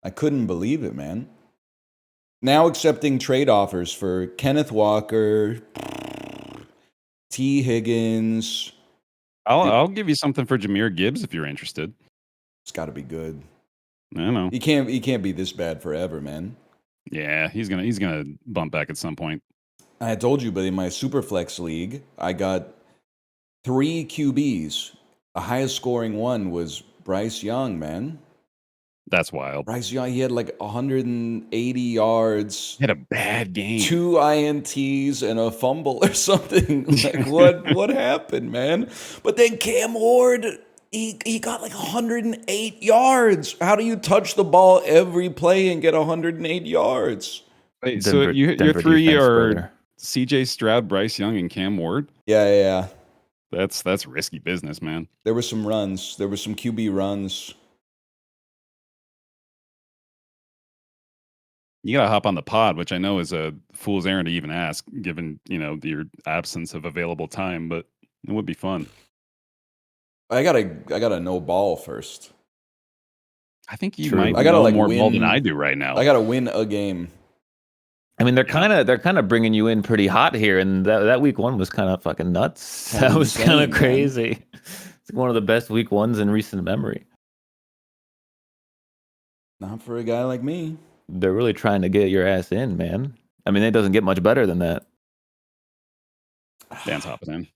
I couldn't believe it, man. Now accepting trade offers for Kenneth Walker, T. Higgins. I'll give you something for Jahmyr Gibbs if you're interested. It's got to be good. I know. He can't be this bad forever, man. Yeah, he's gonna bump back at some point. I had told you, but in my Superflex league, I got 3 QBs. The highest scoring one was Bryce Young, man. That's wild. Bryce Young, he had like 180 yards. He had a bad game. 2 INTs and a fumble or something. Like, what happened, man? But then Cam Ward, he got like 108 yards. How do you touch the ball every play and get 108 yards? Wait, so your 3 are CJ Stroud, Bryce Young, and Cam Ward? Yeah. That's risky business, man. There were some runs. There were some QB runs. You gotta hop on the pod, which I know is a fool's errand to even ask, given your absence of available time. But it would be fun. I gotta know ball first. I think you might I gotta know like more win, ball than I do right now. I gotta win a game. I mean, they're kind of bringing you in pretty hot here, and that week 1 was kind of fucking nuts. That was kind of crazy. Man. It's one of the best week 1s in recent memory. Not for a guy like me. They're really trying to get your ass in, man. I mean, it doesn't get much better than that. Dan's hopping in.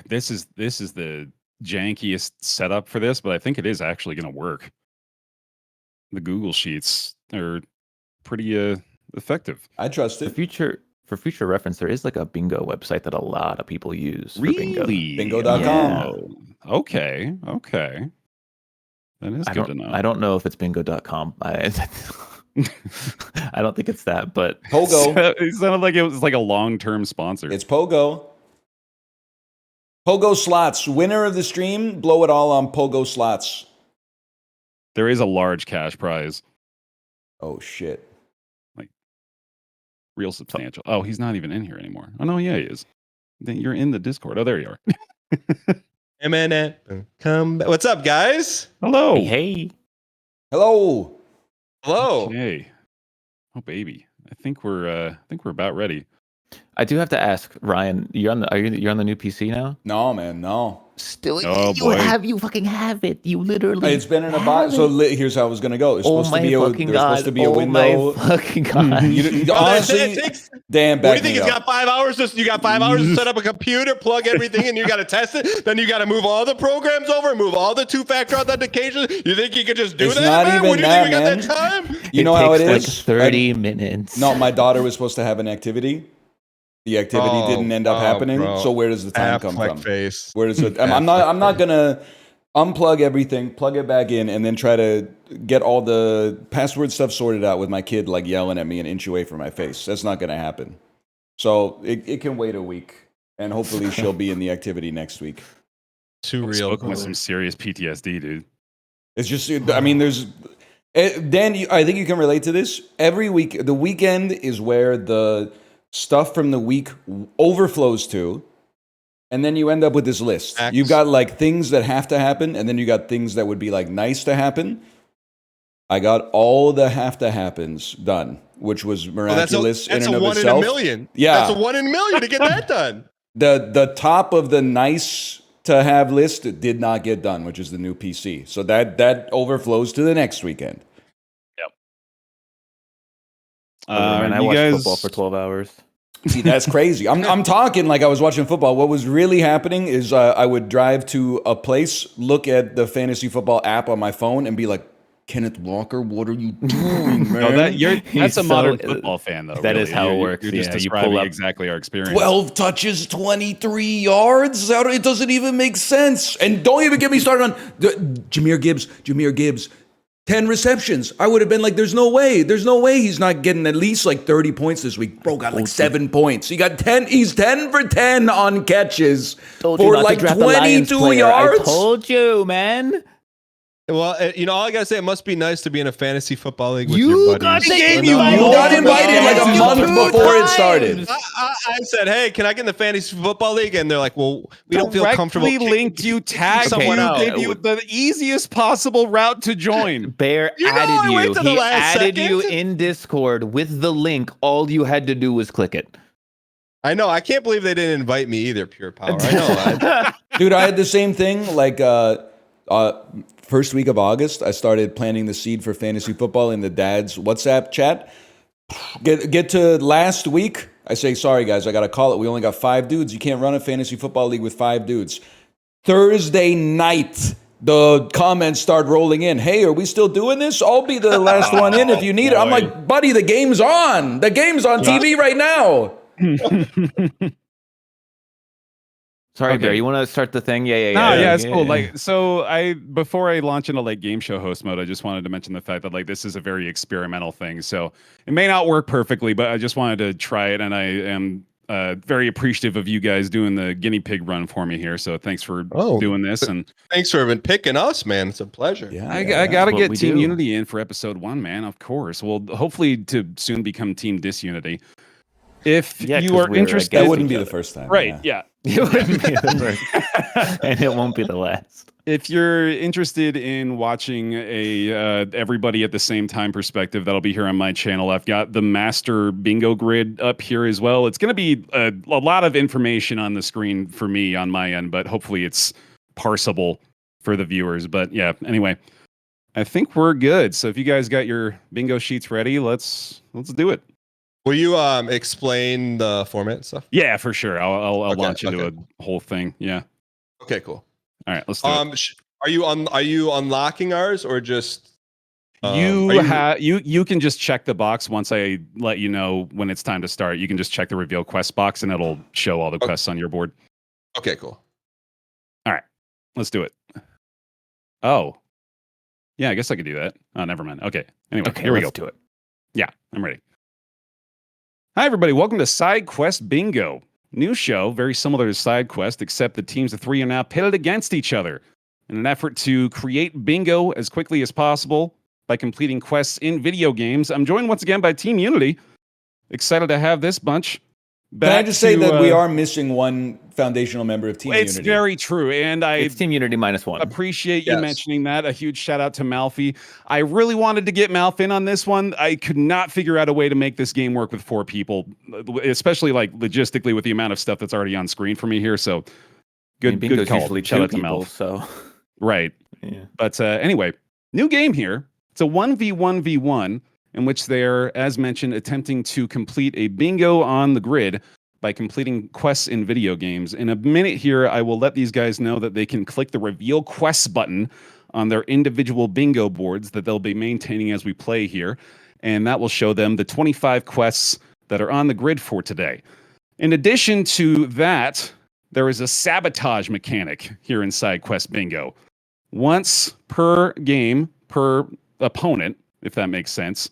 This is the jankiest setup for this, but I think it is actually going to work. The Google Sheets are pretty effective. I trust it. For future reference, there is like a bingo website that a lot of people use. Really? Bingo.com. Yeah. Okay. That is good to know. I don't know if it's bingo.com. I don't think it's that, but Pogo. It sounded like it was like a long-term sponsor. It's Pogo. Pogo slots. Winner of the stream, blow it all on Pogo slots. There is a large cash prize. Oh, shit. Like, real substantial. Oh, he's not even in here anymore. Oh, no, yeah, he is. Then you're in the Discord. Oh, there you are. MNBA, come back. What's up, guys? Hello. Hey. Hello. Okay. Oh, baby. I think we're about ready. I do have to ask, Ryan, you're on the new PC now? No, man, no. Still, you fucking have it. You literally. It's been in a box. So here's how I was gonna go. It's supposed to be a window. Oh my fucking god! Honestly, Dan, what do you think? It's got 5 hours. You got 5 hours to set up a computer, plug everything, and you got to test it. Then you got to move all the programs over, move all the 2-factor authentication. You think you could just do that? Not man? even What do you that, think we man. got that time? You know how it is? Like 30 minutes. No, my daughter was supposed to have an activity. The activity didn't end up happening. Bro. So where does the time come from? Face. Where does it? I'm not gonna unplug everything, plug it back in, and then try to get all the password stuff sorted out with my kid like yelling at me an inch away from my face. That's not gonna happen. So it can wait a week, and hopefully she'll be in the activity next week. Too real. Spoken with some serious PTSD, dude. It's just, I mean, there's Dan. I think you can relate to this. Every week, the weekend is where the stuff from the week overflows to, and then you end up with this list. You've got like things that have to happen, and then you got things that would be like nice to happen. I got all the have to happens done, which was miraculous in and of itself. That's a 1 in a million. Yeah, that's a 1 in a million to get that done. The top of the nice to have list did not get done, which is the new PC. So that overflows to the next weekend. Man, I watched football for 12 hours. See, that's crazy. I'm talking like I was watching football. What was really happening is I would drive to a place, look at the fantasy football app on my phone, and be like, Kenneth Walker, what are you doing, man? No, that's a modern football fan, though. That is how it works. You're just describing exactly our experience. 12 touches, 23 yards? It doesn't even make sense. And don't even get me started on Jahmyr Gibbs. 10 receptions. I would have been like, there's no way he's not getting at least like 30 points this week. Bro got like 7 points. He got 10. He's 10 for 10 on catches for like 22 yards. I told you, man. Well, all I gotta say, it must be nice to be in a fantasy football league with You your got buddies. the You got invited like a month before it started. I said, hey, can I get in the fantasy football league? And they're like, well, we don't feel comfortable. Directly linked you, tagged someone you, out. gave you the easiest possible route to join. Bear You know I added wait you. till the He last added second. you in Discord with the link. All you had to do was click it. I know. I can't believe they didn't invite me either, Pure Power. I know. Dude, I had the same thing. Like, first week of August, I started planting the seed for fantasy football in the dad's WhatsApp chat. Get to last week, I say, sorry guys, I got to call it. We only got 5 dudes. You can't run a fantasy football league with 5 dudes. Thursday night, the comments start rolling in. Hey, are we still doing this? I'll be the last one in if you need it. I'm like, buddy, the game's on. The game's on TV right now. Sorry, Okay. Bear. You want to start the thing? Yeah. No, yeah, it's cool. Like, so before I launch into like game show host mode, I just wanted to mention the fact that like this is a very experimental thing. So it may not work perfectly, but I just wanted to try it, and I am very appreciative of you guys doing the guinea pig run for me here. So thanks for doing this, and Thanks for picking us, man. It's a pleasure. Yeah, I gotta what get we Team do. Unity in for episode 1, man. Of course. Well, hopefully to soon become Team Disunity. If Yeah, you 'cause are we're interested, That against wouldn't each be the other. first time. right? Yeah. It wouldn't be the first. And it won't be the last. If you're interested in watching a everybody at the same time perspective, that'll be here on my channel. I've got the master bingo grid up here as well. It's going to be a lot of information on the screen for me on my end, but hopefully it's parsable for the viewers. But yeah, anyway, I think we're good. So if you guys got your bingo sheets ready, let's do it. Will you explain the format and stuff? Yeah, for sure. I'll Okay, launch into okay. a whole thing. Yeah. Okay, cool. All right, let's do it. Are you unlocking ours or just You can just check the box once I let you know when it's time to start. You can just check the reveal quest box and it'll show all the quests on your board. Okay, cool. All right, let's do it. Oh, yeah, I guess I could do that. Oh, never mind. Okay, anyway, here we go. Let's do it. Yeah, I'm ready. Hi, everybody. Welcome to SideQuest Bingo. New show, very similar to SideQuest, except the teams of 3 are now pitted against each other in an effort to create bingo as quickly as possible by completing quests in video games. I'm joined once again by Team Unity. Excited to have this bunch. Can I just say that we are are missing one foundational member of Team It's Unity? very true, and It's Team Unity -1. appreciate you Yes. mentioning that. A huge shout out to Malfi. I really wanted to get Malf in on this one. I could not figure out a way to make this game work with 4 people, especially like logistically with the amount of stuff that's already on screen for me here. So good Bingo's call. usually Shout 2 out to people, Malf. so Right. yeah. But anyway, new game here. It's a 1v1v1 in which they're, as mentioned, attempting to complete a bingo on the grid by completing quests in video games. In a minute here, I will let these guys know that they can click the reveal quests button on their individual bingo boards that they'll be maintaining as we play here. And that will show them the 25 quests that are on the grid for today. In addition to that, there is a sabotage mechanic here in SideQuest Bingo. Once per game, per opponent, if that makes sense,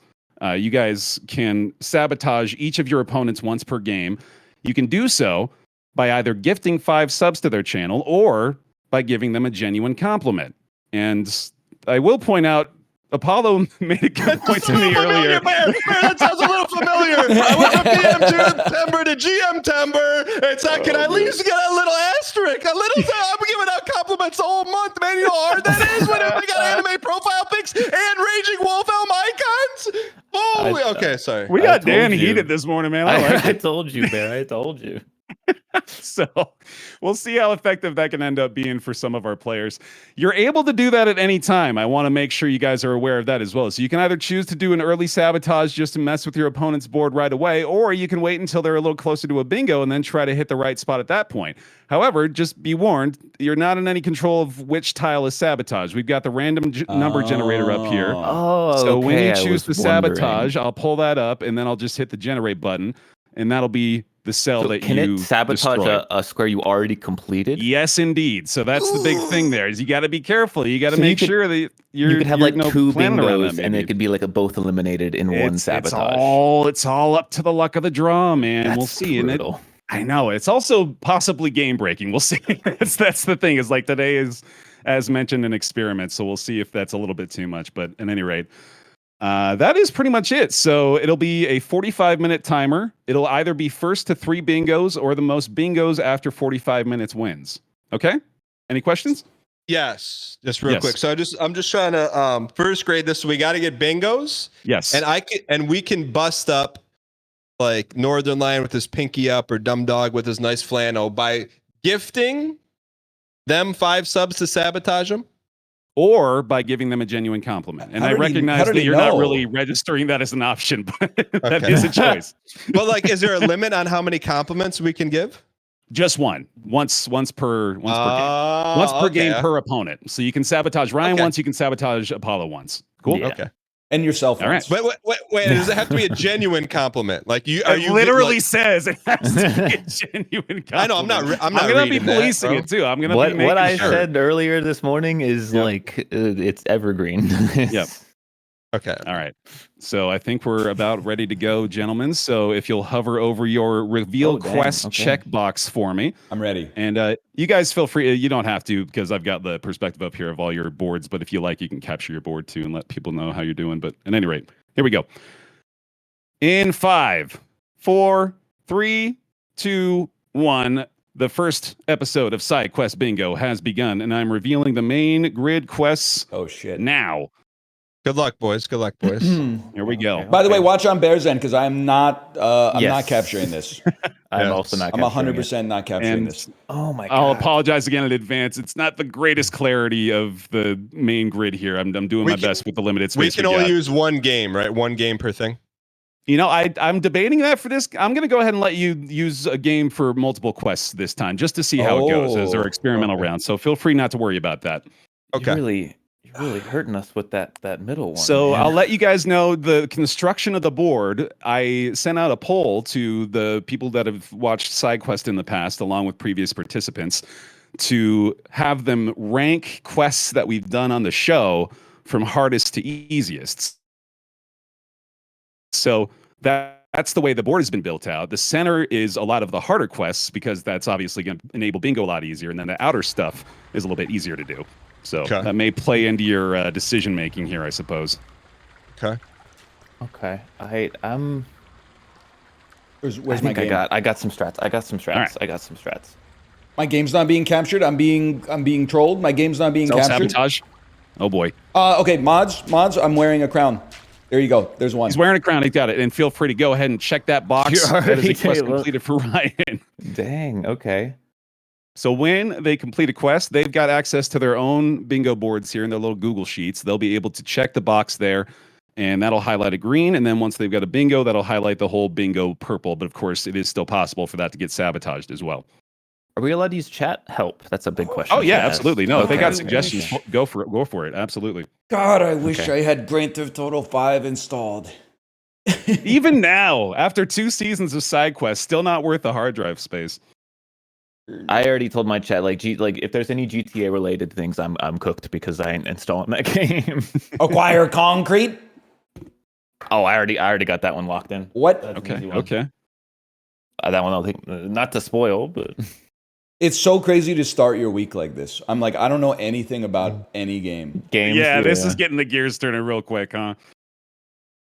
you guys can sabotage each of your opponents once per game. You can do so by either gifting 5 subs to their channel or by giving them a genuine compliment. And I will point out, Apollo made a good point to me earlier. Bear, that sounds a little familiar. I went from PM Timber to GM Timber. It's like, can I at least get a little asterisk? A little, I'm giving out compliments all month, man. You know how hard that is when we got anime profile pics and Raging Wolf Elm icons. Holy, okay, sorry. We I got told Dan you. heated this morning, man. I like I it. told you, Bear. I told you. So we'll see how effective that can end up being for some of our players. You're able to do that at any time. I want to make sure you guys are aware of that as well. So you can either choose to do an early sabotage just to mess with your opponent's board right away, or you can wait until they're a little closer to a bingo and then try to hit the right spot at that point. However, just be warned, you're not in any control of which tile is sabotaged. We've got the random number generator up here. Oh, So when okay, you I choose was the wondering. sabotage, I'll pull that up and then I'll just hit the generate button, and that'll be the cell So that can you it sabotage destroyed. a square you already completed? Yes, indeed. So that's the big thing there is you got to be careful. You got to So you make could- sure that you're You could have you're like no 2 planning around bingos, that, and maybe. it could be like a both eliminated in one sabotage. It's all up to the luck of the draw, man. That's We'll see. And brutal. I know it's also possibly game breaking. We'll see. that's the thing. Is like today is as mentioned, an experiment. So we'll see if that's a little bit too much. But at any rate, that is pretty much it. So it'll be a 45-minute timer. It'll either be first to 3 bingos or the most bingos after 45 minutes wins. Okay? Any questions? Yes, just real Yes. quick. So I'm just trying to first grade this. So we got to get bingos, Yes. and we can bust up like Northernlion with his pinky up or Dumb Dog with his nice flannel by gifting them 5 subs to sabotage them. Or by giving them a genuine compliment. And How I did he- recognize how did that he you're not know? really registering that as an option, but that Okay. is a choice. But like, is there a limit on how many compliments we can give? Just one. Once per game. Oh, Once per okay. game per opponent. So you can sabotage Ryan Okay. once, you can sabotage Apollo once. Cool. Yeah. Okay. And yourself. All right. Wait. Does it have to be a genuine compliment? Like you? Are It you literally like- says it has to be a genuine compliment. I know. I'm not. I'm not gonna be reading that, policing bro. it too. I'm gonna be What making I sure. said earlier this morning is Yep. like it's evergreen. Yep. Okay. All right. So I think we're about ready to go, gentlemen. So if you'll hover over your reveal Oh, dang. quest Okay. checkbox for me. I'm ready. And you guys feel free. You don't have to because I've got the perspective up here of all your boards. But if you like, you can capture your board too and let people know how you're doing. But at any rate, here we go. In 5, 4, 3, 2, 1. The first episode of Side Quest Bingo has begun, and I'm revealing the main grid quests Oh shit. now. Good luck, boys. Good luck, boys. Here we go. Okay. By the way, watch on Bear's End because I'm not. I'm Yes. not capturing this. I'm Yes. also not. I'm capturing 100% not capturing And this. it. Oh my god! I'll apologize again in advance. It's not the greatest clarity of the main grid here. I'm doing We my can- best with the limited We space can we only got. use one game, right? One game per thing. You know, I'm debating that for this. I'm going to go ahead and let you use a game for multiple quests this time, just to see how it goes as our Oh, experimental okay. round. So feel free not to worry about that. Okay. You're really hurting us with that middle one. So man. I'll let you guys know the construction of the board. I sent out a poll to the people that have watched SideQuest in the past, along with previous participants, to have them rank quests that we've done on the show from hardest to easiest. So that's the way the board has been built out. The center is a lot of the harder quests because that's obviously going to enable bingo a lot easier, and then the outer stuff is a little bit easier to do. So Okay. that may play into your decision making here, I suppose. Okay. okay, Where's I my think game? I got some strats. I got some strats. right. I got some strats. My game's not being captured. I'm being trolled. My game's not being captured. Self-sabotage. Oh boy. Okay, mods. I'm wearing a crown. There you go. There's one. He's wearing a crown. He's got it. And feel free to go ahead and check that box. You're That is a already quest look. completed for Ryan. Dang. Okay. So when they complete a quest, they've got access to their own bingo boards here in their little Google Sheets. They'll be able to check the box there, and that'll highlight it green. And then once they've got a bingo, that'll highlight the whole bingo purple. But of course, it is still possible for that to get sabotaged as well. Are we allowed to use chat help? That's a big question. Oh yeah, Yes. absolutely. No, if they Okay. got suggestions, go for it. Go for it. Absolutely. God, I wish Okay. I had Grand Theft Auto 5 installed. Even now, after 2 seasons of side quests, still not worth the hard drive space. I already told my chat like if there's any GTA related things, I'm cooked because I ain't installing that game. Acquire concrete. Oh, I already got that one locked in. What? That's an Okay. easy one. Okay. That one I'll think not to spoil, but It's so crazy to start your week like this. I'm like, I don't know anything about any game. games. Yeah, this is getting the gears turning real quick, huh?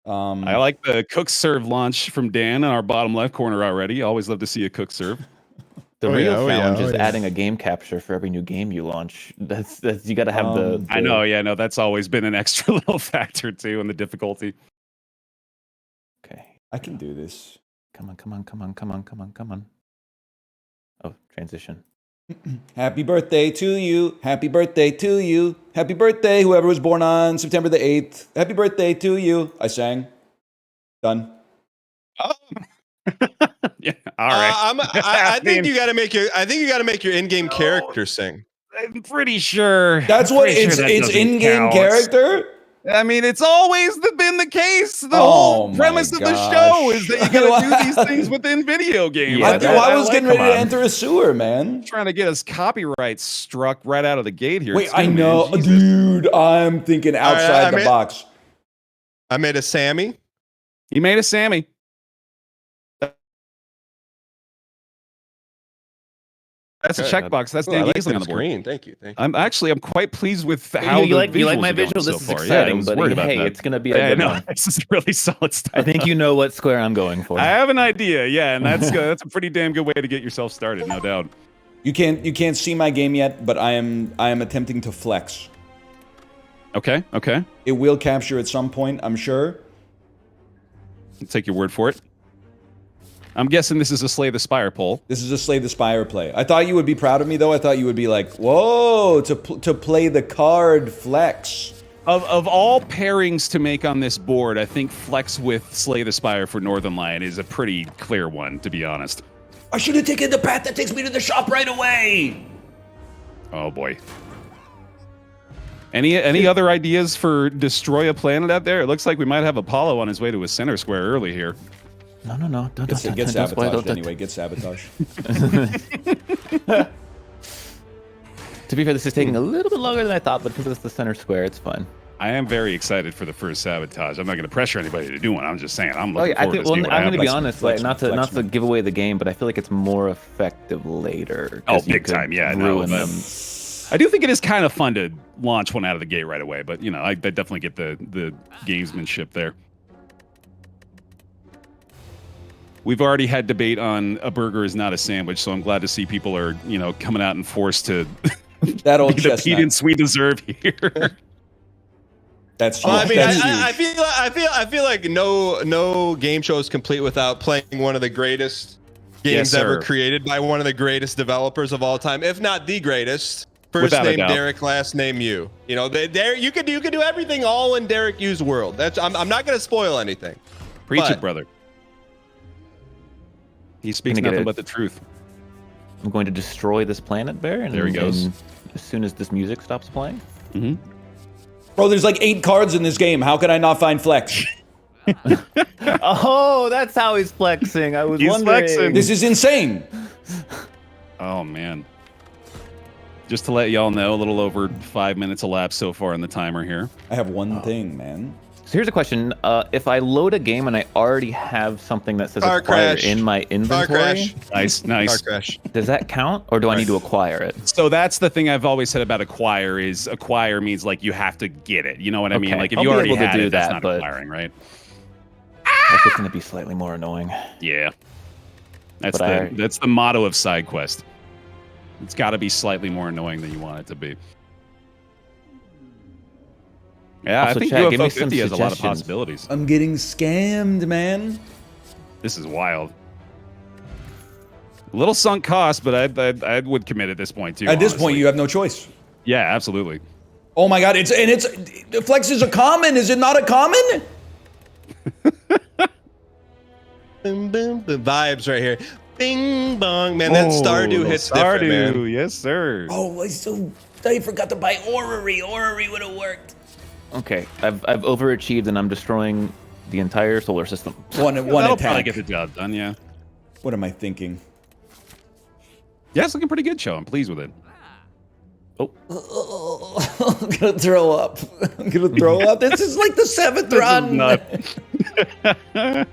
I like the cook serve launch from Dan in our bottom left corner already. Always love to see a cook serve. the Oh, real yeah, oh, yeah, challenge oh, is yeah. adding a game capture for every new game you launch. That's you got to have the. I know, yeah, no, that's always been an extra little factor too in the difficulty. Okay, I can do this. come on. Oh, transition. Happy birthday to you. Happy birthday to you. Happy birthday, whoever was born on September the 8th. Happy birthday to you. I sang. Done. Yeah, all right. I think mean- you got to make your. I think you got to make your in-game character sing. I'm pretty sure. That's I'm what pretty sure it's that it's doesn't in-game count. character. I mean, it's always been the case. The Oh whole premise my of the show is that you gotta do gosh. these things within video games. Yeah, I was like- getting come ready to on. enter a sewer, man. Trying to get us copyright struck right out of the gate here. Wait, too, I man. know, Jesus. dude. I'm thinking outside I the mean- box. I made a Sammy. He made a Sammy. That's a checkbox. That's Ooh, Dan I like Gaisling that on the board. screen. Thank you. Thank you. I'm quite pleased with how you the like my visuals are going visual. so This is far. exciting, I was but worried about hey, that. it's gonna be a Yeah, good no, one. this is really solid stuff. I think you know what square I'm going for. I have an idea, yeah, and that's that's a pretty damn good way to get yourself started, no doubt. You can't see my game yet, but I am attempting to flex. Okay, okay. It will capture at some point, I'm sure. I'll take your word for it. I'm guessing this is a Slay the Spire poll. This is a Slay the Spire play. I thought you would be proud of me, though. I thought you would be like, whoa, to play the card flex. Of all pairings to make on this board, I think flex with Slay the Spire for Northernlion is a pretty clear one, to be honest. I should have taken the path that takes me to the shop right away. Oh boy. Any other ideas for destroy a planet out there? It looks like we might have Apollo on his way to a center square early here. No. Don't Get sabotaged anyway. Get sabotaged. To be fair, this is taking a little bit longer than I thought, but because it's the center square, it's fine. I am very excited for the first sabotage. I'm not going to pressure anybody to do one. I'm just saying I'm looking I forward think. to see Well, what I'm going to be happens. honest, Flex like me, not flex to me. give away the game, but I feel like it's more effective later. Oh, 'cause you big could time, yeah, no, ruin but- them. I do think it is kind of fun to launch one out of the gate right away, but you know, I definitely get the gamesmanship there. We've already had debate on a burger is not a sandwich, so I'm glad to see people are, you know, coming out and forced to That old be the chestnut. pedants we deserve here. That's Well, I huge. mean, That's huge. I feel like no game show is complete without playing one of the greatest games Yes, ever sir. created by one of the greatest developers of all time, if not the greatest. First Without a name doubt. Derek, last name you. You know, you could do everything all in Derek Yu's world. I'm not going to spoil anything. Preach But- it, brother. He speaks Gonna get nothing it. but the truth. I'm going to destroy this planet, Bear. And, There he goes. and as soon as this music stops playing, Bro, there's like 8 cards in this game. How could I not find flex? oh, that's how he's flexing. I was He's wondering. flexing. This is insane. Oh man. Just to let y'all know, a little over 5 minutes elapsed so far on the timer here. I have one thing, man. So here's a question: if I load a game and I already have something that says Car acquire crash. in my Car inventory, crash. Nice, Car nice. crash. does that count, or do I need to acquire it? So that's the thing I've always said about acquire is acquire means like you have to get it. You know what I mean? Okay, Like if I'll you be already able to had do it, that's that, not but- acquiring, right? That's just going to be slightly more annoying. Yeah. That's But that's the motto of sidequest. It's got to be slightly more annoying than you want it to be. Yeah, Also, I think chat, give me UFO some 50 has a lot of suggestions. possibilities. I'm getting scammed, man. This is wild. A little sunk cost, but I would commit at this point too. At this point, honestly. you have no choice. Yeah, absolutely. Oh my god, it's flex is a common. Is it not a common? Boom, boom, the vibes right here. Bing bong, man. That Stardew hits different, man. Stardew, yes, sir. Oh, I forgot to buy Orrery. Orrery would have worked. Okay, I've overachieved and I'm destroying the entire solar system. One That'll probably attack. get the job done. Yeah. What am I thinking? Yeah, it's looking pretty good. Show. I'm pleased with it. I'm gonna throw up. I'm gonna throw up. This is like the 7th run.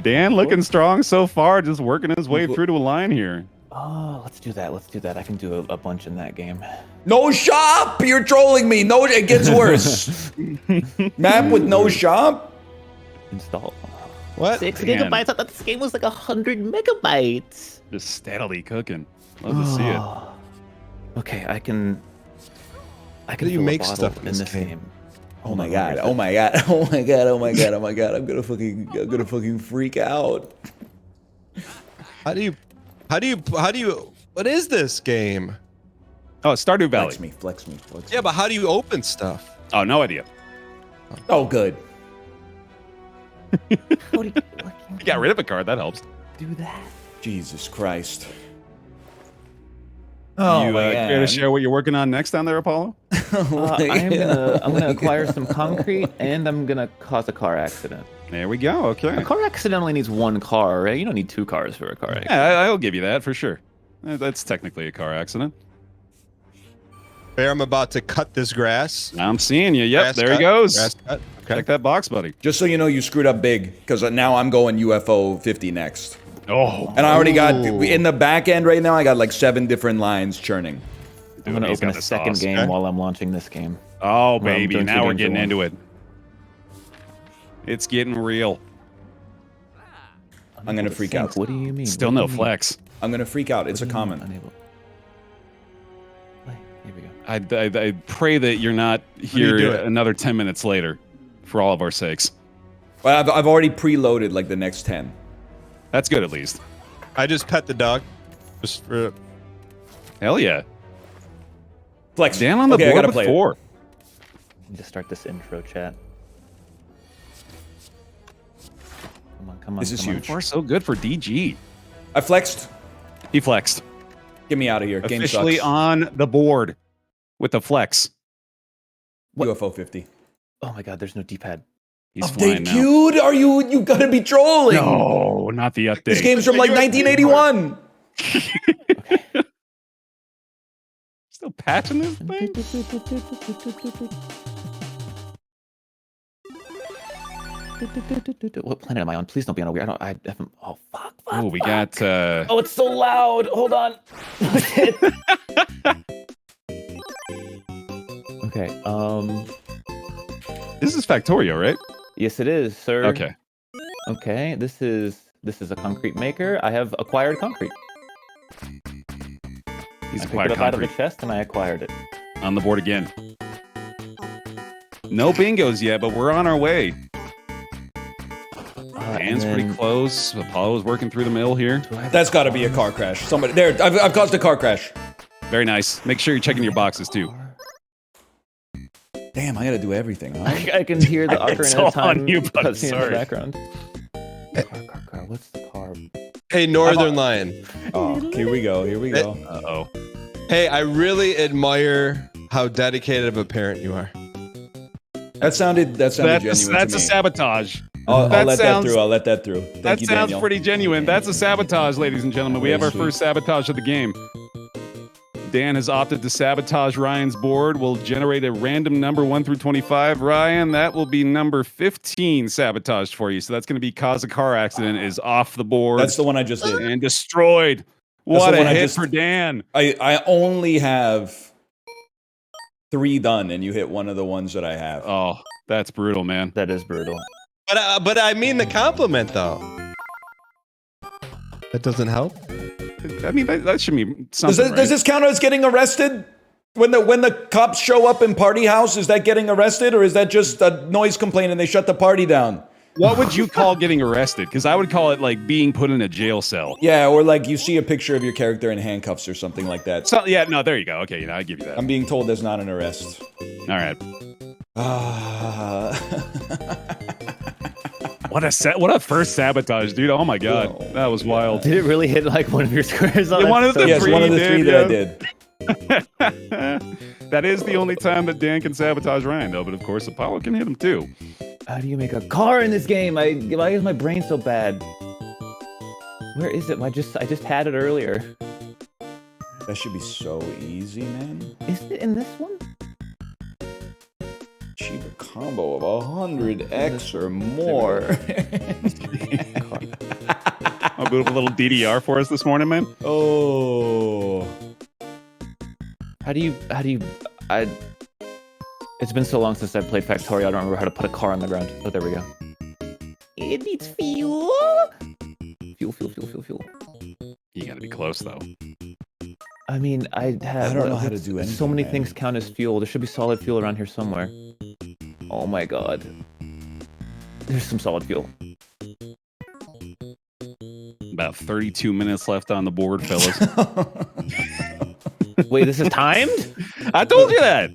Dan looking strong so far, just working his way through to a line here. Oh, let's do that. Let's do that. I can do a bunch in that game. No shop. You're trolling me. No, it gets worse. Map with no shop. Install. What? 6 Man. gigabytes. I thought this game was like 100 megabytes. Just steadily cooking. Love to see it. Okay, I can. do you fill a make bottle stuff in in this this game? game. Oh my god. Oh my god. Oh my god. Oh my god. Oh my god. I'm gonna fucking freak out. How do you? What is this game? Oh, it's Stardew Valley. Flex me. Yeah, but how do you open stuff? Oh, no idea. Oh, good. What do you You got rid of a card. That helps. do that? Jesus Christ. You care to share what you're working on next down there, Apollo? I'm gonna acquire some concrete and I'm gonna cause a car accident. There we go. Okay. A car accident only needs 1 car, right? You don't need 2 cars for a car accident. Yeah, I'll give you that for sure. That's technically a car accident. Bear, I'm about to cut this grass. I'm seeing you. Yep, Grass there cut, he goes. grass cut. Okay. Check that box, buddy. Just so you know, you screwed up big, because now I'm going UFO 50 next. Oh, And I already got, in the back end right now, I got like 7 different lines churning. I'm gonna he's open got a the second sauce. game Okay. while I'm launching this game. Oh, I'm baby. doing 2 Now we're games at getting once. into it. It's getting real. I'm gonna freak out. What do you mean? Still What do no you mean? flex. I'm gonna freak out. It's a What do you mean comment. unable? Play. Here we go. I pray that you're not do you here do it? another 10 minutes later, for all of our sakes. Well, I've already preloaded like the next 10. That's good, at least. I just pet the dog. Just for Hell yeah. Flex. Dan on the Okay, I board gotta with play it. 4. Need to start this intro chat. Come on, come on. This is come on. huge. 4 so good for DG. I flexed. He flexed. Get me out of here. Game Officially sucks. on the board with the flex. UFO 50. Oh my god, there's no D-pad. He's Update flying now. queued? Are you gotta be trolling? No, not the update. This game's from like 1981. Still patching this thing? What planet am I on? Please don't be on a weird. I haven't. Oh fuck. Oh, we got Oh, it's so loud. Hold on. Okay. This is Factorio, right? Yes, it is, sir. Okay. Okay. This is a concrete maker. I have acquired concrete. He's I picked acquired it up out of the concrete. chest and I acquired it. On the board again. No bingos yet, but we're on our way. Dan's pretty close. Apollo's working through the mill here. That's gotta be a car crash. Somebody there. I've caused a car crash. Very nice. Make sure you're checking your boxes too. Damn, I gotta do everything, huh? I can hear the It's Ocarina of all on Time you, bud. cutscene in Sorry. the background. Car. What's the car? hey, Northernlion. Oh, here we go. Here we go. Uh-oh. Hey, I really admire how dedicated of a parent you are. That sounded That's genuine a to me. sabotage. I'll that let sounds- that through. I'll let that through. Thank That you, sounds Daniel. pretty genuine. That's a sabotage, ladies and gentlemen. We have our Very first sabotage of the game. Dan has opted to sabotage Ryan's board. We'll generate a random number 1 through 25. Ryan, that will be number 15 sabotaged for you. So that's going to be cause a car accident is off the board. That's the one I just did. and destroyed. That's What the a one I hit just- for Dan. I only have 3 done, and you hit one of the ones that I have. Oh, that's brutal, man. That is brutal. But I mean the compliment though. That doesn't help. I mean, that should be Does something, does this count as getting arrested? When the cops show up in party house, is that getting arrested, or is that just a noise complaint and they shut the party down? What would you call getting arrested? Because I would call it like being put in a jail cell. Yeah, or like you see a picture of your character in handcuffs or something like that. So, yeah, no, there you go. Okay, I give you that. I'm being told that's not an arrest. All right. Ah. What a first sabotage, dude. Oh my god. Oh. That was wild. Did it really hit like one of your squares on Yeah, it? one of the Yes, three one of the did, 3 that I yeah. did. That is the only time that Dan can sabotage Ryan, though. But of course, Apollo can hit him too. How do you make a car in this game? Why is my brain so bad? Where is it? I just had it earlier. That should be so easy, man. Is it in this one? Achieve a combo of 100x or more. I'll build up a little DDR for us this morning, man. Oh. How do you it's been so long since I played Factorio, I don't remember how to put a car on the ground. Oh, there we go. It needs fuel. Fuel. You gotta be close, though. I mean, I don't know how to do anything, So many man. things count as fuel. There should be solid fuel around here somewhere. Oh my god. There's some solid fuel. About 32 minutes left on the board, fellas. Wait, this is timed? I told you that.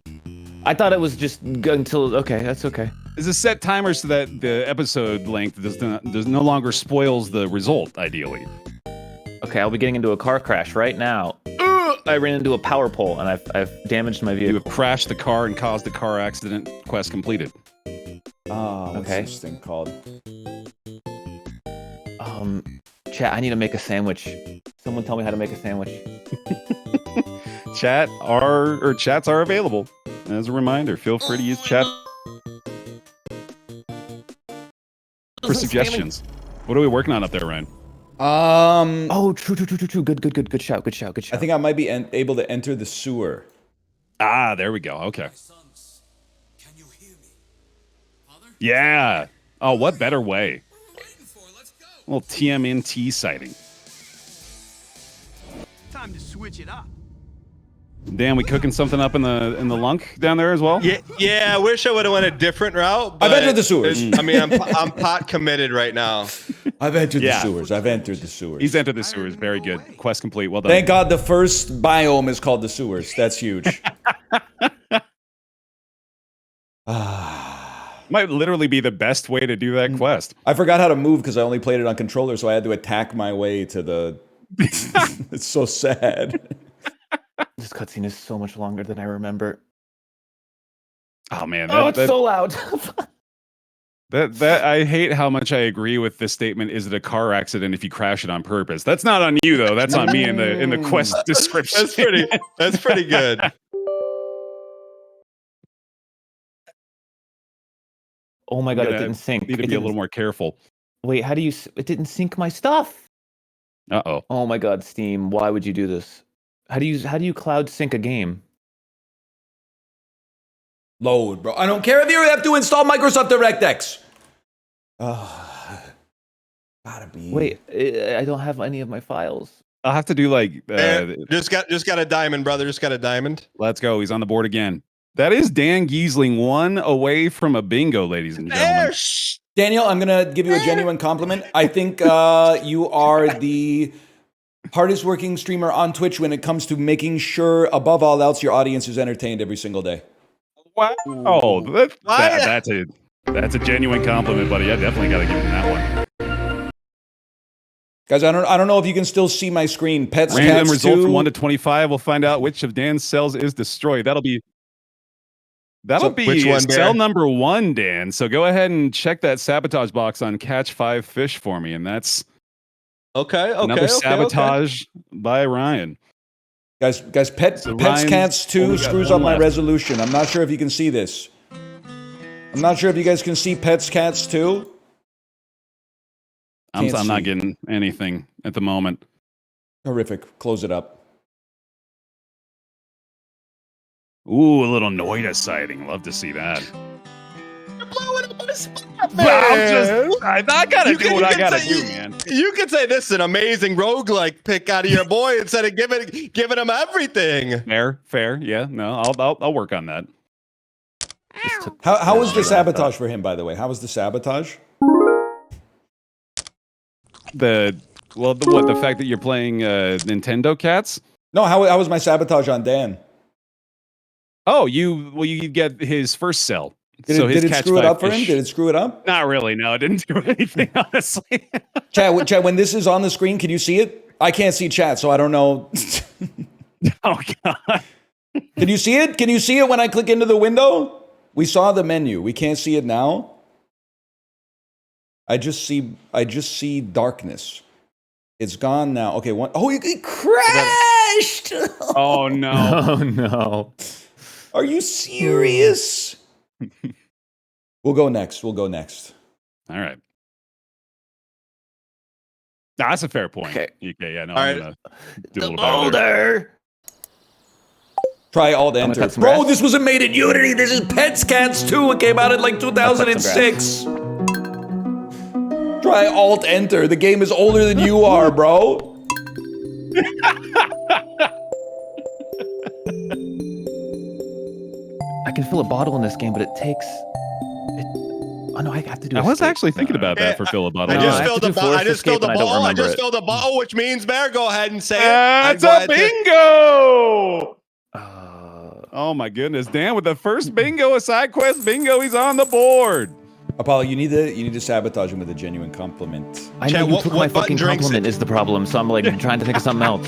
I thought it was just until... Okay, that's okay. There's a set timer so that the episode length does no longer spoils the result, ideally. Okay, I'll be getting into a car crash right now. I ran into a power pole and I've damaged my You vehicle. have crashed the car and caused the car accident. Quest completed. What's Okay. this thing called? Chat, I need to make a sandwich. Someone tell me how to make a sandwich. Chats are available. As a reminder, feel free to use chat for suggestions. What are we working on up there, Ryan? Oh, true. Good shout. I think I might be able to enter the sewer. Ah, there we go. Okay. Yeah. Oh, what better way? A little TMNT sighting. Time to switch it up. Dan, we cooking something up in the lunk down there as well? Yeah. I wish I would have went a different route. I've entered the sewers. I mean, I'm pot committed right now. I've entered the sewers. I've entered the sewers. He's entered the sewers. Very good. Quest complete. Well done. Thank God the first biome is called the sewers. That's huge. Might literally be the best way to do that quest. I forgot how to move because I only played it on controller, so I had to attack my way to the... It's so sad. This cutscene is so much longer than I remember. Oh man, It's so loud. That I hate how much I agree with this statement. Is it a car accident if you crash it on purpose? That's not on you though. That's on me in the quest description. That's pretty good. Oh my god, it didn't sync. Need to be a little more careful. Wait, how do you? It didn't sync my stuff. Uh-oh. Oh my god, Steam, why would you do this? How do you cloud sync a game? Load, bro. I don't care if you have to install Microsoft DirectX. Gotta be. Wait, I don't have any of my files. I'll have to do like just got a diamond, brother. Just got a diamond. Let's go. He's on the board again. That is Dan Giesling, one away from a bingo, ladies and gentlemen. Daniel, I'm gonna give you a genuine compliment. I think you are the hardest working streamer on Twitch when it comes to making sure, above all else, your audience is entertained every single day. Wow. Oh, that's a genuine compliment, buddy. I definitely got to give him that one. Guys, I don't know if you can still see my screen. Pets, Random cats, result too. from 1 to 25. We'll find out which of Dan's cells is destroyed. That'll be which one, Bear? cell number 1, Dan. So go ahead and check that sabotage box on Catch 5 Fish for me, and that's another sabotage by Ryan. Guys, pets, cats, too screws up my resolution. I'm not sure if you can see this. I'm not sure if you guys can see pets, cats, too. I'm not getting anything at the moment. Horrific. Close it up. Ooh, a little Noida sighting. Love to see that. You're blowing up my spot, I gotta do what I gotta do, man. You could say this is an amazing roguelike pick out of your boy instead of giving him everything. Fair. Yeah, no, I'll work on that. How was the sabotage for him, by the way? How was the sabotage? The fact that you're playing Nintendo Cats? No, how was my sabotage on Dan? Oh, you get his first cell. Did it screw it up for him? Did it screw it up? Not really. No, it didn't do anything, honestly. Chat, when this is on the screen, can you see it? I can't see chat, so I don't know. Oh God. Can you see it? Can you see it when I click into the window? We saw the menu. We can't see it now. I just see darkness. It's gone now. Okay, it crashed. Oh no. Oh no. Are you serious? We'll go next. All right. Nah, that's a fair point. Okay. Yeah, no, All I'm right. gonna do a The little better. boulder. Try Alt Enter. cut some Bro, grass. this wasn't made in Unity. This is Pets Cats 2. It came out in like 2006. Try Alt Enter. The game is older than you are, bro. I can fill a bottle in this game, but it takes. Oh no, I have to do. I was escape. actually thinking about that for Phil about I I No, just have filled to the do ball. I forced just filled the escape and I don't ball. I remember just it. filled the ball, which means Bear, go ahead and say it. That's Go a ahead to- bingo! Oh my goodness, Dan with the first bingo, a side quest bingo. He's on the board. Apollo, you need to sabotage him with a genuine compliment. I know Chat, you what- took what my button fucking drinks compliment is the problem, so I'm like trying to think of something else.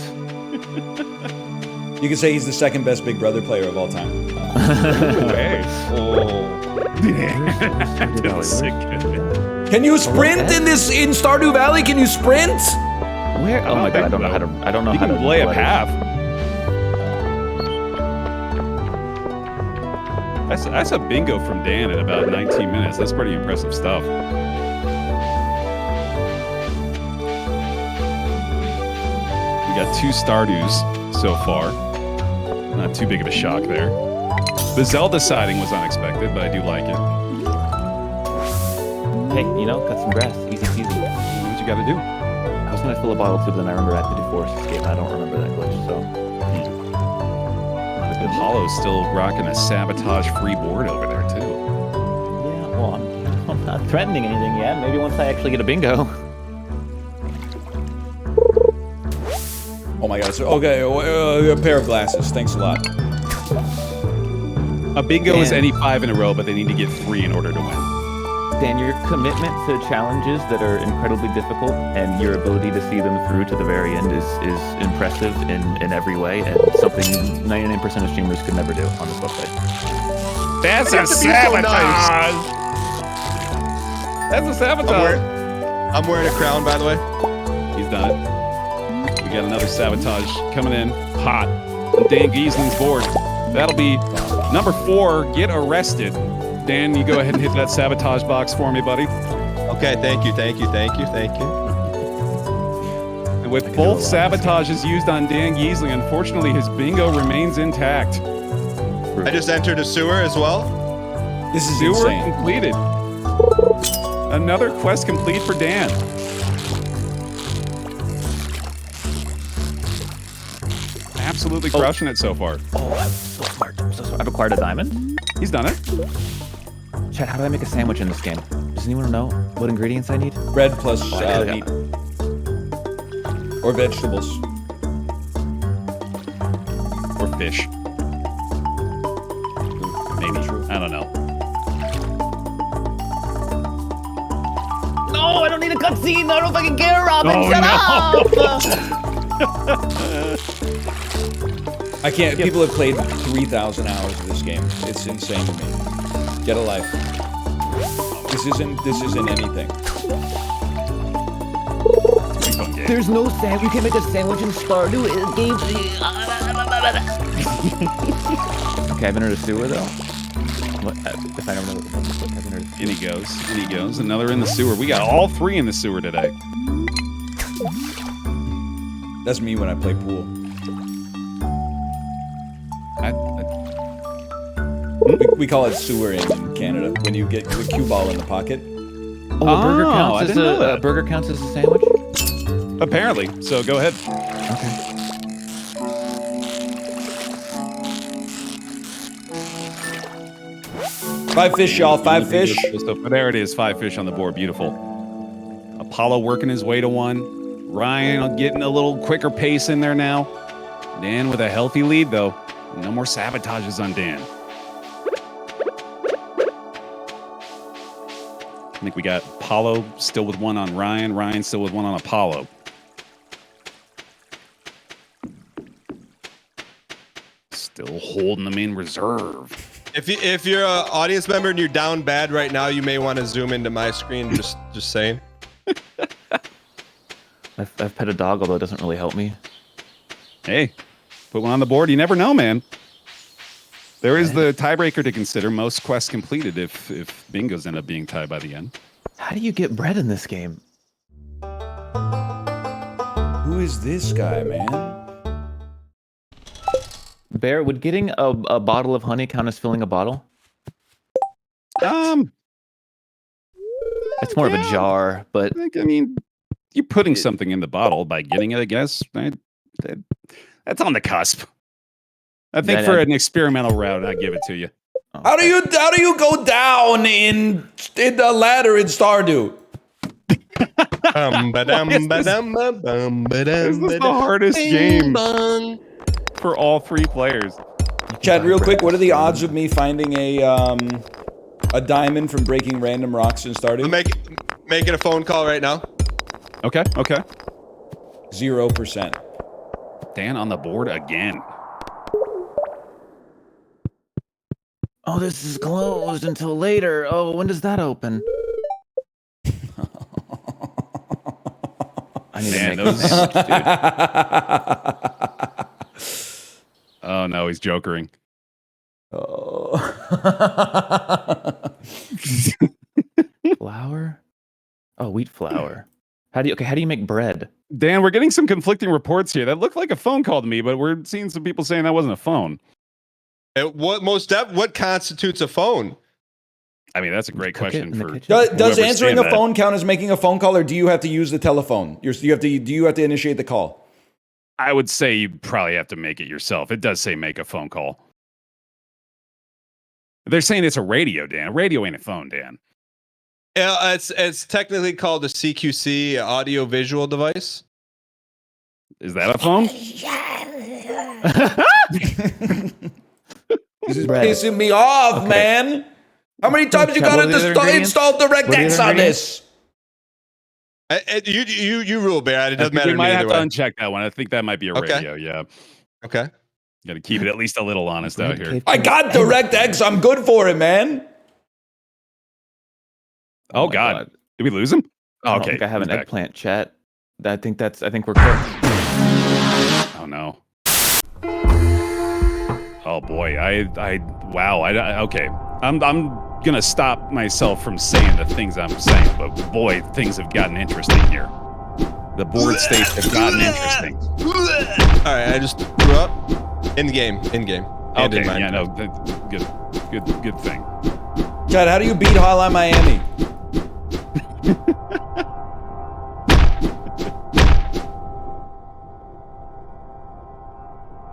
You can say he's the second best Big Brother player of all time. Hey. Can you sprint in Stardew Valley? Can you sprint? Where? Oh my god, I don't know how to. I don't know You how to can lay up play. half. That's a bingo from Dan in about 19 minutes. That's pretty impressive stuff. got 2 Stardews so far. Not too big of a shock there. The Zelda siding was unexpected, but I do like it. Hey, you know, cut some grass. Easy peasy. What you got to do? I was gonna fill a bottle too, but then I remember I had to do Forest Escape. I don't remember that glitch, so. The Hollow's still rocking a sabotage-free board over there, too. Yeah, well, I'm not threatening anything yet. Maybe once I actually get a bingo. Oh my god. So, okay, a pair of glasses. Thanks a lot. A bingo is Dan. any 5 in a row, but they need to get 3 in order to win. Dan, your commitment to challenges that are incredibly difficult and your ability to see them through to the very end is impressive in every way and something 99% of streamers could never do on this website. That's a sabotage! That's a sabotage! I'm wearing a crown, by the way. He's done it. We got another sabotage coming in hot on Dan Giesling's board. That'll be number 4, get arrested. Dan, you go ahead and hit that sabotage box for me, buddy. Okay, thank you. And with both sabotages used on Dan Giesling, unfortunately his bingo remains intact. I just entered a sewer as well. This is Sewer insane. completed. Another quest complete for Dan. Absolutely crushing it so far. Oh, I'm so smart. I'm so smart. I've acquired a diamond. He's done it. Chat, how do I make a sandwich in this game? Does anyone know what ingredients I need? Bread plus I meat. Or vegetables. Or fish. Maybe. I don't know. No, I don't need a cutscene. I don't fucking care, Robin. Oh, Shut no. up. I can't. People have played 3,000 hours of this game. It's insane to me. Get a life. This isn't anything. There's no sandwich. You can't make a sandwich in Stardew. Okay, I've entered a sewer though. What? If I don't know what I've entered a sewer. In he goes. Another in the sewer. We got all 3 in the sewer today. That's me when I play pool. We call it sewering in Canada when you get the cue ball in the pocket. Oh, a burger I counts as didn't know a that. burger counts as a sandwich. Apparently. So go ahead. Okay. Five fish, y'all. 5 fish. But there it is. 5 fish on the board. Beautiful. Apollo working his way to 1. Ryan getting a little quicker pace in there now. Dan with a healthy lead, though. No more sabotages on Dan. I think we got Apollo still with 1 on Ryan. Ryan still with 1 on Apollo. Still holding them in reserve. If you're an audience member and you're down bad right now, you may want to zoom into my screen. Just saying. I've pet a dog, although it doesn't really help me. Hey, put 1 on the board. You never know, man. There is the tiebreaker to consider. Most quests completed if bingos end up being tied by the end. How do you get bread in this game? Who is this guy, man? Bear, would getting a bottle of honey count as filling a bottle? It's It's more of a jar, but I mean, you're putting something in the bottle by getting it, I guess. That's on the cusp. I think Then for I- an experimental route, I'd give it to you. How do you go down in the ladder in Stardew? This is the hardest game for all 3 players. Chad, real quick, what are the odds of me finding a diamond from breaking random rocks in Stardew? Making a phone call right now. Okay. 0%. Dan on the board again. oh, this is closed until later. Oh, when does that open? I need Man, to make a sandwich, dude. Oh no, he's jokering. Oh. Flour? Oh, wheat flour. How do you make bread? Dan, we're getting some conflicting reports here. That looked like a phone call to me, but we're seeing some people saying that wasn't a phone. What constitutes a phone? I mean, that's a great Cook it question in the for. kitchen. Does whoever's answering saying a that. phone count as making a phone call, or do you have to use the telephone? Do you have to initiate the call? I would say you probably have to make it yourself. It does say make a phone call. They're saying it's a radio, Dan. A radio ain't a phone, Dan. Yeah, it's technically called a CQC, audio visual device. Is that a phone? This is Bread. pissing me off, Okay. man. How many times you What gotta are the other ingredients? install What are the DirectX other on ingredients? this? You rule, Bear. It doesn't matter We to me might have either to way. uncheck that one. I think that might be a Okay. radio. Yeah, Okay. got to keep it at least a little honest out here. I got DirectX. I'm good for it, man. Oh my God, did we lose him? I don't Okay, think I have he's an back. eggplant chat. I think we're cooked. Oh no. Oh boy, wow. Okay. I'm gonna stop myself from saying the things I'm saying, but boy, things have gotten interesting here. The board states have gotten interesting. All right, I just threw up in game. And Okay, in mind. yeah, no, good thing. Chad, how do you beat Hotline Miami?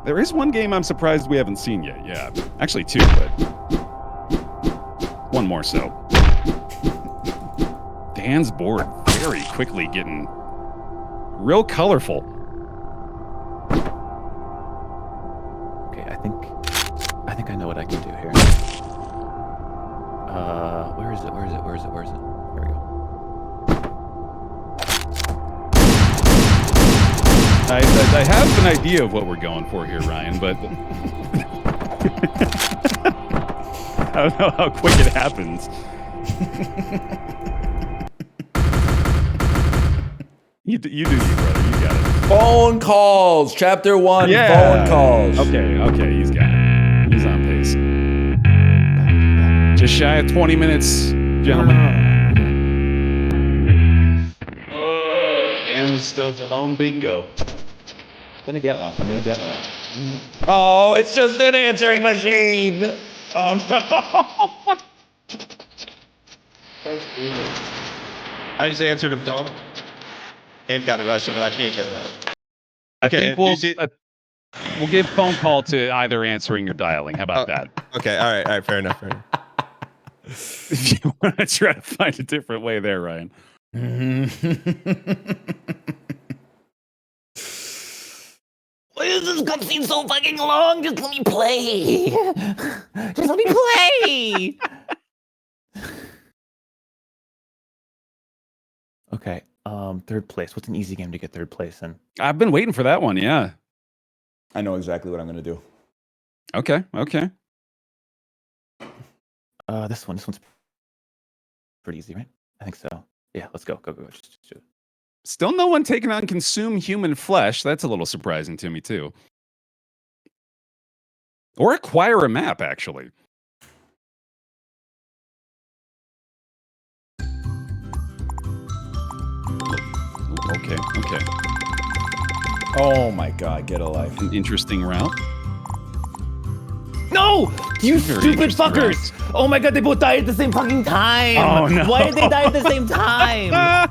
There is one game I'm surprised we haven't seen yet. Yeah, actually two, but one more so. Dan's board very quickly getting real colorful. Okay, I think I know what I can do here. Where is it? Here we go. I have an idea of what we're going for here, Ryan, but I don't know how quick it happens. You do you, brother. You got it. Phone calls. Chapter 1. Yeah. Phone calls. Okay, he's got it. He's on pace. Just shy of 20 minutes, gentlemen. And still alone bingo. I'm gonna get one. Oh, it's just an answering machine. I just answered him, Tom. And got a question, but I can't get that. I Okay, think we'll you see- we'll give phone call to either answering or dialing. How about that? Okay, all right, fair enough. If you want to try to find a different way there, Ryan. Why is this cutscene so fucking long? Just let me play. Just let me play. Okay. Third place. What's an easy game to get third place in? I've been waiting for that one. Yeah. I know exactly what I'm going to do. Okay. This one's pretty easy, right? I think so. Yeah, let's go. Go. Just do it. Still no one taking on consume human flesh. That's a little surprising to me, too. Or acquire a map, actually. Okay. Oh my God, get a life. An interesting route. No! You Very stupid interesting fuckers! Oh my god, they both died at the same fucking time! Oh, no. Why did they die at the same time?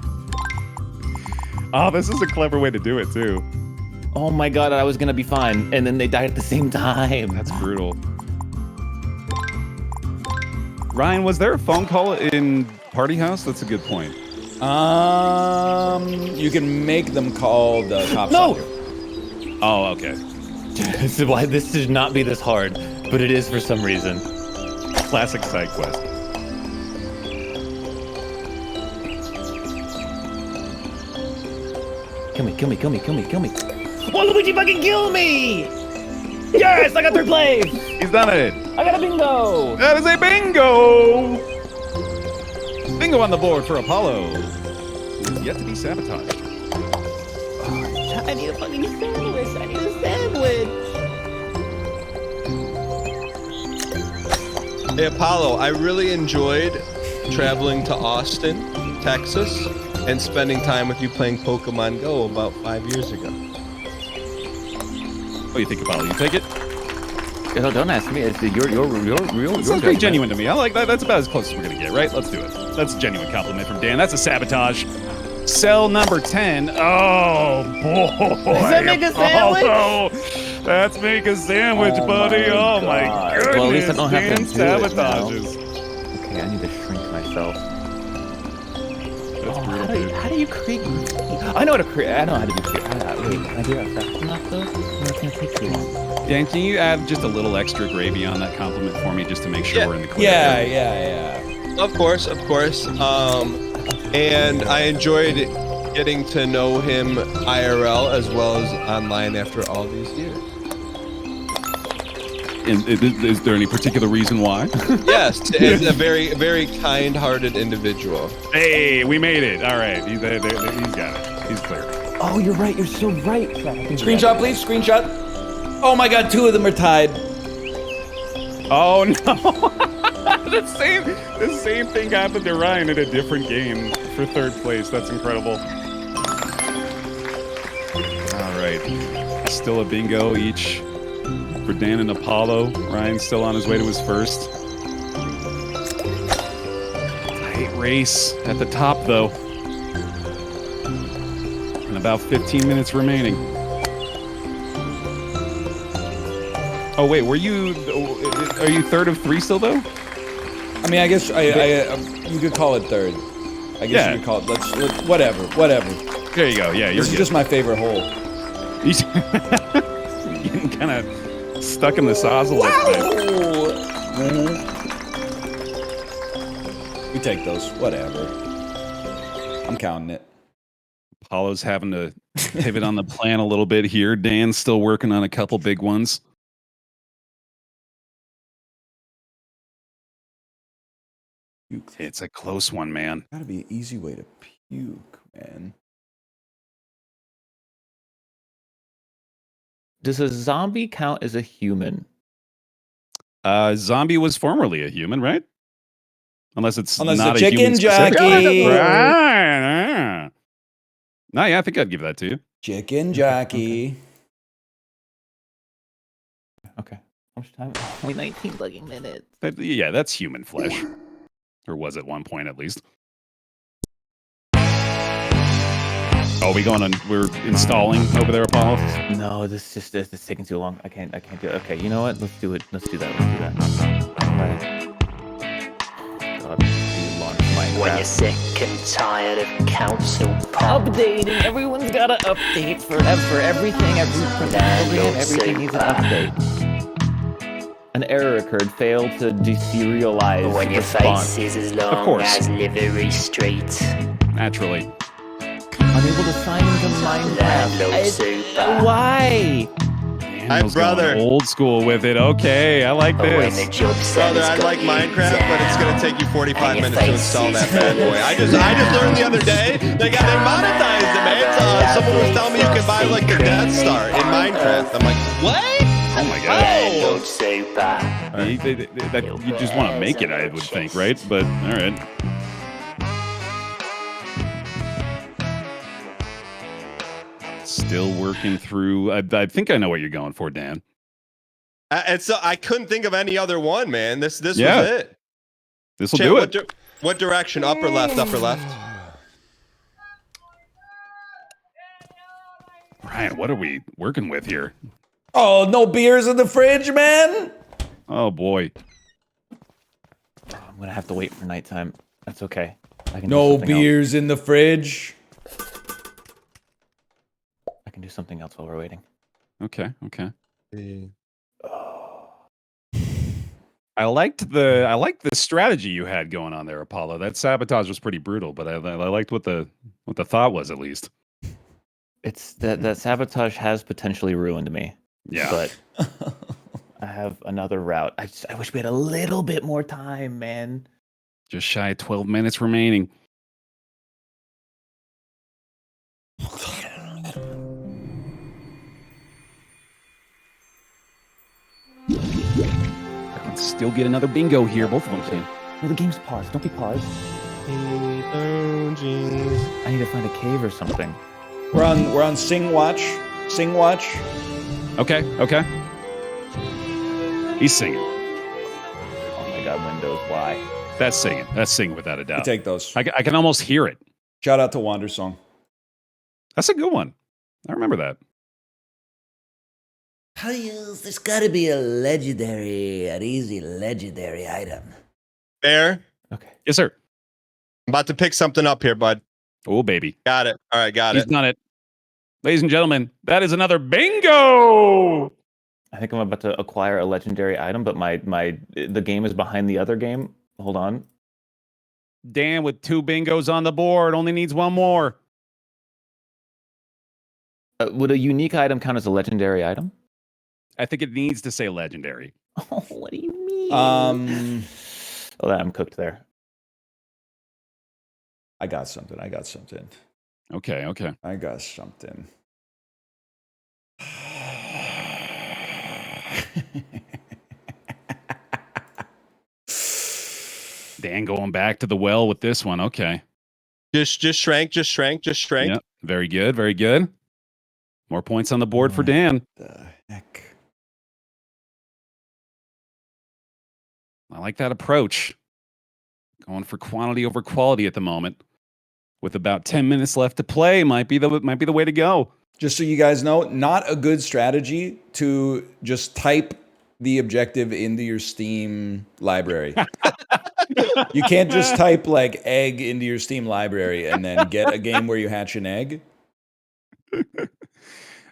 Oh, this is a clever way to do it, too. Oh my god, I was gonna be fine, and then they died at the same time. That's brutal. Ryan, was there a phone call in Party House? That's a good point. You can make them call the cops No! on you. Oh, okay. This is why this should not be this hard, but it is for some reason. Classic side quest. Kill me. Waluigi fucking kill me! Yes, I got third place! He's done it. I got a bingo! That is a bingo. Bingo on the board for Apollo. He's yet to be sabotaged. I need a fucking sandwich! Hey, Apollo, I really enjoyed traveling to Austin Texas and spending time with you playing Pokemon Go about 5 years ago. What do you think, Apollo? You take it? No, don't ask me. It's your It sounds pretty genuine to me. I like that. That's about as close as we're gonna get, right? Let's do it. That's a genuine compliment from Dan. That's a sabotage. Cell number 10. Oh boy! Does that make a sandwich? Oh, that's make a sandwich, buddy. Oh my goodness! Well, at least I don't have to Dan do it now. sabotages. Okay, I need to shrink myself. That's brutal, How dude. do you create? I know how to create. I know how to do create. Wait, can I do that fast enough though? It's gonna take too long. Dan, can you add just a little extra gravy on that compliment for me, just to make sure we're in the clear? Yeah. Of course. And I enjoyed getting to know him IRL as well as online after all these years. And is there any particular reason why? Yes, as a very, very kind-hearted individual. Hey, we made it. All right, he's got it. He's clear. Oh, you're right. You're so right. Screenshot, please. Screenshot. Oh my God, 2 of them are tied. Oh no! the same thing happened to Ryan in a different game for 3rd place. That's incredible. All right, still a bingo each for Dan and Apollo. Ryan's still on his way to his first. Tight race at the top though. And about 15 minutes remaining. Oh wait, are you 3rd of 3 still though? I mean, I guess you could call it 3rd. I guess Yeah. you could call it. Let's whatever. There you go. Yeah, you're This is just my favorite hole. He's getting kind of stuck in the sauce a little bit. We take those. Whatever. I'm counting it. Apollo's having to pivot on the plan a little bit here. Dan's still working on a couple big ones. It's a close one, man. Gotta be an easy way to puke, man. Does a zombie count as a human? Zombie was formerly a human, right? Unless it's Unless not a a chicken human specific. jockey. Right. No, yeah, I think I'd give that to you. Chicken jockey. Okay. How much time? Only 19 fucking minutes. Yeah, that's human flesh. Or was at one point, at least. Oh, we're installing over there, Apollo? No, this is taking too long. I can't do it. Okay, you know what? Let's do it. Let's do that. God, launch Minecraft. When you're sick and tired of council pop. Updating. Everyone's got to update for everything. Everything needs an update. An error occurred. Failed to deserialize When your response. face is as Of long course. as Livery Street. Naturally. Unable to sign into Landlord Minecraft. Super. Why? Daniel's brother. going old school with it. Okay, I like But when this. the job Brother, center's I got like you Minecraft, but it's down. gonna take you 45 And your minutes to face install is that bad boy. I just learned the other day they monetized it, man. Someone was telling me you can buy like the Death Star in Minecraft. I'm like, what? Oh my god. Landlord Super. You just want to make it, I would think, right? But all right. Still working through. I think I know what you're going for, Dan. And so I couldn't think of any other one, man. This Yeah. was it. This will Chan, do it. What direction? Up or left? Up or left? Ryan, what are we working with here? Oh, no beers in the fridge, man. Oh boy. I'm gonna have to wait for nighttime. That's okay. I can do No something else. beers in the fridge. I can do something else while we're waiting. Okay. I liked the strategy you had going on there, Apollo. That sabotage was pretty brutal, but I liked what the thought was, at least. It's that sabotage has potentially ruined me. Yeah. But I have another route. I wish we had a little bit more time, man. Just shy of 12 minutes remaining. Let's still get another bingo here. Both of them can. No, the game's paused. Don't be paused. He found jeez. I need to find a cave or something. We're on Sing Watch. Sing Watch. Okay. He's singing. Oh my god, Windows, why? That's singing. That's singing without a You doubt. take those. I can almost hear it. Shout out to Wander Song. That's a good one. I remember that. There's gotta be an easy legendary item. Bear, Okay. Yes, sir. I'm about to pick something up here, bud. Oh, baby. Got it. All right, got He's it. done it. Ladies and gentlemen, that is another bingo! I think I'm about to acquire a legendary item, but the game is behind the other game. Hold on. Dan with 2 bingos on the board. Only needs 1 more. Would a unique item count as a legendary item? I think it needs to say legendary. Oh, what do you mean? Oh, I'm cooked there. I got something. Okay. I got something. Dan going back to the well with this one. Okay. Just shrank. Yep. Very good. More points on the board for Dan. The heck? I like that approach. Going for quantity over quality at the moment. With about 10 minutes left to play, might be the way to go. Just so you guys know, not a good strategy to just type the objective into your Steam library. You can't just type like egg into your Steam library and then get a game where you hatch an egg.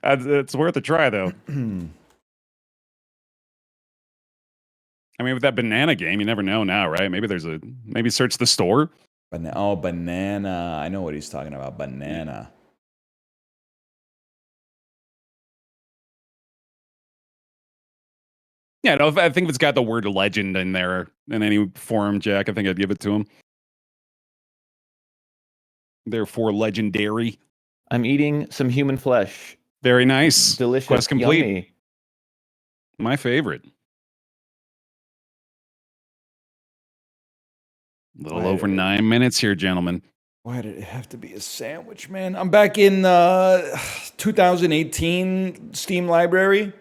It's worth a try, though. I mean, with that banana game, you never know now, right? Maybe search the store. Banana. I know what he's talking about. Banana. Yeah, no, I think if it's got the word legend in there in any form, Jack, I think I'd give it to him. Therefore, legendary. I'm eating some human flesh. Very nice. Delicious. Quest complete. Yummy. My favorite. A little over 9 minutes here, gentlemen. Why did it have to be a sandwich, man? I'm back in 2018 Steam library.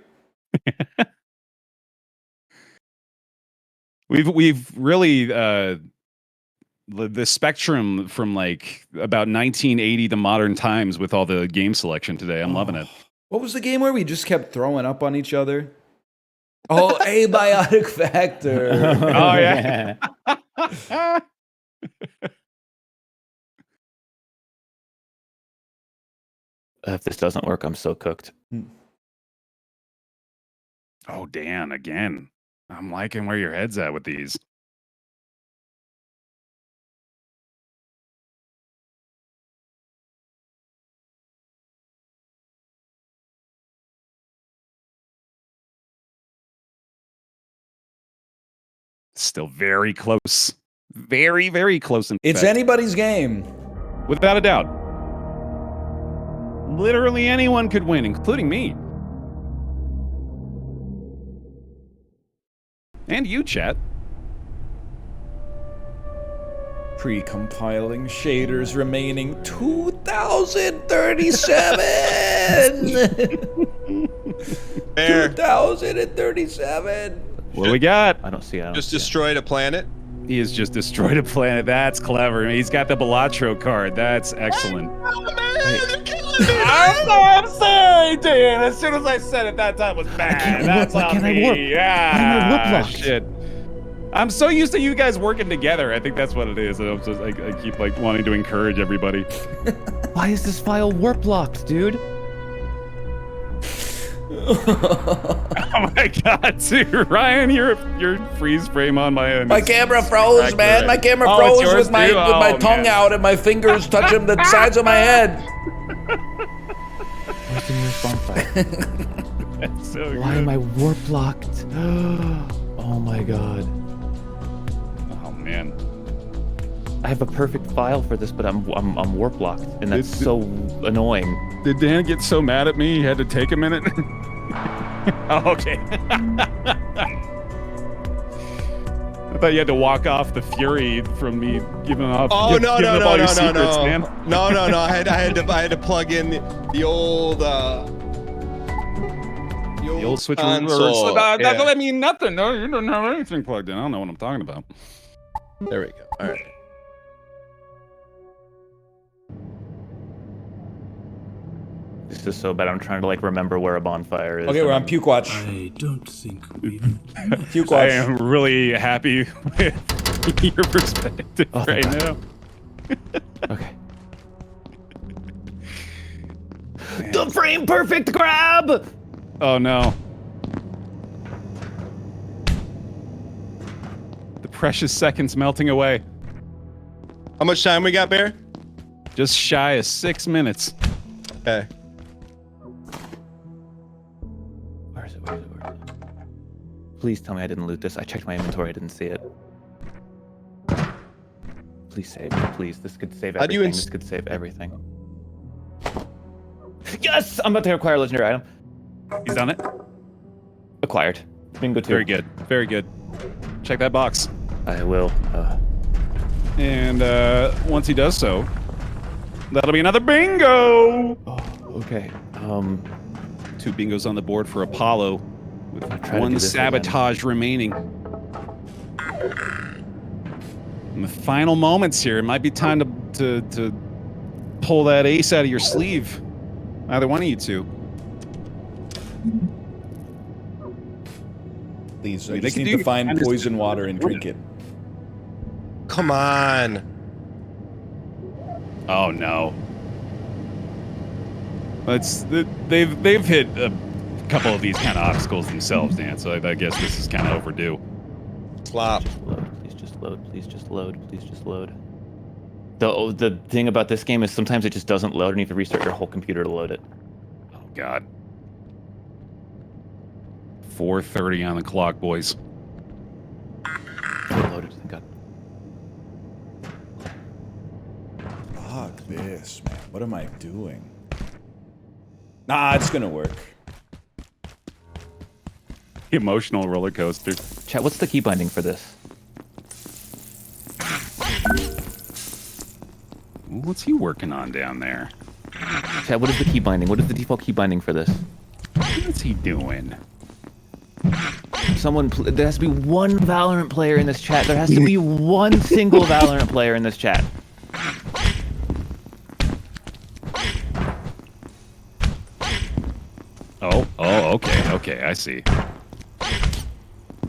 We've really the spectrum from like about 1980 to modern times with all the game selection today. I'm loving it. What was the game where we just kept throwing up on each other? Oh, Abiotic Factor. Oh yeah. If this doesn't work, I'm so cooked. Oh, Dan, again. I'm liking where your head's at with these. Still very close. Very, very close. It's anybody's game. Without a doubt. Literally anyone could win, including me. And you, chat. Pre-compiling shaders remaining 2037. Bear, 2037. What do we got? I don't see it. just destroyed a planet. He has just destroyed a planet. That's clever. He's got the Balatro card. That's excellent. Oh man, you're killing me. I'm sorry, Dan. As soon as I said it, that time was bad. can't That's warp. Why on can't I me. warp? Yeah. Why am I warp locked? Shit. I'm so used to you guys working together. I think that's what it is. I keep like wanting to encourage everybody. Why is this file warp locked, dude? Oh my god, dude. Ryan, your freeze frame on my end. My camera froze, man. My camera Oh, froze it's yours with my too? Oh, tongue man. out and my fingers touching the sides of my head. Where's the new spawn file? That's so Why good. am I warp locked? Oh my god. Oh man. I have a perfect file for this, but I'm warp locked, and that's so annoying. Did Dan get so mad at me he had to take a minute? Oh, okay. I thought you had to walk off the fury from me giving off. Oh giving no up no no all your no no secrets, no man. no no no! I had to plug in the old The old switch console. that Yeah. doesn't mean nothing. No, you don't have anything plugged in. I don't know what I'm talking about. There we go. All right. This is so bad. I'm trying to like remember where a bonfire is. Okay, we're on Puke Watch. I don't think we. Puke I Watch. am really happy with your perspective right now. Okay. The frame perfect grab. Oh no. The precious seconds melting away. How much time we got, Bear? Just shy of 6 minutes. Okay. Where is it? Where is it? Where is it? Please tell me I didn't loot this. I checked my inventory. I didn't see it. Please save. Please. This could save How do you everything. This could save everything. Yes! I'm about to acquire a legendary item. He's done it. Acquired. Bingo 2. Very good. Very good. Check that box. I will. And once he does so, that'll be another bingo. Oh, okay. 2 bingos on the board for Apollo, with I'll try to do one this sabotage remaining. In the final moments here, it might be time to pull that ace out of your sleeve. Either one of you two. Please, I They just can need do to find kind of poison stuff. water and drink it. Come on. Oh no. They've hit a couple of these kind of obstacles themselves, Dan. So I guess this is kind of overdue. Slop. Just load. Please just load. Please just load. Please just load. The thing about this game is sometimes it just doesn't load, and you have to restart your whole computer to load it. Oh God. 4:30 on the clock, boys. It loaded. Thank God. Fuck this, man. What am I doing? Nah, it's gonna work. Emotional roller coaster. Chat, what's the key binding for this? What's he working on down there? Chat, what is the key binding? What is the default key binding for this? What's he doing? There has to be one Valorant player in this chat. There has to be one single Valorant player in this chat. Oh, okay, I see.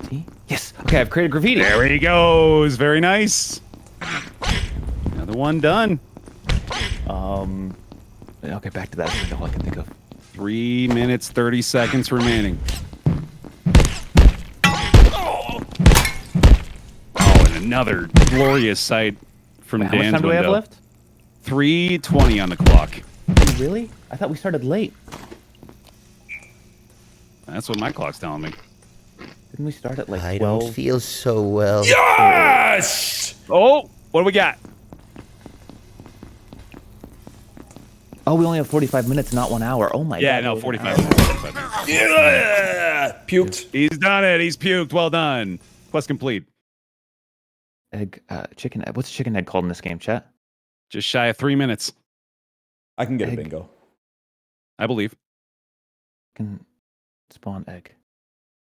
See? Yes. Okay, I've created graffiti. There he goes. Very nice. Another one done. Okay, back to that. That's all I can think of. 3 minutes, 30 seconds remaining. Oh, and another glorious sight from Wait, how Dan's much time do we have window. left? 3:20 on the clock. Really? I thought we started late. That's what my clock's telling me. Didn't we start at like I 12? don't feel so well. Yes! Oh, what do we got? Oh, we only have 45 minutes, not 1 hour. Oh my Yeah, god. no, 45 minutes. 45 minutes. Yeah! Puked. He's done it. He's puked. Well done. Quest complete. Egg, chicken egg. What's chicken egg called in this game, chat? Just shy of 3 minutes, I can get a Egg. bingo. I believe. Can spawn egg.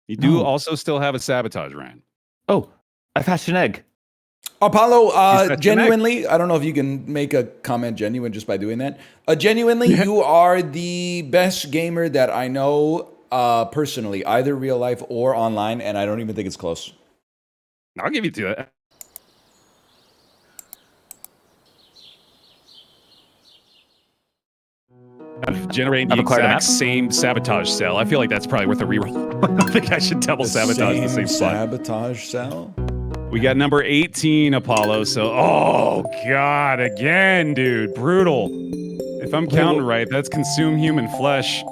You do No. also still have a sabotage, Ryan. Oh, I've hatched an egg. Apollo, Is that your genuinely, I don't know if you can make a comment genuine just by doing that. Genuinely, you are the best gamer that I know personally, either real life or online, and I don't even think it's close. I'll give you to that. I'm generating the I've acquired an exact app. same sabotage cell. I feel like that's probably worth a reroll. I don't think I should double sabotage the same spot. sabotage cell? We got number 18, Apollo. So, oh god, again, dude, brutal. If I'm counting right, that's consume human flesh.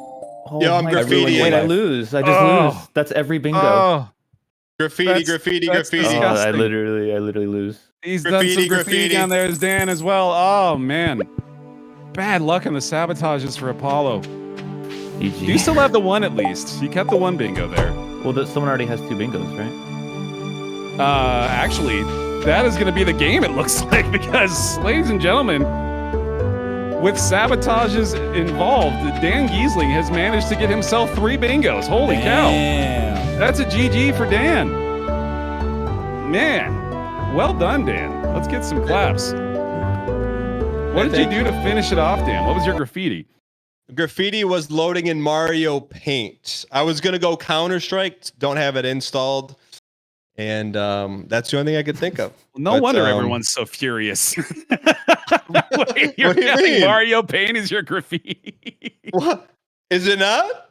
Oh, Yo, I'm my- graffitiing. Wait, I lose. I just Oh. lose. That's every bingo. Oh, Graffiti, That's- graffiti, that's graffiti. Oh, disgusting. I literally lose. he's done some Graffiti, graffiti graffiti. down there. There's Dan as well. Oh man, bad luck on the sabotages for Apollo. GG. You still have the one at least. You kept the one bingo there. Well, someone already has 2 bingos, right? Actually, that is going to be the game, it looks like, because, ladies and gentlemen, with sabotages involved, Dan Giesling has managed to get himself 3 bingos. Holy cow. That's a GG for Dan. Man, well done, Dan. Let's get some claps. What did you do to finish it off, Dan? What was your graffiti? Graffiti was loading in Mario Paint. I was going to go Counter-Strike, don't have it installed. And that's the only thing I could think of. No wonder everyone's so furious. Wait, you're What do you having mean? Mario Paint is your graffiti. What? Is it not?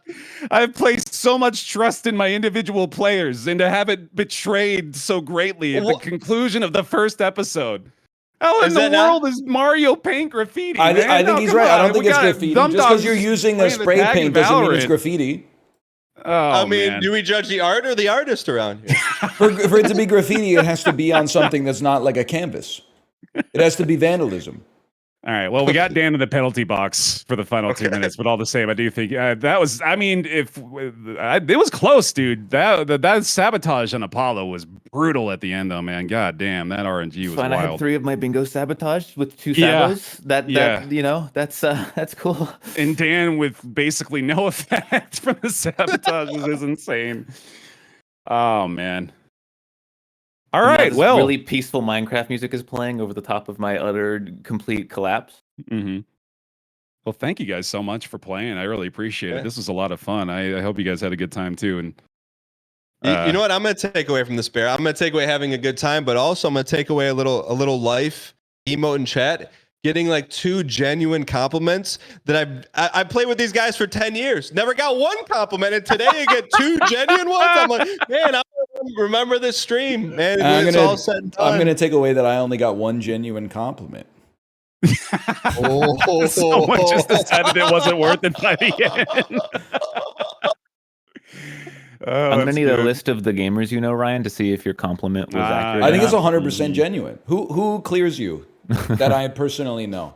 I've placed so much trust in my individual players, and to have it betrayed so greatly at the conclusion of the first episode. How in the world is Mario Paint graffiti? I think he's right. I don't think it's graffiti. Just because you're using a spray paint doesn't mean it's graffiti. Oh, I mean, man. do we judge the art or the artist around here? For it to be graffiti, it has to be on something that's not like a canvas. It has to be vandalism. All right. Well, we got Dan in the penalty box for the final 2 minutes, but all the same, I do think that was. I mean, it was close, dude. That sabotage on Apollo was brutal at the end, though, man. God damn, that RNG was Fine, wild. I had 3 of my bingo sabotaged with 2 Yeah. sabos. That you know, that's cool. And Dan with basically no effect from the sabotages is insane. Oh man. All right. This Well, really peaceful Minecraft music is playing over the top of my utter complete collapse. mm-hmm. Well, thank you guys so much for playing. I really appreciate it. This was a lot of fun. I hope you guys had a good time too. And You know what I'm going to take away from this, Bear? I'm going to take away having a good time, but also I'm going to take away a little life emote in chat. Getting like 2 genuine compliments that I played with these guys for 10 years. Never got 1 compliment, and today I get 2 genuine ones. I'm like, man, I remember this stream, man. It's all said and done. I'm going to take away that I only got 1 genuine compliment. Someone just decided it wasn't worth it by the end. I'm gonna need a list of the gamers you know, Ryan, to see if your compliment was accurate. I think it's 100% genuine. Who clears you that I personally know?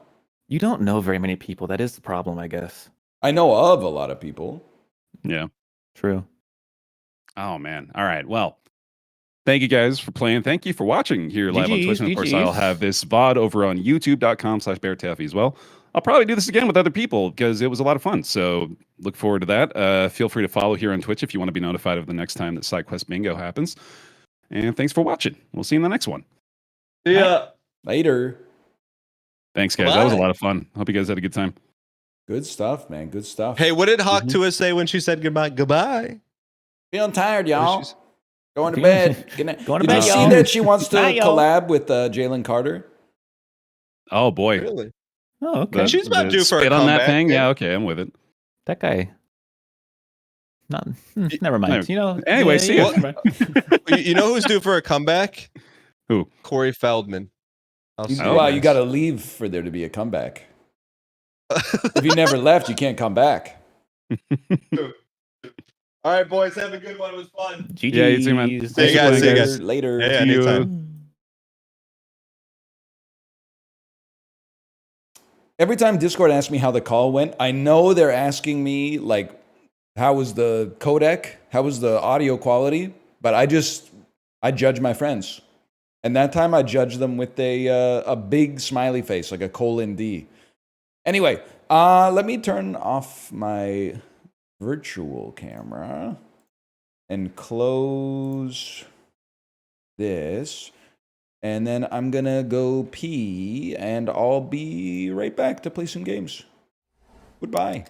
You don't know very many people. That is the problem, I guess. I know of a lot of people. Yeah. True. Oh man. All right. Well, thank you guys for playing. Thank you for watching here live on Twitch. And of course, I'll have this VOD over on youtube.com/BearTaffy as well. I'll probably do this again with other people because it was a lot of fun. So look forward to that. Feel free to follow here on Twitch if you want to be notified of the next time that SideQuest Bingo happens. And thanks for watching. We'll see you in the next one. Yeah. Later. Thanks, guys. That was a lot of fun. Hope you guys had a good time. Good stuff, man. Good stuff. Hey, what did Hawk Tua say when she said goodbye? Goodbye. Feeling tired, y'all. Going to bed. Going to Did bed, you see y'all. that she wants to Bye, y'all. collab with Jalen Carter? Oh, boy. Really? Oh, okay. She's about due for a spit on that comeback, thing? yeah. Yeah, okay. I'm with it. That guy. Never mind. You know. Anyway, see ya. You know who's due for a comeback? Who? Corey Feldman. You got to leave for there to be a comeback. If you never left, you can't come back. All right, boys. Have a good one. It was fun. GG's. Yeah, you too, man. See you guys. See you guys. Later. Yeah, See you. anytime. Every time Discord asks me how the call went, I know they're asking me, like, how was the codec? How was the audio quality? But I judge my friends. And that time I judged them with a big smiley face, like a colon D. Anyway, let me turn off my virtual camera and close this. And then I'm going to go pee, and I'll be right back to play some games. Goodbye.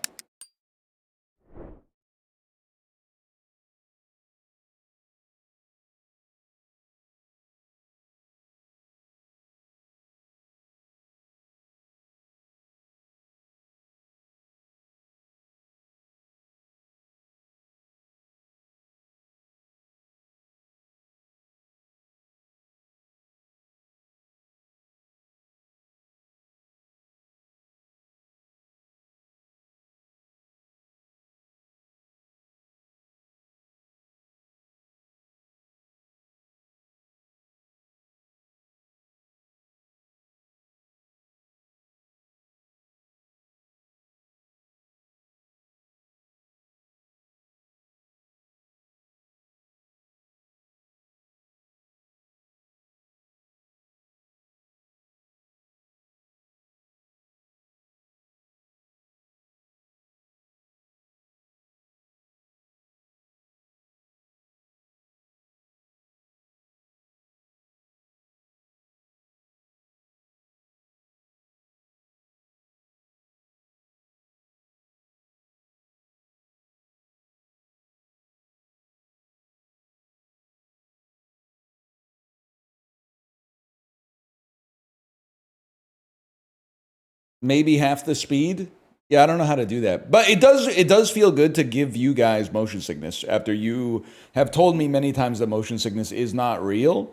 maybe half the speed. Yeah, I don't know how to do that. But it does feel good to give you guys motion sickness after you have told me many times that motion sickness is not real.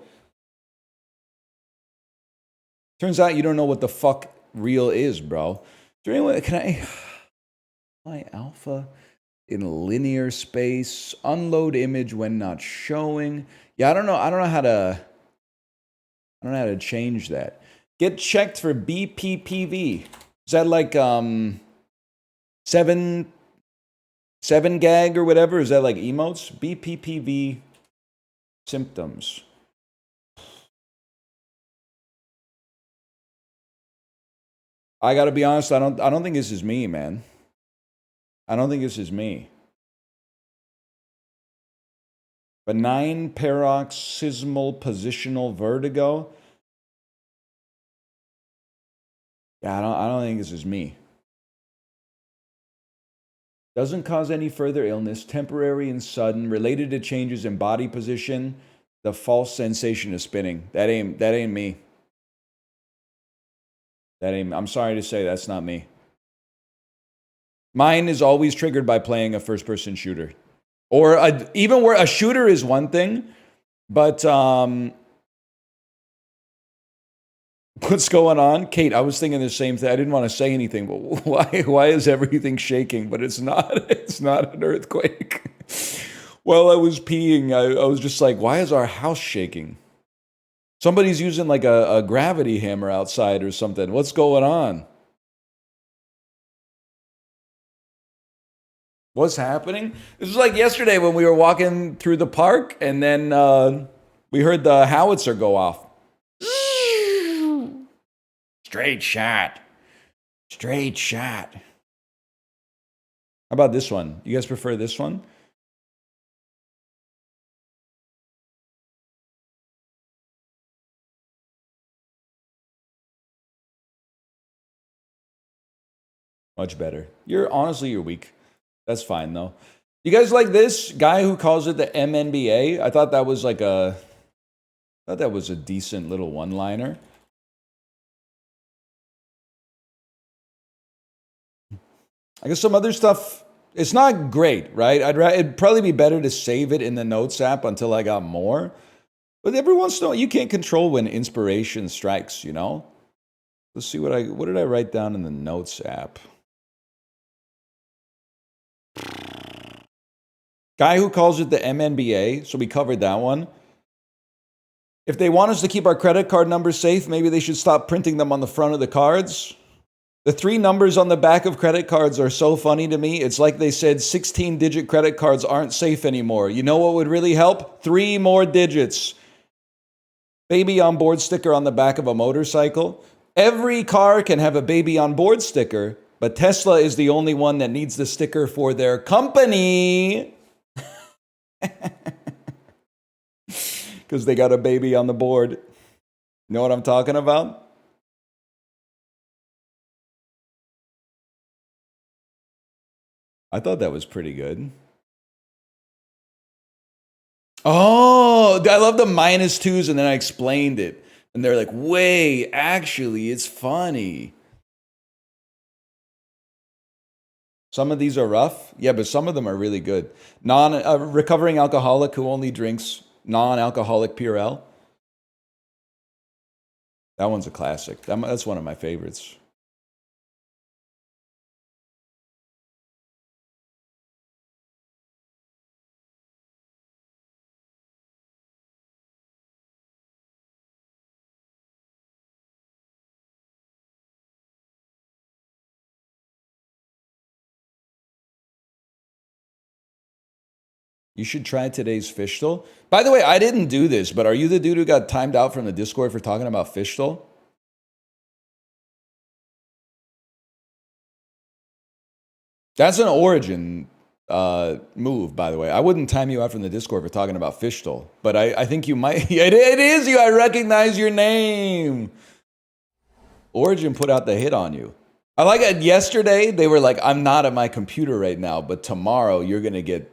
Turns out you don't know what the fuck real is, bro. Is there any way, can I my alpha in linear space, unload image when not showing? Yeah, I don't know how to change that. Get checked for BPPV. Is that like 7 gag or whatever? Is that like emotes? BPPV symptoms. I gotta be honest, I don't think this is me, man. I don't think this is me. Benign paroxysmal positional vertigo. Yeah, I don't think this is me. Doesn't cause any further illness, temporary and sudden, related to changes in body position, the false sensation of spinning. That ain't me. I'm sorry to say that's not me. Mine is always triggered by playing a first-person shooter. Or even where a shooter is one thing, but what's going on? Kate, I was thinking the same thing. I didn't want to say anything, but why is everything shaking? But it's not an earthquake. While I was peeing, I was just like, why is our house shaking? Somebody's using like a gravity hammer outside or something. What's going on? What's happening? This was like yesterday when we were walking through the park and then we heard the howitzer go off. Straight shot. Straight shot. How about this one? You guys prefer this one? Much better. You're weak. That's fine though. You guys like this guy who calls it the MNBA? I thought that was a decent little one-liner. I guess some other stuff, it's not great, right? It'd probably be better to save it in the notes app until I got more. But every once in a while, you can't control when inspiration strikes, you know? Let's see what did I write down in the notes app? Guy who calls it the MNBA, so we covered that one. If they want us to keep our credit card numbers safe, maybe they should stop printing them on the front of the cards. The 3 numbers on the back of credit cards are so funny to me. It's like they said 16-digit credit cards aren't safe anymore. You know what would really help? 3 more digits. Baby on board sticker on the back of a motorcycle. Every car can have a baby on board sticker, but Tesla is the only one that needs the sticker for their company. Because they got a baby on the board. You know what I'm talking about? I thought that was pretty good. Oh, I love the -2s, and then I explained it. And they're like, wait, actually, it's funny. Some of these are rough. Yeah, but some of them are really good. Recovering alcoholic who only drinks non-alcoholic Purell. That one's a classic. That's one of my favorites. You should try today's Fishtel. By the way, I didn't do this, but are you the dude who got timed out from the Discord for talking about Fishtel? That's an Origin move, by the way. I wouldn't time you out from the Discord for talking about Fishtel, but I think you might. It is you. I recognize your name. Origin put out the hit on you. I like it. Yesterday, they were like, I'm not at my computer right now, but tomorrow you're going to get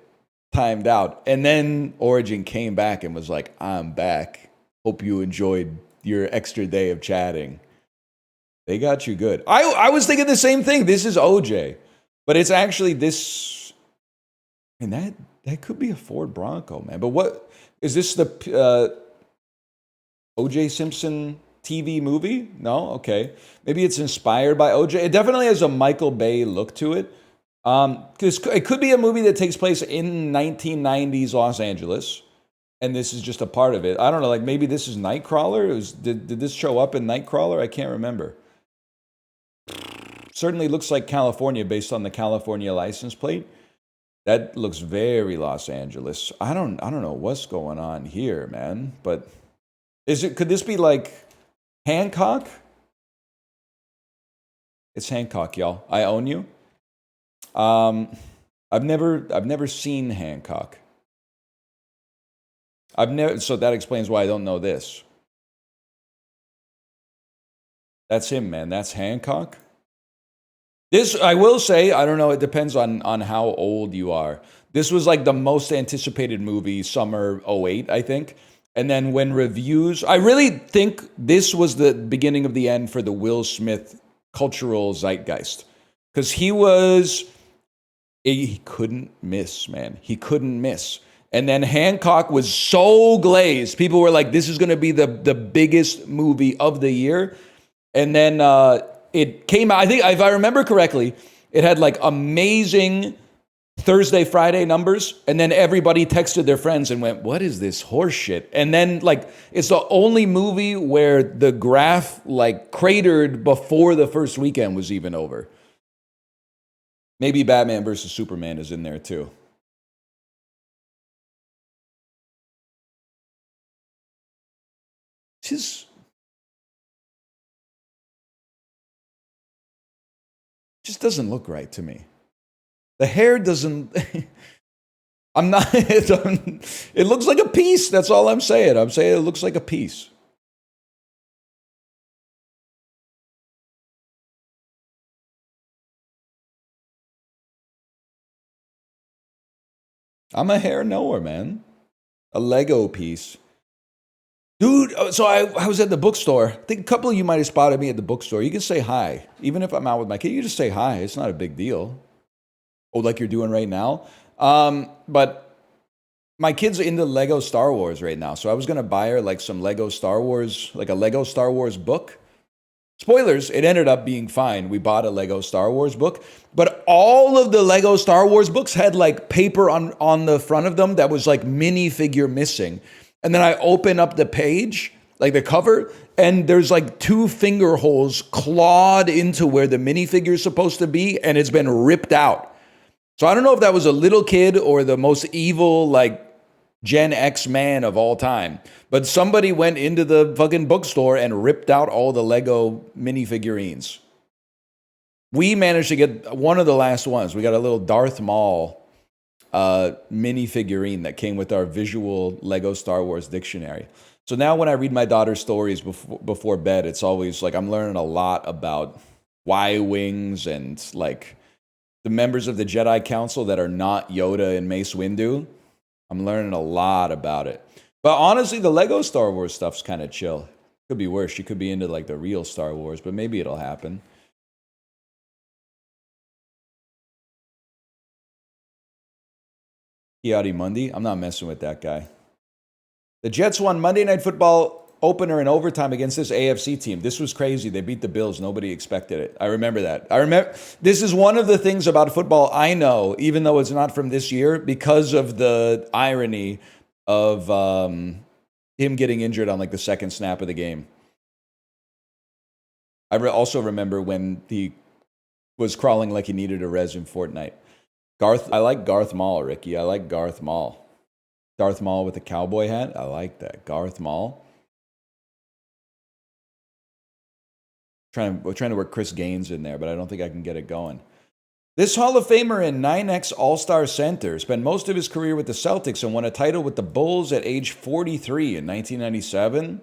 timed out. And then Origin came back and was like, I'm back. Hope you enjoyed your extra day of chatting. They got you good. I was thinking the same thing. This is OJ, but it's actually this. And that could be a Ford Bronco, man. But what is this? The OJ Simpson TV movie? No, okay. Maybe it's inspired by OJ. It definitely has a Michael Bay look to it. Because it could be a movie that takes place in 1990s Los Angeles, and this is just a part of it. I don't know. Like maybe this is Nightcrawler. Did this show up in Nightcrawler? I can't remember. Certainly looks like California based on the California license plate. That looks very Los Angeles. I don't know what's going on here, man. But could this be like Hancock? It's Hancock, y'all. I own you. I've never seen Hancock. So that explains why I don't know this. That's him, man. That's Hancock. This, I will say, I don't know, it depends on how old you are. This was like the most anticipated movie summer 08, I think. And then when reviews, I really think this was the beginning of the end for the Will Smith cultural zeitgeist. Because he couldn't miss, man. He couldn't miss. And then Hancock was so glazed. People were like, this is going to be the biggest movie of the year. And then it came out, I think, if I remember correctly, it had like amazing Thursday, Friday numbers. And then everybody texted their friends and went, what is this horse shit? And then like, it's the only movie where the graph like cratered before the first weekend was even over. Maybe Batman versus Superman is in there too. Just doesn't look right to me. The hair doesn't. I'm not. It looks like a piece. That's all I'm saying. I'm saying it looks like a piece. I'm a hair knower, man. A Lego piece. Dude, so I was at the bookstore. I think a couple of you might have spotted me at the bookstore. You can say hi. Even if I'm out with my kid, you just say hi. It's not a big deal. Oh, like you're doing right now? But my kid's into Lego Star Wars right now. So I was going to buy her like some Lego Star Wars, like a Lego Star Wars book. Spoilers, it ended up being fine. We bought a Lego Star Wars book. But all of the Lego Star Wars books had like paper on the front of them that was like minifigure missing. And then I open up the page, like the cover, and there's like 2 finger holes clawed into where the minifigure is supposed to be, and it's been ripped out. So I don't know if that was a little kid or the most evil, like, Gen X man of all time. But somebody went into the fucking bookstore and ripped out all the Lego minifigurines. We managed to get one of the last ones. We got a little Darth Maul mini figurine that came with our visual Lego Star Wars dictionary. So now when I read my daughter's stories before bed, it's always like I'm learning a lot about Y-Wings and like the members of the Jedi Council that are not Yoda and Mace Windu. I'm learning a lot about it. But honestly, the Lego Star Wars stuff's kind of chill. Could be worse. You could be into like the real Star Wars, but maybe it'll happen. Kiadi Mundi. I'm not messing with that guy. The Jets won Monday Night Football opener in overtime against this AFC team. This was crazy. They beat the Bills. Nobody expected it. I remember that. This is one of the things about football I know, even though it's not from this year, because of the irony of him getting injured on like the second snap of the game. I also remember when he was crawling like he needed a res in Fortnite. I like Garth Maul, Ricky. I like Garth Maul. Darth Maul with the cowboy hat. I like that. Garth Maul. We're trying to work Chris Gaines in there, but I don't think I can get it going. This Hall of Famer in 9X All-Star Center spent most of his career with the Celtics and won a title with the Bulls at age 43 in 1997.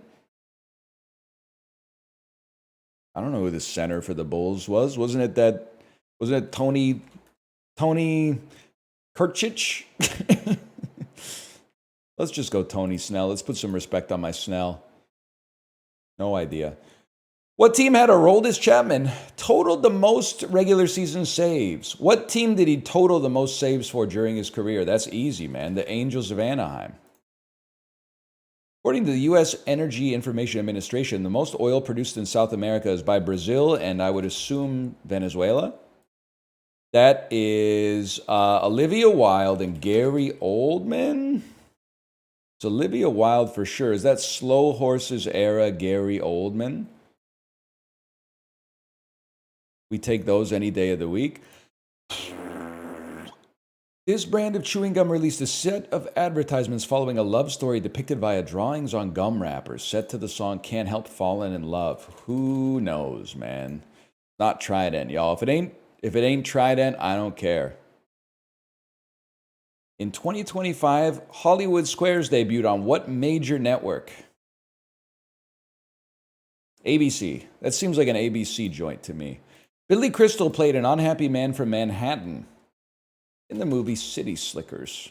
I don't know who the center for the Bulls was. Wasn't it Tony Kurcic? Let's just go Tony Snell. Let's put some respect on my Snell. No idea. What team had Aroldis Chapman totaled the most regular season saves? What team did he total the most saves for during his career? That's easy, man. The Angels of Anaheim. According to the U.S. Energy Information Administration, the most oil produced in South America is by Brazil and I would assume Venezuela. That is Olivia Wilde and Gary Oldman. It's Olivia Wilde for sure. Is that Slow Horses era Gary Oldman? We take those any day of the week. This brand of chewing gum released a set of advertisements following a love story depicted via drawings on gum wrappers set to the song Can't Help Falling in Love. Who knows, man? Not Trident, y'all. If it ain't Trident, I don't care. In 2025, Hollywood Squares debuted on what major network? ABC. That seems like an ABC joint to me. Billy Crystal played an unhappy man from Manhattan in the movie City Slickers.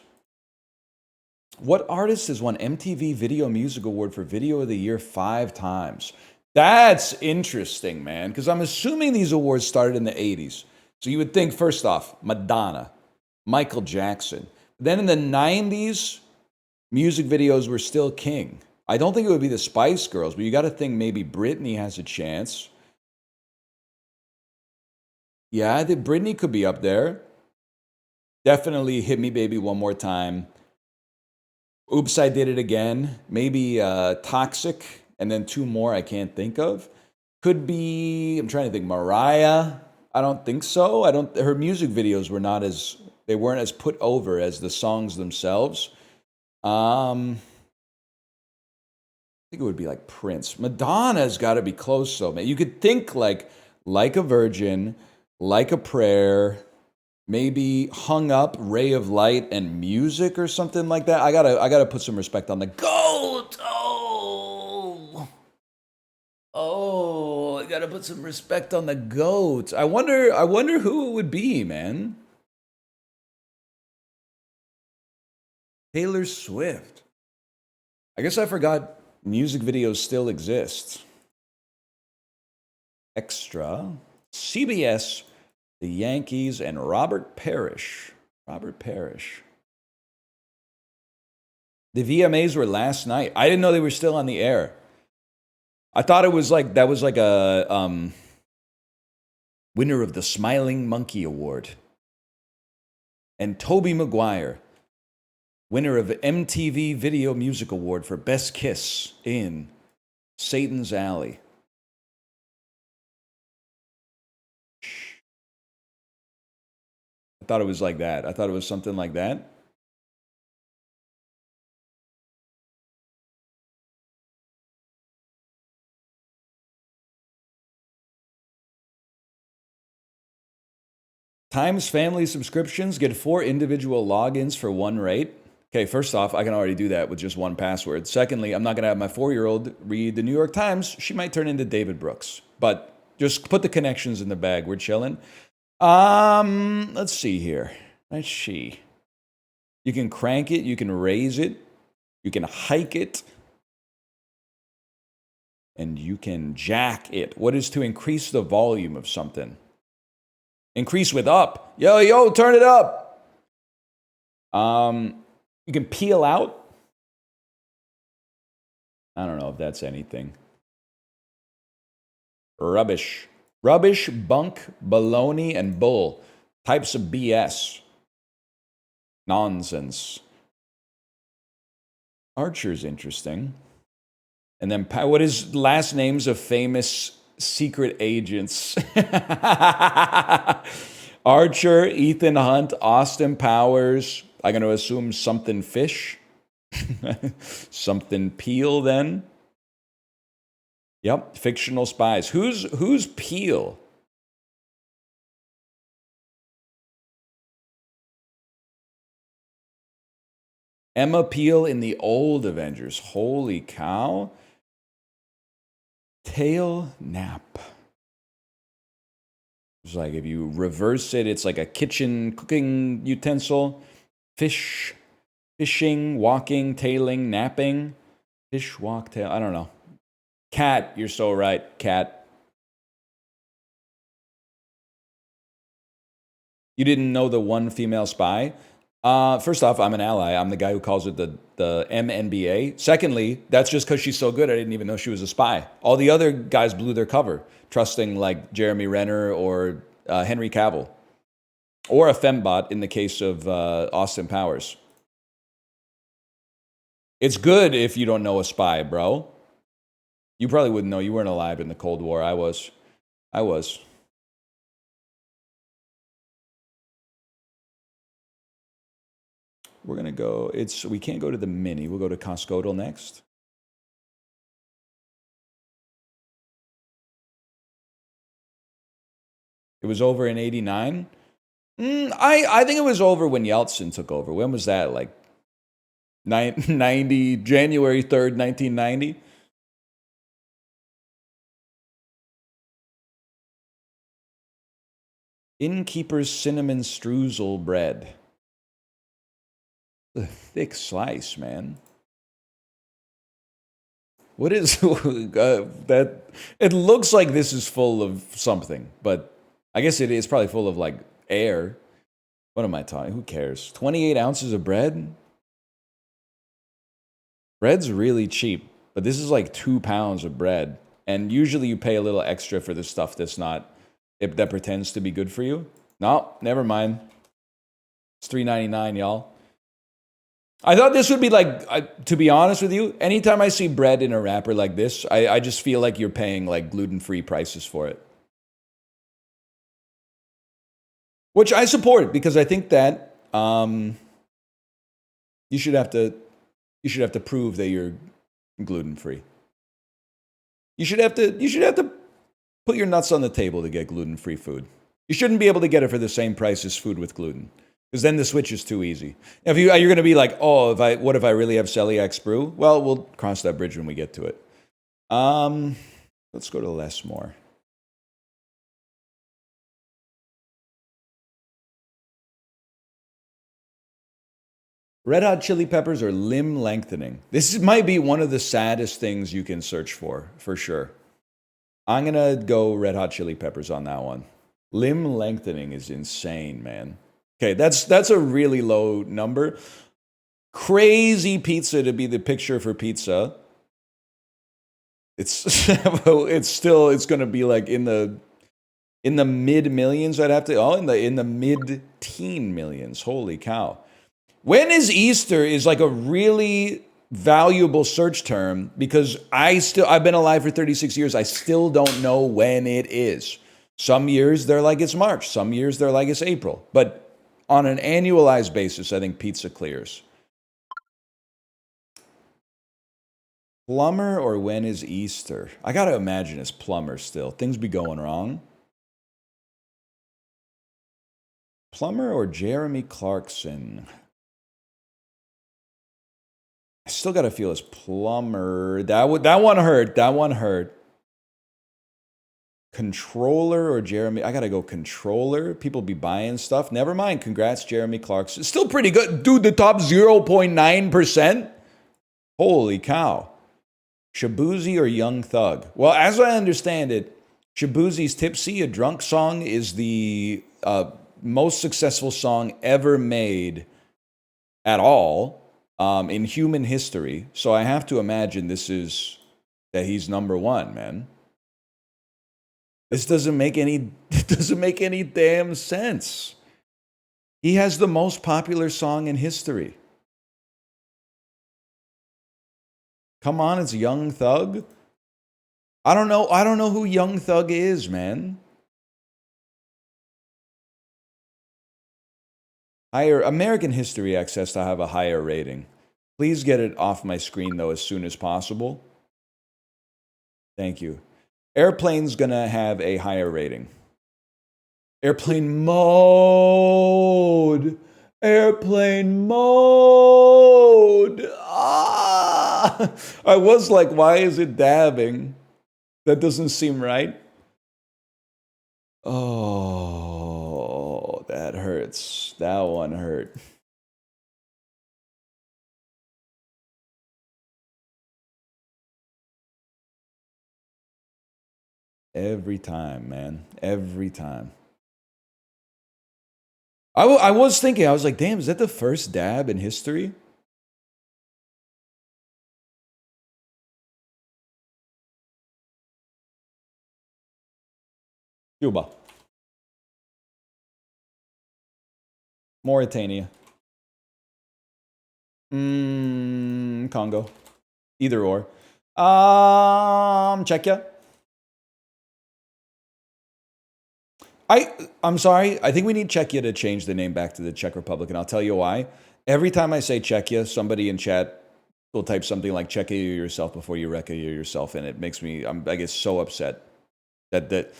What artist has won MTV Video Music Award for Video of the Year 5 times? That's interesting, man, because I'm assuming these awards started in the 80s. So you would think, first off, Madonna, Michael Jackson. Then in the 90s, music videos were still king. I don't think it would be the Spice Girls, but you got to think maybe Britney has a chance. Yeah, I think Britney could be up there. Definitely Hit Me Baby One More Time. Oops, I Did It Again. Maybe Toxic, and then 2 more I can't think of. Could be, I'm trying to think, Mariah. I don't think so. Her music videos weren't as put over as the songs themselves. I think it would be like Prince. Madonna's got to be close though, man. You could think like a Virgin, Like a Prayer, maybe Hung Up, Ray of Light, and Music or something like that. I gotta put some respect on the GOAT. Oh, I gotta put some respect on the GOAT. I wonder who it would be, man. Taylor Swift. I guess I forgot music videos still exist. Extra. CBS, the Yankees, and Robert Parrish. Robert Parrish. The VMAs were last night. I didn't know they were still on the air. I thought it was like a winner of the Smiling Monkey Award. And Tobey Maguire, winner of MTV Video Music Award for Best Kiss in Satan's Alley. I thought it was like that. I thought it was something like that. Times family subscriptions get 4 individual logins for 1 rate. Okay, first off, I can already do that with just 1 password. Secondly, I'm not going to have my 4-year-old read the New York Times. She might turn into David Brooks. But just put the connections in the bag. We're chilling. Let's see here. Let's see. You can crank it. You can raise it. You can hike it. And you can jack it. What is to increase the volume of something? Increase with up. Yo, turn it up. You can peel out. I don't know if that's anything. Rubbish. Rubbish, bunk, baloney, and bull. Types of BS. Nonsense. Archer's interesting. And then what is last names of famous secret agents? Archer, Ethan Hunt, Austin Powers. I'm going to assume something Fish. Something Peel then. Yep, fictional spies. Who's Peel? Emma Peel in the old Avengers. Holy cow. Tail nap. It's like if you reverse it, it's like a kitchen cooking utensil. Fish, fishing, walking, tailing, napping. Fish, walk, tail. I don't know. Cat, you're so right. Cat. You didn't know the one female spy? First off, I'm an ally. I'm the guy who calls it the MNBA. Secondly, that's just because she's so good. I didn't even know she was a spy. All the other guys blew their cover, trusting like Jeremy Renner or Henry Cavill, or a fembot in the case of Austin Powers. It's good if you don't know a spy, bro. You probably wouldn't know. You weren't alive in the Cold War. I was. We're going to go, we can't go to the mini. We'll go to Coscodal next. It was over in 89. I think it was over when Yeltsin took over. When was that? Like 90, January 3rd, 1990? Innkeeper's cinnamon streusel bread. A thick slice, man. What is that? It looks like this is full of something, but I guess it is probably full of like air. What am I talking? Who cares? 28 ounces of bread? Bread's really cheap, but this is like 2 pounds of bread. And usually you pay a little extra for the stuff that's not, that pretends to be good for you. No, never mind. It's $3.99, y'all. I thought this would be like, to be honest with you, anytime I see bread in a wrapper like this, I just feel like you're paying like gluten-free prices for it. Which I support because I think that you should have to prove that you're gluten-free. You should have to put your nuts on the table to get gluten-free food. You shouldn't be able to get it for the same price as food with gluten. Because then the switch is too easy. If you're going to be like, oh, what if I really have celiac sprue? Well, we'll cross that bridge when we get to it. Let's go to less more. Red Hot Chili Peppers or limb lengthening. This might be one of the saddest things you can search for sure. I'm going to go Red Hot Chili Peppers on that one. Limb lengthening is insane, man. Okay, that's a really low number. Crazy pizza to be the picture for pizza. It's it's going to be like in the mid millions. I'd have to in the mid teen millions. Holy cow. When is Easter is like a really valuable search term because I've been alive for 36 years. I still don't know when it is. Some years they're like it's March. Some years they're like it's April. But on an annualized basis, I think pizza clears. Plumber or when is Easter? I got to imagine it's plumber still. Things be going wrong. Plumber or Jeremy Clarkson? I still got to feel it's plumber. That one hurt. That one hurt. Controller or Jeremy? I gotta go controller. People be buying stuff. Never mind. Congrats, Jeremy Clarkson. It's still pretty good. Dude, the top 0.9%? Holy cow. Shabuzi or Young Thug? Well, as I understand it, Shabuzi's Tipsy, a drunk song, is the most successful song ever made at all in human history. So I have to imagine that he's number one, man. This doesn't make any damn sense. He has the most popular song in history. Come on, it's Young Thug. I don't know who Young Thug is, man. Higher American History X has to have a higher rating. Please get it off my screen though as soon as possible. Thank you. Airplane's gonna have a higher rating. Airplane mode. Airplane mode. Ah! I was like, why is it dabbing? That doesn't seem right. Oh, that hurts. That one hurt. Every time, man. Every time. I was thinking, I was like, damn, is that the first dab in history? Cuba. Mauritania. Congo. Either or. Czechia. I'm sorry. I think we need Czechia to change the name back to the Czech Republic, and I'll tell you why. Every time I say Czechia, somebody in chat will type something like Czechia yourself before you wreck yourself, and it makes me, I get so upset that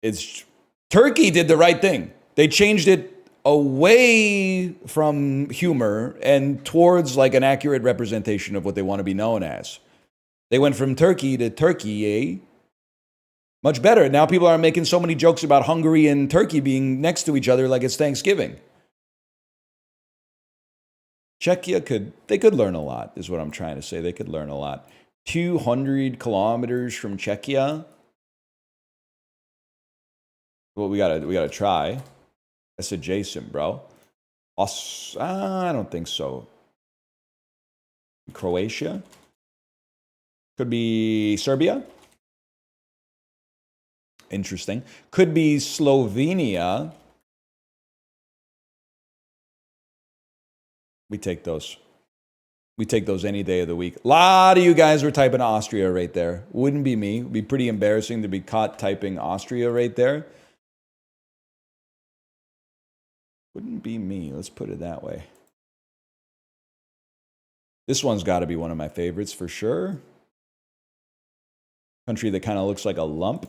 it's Turkey did the right thing. They changed it away from humor and towards like an accurate representation of what they want to be known as. They went from Turkey to Turkey, much better. Now people are making so many jokes about Hungary and Turkey being next to each other like it's Thanksgiving. Czechia could learn a lot, is what I'm trying to say. They could learn a lot. 200 kilometers from Czechia. Well, we gotta try. That's adjacent, bro. I don't think so. Croatia. Could be Serbia. Interesting. Could be Slovenia. We take those. We take those any day of the week. A lot of you guys were typing Austria right there. Wouldn't be me. It'd be pretty embarrassing to be caught typing Austria right there. Wouldn't be me. Let's put it that way. This one's got to be one of my favorites for sure. Country that kind of looks like a lump.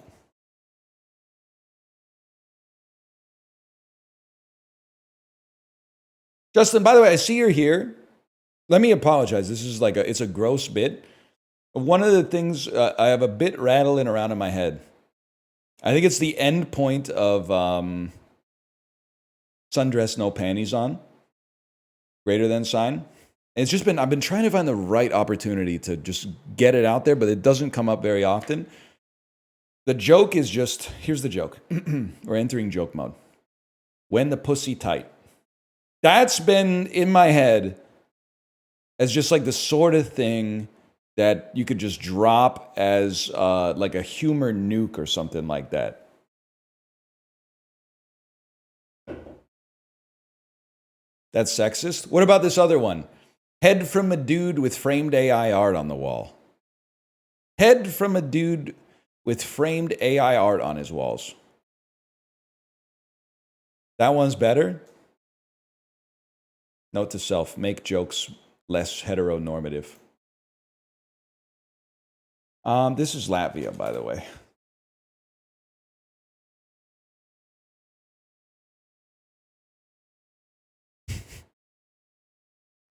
Justin, by the way, I see you're here. Let me apologize. This is like it's a gross bit. One of the things, I have a bit rattling around in my head. I think it's the end point of sundress, no panties on. Greater than sign. And it's just been, I've been trying to find the right opportunity to just get it out there, but it doesn't come up very often. The joke is just, here's the joke. We're entering joke mode. When the pussy tight. That's been in my head as just like the sort of thing that you could just drop as like a humor nuke or something like that. That's sexist. What about this other one? Head from a dude with framed AI art on the wall. Head from a dude with framed AI art on his walls. That one's better. Note to self, make jokes less heteronormative. This is Latvia, by the way.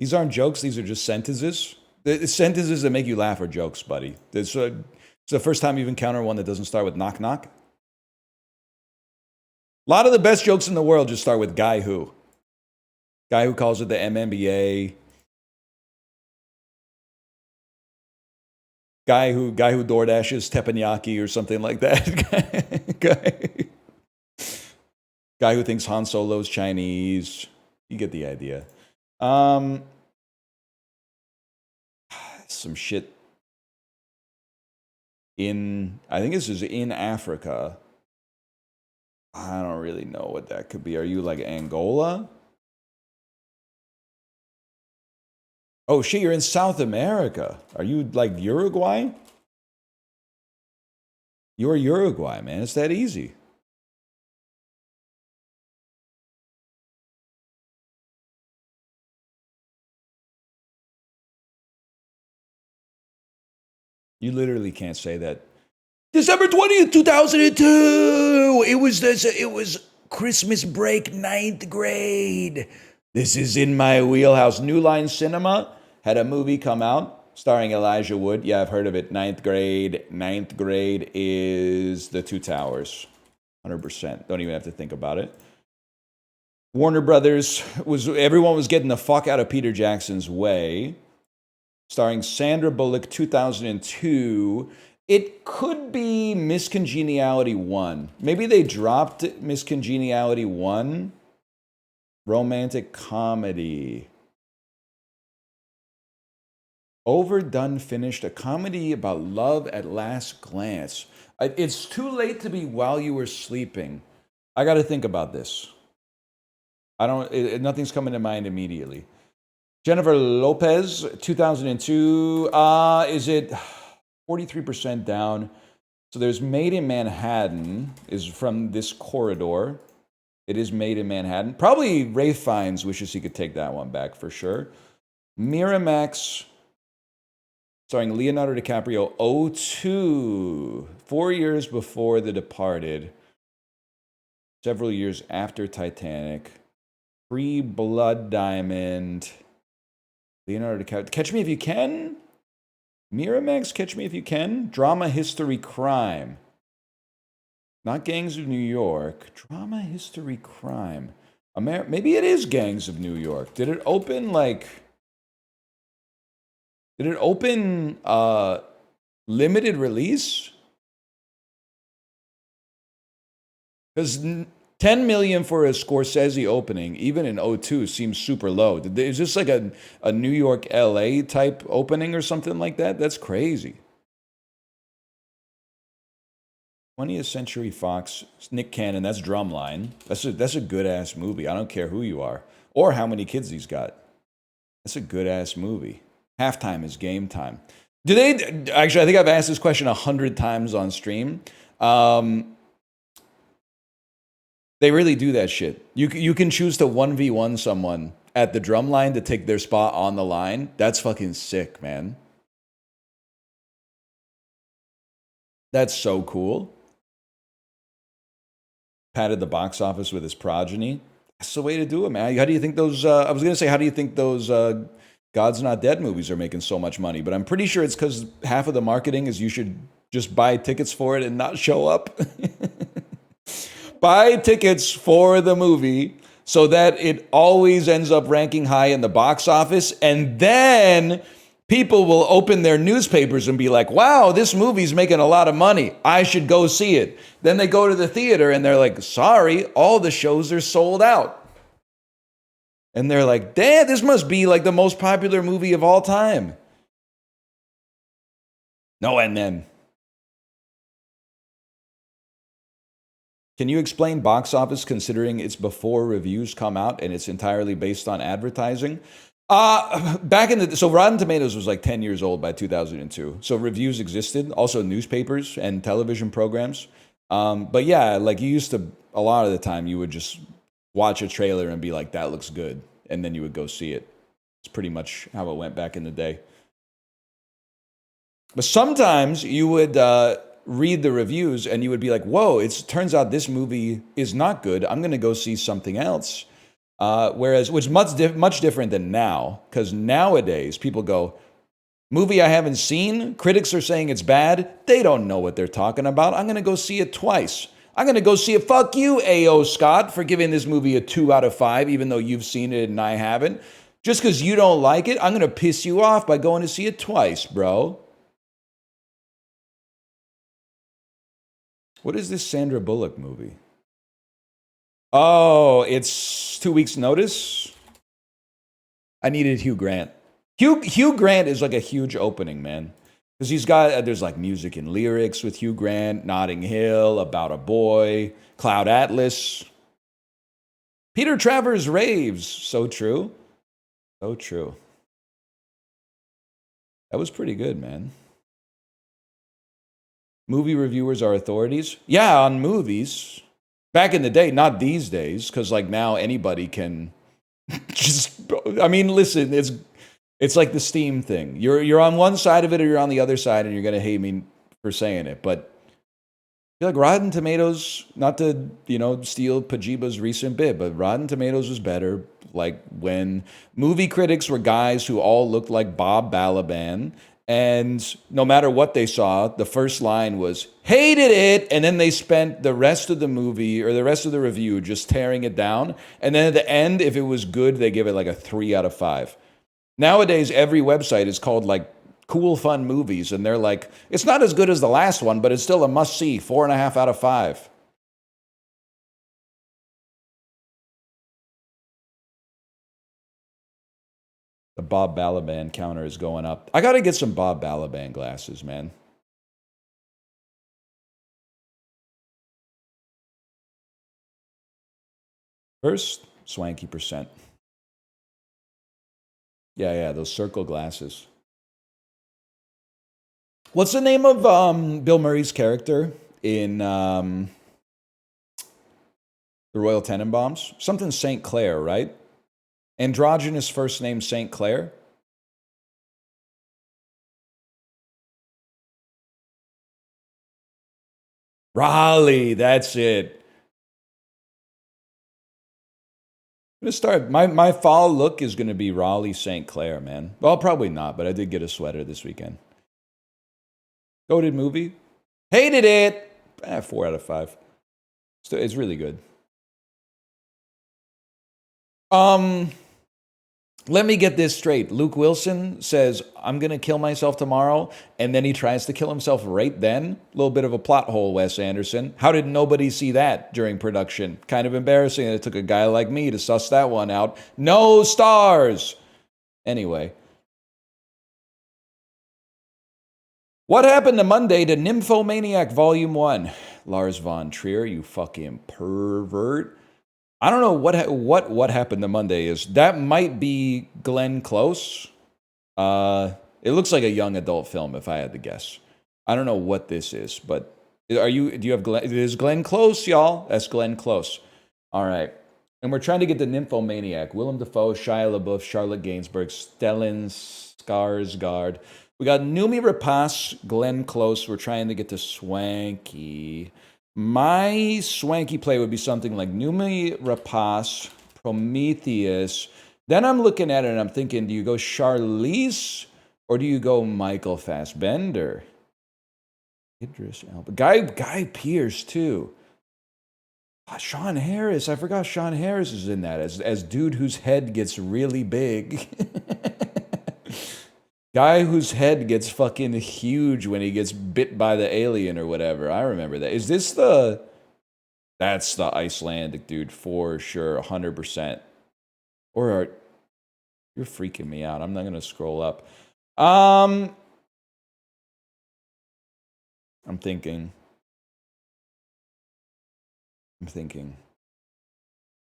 These aren't jokes, these are just sentences. The sentences that make you laugh are jokes, buddy. It's the first time you've encountered one that doesn't start with knock knock. A lot of the best jokes in the world just start with guy who. Guy who calls it the MNBA. Guy who DoorDashes teppanyaki or something like that. Guy who thinks Han Solo's Chinese. You get the idea. Some shit in, I think this is in Africa. I don't really know what that could be. Are you like Angola? Oh shit, you're in South America. Are you like Uruguay? You're Uruguay, man. It's that easy. You literally can't say that. December 20th, 2002. It was Christmas break, 9th grade. This is in my wheelhouse. New Line Cinema had a movie come out starring Elijah Wood. Yeah, I've heard of it. 9th grade. 9th grade is The Two Towers. 100%. Don't even have to think about it. Warner Brothers everyone was getting the fuck out of Peter Jackson's way. Starring Sandra Bullock, 2002. It could be Miss Congeniality 1. Maybe they dropped Miss Congeniality 1. Romantic comedy. Overdone finished, a comedy about love at last glance. It's too late to be while you were sleeping. I got to think about this. Nothing's coming to mind immediately. Jennifer Lopez, 2002. Is it 43% down? So there's Made in Manhattan is from this corridor. It is Made in Manhattan. Probably Ray Fiennes wishes he could take that one back for sure. Miramax, starring Leonardo DiCaprio, 02. 4 years before The Departed. Several years after Titanic. Free Blood Diamond. Leonardo DiCaprio. Catch Me If You Can? Miramax, Catch Me If You Can? Drama, History, Crime. Not Gangs of New York. Drama, History, Crime. Maybe it is Gangs of New York. Did it open limited release? Because 10 million for a Scorsese opening, even in 02, seems super low. Is this like a New York, LA type opening or something like that? That's crazy. 20th Century Fox, Nick Cannon, that's Drumline. That's a good-ass movie. I don't care who you are or how many kids he's got. That's a good-ass movie. Halftime is game time. Actually, I think I've asked this question 100 times on stream. They really do that shit. You can choose to 1v1 someone at the drum line to take their spot on the line. That's fucking sick, man. That's so cool. Patted the box office with his progeny. That's the way to do it, man. How do you think those... I was going to say, how do you think those God's Not Dead movies are making so much money? But I'm pretty sure it's because half of the marketing is you should just buy tickets for it and not show up. Buy tickets for the movie so that it always ends up ranking high in the box office. And then people will open their newspapers and be like, wow, this movie's making a lot of money. I should go see it. Then they go to the theater and they're like, sorry, all the shows are sold out. And they're like, damn, this must be like the most popular movie of all time. No, and then. Can you explain box office considering it's before reviews come out and it's entirely based on advertising? So Rotten Tomatoes was like 10 years old by 2002. So reviews existed, also newspapers and television programs. But yeah, like you used to, a lot of the time you would just watch a trailer and be like, that looks good. And then you would go see it. It's pretty much how it went back in the day. But sometimes you would read the reviews and you would be like, whoa, it turns out this movie is not good. I'm going to go see something else. Which is much different than now, because nowadays people go, movie I haven't seen, critics are saying it's bad. They don't know what they're talking about. I'm going to go see it twice. I'm going to go see it. Fuck you, A.O. Scott, for giving this movie a 2 out of 5, even though you've seen it and I haven't. Just because you don't like it, I'm going to piss you off by going to see it twice, bro. What is this Sandra Bullock movie? Oh, it's 2 weeks' notice? I needed Hugh Grant. Hugh Grant is like a huge opening, man. Because he's got, there's like music and lyrics with Hugh Grant, Notting Hill, About a Boy, Cloud Atlas. Peter Travers raves. So true. So true. That was pretty good, man. Movie reviewers are authorities. Yeah, on movies. Back in the day, not these days, because like now anybody can just, I mean, listen, it's like the Steam thing. You're on one side of it or you're on the other side and you're going to hate me for saying it. But I feel like Rotten Tomatoes, not to, steal Pajiba's recent bit, but Rotten Tomatoes was better. Like when movie critics were guys who all looked like Bob Balaban. And no matter what they saw, the first line was, hated it. And then they spent the rest of the movie or the rest of the review just tearing it down. And then at the end, if it was good, they give it like a 3 out of 5. Nowadays, every website is called like Cool Fun Movies. And they're like, it's not as good as the last one, but it's still a must see, 4.5 out of 5. The Bob Balaban counter is going up. I got to get some Bob Balaban glasses, man. First, swanky percent. Yeah, those circle glasses. What's the name of Bill Murray's character in the Royal Tenenbaums? Something St. Clair, right? Androgynous first name St. Clair. Raleigh, that's it. I'm gonna start. My fall look is gonna be Raleigh St. Clair, man. Well, probably not, but I did get a sweater this weekend. Goated movie. Hated it. 4 out of 5. It's really good. Let me get this straight. Luke Wilson says, I'm going to kill myself tomorrow, and then he tries to kill himself right then. A little bit of a plot hole, Wes Anderson. How did nobody see that during production? Kind of embarrassing that it took a guy like me to suss that one out. No stars! Anyway. What happened to Monday to Nymphomaniac Volume 1? Lars von Trier, you fucking pervert. I don't know what happened to Monday is. That might be Glenn Close. It looks like a young adult film, if I had to guess. I don't know what this is, but do you have Glenn? It is Glenn Close, y'all. That's Glenn Close. All right. And we're trying to get the Nymphomaniac. Willem Dafoe, Shia LaBeouf, Charlotte Gainsbourg, Stellan Skarsgård. We got Noomi Rapace, Glenn Close. We're trying to get to Swanky. My swanky play would be something like Noomi Rapace, Prometheus. Then I'm looking at it and I'm thinking, do you go Charlize or do you go Michael Fassbender? Idris Elba. Guy Pearce, too. Sean Harris. I forgot Sean Harris is in that as dude whose head gets really big. Guy whose head gets fucking huge when he gets bit by the alien or whatever. I remember that. Is this the... That's the Icelandic dude for sure, 100%. Or you're freaking me out. I'm not going to scroll up. I'm thinking.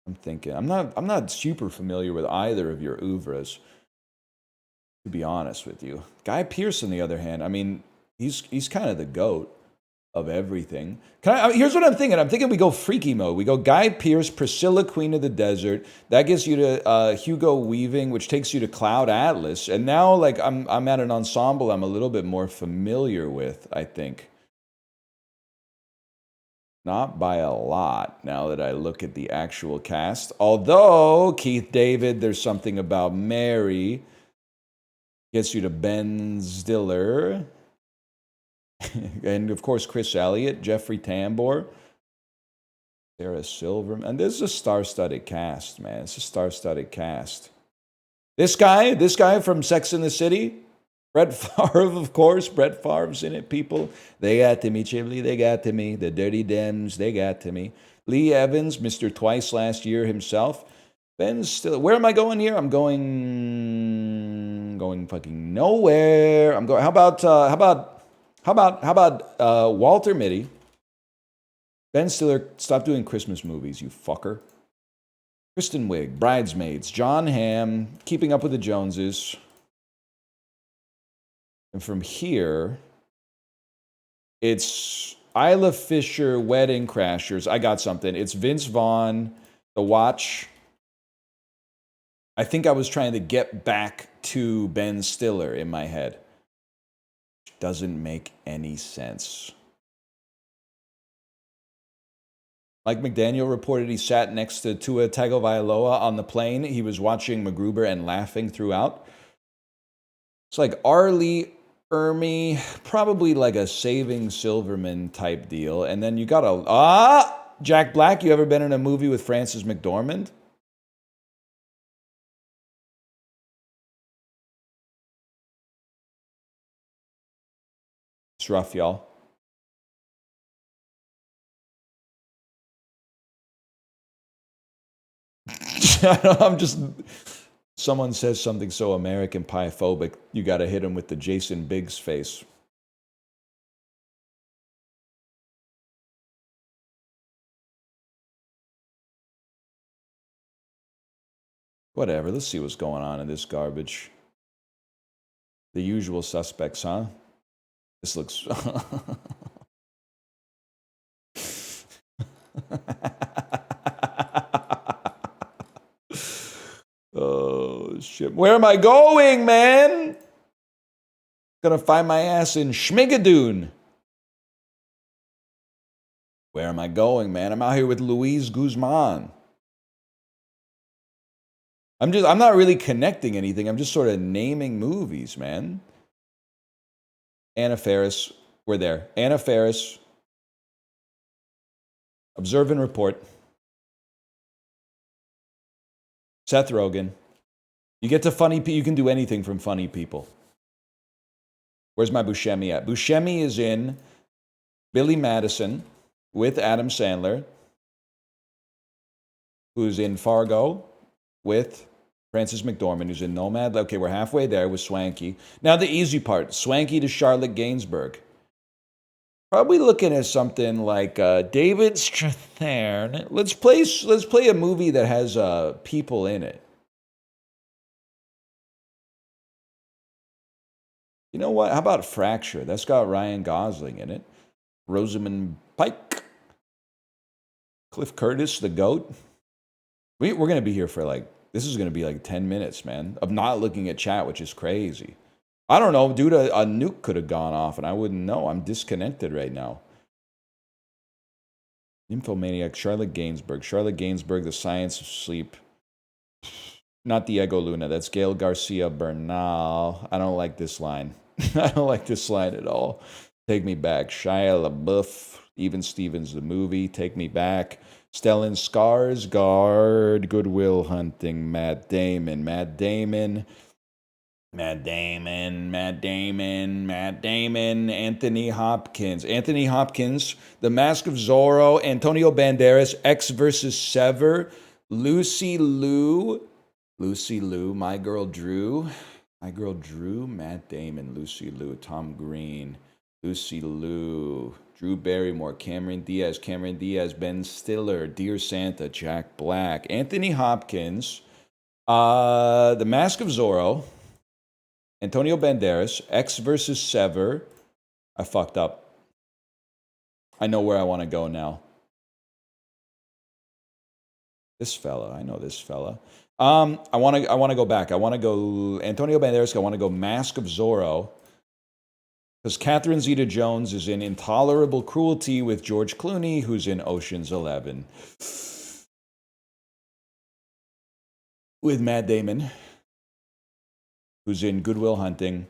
I'm not super familiar with either of your oeuvres, to be honest with you. Guy Pearce, on the other hand, I mean, he's kind of the GOAT of everything. Here's what I'm thinking. I'm thinking we go freaky mode. We go Guy Pearce, Priscilla, Queen of the Desert. That gets you to Hugo Weaving, which takes you to Cloud Atlas. And now, like, I'm at an ensemble I'm a little bit more familiar with, I think. Not by a lot, now that I look at the actual cast. Although, Keith David, There's Something About Mary... Gets you to Ben Stiller. And, of course, Chris Elliott, Jeffrey Tambor, Sarah Silverman. And this is a star-studded cast, man. It's a star-studded cast. This guy from Sex and the City, Brett Favre, of course. Brett Favre's in it, people. They got to me, Chivley. They got to me. The Dirty Dems, they got to me. Lee Evans, Mr. Twice last year himself. Ben Stiller. Where am I going here? I'm going fucking nowhere. I'm going. How about Walter Mitty? Ben Stiller, stop doing Christmas movies, you fucker. Kristen Wiig, Bridesmaids, John Hamm, Keeping Up with the Joneses. And from here, it's Isla Fisher, Wedding Crashers. I got something. It's Vince Vaughn, The Watch. I think I was trying to get back to Ben Stiller in my head. Which doesn't make any sense. Mike McDaniel reported he sat next to Tua Tagovailoa on the plane. He was watching MacGruber and laughing throughout. It's like Arlie Ermy, probably like a Saving Silverman type deal. And then you got Jack Black. You ever been in a movie with Frances McDormand? It's rough, y'all. I'm just Someone says something so American Pie phobic, you got to hit him with the Jason Biggs face. Whatever, let's see what's going on in this garbage. The usual suspects, huh? This looks... Oh, shit. Where am I going, man? Gonna find my ass in Schmigadoon. Where am I going, man? I'm out here with Luis Guzman. I'm not really connecting anything. I'm just sort of naming movies, man. Anna Faris. We're there. Anna Faris. Observe and Report. Seth Rogen. You get to funny people. You can do anything from funny people. Where's my Buscemi at? Buscemi is in Billy Madison with Adam Sandler, who's in Fargo with Frances McDormand, who's in Nomad. Okay, we're halfway there with Swanky. Now the easy part. Swanky to Charlotte Gainsbourg. Probably looking at something like David Strathairn. Let's play a movie that has people in it. You know what? How about Fracture? That's got Ryan Gosling in it. Rosamund Pike. Cliff Curtis, the GOAT. We're going to be here for this is going to be like 10 minutes, man, of not looking at chat, which is crazy. I don't know, dude, a nuke could have gone off and I wouldn't know. I'm disconnected right now. Nymphomaniac, Charlotte Gainsbourg. Charlotte Gainsbourg, The Science of Sleep. Not Diego Luna, that's Gail Garcia Bernal. I don't like this line. I don't like this line at all. Take Me Back. Shia LaBeouf. Even Stevens, the movie. Take Me Back. Stellan Skarsgård. Good Will Hunting. Matt Damon. Anthony Hopkins. The Mask of Zorro. Antonio Banderas. X versus Sever. Lucy Liu. My Girl Drew. Matt Damon. Lucy Liu. Tom Green. Lucy Liu. Drew Barrymore. Cameron Diaz. Ben Stiller. Dear Santa. Jack Black. Anthony Hopkins. The Mask of Zorro. Antonio Banderas, X versus Sever. I fucked up. I know where I want to go now. This fella, I know this fella. I want to go back. I want to go Antonio Banderas. I want to go Mask of Zorro. Because Catherine Zeta-Jones is in Intolerable Cruelty with George Clooney, who's in Ocean's 11. With Matt Damon, who's in Good Will Hunting,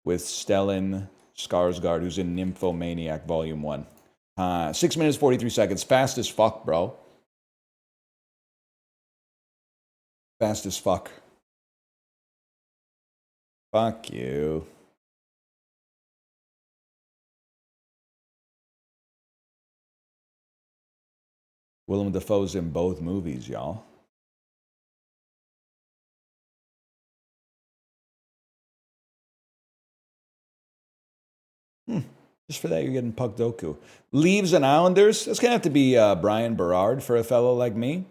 with Stellan Skarsgård, who's in Nymphomaniac Volume 1. 6 minutes, 43 seconds. Fast as fuck, bro. Fast as fuck. Fuck you. Willem Dafoe's in both movies, y'all. Just for that, you're getting Puck Doku. Leaves and Islanders. That's going to have to be Brian Berard for a fellow like me.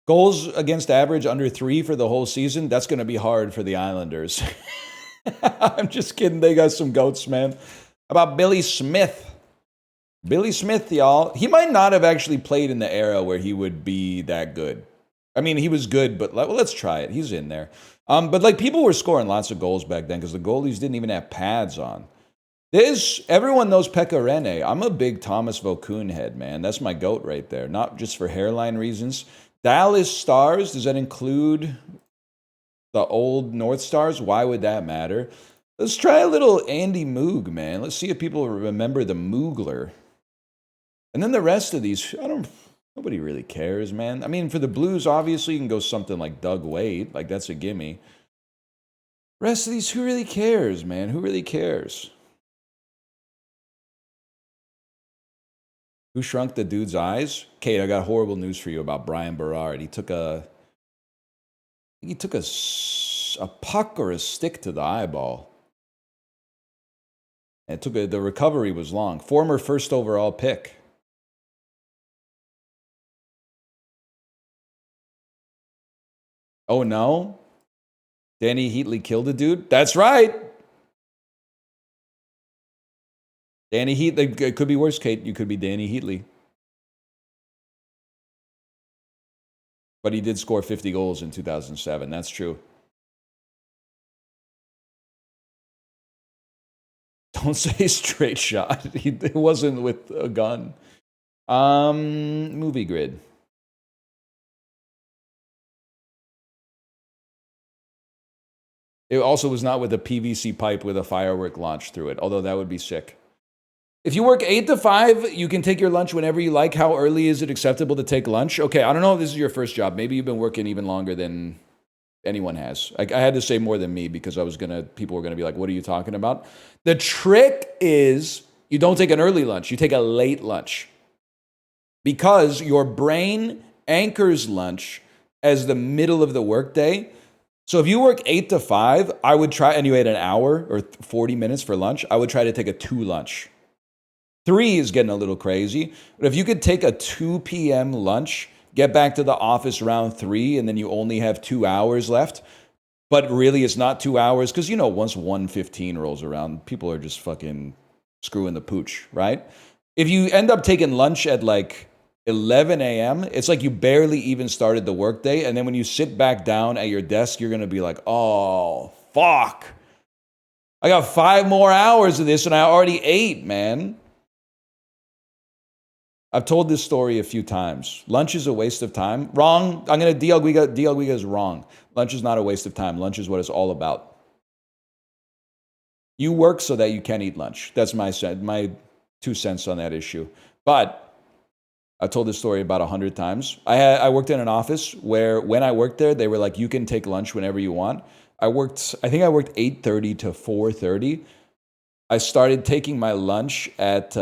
Goals against average under 3 for the whole season. That's going to be hard for the Islanders. I'm just kidding. They got some goats, man. How about Billy Smith? Billy Smith, y'all. He might not have actually played in the era where he would be that good. I mean, he was good, but let's try it. He's in there. But people were scoring lots of goals back then because the goalies didn't even have pads on. Everyone knows Pekka Rinne. I'm a big Thomas Vokoun head, man. That's my goat right there. Not just for hairline reasons. Dallas Stars, does that include the old North Stars? Why would that matter? Let's try a little Andy Moog, man. Let's see if people remember the Moogler. And then the rest of these, nobody really cares, man. I mean, for the Blues, obviously, you can go something like Doug Wade. That's a gimme. Rest of these, who really cares, man? Who really cares? Who Shrunk the Dude's Eyes? Kate, I got horrible news for you about Brian Berard. He took a He took a puck or a stick to the eyeball. And the recovery was long. Former first overall pick. Oh no? Danny Heatley killed a dude? That's right. Danny Heatley. It could be worse, Kate. You could be Danny Heatley. But he did score 50 goals in 2007. That's true. Don't say straight shot. It wasn't with a gun. Movie grid. It also was not with a PVC pipe with a firework launched through it, although that would be sick. If you work 8 to 5, you can take your lunch whenever you like. How early is it acceptable to take lunch? Okay, I don't know if this is your first job. Maybe you've been working even longer than anyone has. I had to say more than me because people were gonna be like, what are you talking about? The trick is you don't take an early lunch, you take a late lunch. Because your brain anchors lunch as the middle of the workday. So if you work 8 to 5, I would try, and you ate an hour or 40 minutes for lunch, I would try to take a 2 lunch. 3 is getting a little crazy. But if you could take a 2 p.m. lunch, get back to the office around 3, and then you only have 2 hours left, but really it's not 2 hours, because once 1:15 rolls around, people are just fucking screwing the pooch, right? If you end up taking lunch at like 11 a.m., it's like you barely even started the workday, and then when you sit back down at your desk, you're going to be like, oh, fuck. I got 5 more hours of this, and I already ate, man. I've told this story a few times. Lunch is a waste of time. Wrong. I'm going to DL Guiga is wrong. Lunch is not a waste of time. Lunch is what it's all about. You work so that you can eat lunch. That's my 2 cents on that issue. But I've told this story about 100 times. I worked in an office where when I worked there, they were like, you can take lunch whenever you want. I think I worked 8:30 to 4:30. I started taking my lunch at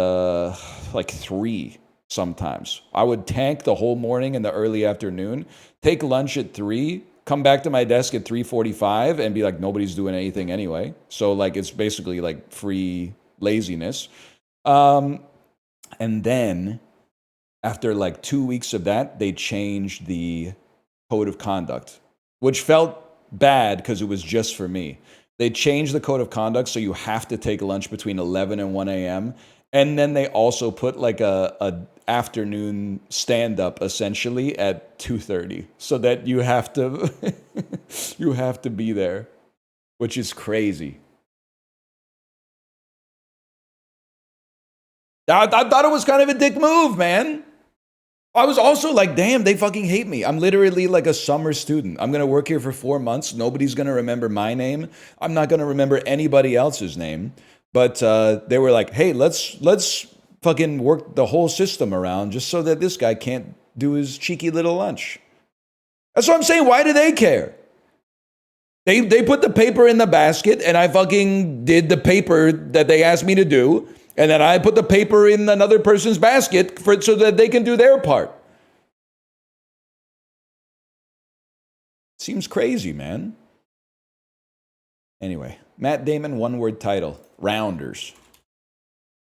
like 3 sometimes. I would tank the whole morning and the early afternoon, take lunch at 3, come back to my desk at 3:45 and be like, nobody's doing anything anyway. So like, it's basically like free laziness. And then after like 2 weeks of that, they changed the code of conduct, which felt bad because it was just for me. They changed the code of conduct so you have to take lunch between 11 and 1 a.m. And then they also put like a afternoon stand-up essentially at 2:30 so that you have to you have to be there, which is crazy. I thought it was kind of a dick move, man. I was also like, damn, they fucking hate me. I'm literally like a summer student. I'm going to work here for 4 months. Nobody's going to remember my name. I'm not going to remember anybody else's name. But they were like, hey, let's fucking work the whole system around just so that this guy can't do his cheeky little lunch. That's what I'm saying. Why do they care? They put the paper in the basket and I fucking did the paper that they asked me to do. And then I put the paper in another person's basket so that they can do their part. Seems crazy, man. Anyway, Matt Damon, one-word title. Rounders.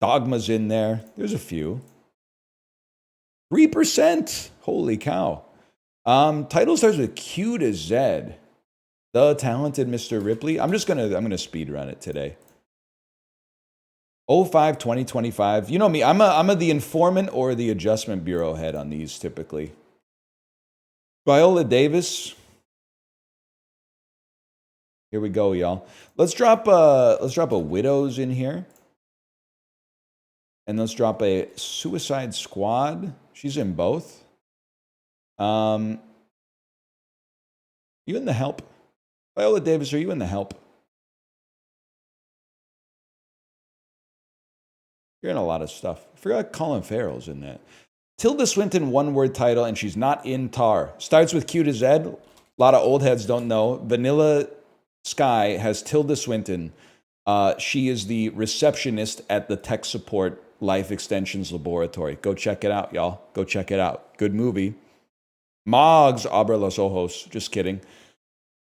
Dogma's in there. There's a few. 3%. Holy cow. Title starts with Q to Z. The Talented Mr. Ripley. I'm gonna speed run it today. 05-2025. You know me, I'm a the informant or the adjustment bureau head on these typically. Viola Davis. Here we go, y'all. Let's drop a Widows in here. And let's drop a Suicide Squad. She's in both. You in the Help? Viola Davis, are you in the Help? You're in a lot of stuff. I forgot Colin Farrell's in that. Tilda Swinton, one-word title, and she's not in Tar. Starts with Q to Z. A lot of old heads don't know. Vanilla Sky has Tilda Swinton. She is the receptionist at the tech support Life Extensions Laboratory. Go check it out, y'all. Go check it out. Good movie. Moggs, Abra los Ojos. Just kidding.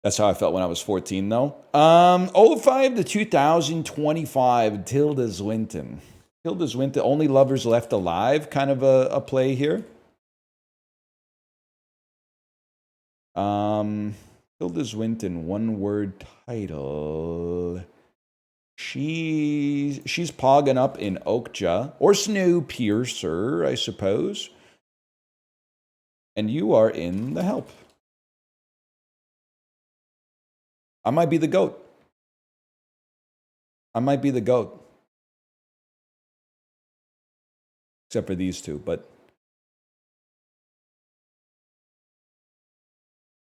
That's how I felt when I was 14, though. 05 to 2025, Tilda Swinton. Tilda Swinton, only lovers left alive, kind of a play here. Tilda Swinton, one-word title. She's pogging up in Oakja, or Snowpiercer, I suppose. And you are in the help. I might be the GOAT. I might be the GOAT. Except for these two, but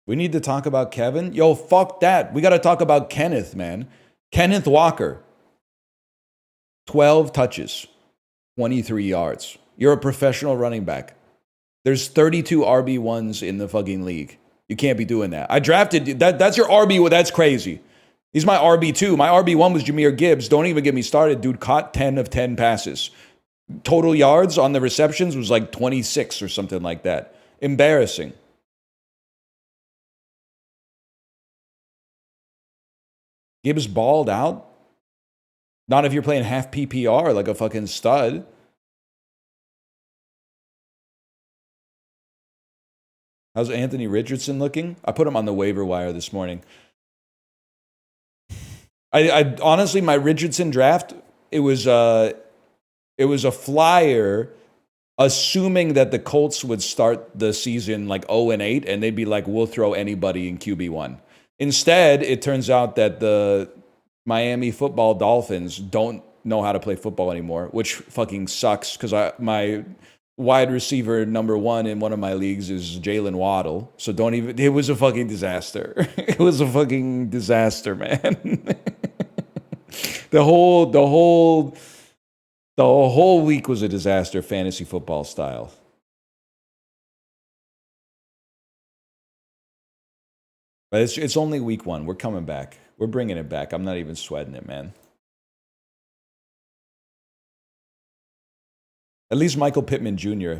we need to talk about Kevin. Yo, fuck that. We got to talk about Kenneth, man. Kenneth Walker. 12 touches, 23 yards. You're a professional running back. There's 32 RB1s in the fucking league. You can't be doing that. I drafted that. That's your RB. That's crazy. He's my RB2. My RB1 was Jahmyr Gibbs. Don't even get me started. Dude caught 10 of 10 passes. Total yards on the receptions was like 26 or something like that. Embarrassing. Gibbs balled out. Not if you're playing half PPR like a fucking stud. How's Anthony Richardson looking? I put him on the waiver wire this morning. I honestly, my Richardson draft, it was a flyer assuming that the Colts would start the season like 0-8 and they'd be like, we'll throw anybody in QB1. Instead, it turns out that the Miami football Dolphins don't know how to play football anymore, which fucking sucks because my wide receiver number 1 in one of my leagues is Jalen Waddle. So don't even, it was a fucking disaster. It was a fucking disaster, man. The whole week was a disaster, fantasy football style. But it's only week 1. We're coming back. We're bringing it back. I'm not even sweating it, man. At least Michael Pittman Jr.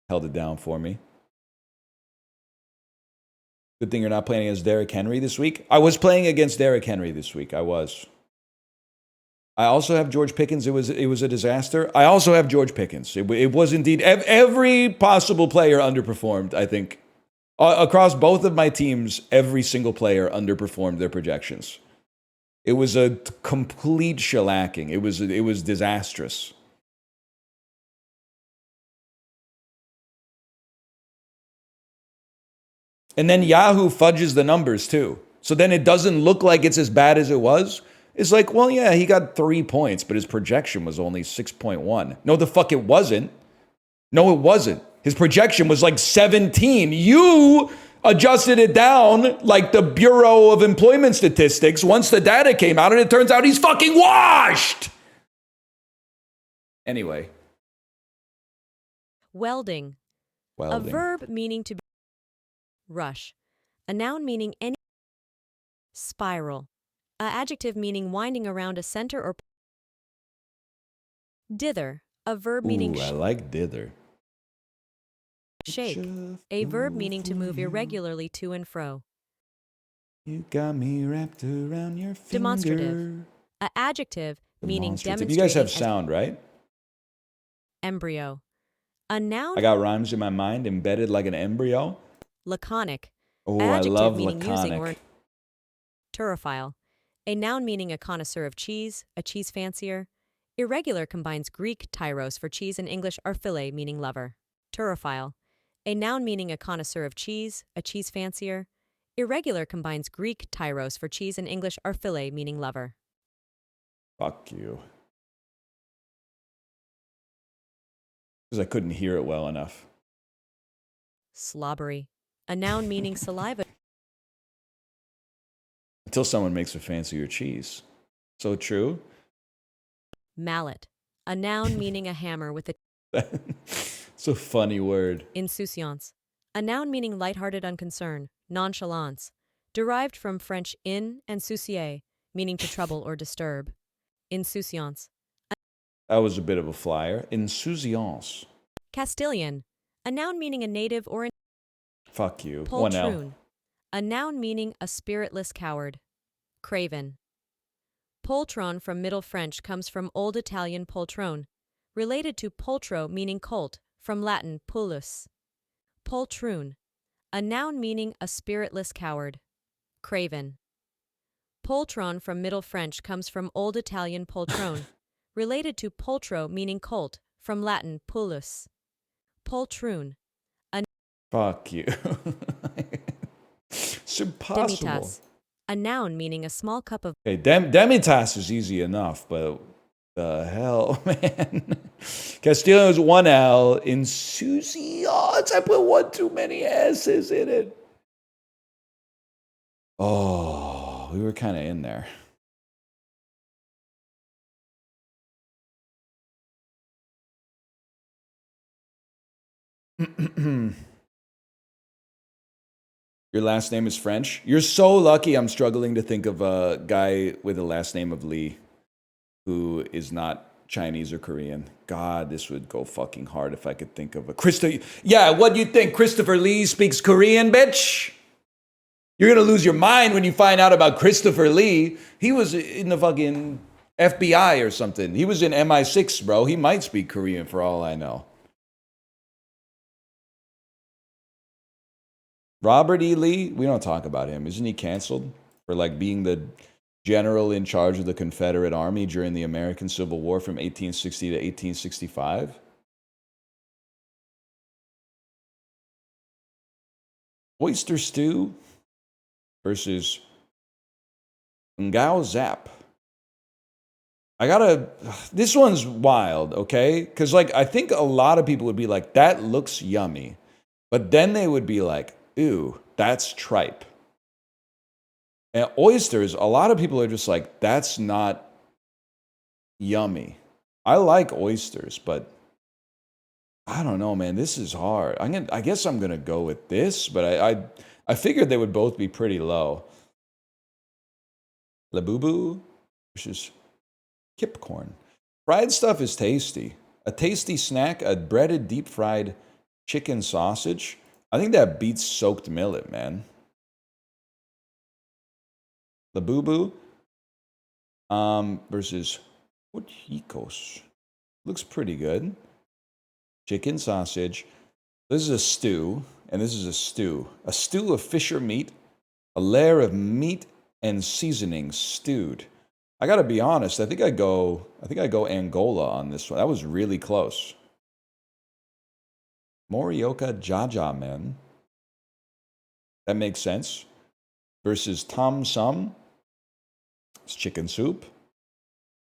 held it down for me. Good thing you're not playing against Derrick Henry this week. I was playing against Derrick Henry this week. I was. I also have George Pickens. It was a disaster. I also have George Pickens. It was indeed. Every possible player underperformed, I think. Across both of my teams, every single player underperformed their projections. It was a complete shellacking. It was disastrous. And then Yahoo fudges the numbers too. So then it doesn't look like it's as bad as it was. It's like, well, yeah, he got 3 points, but his projection was only 6.1. No, the fuck it wasn't. No, it wasn't. His projection was like 17. You adjusted it down like the Bureau of Employment Statistics once the data came out, and it turns out he's fucking washed. Anyway. Welding. A verb meaning to rush. A noun meaning any. Spiral. A adjective meaning winding around a center or. Dither. A verb meaning. Ooh, I like dither. Shake. A verb meaning to move irregularly to and fro. You got me wrapped around your finger. Demonstrative. A adjective meaning demonstrating. You guys have sound, right? Embryo. A noun. I got rhymes in my mind embedded like an embryo. Laconic. Oh, Adjective I love meaning laconic. using or. Turophile. A noun meaning a connoisseur of cheese, a cheese fancier. Irregular combines Greek tyros for cheese and English arphile meaning lover. Turophile. A noun meaning a connoisseur of cheese, a cheese fancier. Irregular combines Greek tyros for cheese and English arphile meaning lover. Fuck you. Because I couldn't hear it well enough. Slobbery. A noun meaning saliva. Until someone makes a fancier cheese. So true. Mallet. A noun meaning a hammer with a. It's a funny word. Insouciance. A noun meaning lighthearted unconcern, nonchalance. Derived from French in and soucier, meaning to trouble or disturb. Insouciance. That was a bit of a flyer. Insouciance. Castilian. A noun meaning a native or an. Fuck you. Poltroon. A noun meaning a spiritless coward. Craven. Poltron from Middle French comes from Old Italian poltrone, related to poltro meaning colt, from Latin pullus. Poltroon. A noun meaning a spiritless coward. Craven. Poltron from Middle French comes from Old Italian poltrone, related to poltro meaning colt, from Latin pullus. Poltroon. Fuck you. It's impossible. Demitas. A noun meaning a small cup of Okay, Demitas is easy enough, but the hell, man. Castillo is 1 L. In Susie odds, I put one too many S's in it. Oh, we were kind of in there. Your last name is French? You're so lucky. I'm struggling to think of a guy with the last name of Lee who is not Chinese or Korean. God, this would go fucking hard if I could think of a Yeah, what do you think? Christopher Lee speaks Korean, bitch? You're gonna lose your mind when you find out about Christopher Lee. He was in the fucking FBI or something. He was in MI6, bro. He might speak Korean for all I know. Robert E. Lee, we don't talk about him. Isn't he canceled for like being the general in charge of the Confederate Army during the American Civil War from 1860 to 1865? Oyster stew versus Ngao Zap. This one's wild, okay? Because like I think a lot of people would be like, that looks yummy. But then they would be like, ew, that's tripe. And oysters, a lot of people are just like, that's not yummy. I like oysters, but I don't know, man. This is hard. I guess I'm gonna go with this, but I figured they would both be pretty low. Labubu versus kipcorn. Fried stuff is tasty. A tasty snack, a breaded deep fried chicken sausage. I think that beats soaked millet, man. Labubu versus Huchicos. Looks pretty good. Chicken sausage. This is a stew, and this is a stew. A stew of fish or meat, a layer of meat and seasoning stewed. I gotta be honest, I think I go Angola on this one. That was really close. Morioka Jaja Men. That makes sense. Versus Tom Sum. It's chicken soup.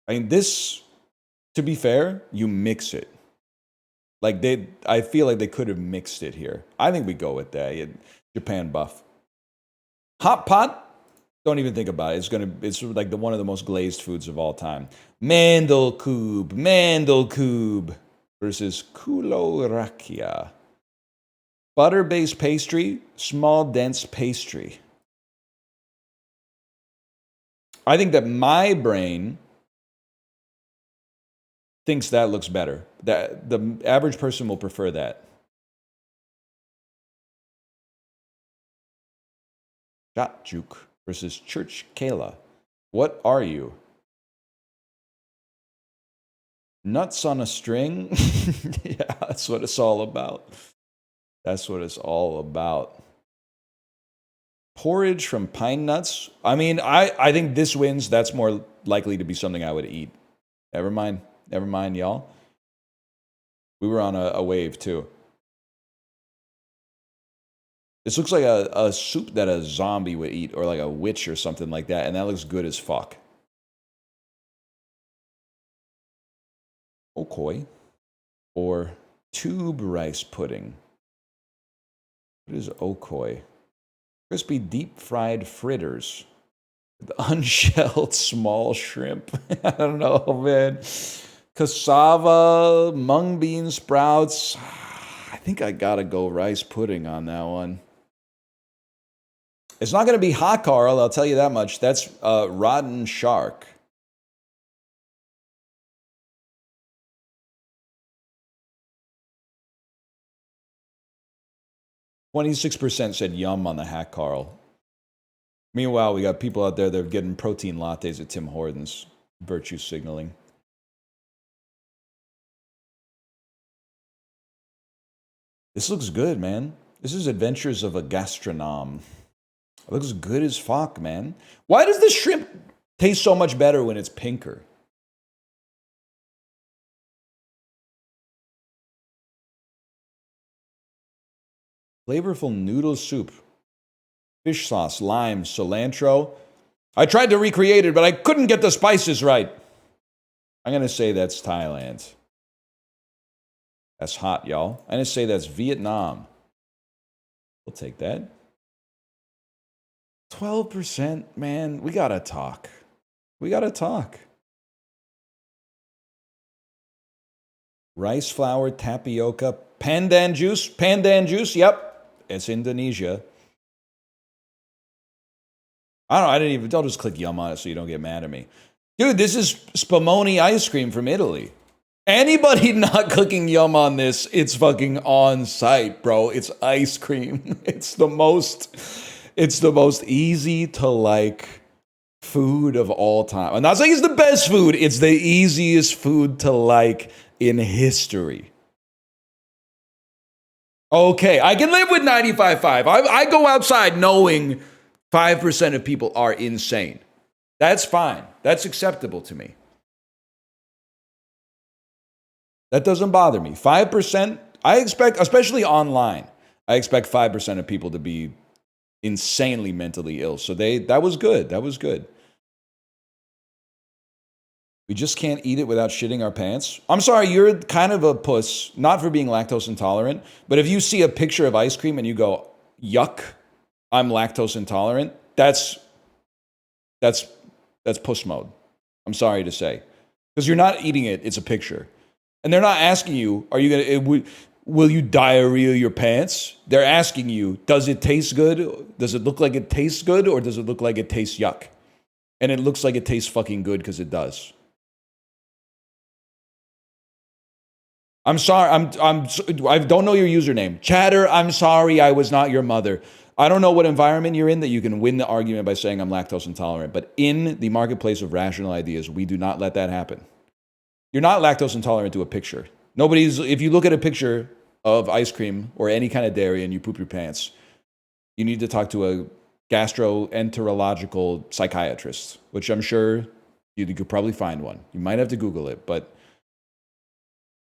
I mean, this, to be fair, you mix it. Like I feel like they could have mixed it here. I think we go with that. Japan buff. Hot pot. Don't even think about it. It's like one of the most glazed foods of all time. Mandelkub versus Kulorakia. Butter-based pastry, small, dense pastry. I think that my brain thinks that looks better. That the average person will prefer that. Jatjuk versus Church Kayla. What are you? Nuts on a string? Yeah, that's what it's all about. That's what it's all about. Porridge from pine nuts. I mean, I think this wins. That's more likely to be something I would eat. Never mind, y'all. We were on a wave, too. This looks like a soup that a zombie would eat, or like a witch or something like that, and that looks good as fuck. Okoi, or tube rice pudding. What is okoi? Crispy deep fried fritters with unshelled small shrimp. I don't know, man. Cassava, mung bean sprouts. I think I gotta go rice pudding on that one. It's not gonna be hot, Carl, I'll tell you that much. That's rotten shark. %26 said yum on the hack, Carl. Meanwhile, we got people out there that are getting protein lattes at Tim Hortons. Virtue signaling. This looks good, man. This is Adventures of a Gastronome. It looks good as fuck, man. Why does the shrimp taste so much better when it's pinker? Flavorful noodle soup. Fish sauce, lime, cilantro. I tried to recreate it, but I couldn't get the spices right. I'm going to say that's Thailand. That's hot, y'all. I'm going to say that's Vietnam. We'll take that. 12%, man. We got to talk. We got to talk. Rice flour, tapioca, pandan juice. Pandan juice, yep. It's Indonesia. I didn't even, I'll just click yum on it so you don't get mad at me. Dude, this is Spumoni ice cream from Italy. Anybody not clicking yum on this, it's fucking on site, bro. It's ice cream. It's the most easy to like food of all time. I'm not saying it's the best food, it's the easiest food to like in history. Okay, I can live with 95.5. I go outside knowing 5% of people are insane. That's fine. That's acceptable to me. That doesn't bother me. 5%, I expect, especially online, I expect 5% of people to be insanely mentally ill. So that was good. That was good. We just can't eat it without shitting our pants. I'm sorry, you're kind of a puss, not for being lactose intolerant, but if you see a picture of ice cream and you go, yuck, I'm lactose intolerant, that's puss mode. I'm sorry to say. Because you're not eating it, it's a picture. And they're not asking you, will you diarrhea your pants? They're asking you, does it taste good? Does it look like it tastes good? Or does it look like it tastes yuck? And it looks like it tastes fucking good because it does. I'm sorry, I don't know your username. Chatter, I'm sorry I was not your mother. I don't know what environment you're in that you can win the argument by saying I'm lactose intolerant, but in the marketplace of rational ideas, we do not let that happen. You're not lactose intolerant to a picture. If you look at a picture of ice cream or any kind of dairy and you poop your pants, you need to talk to a gastroenterological psychiatrist, which I'm sure you could probably find one. You might have to Google it, but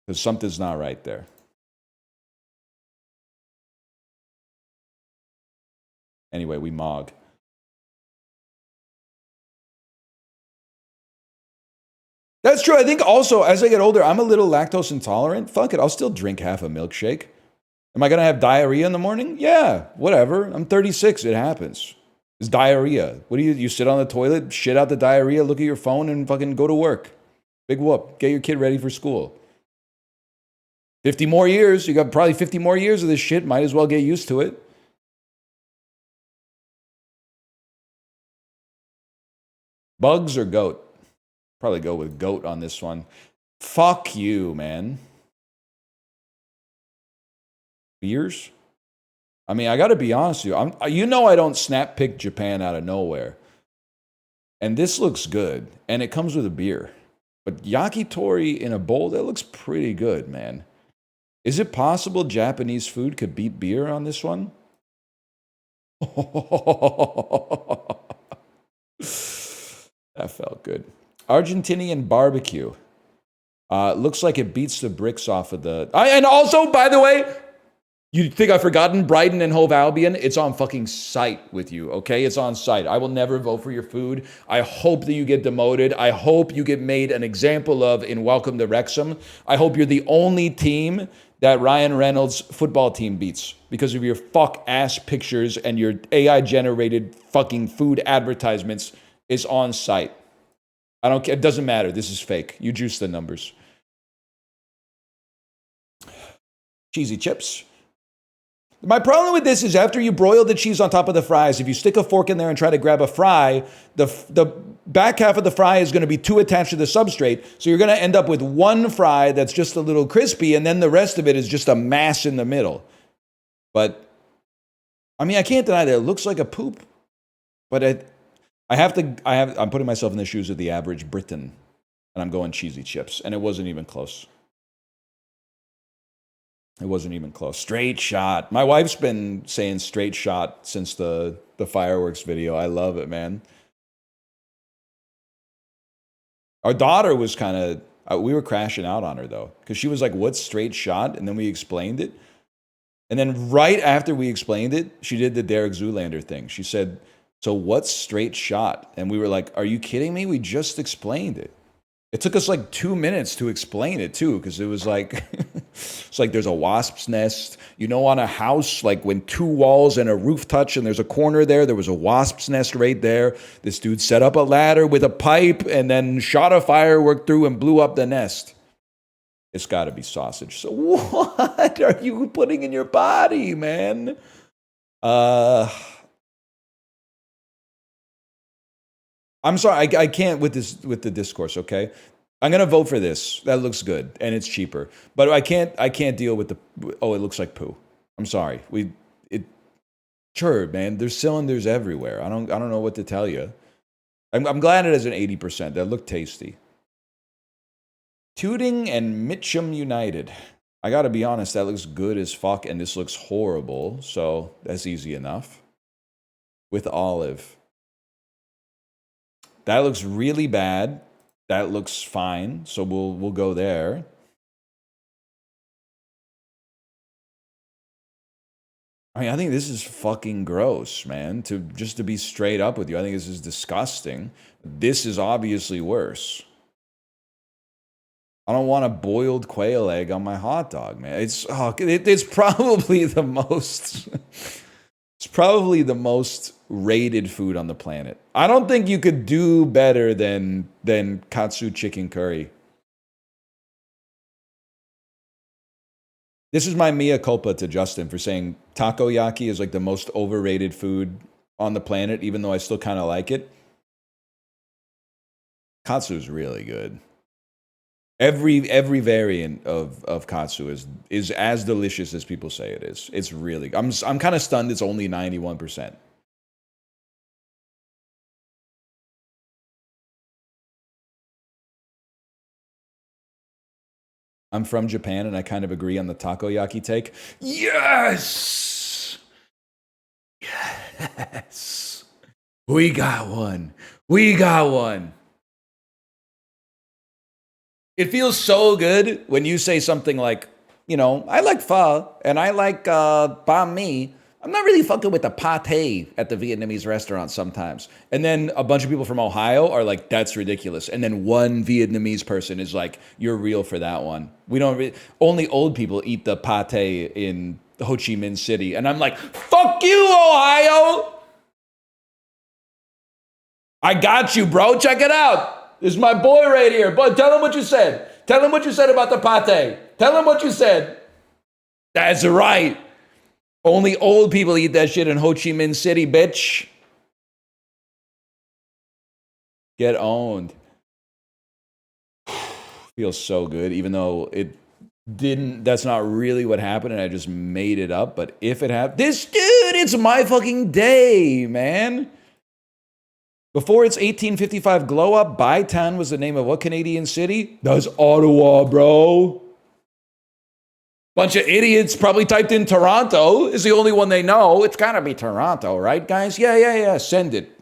because something's not right there. Anyway, we mog. That's true. I think also, as I get older, I'm a little lactose intolerant. Fuck it, I'll still drink half a milkshake. Am I going to have diarrhea in the morning? Yeah, whatever. I'm 36. It happens. It's diarrhea. What do you sit on the toilet, shit out the diarrhea, look at your phone, and fucking go to work. Big whoop. Get your kid ready for school. 50 more years. You got probably 50 more years of this shit. Might as well get used to it. Bugs or goat? Probably go with goat on this one. Fuck you, man. Beers? I mean, I got to be honest with you. You know I don't snap pick Japan out of nowhere. And this looks good. And it comes with a beer. But yakitori in a bowl, that looks pretty good, man. Is it possible Japanese food could beat beer on this one? That felt good. Argentinian barbecue. Looks like it beats the bricks off of the... and also, by the way, you think I've forgotten Brighton and Hove Albion? It's on fucking site with you, okay? It's on site. I will never vote for your food. I hope that you get demoted. I hope you get made an example of in Welcome to Wrexham. I hope you're the only team that Ryan Reynolds' football team beats because of your fuck-ass pictures and your AI-generated fucking food advertisements is on site. I don't care. It doesn't matter. This is fake. You juice the numbers. Cheesy chips. My problem with this is after you broil the cheese on top of the fries, if you stick a fork in there and try to grab a fry, the back half of the fry is going to be too attached to the substrate. So you're going to end up with one fry that's just a little crispy, and then the rest of it is just a mass in the middle. But, I mean, I can't deny that it looks like a poop. But I'm putting myself in the shoes of the average Briton, and I'm going cheesy chips, and it wasn't even close. It wasn't even close. Straight shot. My wife's been saying straight shot since the fireworks video. I love it, man. Our daughter was kind of, we were crashing out on her though, because she was like, what's straight shot? And then we explained it. And then right after we explained it, she did the Derek Zoolander thing. She said, so what's straight shot? And we were like, are you kidding me? We just explained it. It took us like 2 minutes to explain it too, because it was like, it's like there's a wasp's nest. You know, on a house, like when two walls and a roof touch and there's a corner there was a wasp's nest right there. This dude set up a ladder with a pipe and then shot a firework through and blew up the nest. It's got to be sausage. So what are you putting in your body, man? I'm sorry, I can't with the discourse, okay? I'm gonna vote for this. That looks good and it's cheaper. But I can't deal with it looks like poo. I'm sorry. Sure, man, there's cylinders everywhere. I don't know what to tell you. I'm glad it has an 80%. That looked tasty. Tooting and Mitcham United. I gotta be honest, that looks good as fuck, and this looks horrible, so that's easy enough. With olive. That looks really bad. That looks fine, so we'll go there. I mean, I think this is fucking gross, man. To be straight up with you, I think this is disgusting. This is obviously worse. I don't want a boiled quail egg on my hot dog, man. It's probably the most. It's probably the most rated food on the planet. I don't think you could do better than katsu chicken curry. This is my mea culpa to Justin for saying takoyaki is like the most overrated food on the planet, even though I still kind of like it. Katsu is really good. Every variant of katsu is as delicious as people say it is. It's really. I'm kind of stunned. It's only 91%. I'm from Japan, and I kind of agree on the takoyaki take. Yes, yes, we got one. We got one. It feels so good when you say something like, you know, I like pho and I like banh mi. I'm not really fucking with the pate at the Vietnamese restaurant sometimes. And then a bunch of people from Ohio are like, that's ridiculous. And then one Vietnamese person is like, you're real for that one. Only old people eat the pate in Ho Chi Minh City. And I'm like, fuck you, Ohio. I got you, bro. Check it out. This is my boy right here. But tell him what you said. Tell him what you said about the pate. Tell him what you said. That's right. Only old people eat that shit in Ho Chi Minh City, bitch. Get owned. Feels so good, even though it didn't. That's not really what happened, and I just made it up. But if it happened, it's my fucking day, man. Before its 1855 glow up, Bytown was the name of what Canadian city? That's Ottawa, bro. Bunch of idiots probably typed in Toronto. Is the only one they know. It's gotta be Toronto, right, guys? Yeah. Send it.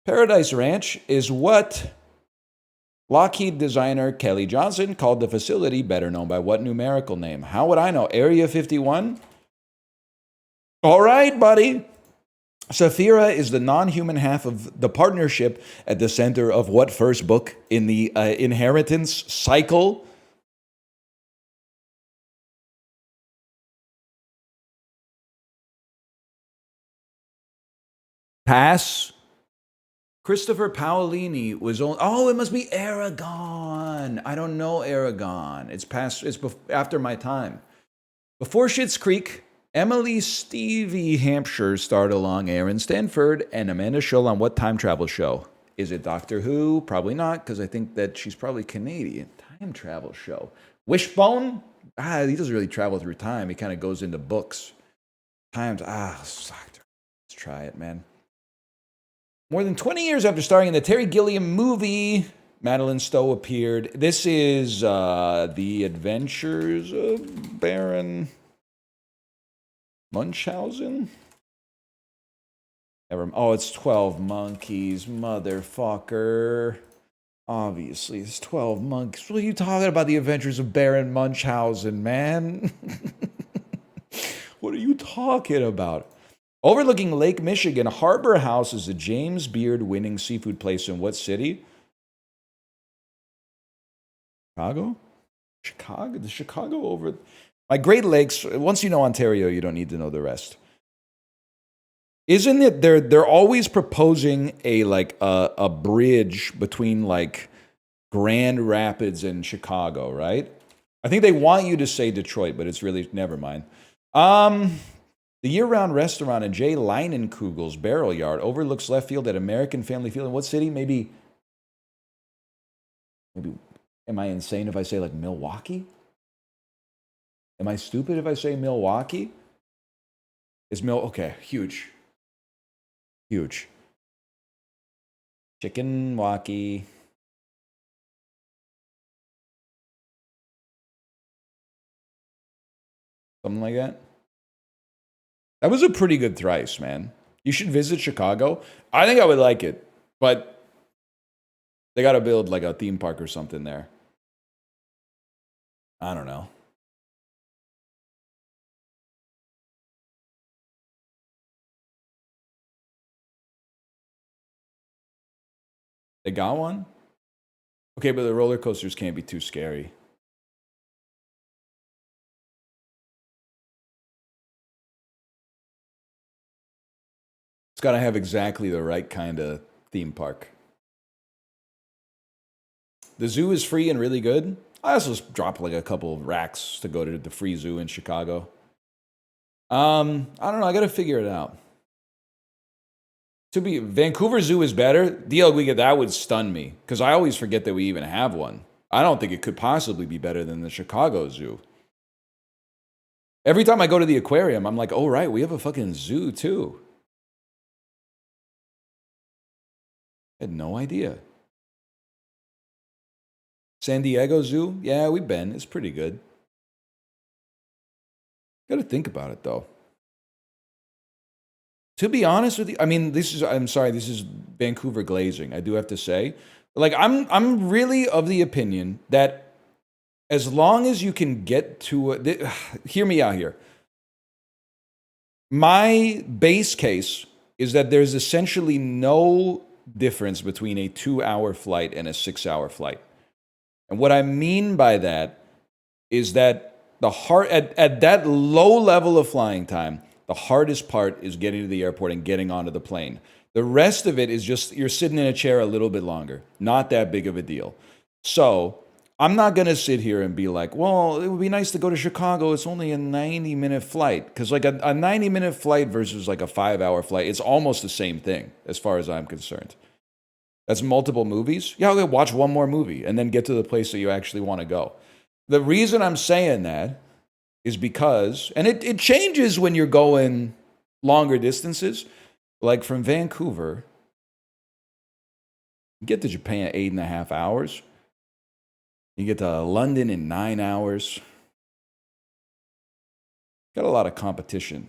Paradise Ranch is what Lockheed designer Kelly Johnson called the facility, better known by what numerical name? How would I know? Area 51? All right, buddy. Saphira is the non-human half of the partnership at the center of what first book in the inheritance cycle? Pass. Christopher Paolini was on. Oh, it must be Aragon. I don't know Aragon. It's after my time. Before Schitt's Creek, Emily Stevie Hampshire starred along Aaron Stanford and Amanda Schull on what time travel show? Is it Doctor Who? Probably not, because I think that she's probably Canadian. Time travel show. Wishbone? He doesn't really travel through time. He kind of goes into books. Doctor. Let's try it, man. More than 20 years after starring in the Terry Gilliam movie, Madeline Stowe appeared. This is The Adventures of Baron Munchausen? Oh, it's 12 Monkeys, motherfucker. Obviously, it's 12 Monkeys. What are you talking about, The Adventures of Baron Munchausen, man? What are you talking about? Overlooking Lake Michigan, Harbor House is a James Beard winning seafood place in what city? Chicago? Chicago? The Chicago over... My Great Lakes, once you know Ontario, you don't need to know the rest. Isn't it they're always proposing a bridge between like Grand Rapids and Chicago, right? I think they want you to say Detroit, but it's really never mind. The year-round restaurant in Jay Leinenkugel's Barrel Yard overlooks left field at American Family Field. In what city? Maybe am I insane if I say like Milwaukee? Am I stupid if I say Milwaukee? Okay, huge. Huge. Chicken walkie. Something like that. That was a pretty good thrice, man. You should visit Chicago. I think I would like it, but they got to build like a theme park or something there. I don't know. They got one? Okay, but the roller coasters can't be too scary. It's got to have exactly the right kind of theme park. The zoo is free and really good. I also dropped like a couple of racks to go to the free zoo in Chicago. I don't know. I got to figure it out. Vancouver Zoo is better. DLES, that would stun me because I always forget that we even have one. I don't think it could possibly be better than the Chicago Zoo. Every time I go to the aquarium, I'm like, oh, right, we have a fucking zoo too. I had no idea. San Diego Zoo? Yeah, we've been. It's pretty good. Got to think about it though. To be honest with you, I mean, I'm sorry, this is Vancouver glazing, I do have to say. Like, I'm really of the opinion that as long as you can get to hear me out here. My base case is that there's essentially no difference between a 2-hour flight and a 6-hour flight. And what I mean by that is that at that low level of flying time, the hardest part is getting to the airport and getting onto the plane. The rest of it is just you're sitting in a chair a little bit longer. Not that big of a deal. So I'm not going to sit here and be like, well, it would be nice to go to Chicago. It's only a 90-minute flight. Because like a 90-minute flight versus like a 5-hour flight, it's almost the same thing as far as I'm concerned. That's multiple movies. Yeah, I'll watch one more movie and then get to the place that you actually want to go. The reason I'm saying that is because, and it changes when you're going longer distances, like from Vancouver, you get to Japan in 8.5 hours. You get to London in 9 hours. Got a lot of competition.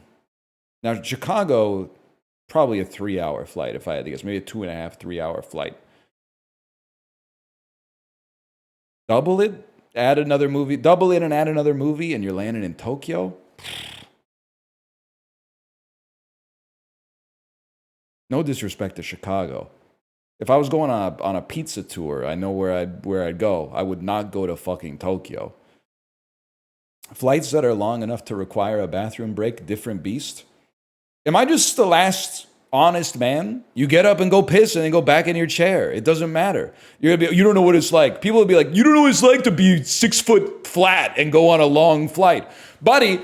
Now, Chicago, probably a 3-hour flight, if I had to guess. Maybe a 2.5, 3-hour flight. Double it, add another movie. Double it and add another movie, and you're landing in Tokyo. No disrespect to Chicago. If I was going on a pizza tour, I know where I'd go. I would not go to fucking Tokyo. Flights that are long enough to require a bathroom break, different beast. Am I just the last honest man? You get up and go piss and then go back in your chair. It doesn't matter. You don't know what it's like. People would be like, you don't know what it's like to be 6 foot flat and go on a long flight. Buddy,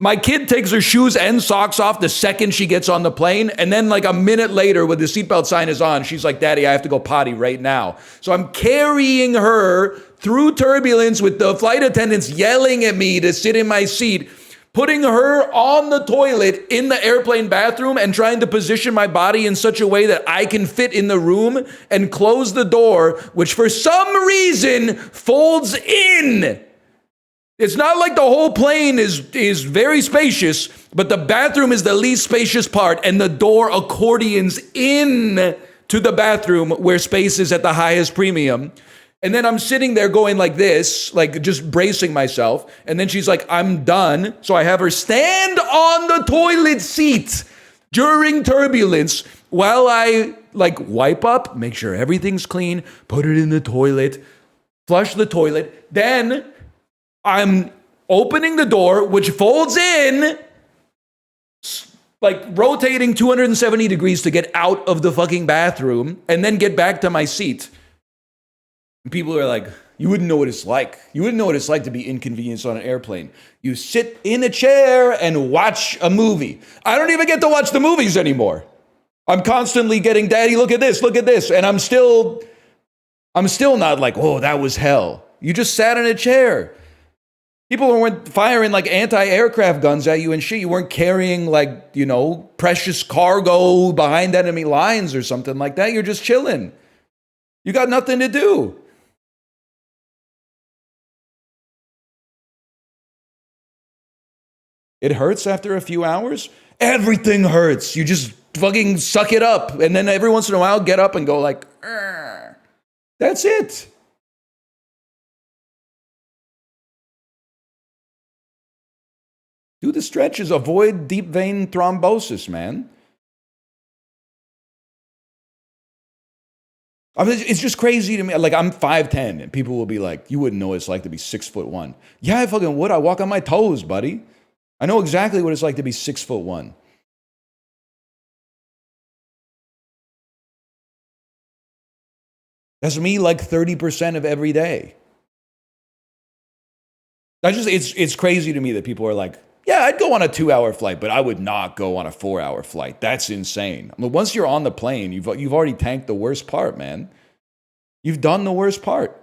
my kid takes her shoes and socks off the second she gets on the plane. And then like a minute later when the seatbelt sign is on, she's like, Daddy, I have to go potty right now. So I'm carrying her through turbulence with the flight attendants yelling at me to sit in my seat. putting her on the toilet in the airplane bathroom and trying to position my body in such a way that I can fit in the room and close the door, which for some reason folds in. It's not like the whole plane is very spacious, but the bathroom is the least spacious part, and the door accordions in to the bathroom where space is at the highest premium. And then I'm sitting there going like this, like just bracing myself. And then she's like, I'm done. So I have her stand on the toilet seat during turbulence while I like wipe up, make sure everything's clean, put it in the toilet, flush the toilet. Then I'm opening the door, which folds in, like rotating 270 degrees to get out of the fucking bathroom and then get back to my seat. And people are like, you wouldn't know what it's like. You wouldn't know what it's like to be inconvenienced on an airplane. You sit in a chair and watch a movie. I don't even get to watch the movies anymore. I'm constantly getting, Daddy, look at this, look at this. And I'm still not like, oh, that was hell. You just sat in a chair. People weren't firing like anti-aircraft guns at you and shit. You weren't carrying like, you know, precious cargo behind enemy lines or something like that. You're just chilling. You got nothing to do. It hurts after a few hours. Everything hurts. You just fucking suck it up. And then every once in a while, get up and go like, "Arr." That's it. Do the stretches. Avoid deep vein thrombosis, man. I mean, it's just crazy to me. Like, I'm 5'10", and people will be like, you wouldn't know what it's like to be 6'1". Yeah, I fucking would. I walk on my toes, buddy. I know exactly what it's like to be 6'1". That's me like 30% of every day. It's crazy to me that people are like, yeah, I'd go on a 2-hour flight, but I would not go on a 4-hour flight. That's insane. I mean, once you're on the plane, you've already tanked the worst part, man. You've done the worst part.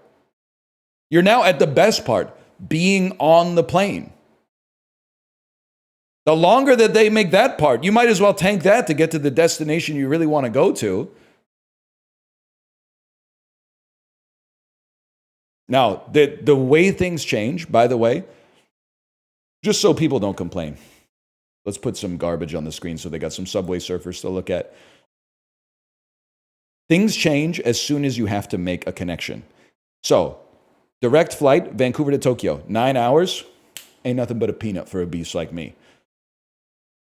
You're now at the best part, being on the plane. The longer that they make that part, you might as well tank that to get to the destination you really want to go to. Now, the way things change, by the way, just so people don't complain, let's put some garbage on the screen so they got some Subway Surfers to look at. Things change as soon as you have to make a connection. So, direct flight, Vancouver to Tokyo, 9 hours, ain't nothing but a peanut for a beast like me.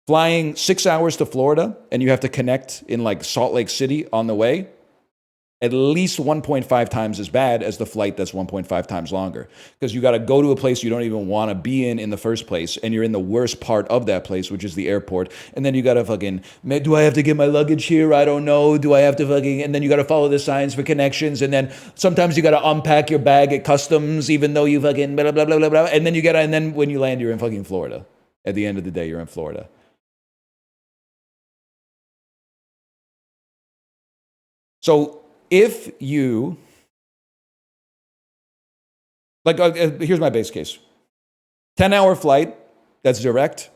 Flying 6 hours to Florida, and you have to connect in like Salt Lake City on the way, at least 1.5 times as bad as the flight that's 1.5 times longer. Because you got to go to a place you don't even want to be in the first place, and you're in the worst part of that place, which is the airport. And then you got to fucking, do I have to get my luggage here? I don't know. Do I have to fucking, and then you got to follow the signs for connections. And then sometimes you got to unpack your bag at customs, even though you fucking blah, blah, blah, blah, blah. And then you got to, and then when you land, you're in fucking Florida. At the end of the day, you're in Florida. So, if you, like, here's my base case. 10-hour flight, that's direct,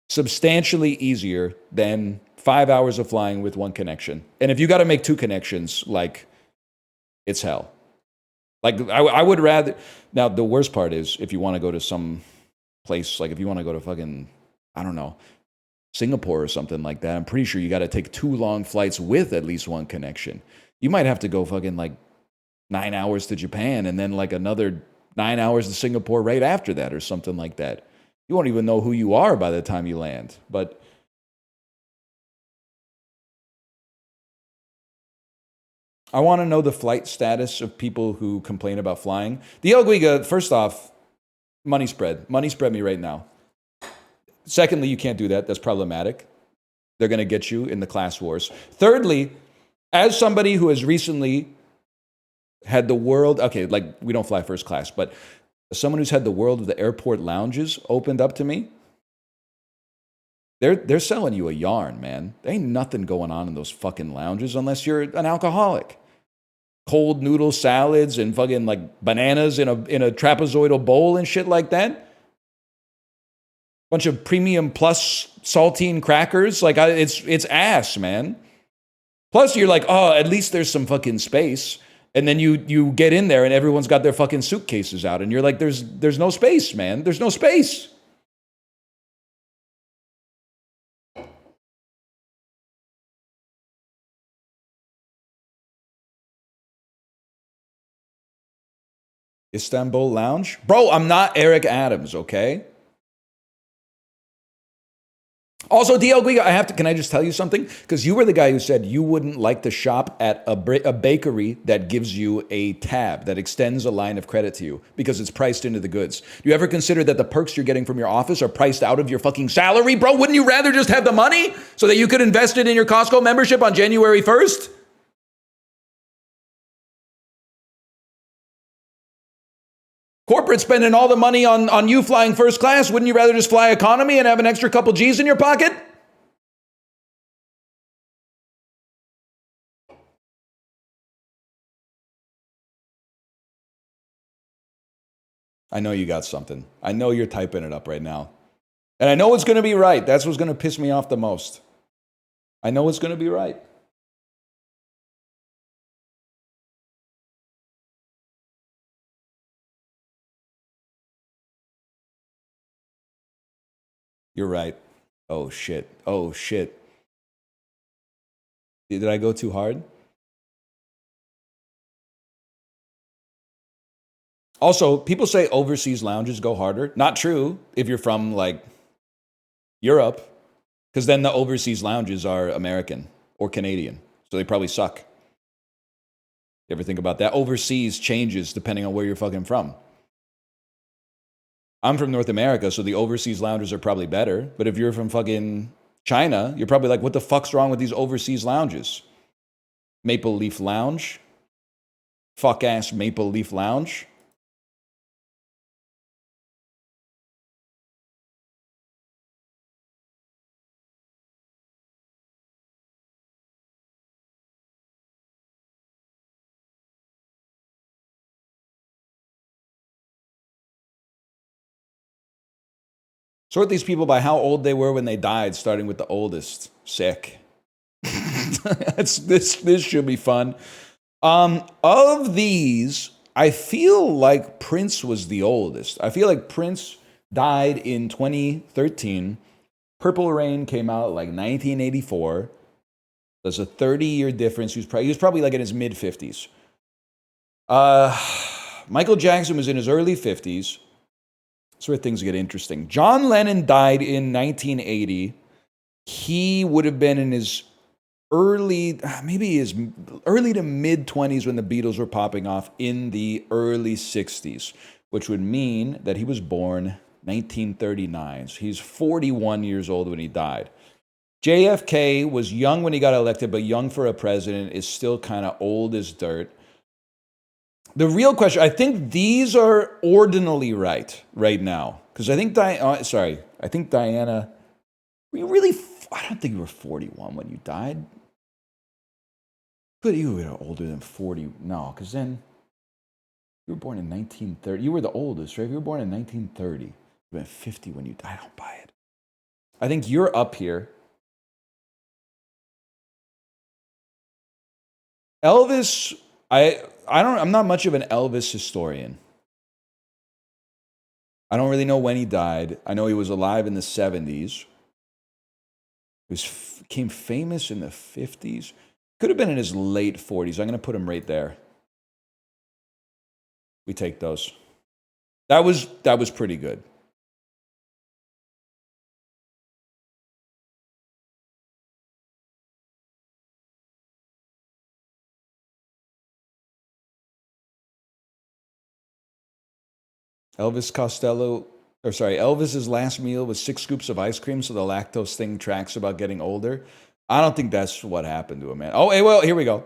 substantially easier than 5 hours of flying with one connection. And if you got to make 2 connections, like, it's hell. Like, I would rather, now the worst part is if you want to go to some place, like if you want to go to fucking, I don't know, Singapore or something like that, I'm pretty sure you got to take 2 long flights with at least one connection. You might have to go fucking like 9 hours to Japan and then like another 9 hours to Singapore right after that or something like that. You won't even know who you are by the time you land. But I want to know the flight status of people who complain about flying. The Elguiga, first off, money spread. Money spread me right now. Secondly, you can't do that. That's problematic. They're going to get you in the class wars. Thirdly, as somebody who has recently had the world, okay, like we don't fly first class, but as someone who's had the world of the airport lounges opened up to me, they're selling you a yarn, man. There ain't nothing going on in those fucking lounges unless you're an alcoholic. Cold noodle salads and fucking like bananas in a trapezoidal bowl and shit like that. Bunch of premium plus saltine crackers. Like, it's ass, man. Plus, you're like, oh, at least there's some fucking space. And then you get in there and everyone's got their fucking suitcases out. And you're like, there's no space, man. There's no space. Istanbul Lounge? Bro, I'm not Eric Adams, okay? Also, DL can I just tell you something? Because you were the guy who said you wouldn't like to shop at a bakery that gives you a tab, that extends a line of credit to you because it's priced into the goods. Do you ever consider that the perks you're getting from your office are priced out of your fucking salary? Bro, wouldn't you rather just have the money so that you could invest it in your Costco membership on January 1st? Corporate spending all the money on you flying first class. Wouldn't you rather just fly economy and have an extra couple G's in your pocket? I know you got something. I know you're typing it up right now. And I know it's going to be right. That's what's going to piss me off the most. I know it's going to be right. You're right. Oh, shit. Oh, shit. Did I go too hard? Also, people say overseas lounges go harder. Not true if you're from, like, Europe, because then the overseas lounges are American or Canadian, so they probably suck. You ever think about that? Overseas changes depending on where you're fucking from. I'm from North America, so the overseas lounges are probably better. But if you're from fucking China, you're probably like, what the fuck's wrong with these overseas lounges? Maple Leaf Lounge? Fuck ass Maple Leaf Lounge? Sort these people by how old they were when they died, starting with the oldest. Sick. This should be fun. Of these, I feel like Prince was the oldest. I feel like Prince died in 2013. Purple Rain came out like 1984. There's a 30-year difference. He was probably like in his mid-50s. Michael Jackson was in his early 50s. That's where things get interesting. John Lennon died in 1980. He would have been in his early to mid 20s when the Beatles were popping off in the early 60s, which would mean that he was born 1939. So he's 41 years old when he died. JFK was young when he got elected, but young for a president, is still kind of old as dirt. The real question, I think these are ordinally right now. Because I think Diana, were you really, I don't think you were 41 when you died. But you were older than 40. No, because then you were born in 1930. You were the oldest, right? If you were born in 1930. You were 50 when you died. I don't buy it. I think you're up here. Elvis, I'm not much of an Elvis historian. I don't really know when he died. I know he was alive in the 70s. He became famous in the 50s. Could have been in his late 40s. I'm going to put him right there. We take those. That was pretty good. Elvis's last meal was 6 scoops of ice cream, so the lactose thing tracks about getting older. I don't think that's what happened to him, man. Oh, hey, well, here we go.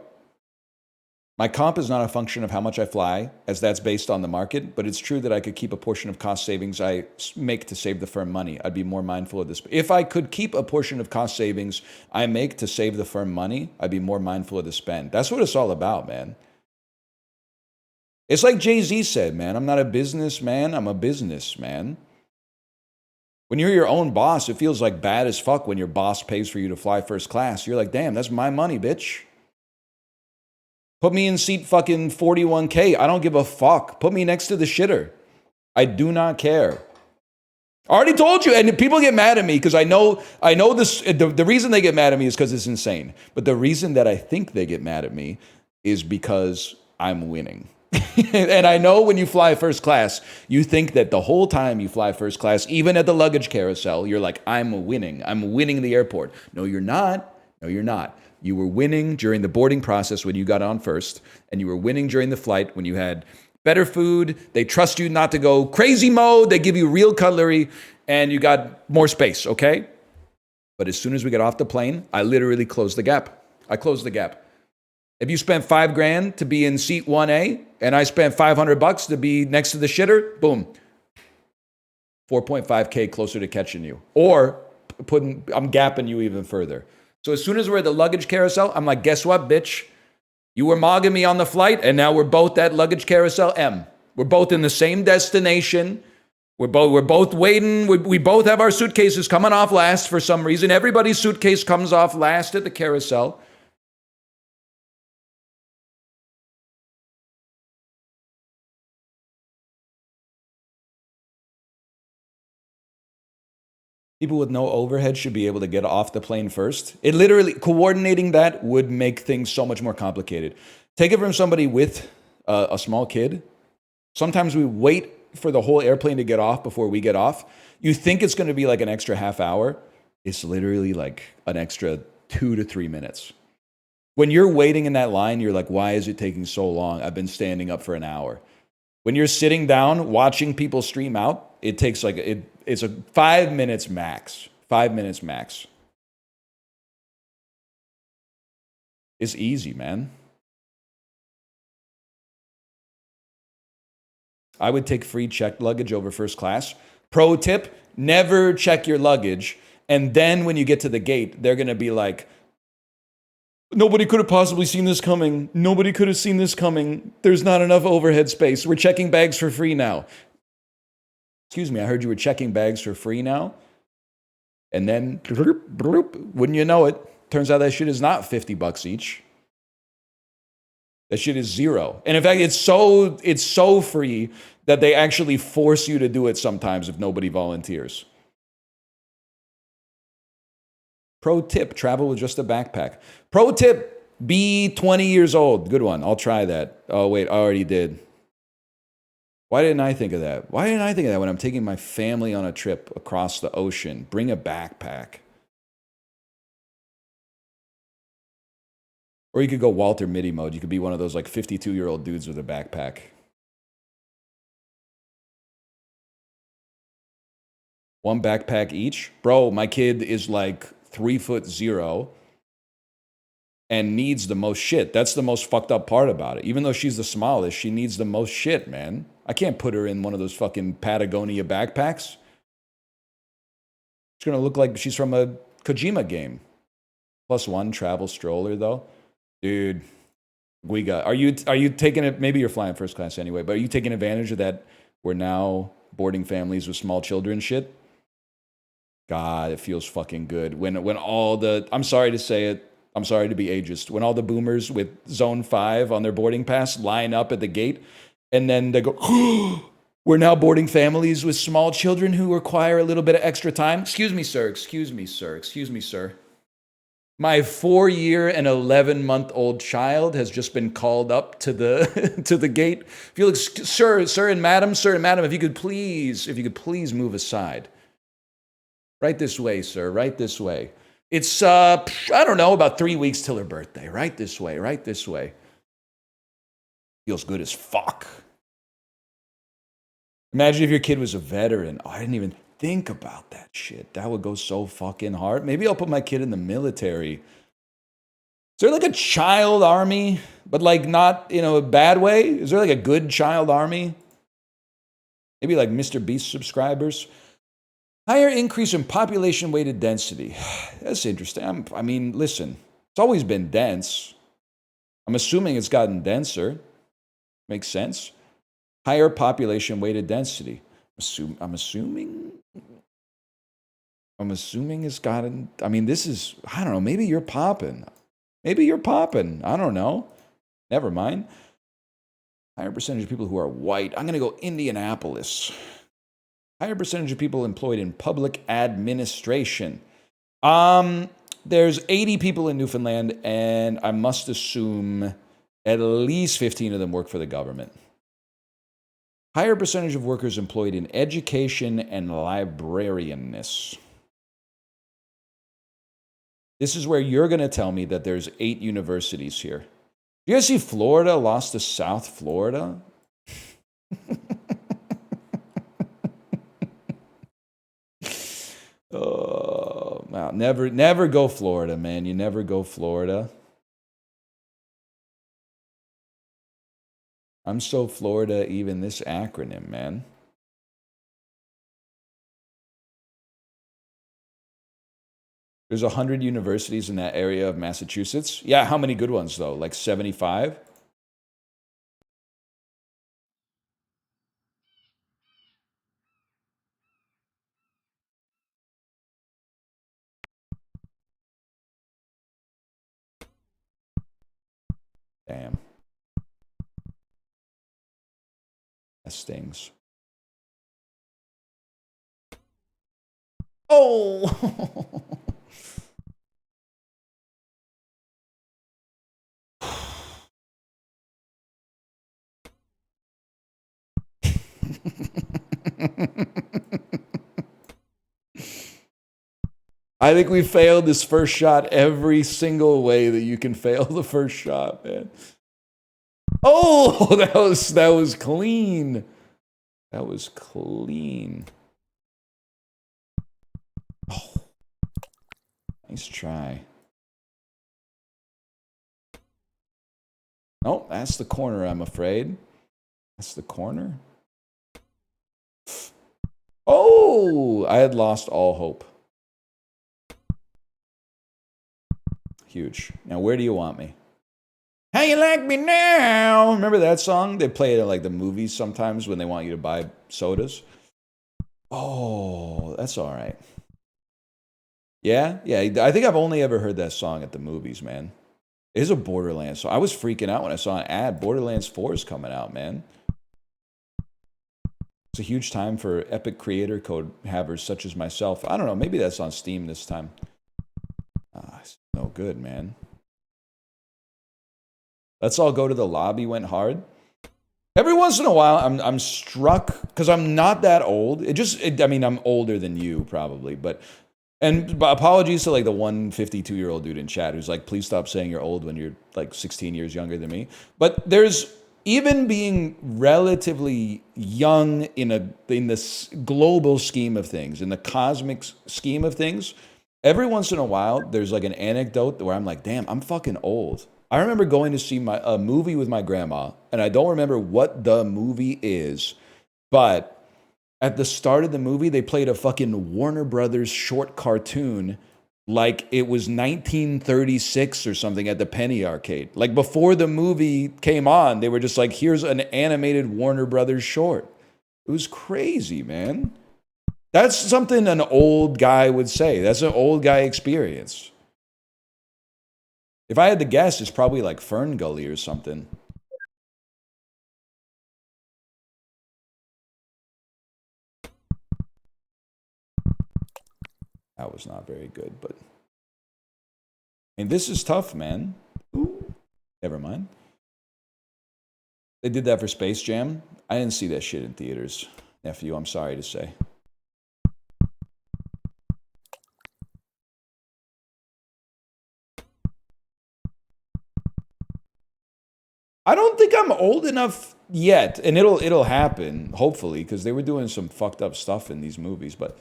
My comp is not a function of how much I fly, as that's based on the market, but it's true that I could keep a portion of cost savings I make to save the firm money. I'd be more mindful of this. If I could keep a portion of cost savings I make to save the firm money, I'd be more mindful of the spend. That's what it's all about, man. It's like Jay-Z said, man, I'm not a businessman, I'm a businessman. When you're your own boss, it feels like bad as fuck when your boss pays for you to fly first class. You're like, damn, that's my money, bitch. Put me in seat fucking 41K. I don't give a fuck. Put me next to the shitter. I do not care. I already told you, and people get mad at me because I know this. The reason they get mad at me is because it's insane. But the reason that I think they get mad at me is because I'm winning. And I know when you fly first class, you think that the whole time you fly first class, even at the luggage carousel, you're like, I'm winning. I'm winning the airport. No, you're not. No, you're not. You were winning during the boarding process when you got on first, and you were winning during the flight when you had better food, they trust you not to go crazy mode, they give you real cutlery, and you got more space, okay? But as soon as we get off the plane, I literally closed the gap. I closed the gap. If you spent $5,000 to be in seat 1A, and I spent $500 to be next to the shitter, boom. 4.5K closer to catching you. Or I'm gapping you even further. So as soon as we're at the luggage carousel, I'm like, guess what, bitch? You were mogging me on the flight, and now we're both at luggage carousel M. We're both in the same destination. We're both waiting. We both have our suitcases coming off last for some reason. Everybody's suitcase comes off last at the carousel. People with no overhead should be able to get off the plane first. It literally, coordinating that would make things so much more complicated. Take it from somebody with a small kid. Sometimes we wait for the whole airplane to get off before we get off. You think it's going to be like an extra half hour. It's literally like an extra 2 to 3 minutes. When you're waiting in that line, you're like, why is it taking so long? I've been standing up for an hour. When you're sitting down watching people stream out, it takes like, it's a 5 minutes max. 5 minutes max. It's easy, man. I would take free checked luggage over first class. Pro tip, never check your luggage. And then when you get to the gate, they're going to be like, nobody could have possibly seen this coming. Nobody could have seen this coming. There's not enough overhead space. We're checking bags for free now. Excuse me, I heard you were checking bags for free now. And then, wouldn't you know it, turns out that shit is not $50 each. That shit is $0. And in fact, it's so free that they actually force you to do it sometimes if nobody volunteers. Pro tip, travel with just a backpack. Pro tip, be 20 years old. Good one, I'll try that. Oh wait, I already did. Why didn't I think of that? Why didn't I think of that when I'm taking my family on a trip across the ocean? Bring a backpack. Or you could go Walter Mitty mode. You could be one of those like 52-year-old dudes with a backpack. One backpack each? Bro, my kid is like 3'0" and needs the most shit. That's the most fucked up part about it. Even though she's the smallest, she needs the most shit, man. I can't put her in one of those fucking Patagonia backpacks. It's gonna look like she's from a Kojima game. +1 travel stroller though. Dude, are you taking it? Maybe you're flying first class anyway, but are you taking advantage of that? We're now boarding families with small children shit. God, it feels fucking good when all the, I'm sorry to say it, I'm sorry to be ageist, when all the boomers with Zone 5 on their boarding pass line up at the gate, and then they go, oh, we're now boarding families with small children who require a little bit of extra time. Excuse me, sir. Excuse me, sir. Excuse me, sir. My 4-year and 11-month-old child has just been called up to the to the gate. Felix, sir and madam, if you could please move aside. Right this way, sir. Right this way. It's I don't know, about 3 weeks till her birthday. Right this way. Right this way. Feels good as fuck. Imagine if your kid was a veteran. Oh, I didn't even think about that shit. That would go so fucking hard. Maybe I'll put my kid in the military. Is there like a child army, but like not in a bad way? Is there like a good child army? Maybe like Mr. Beast subscribers? Higher increase in population weighted density. That's interesting. I mean, listen, it's always been dense. I'm assuming it's gotten denser. Makes sense. Higher population weighted density. I'm assuming. I'm assuming it's gotten. I mean, this is. I don't know. Maybe you're popping. Maybe you're popping. I don't know. Never mind. Higher percentage of people who are white. I'm gonna go Indianapolis. Higher percentage of people employed in public administration. There's 80 people in Newfoundland, and I must assume at least 15 of them work for the government. Higher percentage of workers employed in education and librarianness. This is where you're going to tell me that there's 8 universities here. You guys see Florida lost to South Florida? Oh, wow. Never go Florida, man. You never go Florida. I'm so Florida, even this acronym, man. There's 100 universities in that area of Massachusetts. Yeah, how many good ones, though? Like 75? Damn. That stings. Oh! I think we failed this first shot every single way that you can fail the first shot, man. Oh, that was clean. That was clean. Oh, nice try. Oh, that's the corner, I'm afraid. That's the corner. Oh, I had lost all hope. Huge. Now, where do you want me? How you like me now? Remember that song? They play it in like the movies sometimes when they want you to buy sodas. Oh, that's all right. Yeah, I think I've only ever heard that song at the movies, man. It is a Borderlands song. I was freaking out when I saw an ad. Borderlands 4 is coming out, man. It's a huge time for Epic Creator Code havers such as myself. I don't know. Maybe that's on Steam this time. It's no good, man. Let's all go to the lobby. Went hard. Every once in a while, I'm struck because I'm not that old. I mean, I'm older than you probably, but apologies to like the 152-year-old dude in chat who's like, please stop saying you're old when you're like 16 years younger than me. But there's even being relatively young in this global scheme of things, in the cosmic scheme of things. Every once in a while, there's like an anecdote where I'm like, damn, I'm fucking old. I remember going to see a movie with my grandma, and I don't remember what the movie is, but at the start of the movie, they played a fucking Warner Brothers short cartoon like it was 1936 or something at the Penny Arcade. Like before the movie came on, they were just like, here's an animated Warner Brothers short. It was crazy, man. That's something an old guy would say. That's an old guy experience. If I had to guess, it's probably like Fern Gully or something. That was not very good, but... I mean, this is tough, man. Ooh. Never mind. They did that for Space Jam. I didn't see that shit in theaters. Nephew, I'm sorry to say. I don't think I'm old enough yet, and it'll happen, hopefully, because they were doing some fucked up stuff in these movies, but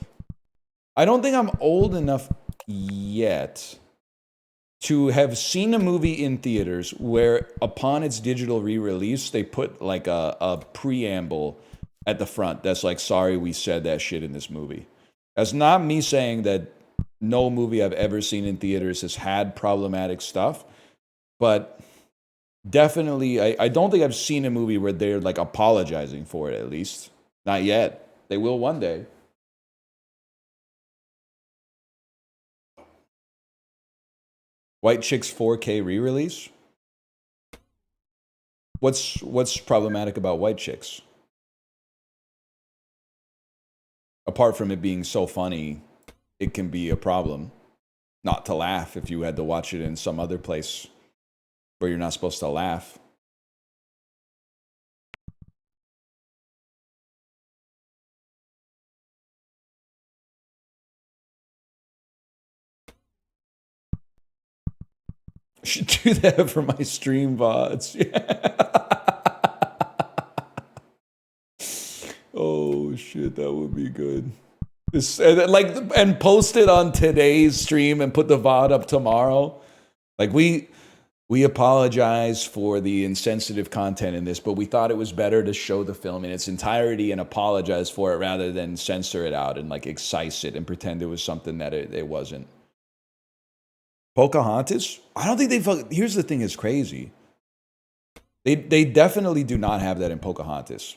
I don't think I'm old enough yet to have seen a movie in theaters where upon its digital re-release, they put like a preamble at the front that's like, sorry, we said that shit in this movie. That's not me saying that no movie I've ever seen in theaters has had problematic stuff, but definitely, I don't think I've seen a movie where they're like apologizing for it, at least. Not yet. They will one day. White Chicks 4K re-release. What's problematic about White Chicks? Apart from it being so funny, it can be a problem not to laugh if you had to watch it in some other place where you're not supposed to laugh. I should do that for my stream VODs. Oh shit, that would be good. And post it on today's stream and put the VOD up tomorrow. Like we apologize for the insensitive content in this, but we thought it was better to show the film in its entirety and apologize for it rather than censor it out and like excise it and pretend it was something that it wasn't. Pocahontas? I don't think here's the thing that's crazy. They definitely do not have that in Pocahontas.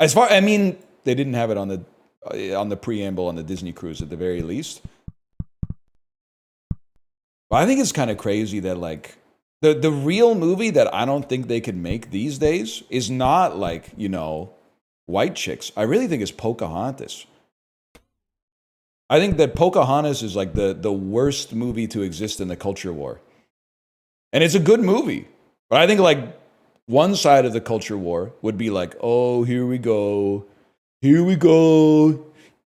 I mean, they didn't have it on the preamble on the Disney cruise at the very least. But I think it's kind of crazy that like the real movie that I don't think they could make these days is not like, you know, White Chicks. I really think it's Pocahontas. I think that Pocahontas is like the worst movie to exist in the culture war. And it's a good movie. But I think like one side of the culture war would be like, oh, here we go. Here we go.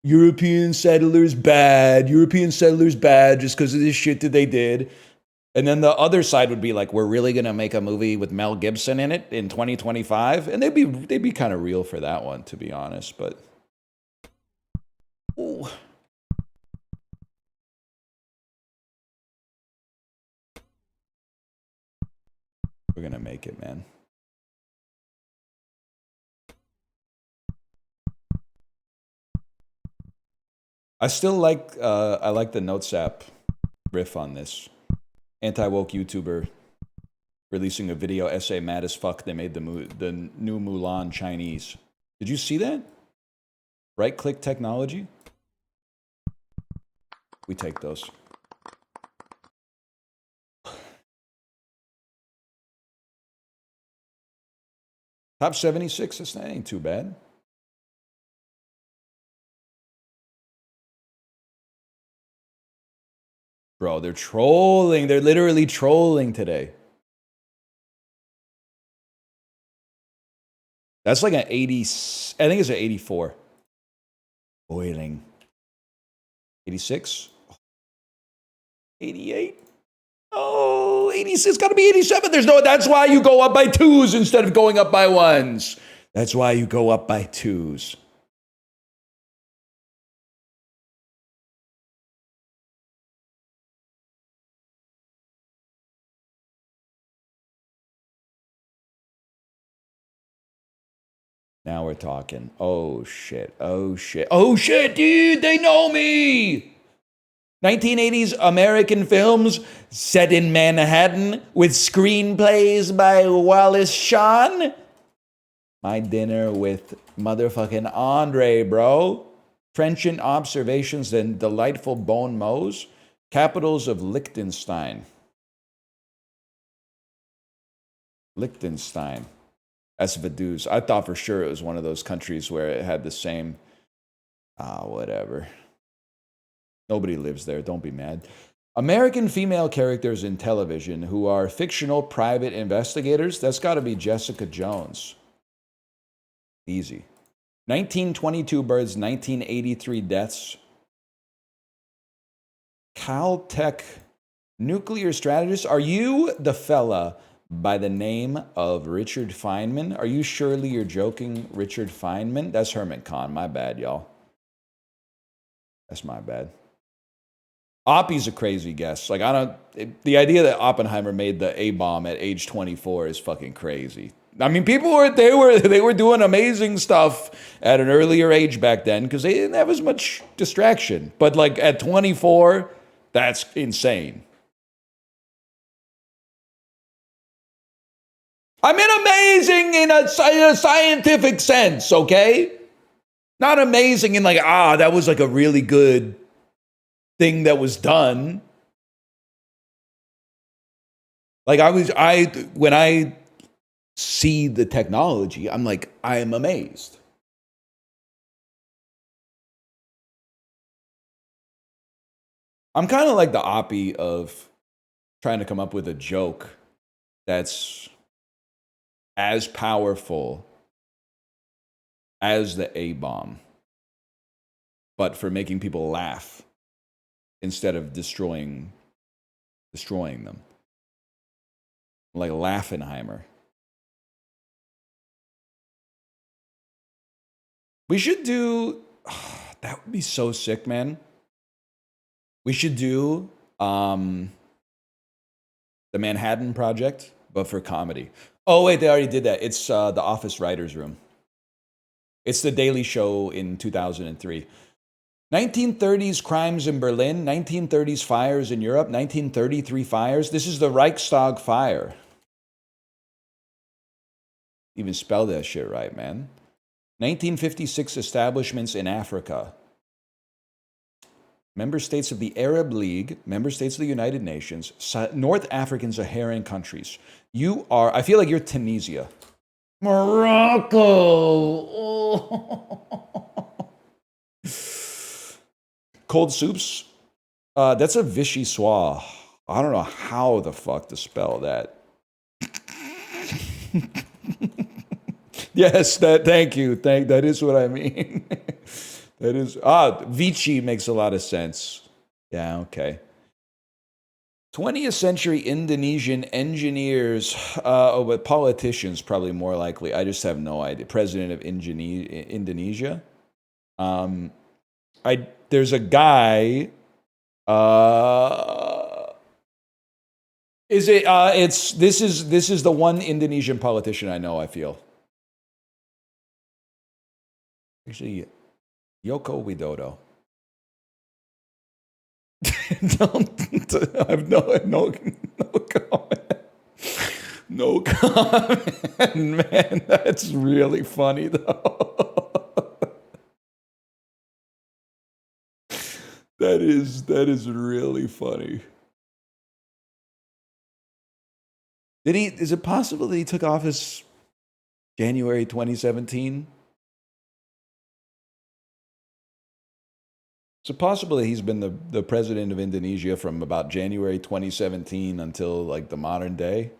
European settlers bad just because of this shit that they did. And then the other side would be like, we're really going to make a movie with Mel Gibson in it in 2025. And they'd be kind of real for that one, to be honest. But ooh. We're going to make it, man. I still like I like the Notes app riff on this. Anti-woke YouTuber releasing a video essay mad as fuck. They made the new Mulan Chinese. Did you see that? Right-click technology? We take those. Top 76, that ain't too bad. Bro, they're trolling. They're literally trolling today. That's like an 80, I think it's an 84. Boiling. 86? 88? Oh, 86, gotta be 87. That's why you go up by twos instead of going up by ones. That's why you go up by twos. Now we're talking. Oh, shit. Oh, shit. Oh, shit, dude. They know me. 1980s American films set in Manhattan with screenplays by Wallace Shawn. My Dinner with motherfucking Andre, bro. Trenchant Observations and Delightful Bon Mots. Capitals of Liechtenstein. Liechtenstein. That's Vaduz. I thought for sure it was one of those countries where it had the same... whatever. Nobody lives there. Don't be mad. American female characters in television who are fictional private investigators. That's got to be Jessica Jones. Easy. 1922 births, 1983 deaths. Caltech nuclear strategist. Are you the fella by the name of Richard Feynman? Are you surely you're joking, Richard Feynman? That's Hermit Khan. My bad, y'all. That's my bad. Oppie's a crazy guess. Like, the idea that Oppenheimer made the A-bomb at age 24 is fucking crazy. I mean, people they were doing amazing stuff at an earlier age back then because they didn't have as much distraction. But like at 24, that's insane. I mean, amazing in a scientific sense, okay? Not amazing in like, that was like a really good thing that was done. Like when I see the technology, I'm like, I am amazed. I'm kind of like the oppie of trying to come up with a joke that's as powerful as the A-bomb, but for making people laugh instead of destroying them. Like Laffenheimer. We should do... that would be so sick, man. We should do the Manhattan Project, but for comedy. Oh, wait, they already did that. It's the Office Writers' Room. It's the Daily Show in 2003. 1930s crimes in Berlin, 1930s fires in Europe, 1933 fires. This is the Reichstag fire. Even spell that shit right, man. 1956 establishments in Africa. Member states of the Arab League, member states of the United Nations, North African Saharan countries. I feel like you're Tunisia. Morocco. Oh. Cold soups. That's a vichyssoise. I don't know how the fuck to spell that. Yes, thank you. That is what I mean. That is Vichy makes a lot of sense. Yeah, okay. 20th century Indonesian engineers, but politicians probably more likely. I just have no idea. President of Indonesia. There's a guy. This is the one Indonesian politician I know. I feel. Actually, Yoko Widodo. I have no comment. No comment, man. That's really funny, though. That is really funny. Is it possible that he took office January 2017? Is it possible that he's been the president of Indonesia from about January 2017 until like the modern day?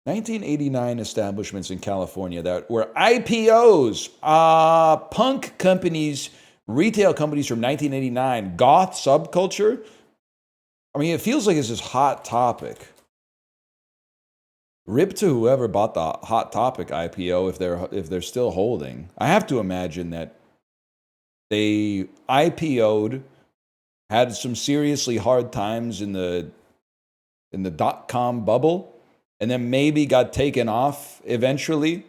1989 establishments in California that were IPOs, punk companies, retail companies from 1989, goth subculture. I mean, it feels like it's this hot topic. Rip to whoever bought the Hot Topic IPO if they're still holding. I have to imagine that they IPO'd, had some seriously hard times in the .com bubble, and then maybe got taken off eventually,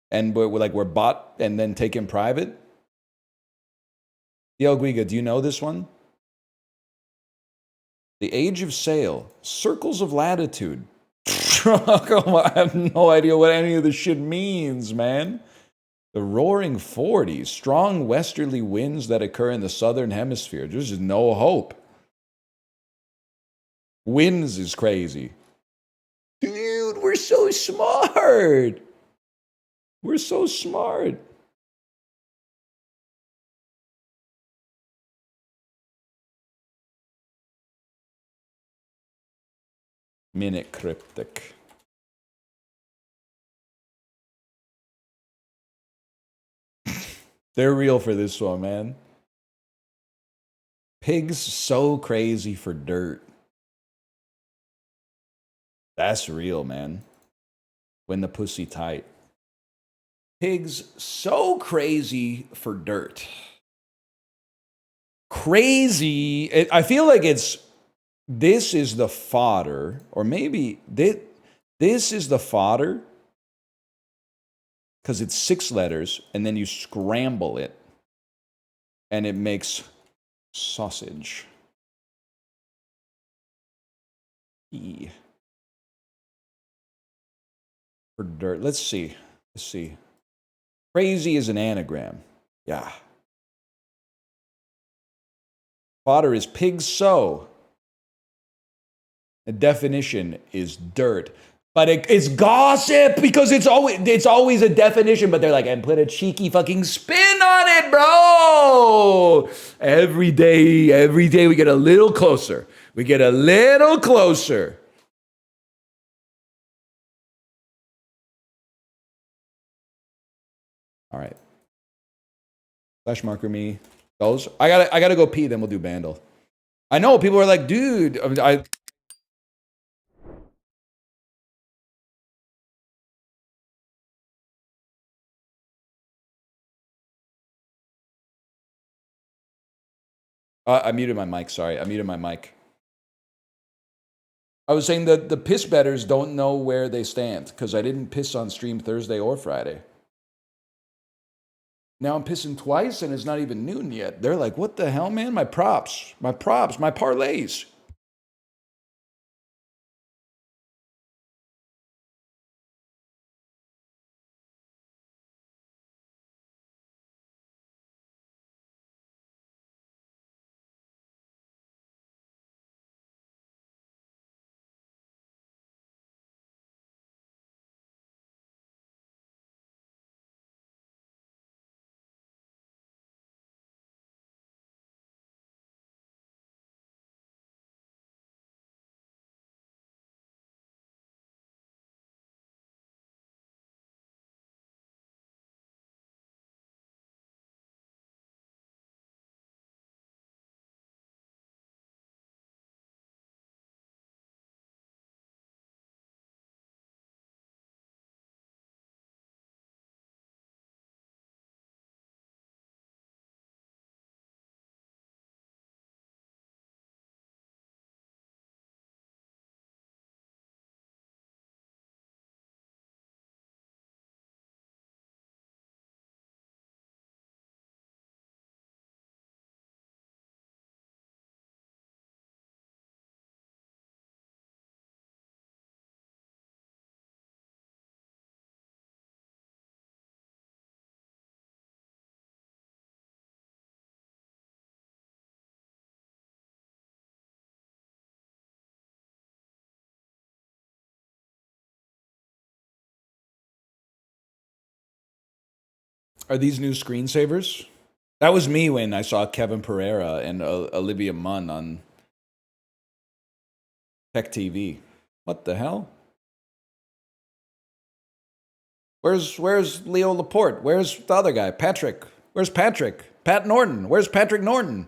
and were bought and then taken private. DL Guiga, do you know this one? The Age of Sail, Circles of Latitude. I have no idea what any of this shit means, man. The Roaring 40s, strong westerly winds that occur in the southern hemisphere. There's just no hope. Winds is crazy. Dude, we're so smart. We're so smart. Minute Cryptic. They're real for this one, man. Pigs so crazy for dirt. That's real, man. When the pussy tight. Pigs so crazy for dirt. Crazy. I feel like this is the fodder, or maybe this is the fodder because it's 6 letters, and then you scramble it, and it makes sausage. E. For dirt. Let's see. Crazy is an anagram. Yeah. Fodder is pig so. A definition is dirt. But it's gossip because it's always a definition, but they're like, and put a cheeky fucking spin on it, bro. Every day we get a little closer. We get a little closer. All right. Flash marker me. Those. I gotta go pee, then we'll do Bandle. I know people are like, dude, I muted my mic, sorry. I muted my mic. I was saying that the piss betters don't know where they stand because I didn't piss on stream Thursday or Friday. Now I'm pissing twice and it's not even noon yet. They're like, what the hell, man? My props, my parlays. Are these new screensavers? That was me when I saw Kevin Pereira and Olivia Munn on Tech TV. What the hell? Where's Leo Laporte? Where's the other guy? Patrick. Where's Patrick? Pat Norton. Where's Patrick Norton?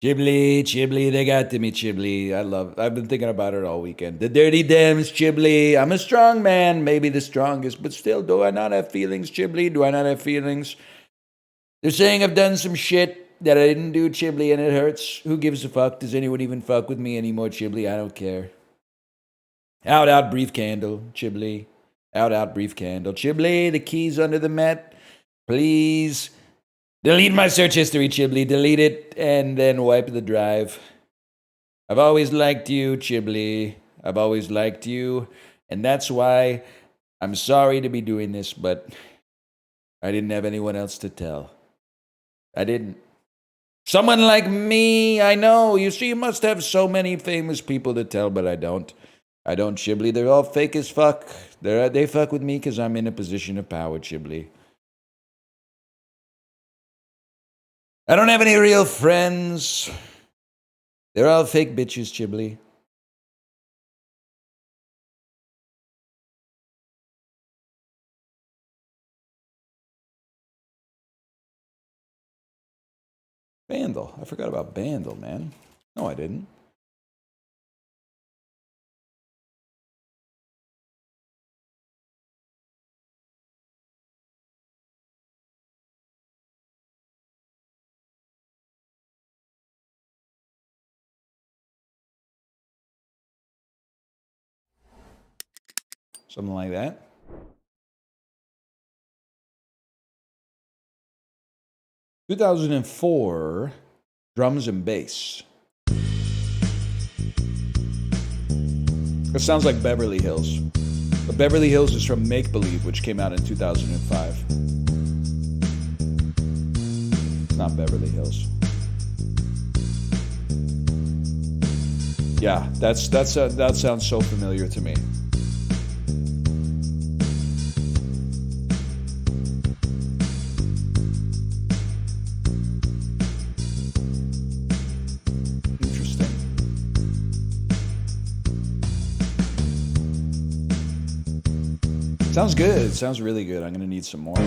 Chiblee, they got to me, Chiblee. I've been thinking about it all weekend. The Dirty Dems, Chiblee. I'm a strong man, maybe the strongest, but still, do I not have feelings, Chiblee? Do I not have feelings? They're saying I've done some shit that I didn't do, Chiblee, and it hurts. Who gives a fuck? Does anyone even fuck with me anymore, Chiblee? I don't care. Out, brief candle, Chiblee. Out, brief candle. Chiblee, the keys under the mat. Please. Delete my search history, Chiblee. Delete it and then wipe the drive. I've always liked you, Chiblee. I've always liked you. And that's why I'm sorry to be doing this, but I didn't have anyone else to tell. I didn't. Someone like me, I know. You see, you must have so many famous people to tell, but I don't. I don't, Chiblee. They're all fake as fuck. They fuck with me because I'm in a position of power, Chiblee. I don't have any real friends. They're all fake bitches, Chiblee. Bandle. I forgot about Bandle, man. No, I didn't. Something like that. "2004, drums and bass." It sounds like Beverly Hills. But Beverly Hills is from Make Believe, which came out in 2005. It's not Beverly Hills. Yeah, that sounds so familiar to me. Interesting. Sounds good. Sounds really good. I'm gonna need some more.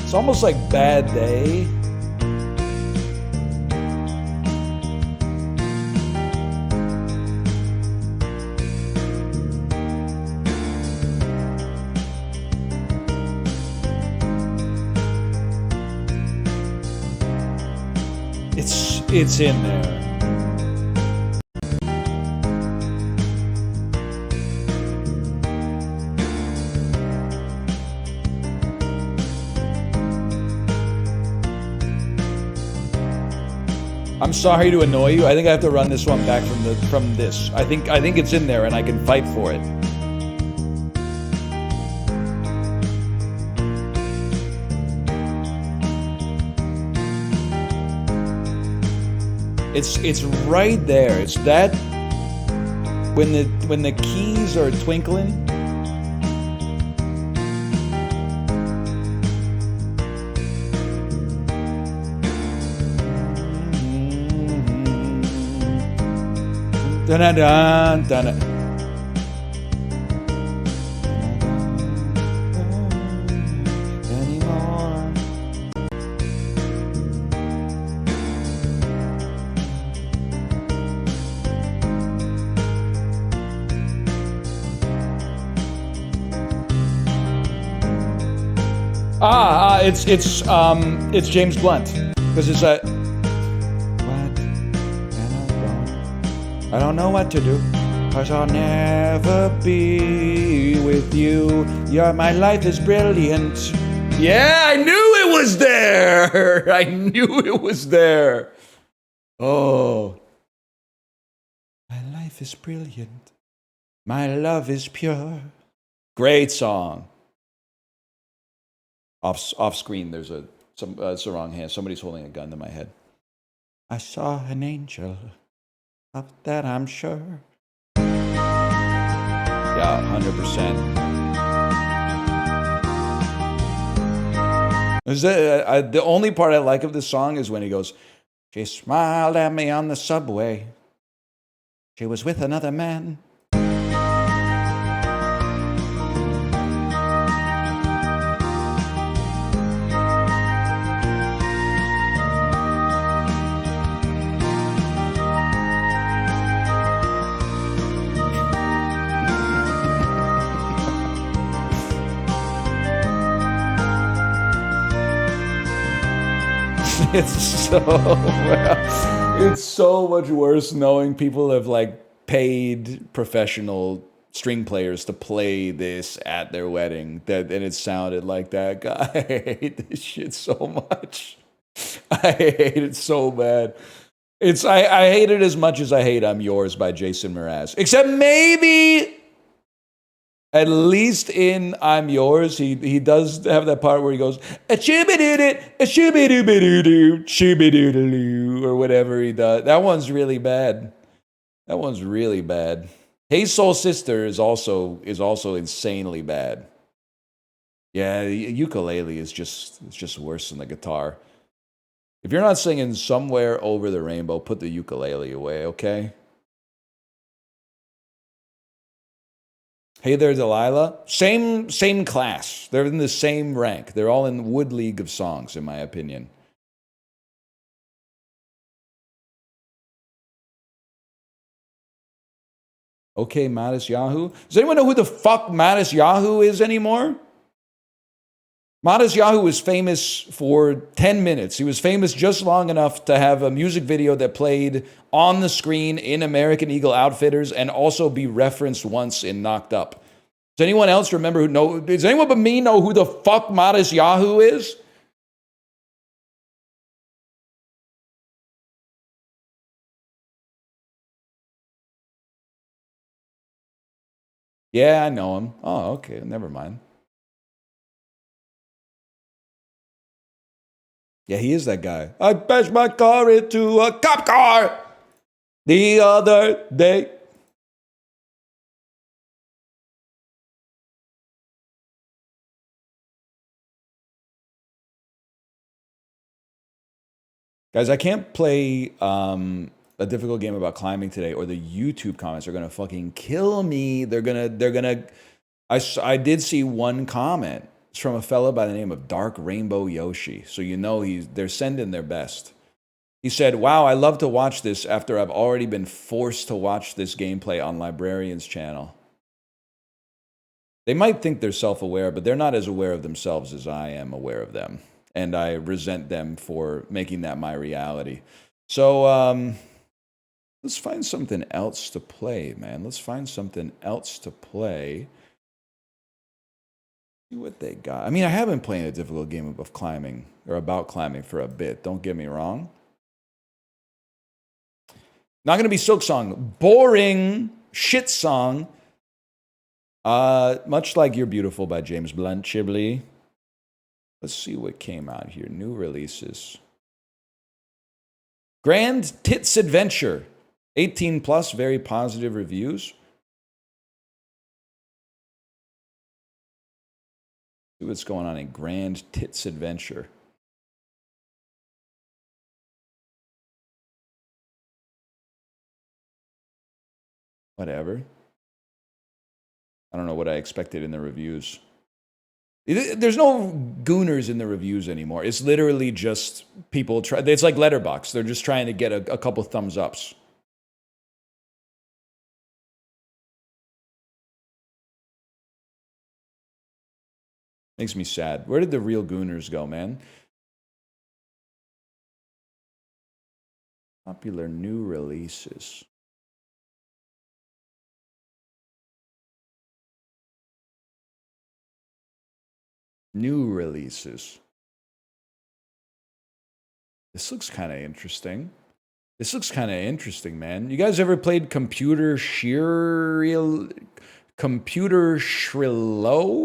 It's almost like Bad Day. It's in there. I'm sorry to annoy you. I think I have to run this one back from this. I think it's in there and I can fight for it. It's right there. It's that when the keys are twinkling. Dun dun dun dun. Anymore. It's James Blunt because it's a. I don't know what to do, 'cause I'll never be with you. My life is brilliant. Yeah, I knew it was there. I knew it was there. Oh. My life is brilliant. My love is pure. Great song. Off screen, there's it's the wrong hand. Somebody's holding a gun to my head. I saw an angel. Of that I'm sure. Yeah, 100%. The only part I like of this song is when he goes, "She smiled at me on the subway. She was with another man." It's so much worse knowing people have like paid professional string players to play this at their wedding and it sounded like that guy. I hate this shit so much. I hate it so bad. I hate it as much as I hate I'm Yours by Jason Mraz. Except maybe at least in I'm Yours, he does have that part where he goes, a shoo-be-doo-doo, or whatever he does. That one's really bad. That one's really bad. Hey Soul Sister is also insanely bad. Yeah, ukulele is just worse than the guitar. If you're not singing Somewhere Over the Rainbow, put the ukulele away, okay? Hey There, Delilah. Same class. They're in the same rank. They're all in Wood League of songs, in my opinion. Okay, Modest Yahoo. Does anyone know who the fuck Modest Yahoo is anymore? Modest Yahoo was famous for 10 minutes. He was famous just long enough to have a music video that played on the screen in American Eagle Outfitters and also be referenced once in Knocked Up. Does anyone else remember does anyone but me know who the fuck Modest Yahoo is? Yeah, I know him. Oh, okay, never mind. Yeah, he is that guy. I bashed my car into a cop car the other day. Guys, I can't play a difficult game about climbing today, or the YouTube comments are gonna fucking kill me. They're gonna. I did see one comment. It's from a fella by the name of Dark Rainbow Yoshi. So you know they're sending their best. He said, "Wow, I love to watch this after I've already been forced to watch this gameplay on Librarian's channel." They might think they're self-aware, but they're not as aware of themselves as I am aware of them. And I resent them for making that my reality. So, let's find something else to play, man. Let's find something else to play. See what they got. I mean, I have been playing a difficult game of climbing, or about climbing for a bit. Don't get me wrong. Not going to be Silksong. Boring shit song. Much like You're Beautiful by James Blunt Chibley. Let's see what came out here. New releases. Grand Tits Adventure. 18 plus, very positive reviews. See what's going on in Grand Tits Adventure. Whatever. I don't know what I expected in the reviews. There's no gooners in the reviews anymore. It's literally just people try. It's like Letterboxd. They're just trying to get a couple thumbs ups. Makes me sad. Where did the real gooners go, man? Popular new releases. New releases. This looks kind of interesting. This looks kind of interesting, man. You guys ever played Computer Shrilow?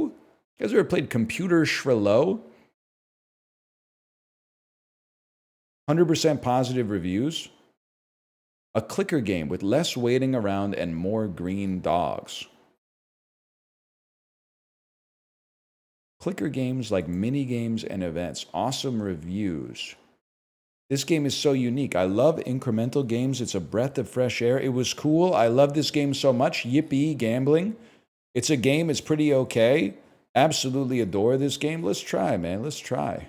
You guys ever played Computer Shrilow? 100% positive reviews. A clicker game with less waiting around and more green dogs. Clicker games like mini games and events. Awesome reviews. This game is so unique. I love incremental games. It's a breath of fresh air. It was cool. I love this game so much. Yippee, gambling. It's a game. It's pretty okay. Absolutely adore this game. Let's try, man. Let's try.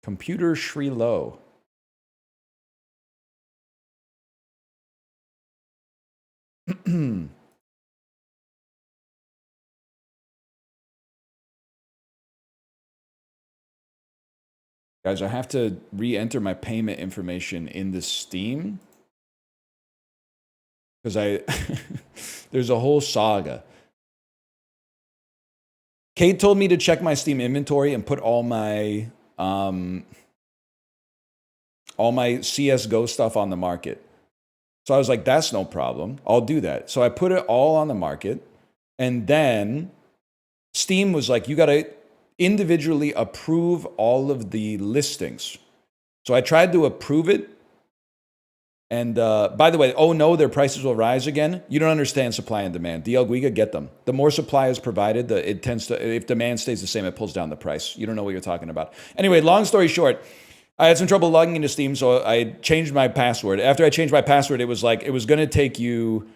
Computer Shrilow. Guys, I have to re-enter my payment information in the Steam because there's a whole saga. Kate told me to check my Steam inventory and put all my CS:GO stuff on the market. So I was like, that's no problem. I'll do that. So I put it all on the market, and then Steam was like, you got to individually approve all of the listings. So I tried to approve it. And by the way, oh no, their prices will rise again. You don't understand supply and demand. DL Guiga, get them. The more supply is provided, it tends to, if demand stays the same, it pulls down the price. You don't know what you're talking about. Anyway, long story short, I had some trouble logging into Steam, so I changed my password. After I changed my password, it was like, it was going to take you,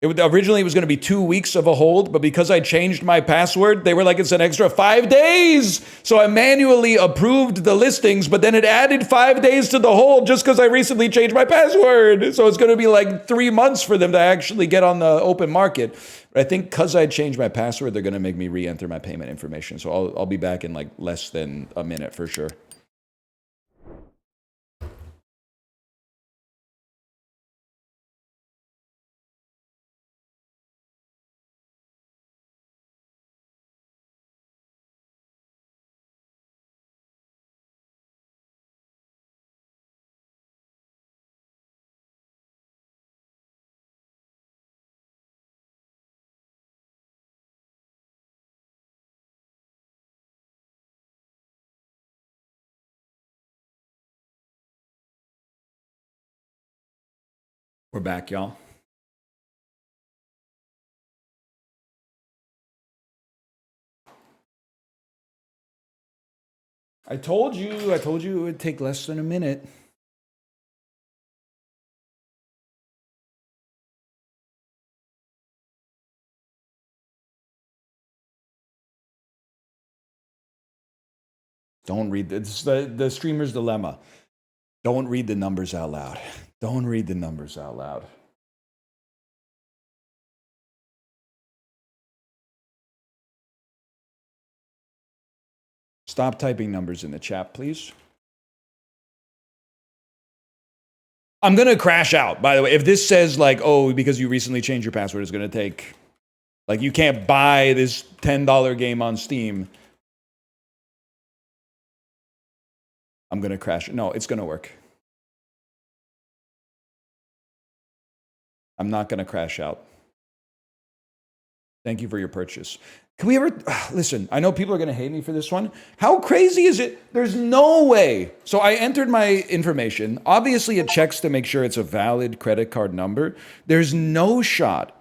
originally it was going to be 2 weeks of a hold, but because I changed my password, they were like, it's an extra 5 days. So I manually approved the listings, but then it added 5 days to the hold just because I recently changed my password. So it's going to be like 3 months for them to actually get on the open market. But I think because I changed my password, they're going to make me re-enter my payment information. So I'll be back in like less than a minute for sure. We're back, y'all. I told you it would take less than a minute. Don't read it's the streamer's dilemma. Don't read the numbers out loud. Don't read the numbers out loud. Stop typing numbers in the chat, please. I'm going to crash out, by the way. If this says, like, oh, because you recently changed your password, it's going to take, like, you can't buy this $10 game on Steam. I'm going to crash. No, it's going to work. I'm not going to crash out. Thank you for your purchase. Can we ever, listen, I know people are going to hate me for this one. How crazy is it? There's no way. So I entered my information. Obviously, it checks to make sure it's a valid credit card number. There's no shot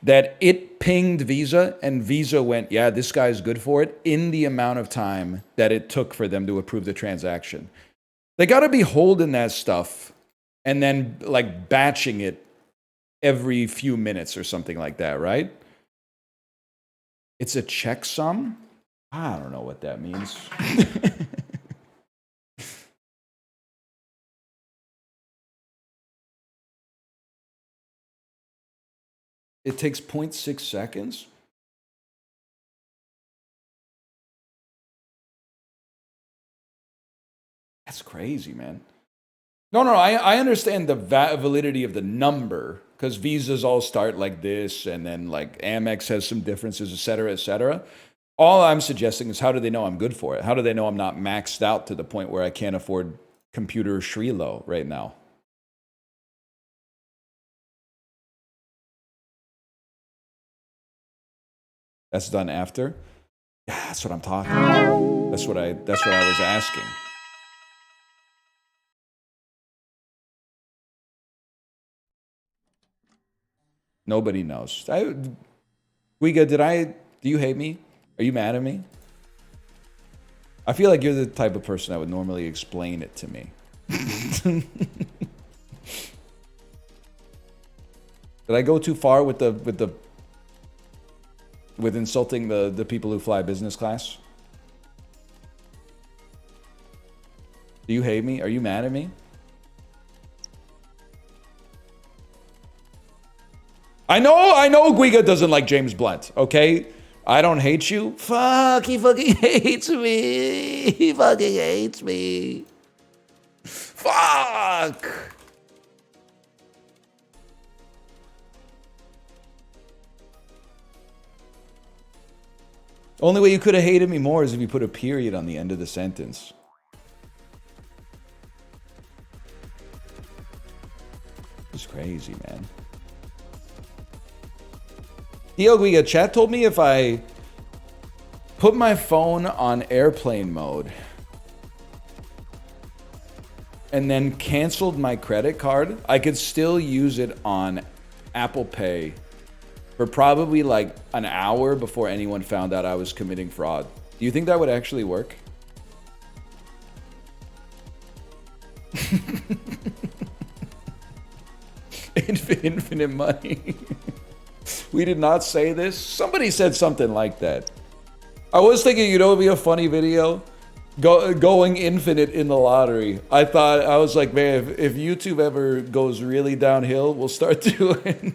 that it pinged Visa and Visa went, yeah, this guy's good for it in the amount of time that it took for them to approve the transaction. They got to be holding that stuff and then like batching it every few minutes or something like that, right? It's a checksum? I don't know what that means. It takes 0.6 seconds? That's crazy, man. No, I understand the validity of the number because visas all start like this and then like Amex has some differences, et cetera, et cetera. All I'm suggesting is how do they know I'm good for it? How do they know I'm not maxed out to the point where I can't afford computer Shrilow right now? That's done after? Yeah, that's what I'm talking about. That's what I was asking. Nobody knows. Guiga, do you hate me? Are you mad at me? I feel like you're the type of person that would normally explain it to me. Did I go too far with insulting the people who fly business class? Do you hate me? Are you mad at me? I know Guiga doesn't like James Blunt, okay? I don't hate you. Fuck, he fucking hates me. He fucking hates me. Fuck. Only way you could have hated me more is if you put a period on the end of the sentence. It's crazy, man. Guiga, chat told me if I put my phone on airplane mode and then canceled my credit card, I could still use it on Apple Pay for probably like an hour before anyone found out I was committing fraud. Do you think that would actually work? Infinite money. We did not say this. Somebody said something like that. I was thinking, you know, it'd be a funny video. Going infinite in the lottery. I was like, man, if YouTube ever goes really downhill, we'll start doing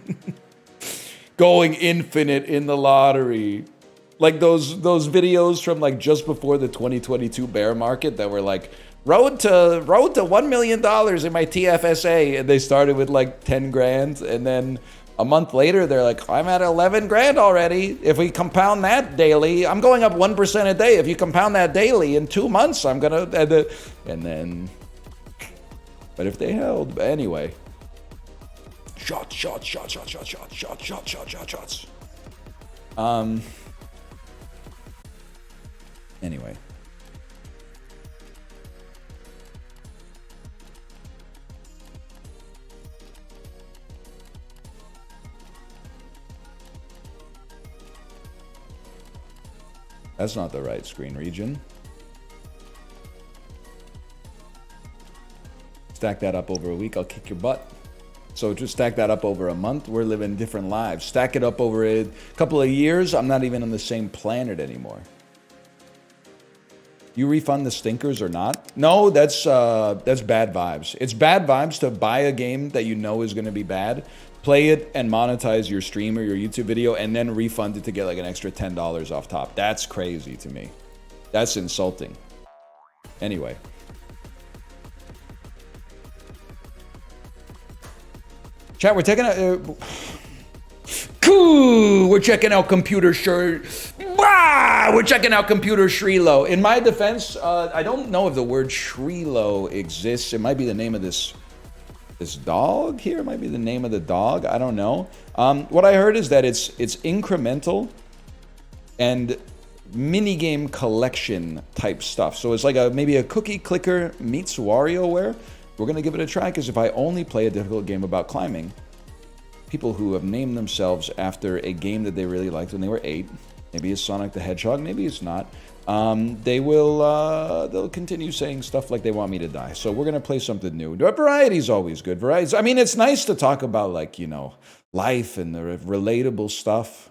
going infinite in the lottery. Like those videos from like just before the 2022 bear market that were like, road to $1 million in my TFSA. And they started with like 10 grand. And then a month later, they're like, I'm at 11 grand already. If we compound that daily, I'm going up 1% a day. If you compound that daily in 2 months, I'm gonna, and then, but if they held, but anyway. Shots. Anyway. That's not the right screen region. Stack that up over a week, I'll kick your butt. So just stack that up over a month, we're living different lives. Stack it up over a couple of years, I'm not even on the same planet anymore. You refund the stinkers or not? No, that's bad vibes. It's bad vibes to buy a game that you know is gonna be bad, play it and monetize your stream or your YouTube video, and then refund it to get like an extra $10 off top. That's crazy to me. That's insulting. Anyway. Chat, we're taking a... we're checking out computer shirt. We're checking out computer Shrilow. In my defense, I don't know if the word Shrilow exists. It might be the name of this dog here. It might be the name of the dog. I don't know. What I heard is that it's incremental and minigame collection type stuff. So it's like maybe a cookie clicker meets WarioWare. We're going to give it a try because if I only play a difficult game about climbing, people who have named themselves after a game that they really liked when they were 8, maybe it's Sonic the Hedgehog, maybe it's not, they'll continue saying stuff like they want me to die. So we're going to play something new. Variety is always good. Variety. I mean, it's nice to talk about, like, you know, life and the relatable stuff.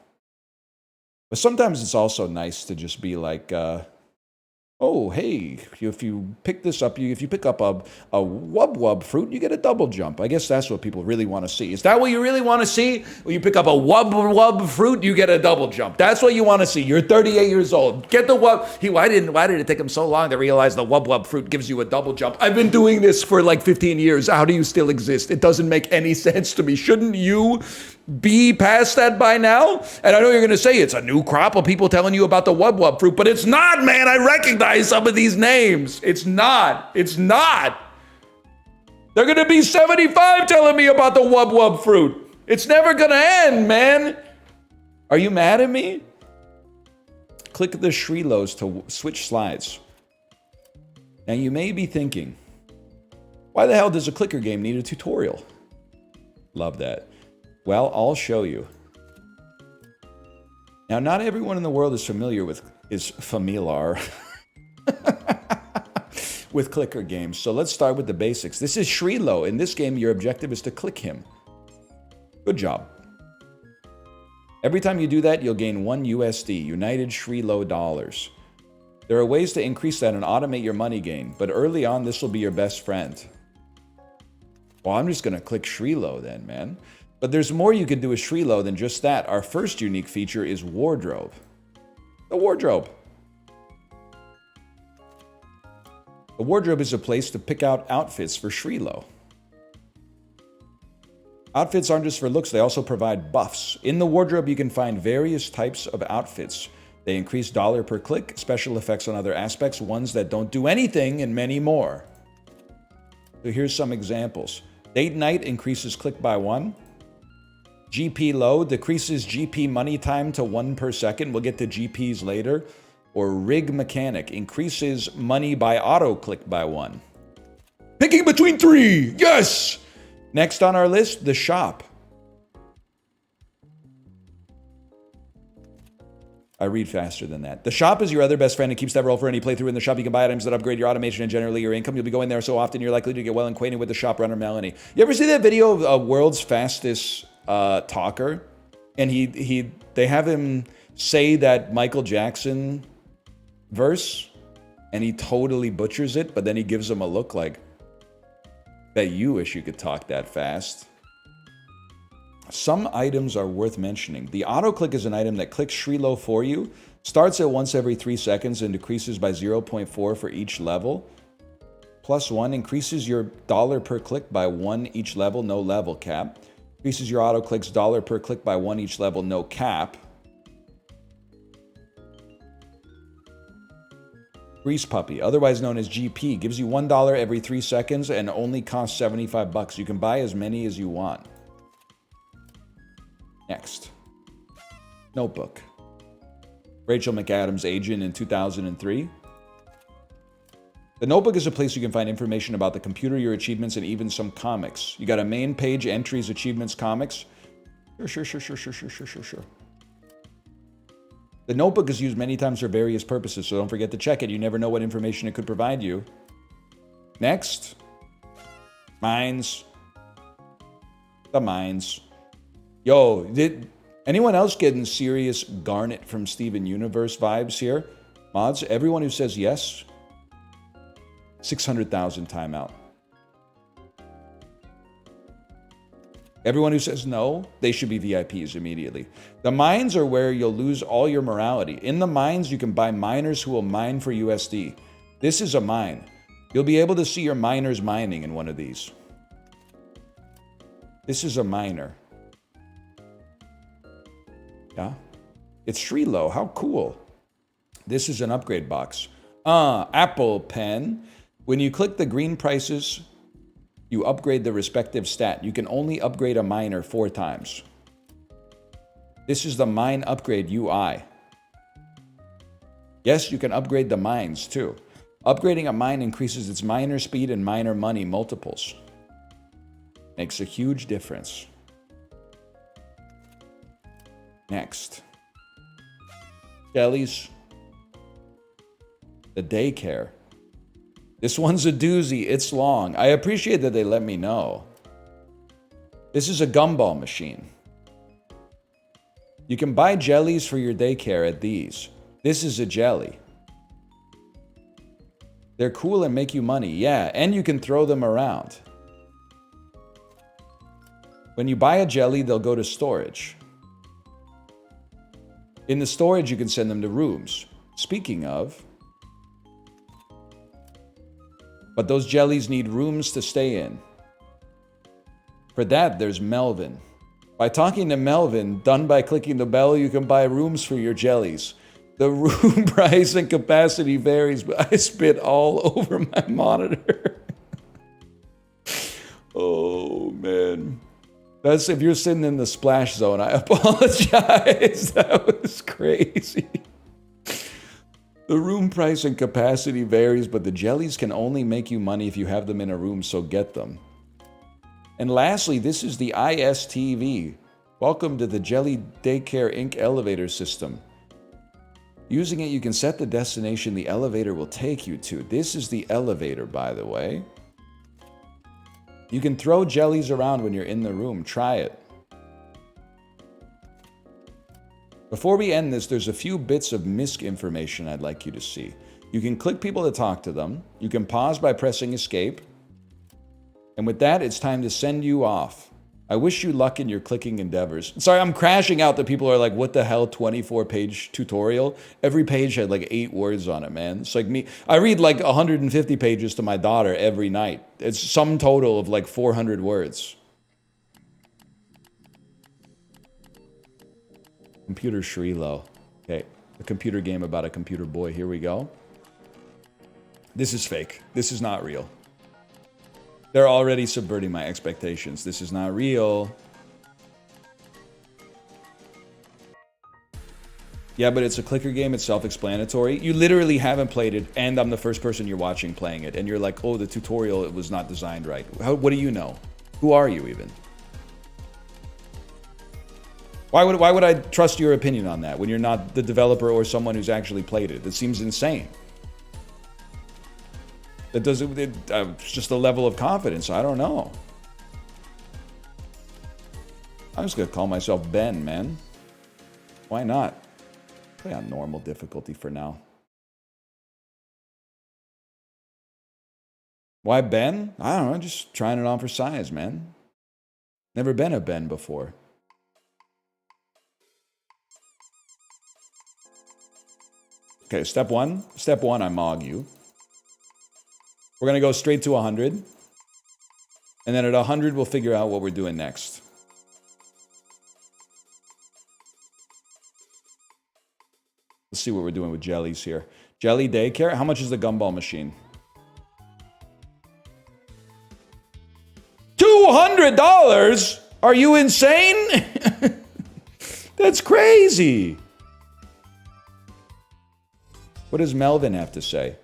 But sometimes it's also nice to just be like, oh, hey, if you pick this up, if you pick up a wub fruit, you get a double jump. I guess that's what people really want to see. Is that what you really want to see? When you pick up a wub fruit, you get a double jump. That's what you want to see. You're 38 years old. Get the wub. Why did it take him so long to realize the wub fruit gives you a double jump? I've been doing this for like 15 years. How do you still exist? It doesn't make any sense to me. Shouldn't you be past that by now? And I know you're going to say it's a new crop of people telling you about the wub fruit, but it's not, man. I recognize some of these names. It's not. It's not. They're going to be 75 telling me about the wub fruit. It's never going to end, man. Are you mad at me? Click the Shrilows to switch slides. Now you may be thinking, why the hell does a clicker game need a tutorial? Love that. Well, I'll show you. Now, not everyone in the world is familiar with clicker games. So let's start with the basics. This is Shrilow. In this game, your objective is to click him. Good job. Every time you do that, you'll gain 1 USD, United Shrilow dollars. There are ways to increase that and automate your money gain, but early on, this will be your best friend. Well, I'm just going to click Shrilow then, man. But there's more you can do with Shrilow than just that. Our first unique feature is wardrobe. The wardrobe. The wardrobe is a place to pick out outfits for Shrilow. Outfits aren't just for looks, they also provide buffs. In the wardrobe, you can find various types of outfits. They increase dollar per click, special effects on other aspects, ones that don't do anything, and many more. So here's some examples. Date night increases click by 1. GP low decreases GP money time to 1 per second. We'll get to GPs later. Or rig mechanic increases money by auto click by 1. Picking between 3. Yes! Next on our list, the shop. I read faster than that. The shop is your other best friend and keeps that roll for any playthrough in the shop. You can buy items that upgrade your automation and generally your income. You'll be going there so often you're likely to get well acquainted with the shop runner Melanie. You ever see that video of world's fastest talker? And they have him say that Michael Jackson verse and he totally butchers it, but then he gives him a look like, bet you wish you could talk that fast. Some items are worth mentioning. The auto-click is an item that clicks Shrilow for you, starts at once every 3 seconds and decreases by 0.4 for each level. +1 increases your dollar per click by 1 each level, no level cap. Increases your auto-clicks dollar per click by 1 each level, no cap. Grease Puppy, otherwise known as GP, gives you $1 every 3 seconds and only costs 75 bucks. You can buy as many as you want. Next, Notebook. Rachel McAdams' agent in 2003. The Notebook is a place you can find information about the computer, your achievements, and even some comics. You got a main page, entries, achievements, comics. Sure. The notebook is used many times for various purposes, so don't forget to check it. You never know what information it could provide you. Next. Mines. The mines. Yo, did anyone else getting serious Garnet from Steven Universe vibes here? Mods, everyone who says yes, 600,000 timeout. Everyone who says no, they should be VIPs immediately. The mines are where you'll lose all your morality. In the mines, you can buy miners who will mine for USD. This is a mine. You'll be able to see your miners mining in one of these. This is a miner. Yeah? It's Shrilow. How cool. This is an upgrade box. Apple Pen. When you click the green prices, you upgrade the respective stat. You can only upgrade a miner 4 times. This is the mine upgrade UI. Yes, you can upgrade the mines too. Upgrading a mine increases its miner speed and miner money multiples. Makes a huge difference. Next. Jellies. The daycare. This one's a doozy. It's long. I appreciate that they let me know. This is a gumball machine. You can buy jellies for your daycare at these. This is a jelly. They're cool and make you money. Yeah, and you can throw them around. When you buy a jelly, they'll go to storage. In the storage, you can send them to rooms. Speaking of, but those jellies need rooms to stay in. For that, there's Melvin. By talking to Melvin, done by clicking the bell, you can buy rooms for your jellies. The room price and capacity varies, but I spit all over my monitor. Oh, man. That's if you're sitting in the splash zone, I apologize. That was crazy. The room price and capacity varies, but the jellies can only make you money if you have them in a room, so get them. And lastly, this is the ISTV. Welcome to the Jelly Daycare Inc. elevator system. Using it, you can set the destination the elevator will take you to. This is the elevator, by the way. You can throw jellies around when you're in the room. Try it. Before we end this, there's a few bits of MISC information I'd like you to see. You can click people to talk to them. You can pause by pressing escape. And with that, it's time to send you off. I wish you luck in your clicking endeavors. Sorry, I'm crashing out that people are like, what the hell, 24-page tutorial? Every page had like 8 words on it, man. It's like me. I read like 150 pages to my daughter every night. It's some total of like 400 words. Computer Shrilow. Okay, a computer game about a computer boy. Here we go. This is fake. This is not real. They're already subverting my expectations. This is not real. Yeah, but it's a clicker game. It's self-explanatory. You literally haven't played it, and I'm the first person you're watching playing it. And you're like, oh, the tutorial, it was not designed right. What do you know? Who are you even? Why would I trust your opinion on that when you're not the developer or someone who's actually played it? That seems insane. That doesn't. It's just a level of confidence. I don't know. I'm just gonna call myself Ben, man. Why not? Play on normal difficulty for now. Why Ben? I don't know. Just trying it on for size, man. Never been a Ben before. Okay, step one. Step one, I mog you. We're going to go straight to 100. And then at 100, we'll figure out what we're doing next. Let's see what we're doing with jellies here. Jelly Daycare. How much is the gumball machine? $200? Are you insane? That's crazy. What does Melvin have to say?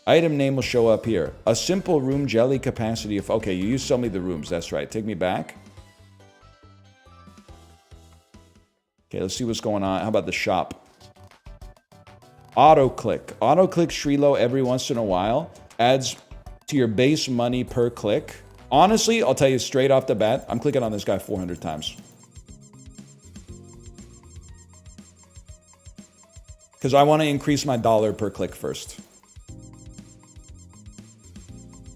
Item name will show up here. A simple room jelly capacity of... Okay, you sell me the rooms. That's right. Take me back. Okay, let's see what's going on. How about the shop? Auto click. Auto click Shrilow every once in a while adds to your base money per click. Honestly, I'll tell you straight off the bat, I'm clicking on this guy 400 times. Because I want to increase my dollar per click first.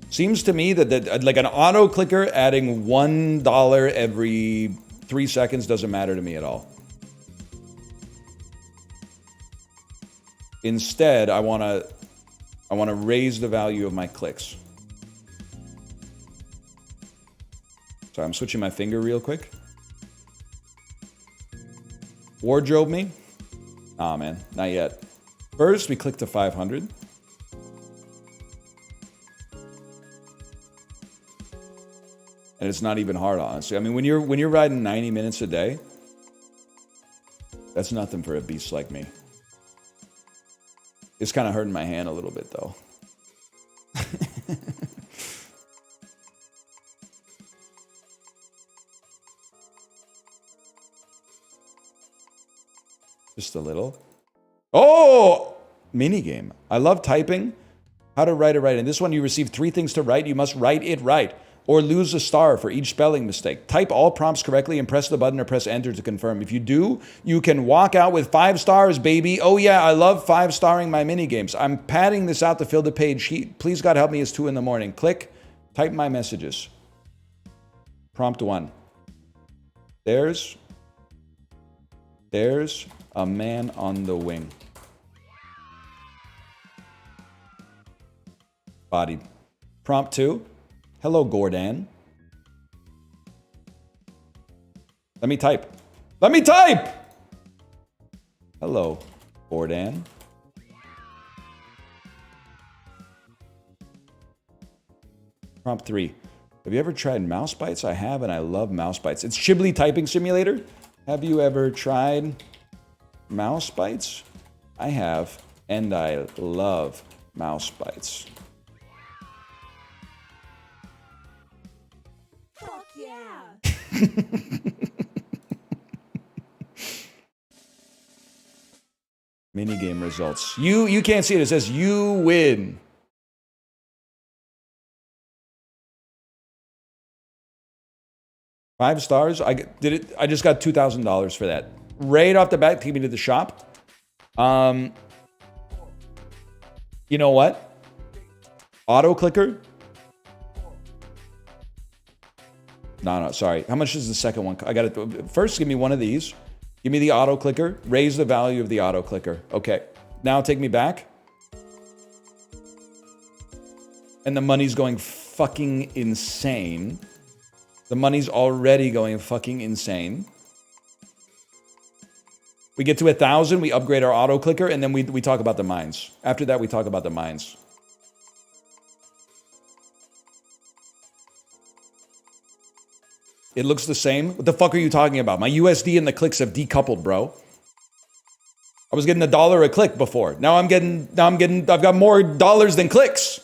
Seems to me that like an auto clicker adding $1 every 3 seconds doesn't matter to me at all. Instead, I want to raise the value of my clicks. So I'm switching my finger real quick. Wardrobe me? Nah, man, not yet. First, we click to 500. And it's not even hard, honestly. I mean, when you're riding 90 minutes a day, that's nothing for a beast like me. It's kind of hurting my hand a little bit, though. Just a little. Oh! Minigame. I love typing. How to write it right. In this one, you receive 3 things to write. You must write it right, or lose a star for each spelling mistake. Type all prompts correctly and press the button or press enter to confirm. If you do, you can walk out with 5 stars, baby. Oh yeah, I love 5-starring my minigames. I'm padding this out to fill the page. Please God help me, it's 2 in the morning. Click, type my messages. Prompt 1. There's a man on the wing. Bodied. Prompt 2. Hello, Gordon. Let me type. Let me type! Hello, Gordon. Prompt 3. Have you ever tried mouse bites? I have, and I love mouse bites. It's Chibli Typing Simulator. Have you ever tried mouse bites? I have, and I love mouse bites. Fuck yeah! Minigame results. You can't see it. It says you win. $5 stars. I did it. I just got $2,000 for that. Right off the bat, take me to the shop. You know what? Auto clicker. No, sorry. How much is the second one? I got it. First, give me one of these. Give me the auto clicker. Raise the value of the auto clicker. Okay. Now take me back. And the money's going fucking insane. The money's already going fucking insane. We get to 1,000, we upgrade our auto clicker, and then we talk about the mines. After that, we talk about the mines. It looks the same. What the fuck are you talking about? My USD and the clicks have decoupled, bro. I was getting $1 a click before. I've got more dollars than clicks.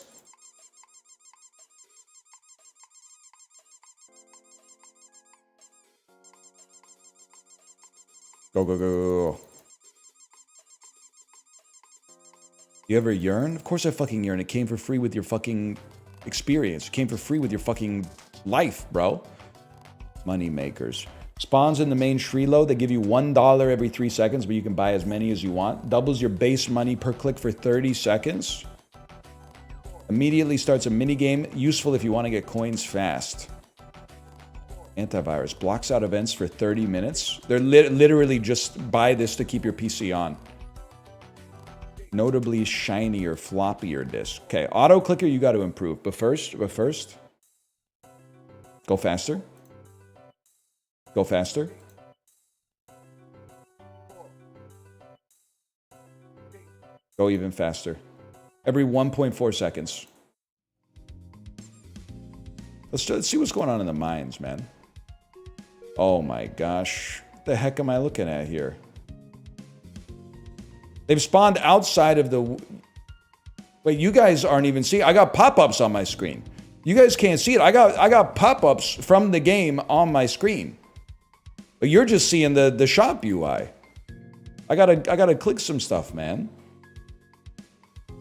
Go, go, go, go. You ever yearn? Of course I fucking yearn. It came for free with your fucking experience. It came for free with your fucking life, bro. Money makers. Spawns in the main Shrilow. They give you $1 every 3 seconds, but you can buy as many as you want. Doubles your base money per click for 30 seconds. Immediately starts a minigame. Useful if you want to get coins fast. Antivirus. Blocks out events for 30 minutes. They're literally just buy this to keep your PC on. Notably shinier, floppier disk. Okay, auto clicker you got to improve. But first, go faster. Go faster. Go even faster. Every 1.4 seconds. Let's see what's going on in the mines, man. Oh my gosh. What the heck am I looking at here? They've spawned outside of the... Wait, you guys aren't even seeing... I got pop-ups on my screen. You guys can't see it. I got pop-ups from the game on my screen. But you're just seeing the shop UI. I gotta click some stuff, man. What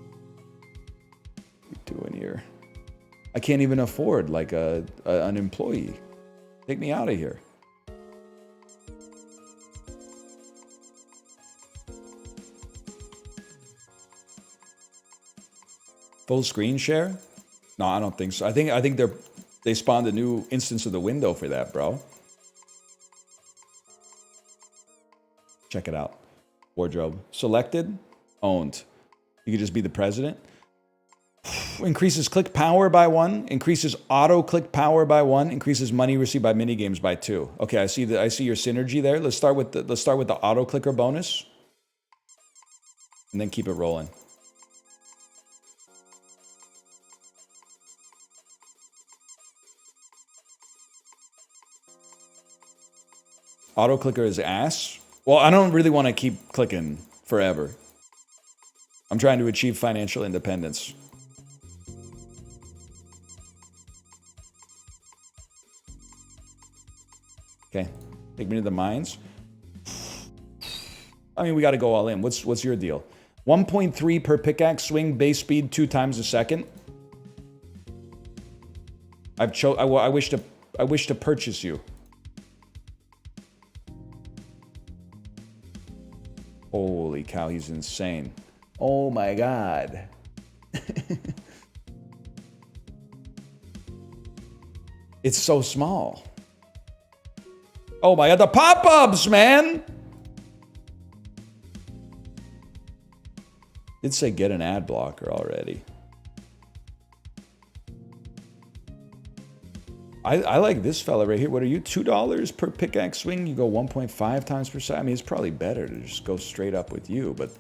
are you doing here? I can't even afford like an employee. Take me out of here. Full screen share? No, I don't think so. I think they spawned a new instance of the window for that, bro. Check it out. Wardrobe. Selected. Owned. You could just be the president. Increases click power by 1. Increases auto click power by 1. Increases money received by minigames by 2. Okay, I see your synergy there. Let's start with the auto clicker bonus. And then keep it rolling. Auto clicker is ass. Well, I don't really want to keep clicking forever. I'm trying to achieve financial independence. Okay, take me to the mines. I mean, we got to go all in. What's your deal? 1.3 per pickaxe swing, base speed 2 times a second. I wish to purchase you. Holy cow, he's insane. Oh my god. It's so small. Oh my god, the pop-ups, man! Did say get an ad blocker already. I like this fella right here. What are you? $2 per pickaxe swing? You go 1.5 times per second? I mean, it's probably better to just go straight up with you, but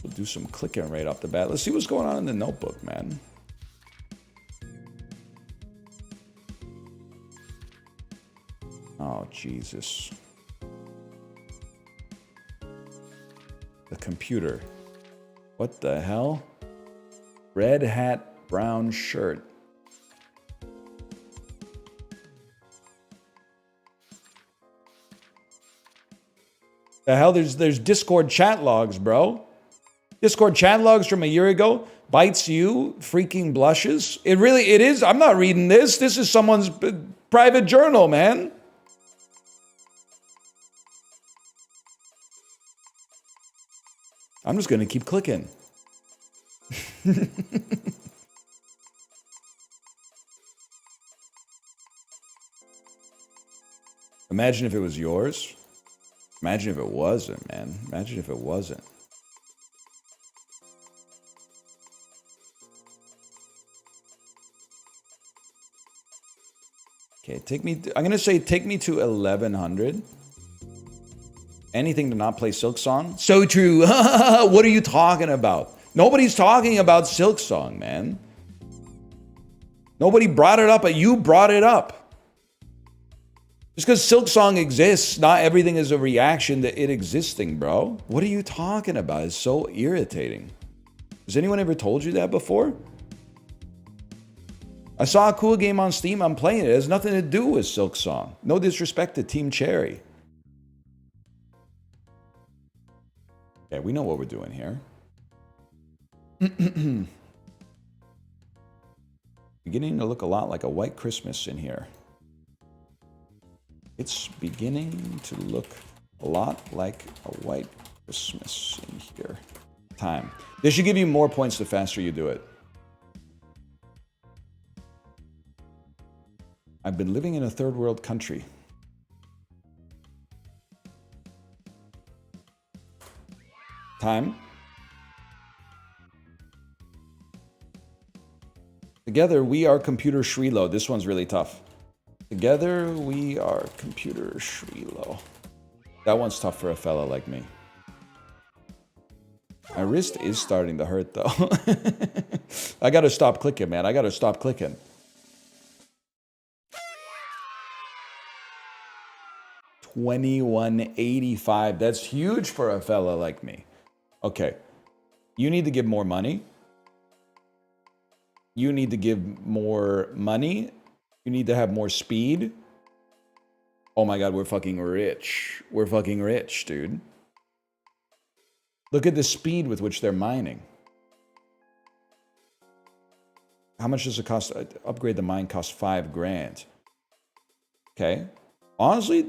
we'll do some clicking right off the bat. Let's see what's going on in the notebook, man. Oh, Jesus. The computer. What the hell? Red hat, brown shirt. The hell? There's Discord chat logs, bro. Discord chat logs from a year ago. Bites you, freaking blushes. It is. I'm not reading this. This is someone's private journal, man. I'm just going to keep clicking. Imagine if it was yours. Imagine if it wasn't, man. Imagine if it wasn't. Okay, I'm going to say take me to 1100. Anything to not play Silksong? So true. What are you talking about? Nobody's talking about Silksong, man. Nobody brought it up, but you brought it up. Just because Silksong exists, not everything is a reaction to it existing, bro. What are you talking about? It's so irritating. Has anyone ever told you that before? I saw a cool game on Steam, I'm playing it. It has nothing to do with Silksong. No disrespect to Team Cherry. Okay, we know what we're doing here. Beginning to look a lot like a white Christmas in here. It's beginning to look a lot like a white Christmas in here. Time. They should give you more points the faster you do it. I've been living in a third world country. Time. Together we are computer Shrilow. This one's really tough. Together we are computer Shrilow. That one's tough for a fella like me. My wrist is starting to hurt though. I gotta stop clicking, man. I gotta stop clicking. $21.85. That's huge for a fella like me. Okay. You need to give more money. You need to give more money. You need to have more speed. Oh my god, we're fucking rich. We're fucking rich, dude. Look at the speed with which they're mining. How much does it cost? Upgrade the mine costs 5 grand. Okay. Honestly,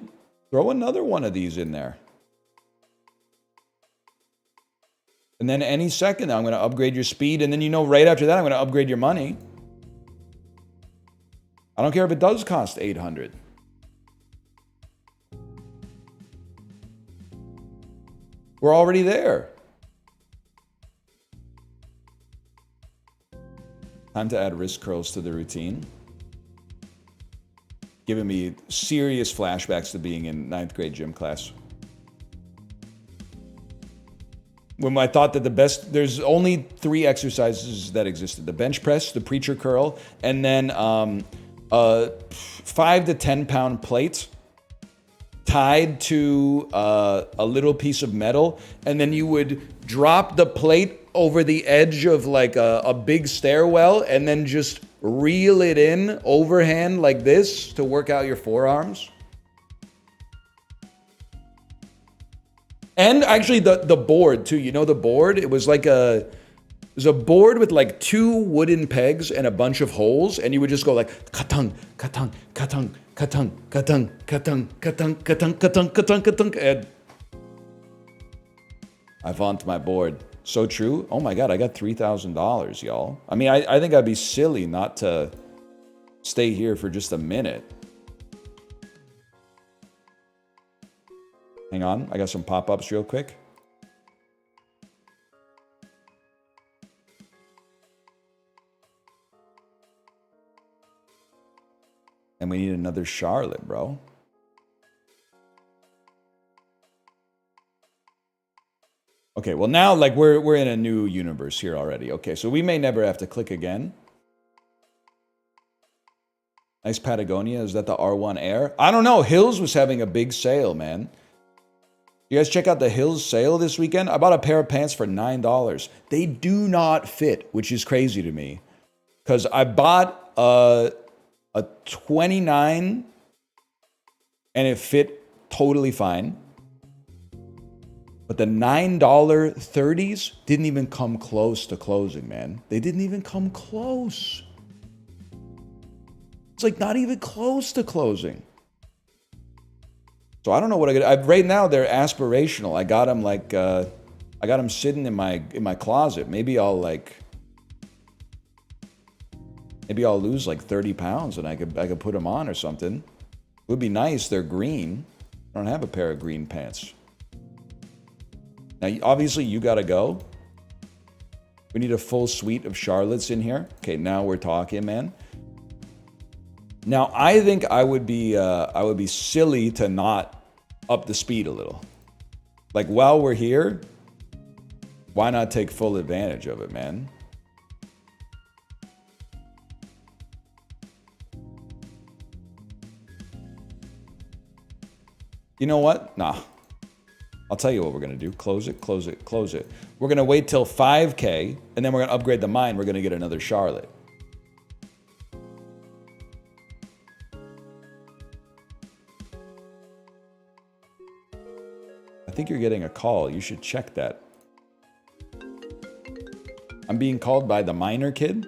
throw another one of these in there. And then any second, I'm going to upgrade your speed. And then, you know, right after that, I'm going to upgrade your money. I don't care if it does cost 800. We're already there. Time to add wrist curls to the routine. Giving me serious flashbacks to being in 9th grade gym class. When I thought that the best, there's only 3 exercises that existed. The bench press, the preacher curl, and then 5 to 10 pound plate tied to a little piece of metal, and then you would drop the plate over the edge of like a big stairwell and then just reel it in overhand like this to work out your forearms. And actually the board too, you know the board? It was like it was a board with like 2 wooden pegs and a bunch of holes, and you would just go like katung, katung, katung, katung, katung, katung, katung, katung, katung, katung, katung, and I vaunt my board. So true. Oh my god, I got $3,000, y'all. I mean, I think I'd be silly not to stay here for just a minute. Hang on, I got some pop-ups real quick. And we need another Charlotte, bro. Okay, well now, like, we're in a new universe here already. Okay, so we may never have to click again. Nice Patagonia. Is that the R1 Air? I don't know. Hills was having a big sale, man. You guys check out the Hills sale this weekend? I bought a pair of pants for $9. They do not fit, which is crazy to me. Because I bought a 29 and it fit totally fine. But the $9 30s didn't even come close to closing, man. They didn't even come close. It's like not even close to closing. So I don't know what I got. Right now they're aspirational. I got them like I got them sitting in my closet. Maybe I'll lose like 30 pounds and I could put them on or something. It would be nice. They're green. I don't have a pair of green pants. Now, obviously, you got to go. We need a full suite of Charlottes in here. Okay, now we're talking, man. Now, I think I would be silly to not up the speed a little. Like, while we're here, why not take full advantage of it, man? You know what? Nah. I'll tell you what we're going to do. Close it, close it, close it. We're going to wait till 5K, and then we're going to upgrade the mine. We're going to get another Charlotte. I think you're getting a call. You should check that. I'm being called by the miner kid?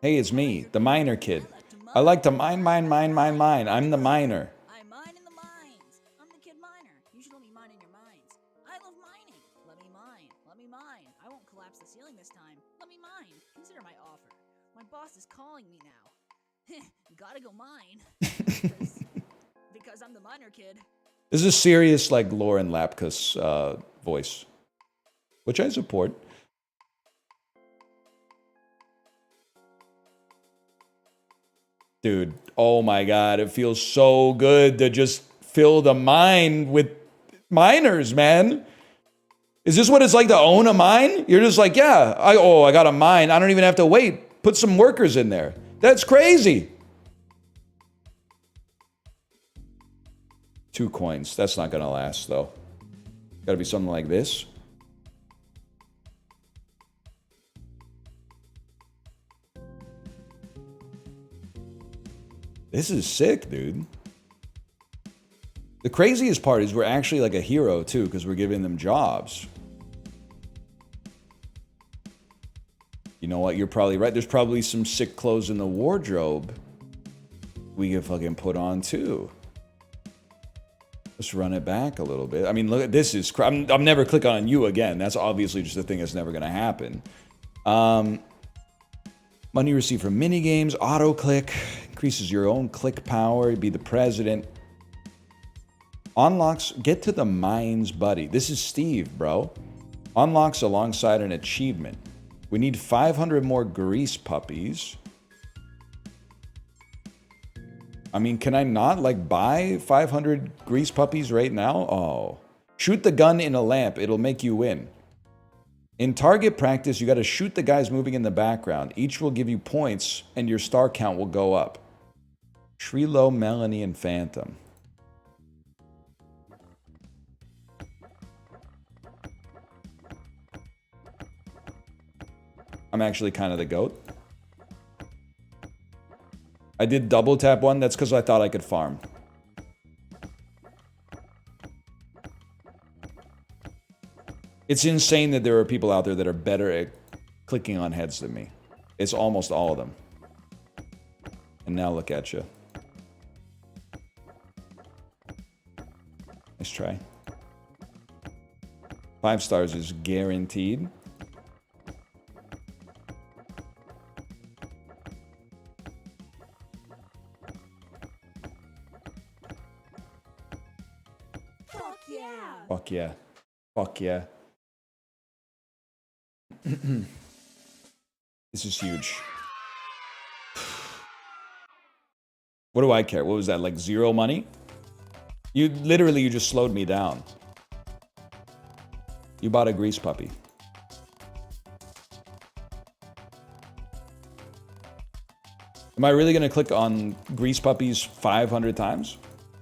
Hey, it's me, the miner kid. I like to mine. I'm the miner. Is calling me now. Gotta go mine. Because I'm the miner kid. This is a serious, like, Lauren Lapkus voice, which I support. Dude, oh my god, it feels so good to just fill the mine with miners, man. Is this what it's like to own a mine? You're just like, yeah, I got a mine. I don't even have to wait. Put some workers in there. That's crazy. 2 coins. That's not going to last, though. Got to be something like this. This is sick, dude. The craziest part is we're actually like a hero too, because we're giving them jobs. You know what? You're probably right. There's probably some sick clothes in the wardrobe we could fucking put on too. Let's run it back a little bit. I mean, look at this. I'm never clicking on you again. That's obviously just a thing that's never going to happen. Money received from mini games, auto click, increases your own click power, be the president. Unlocks, get to the mines, buddy. This is Steve, bro. Unlocks alongside an achievement. We need 500 more grease puppies. I mean, can I not, like, buy 500 grease puppies right now? Oh. Shoot the gun in a lamp. It'll make you win. In target practice, you got to shoot the guys moving in the background. Each will give you points, and your star count will go up. Shrilow, Melanie, and Phantom. I'm actually kind of the GOAT. I did double tap one. That's because I thought I could farm. It's insane that there are people out there that are better at clicking on heads than me. It's almost all of them. And now look at you. Nice try. 5 stars is guaranteed. Fuck yeah! Fuck yeah. Fuck yeah. This is huge. What do I care? What was that, like 0 money? You just slowed me down. You bought a grease puppy. Am I really gonna click on grease puppies 500 times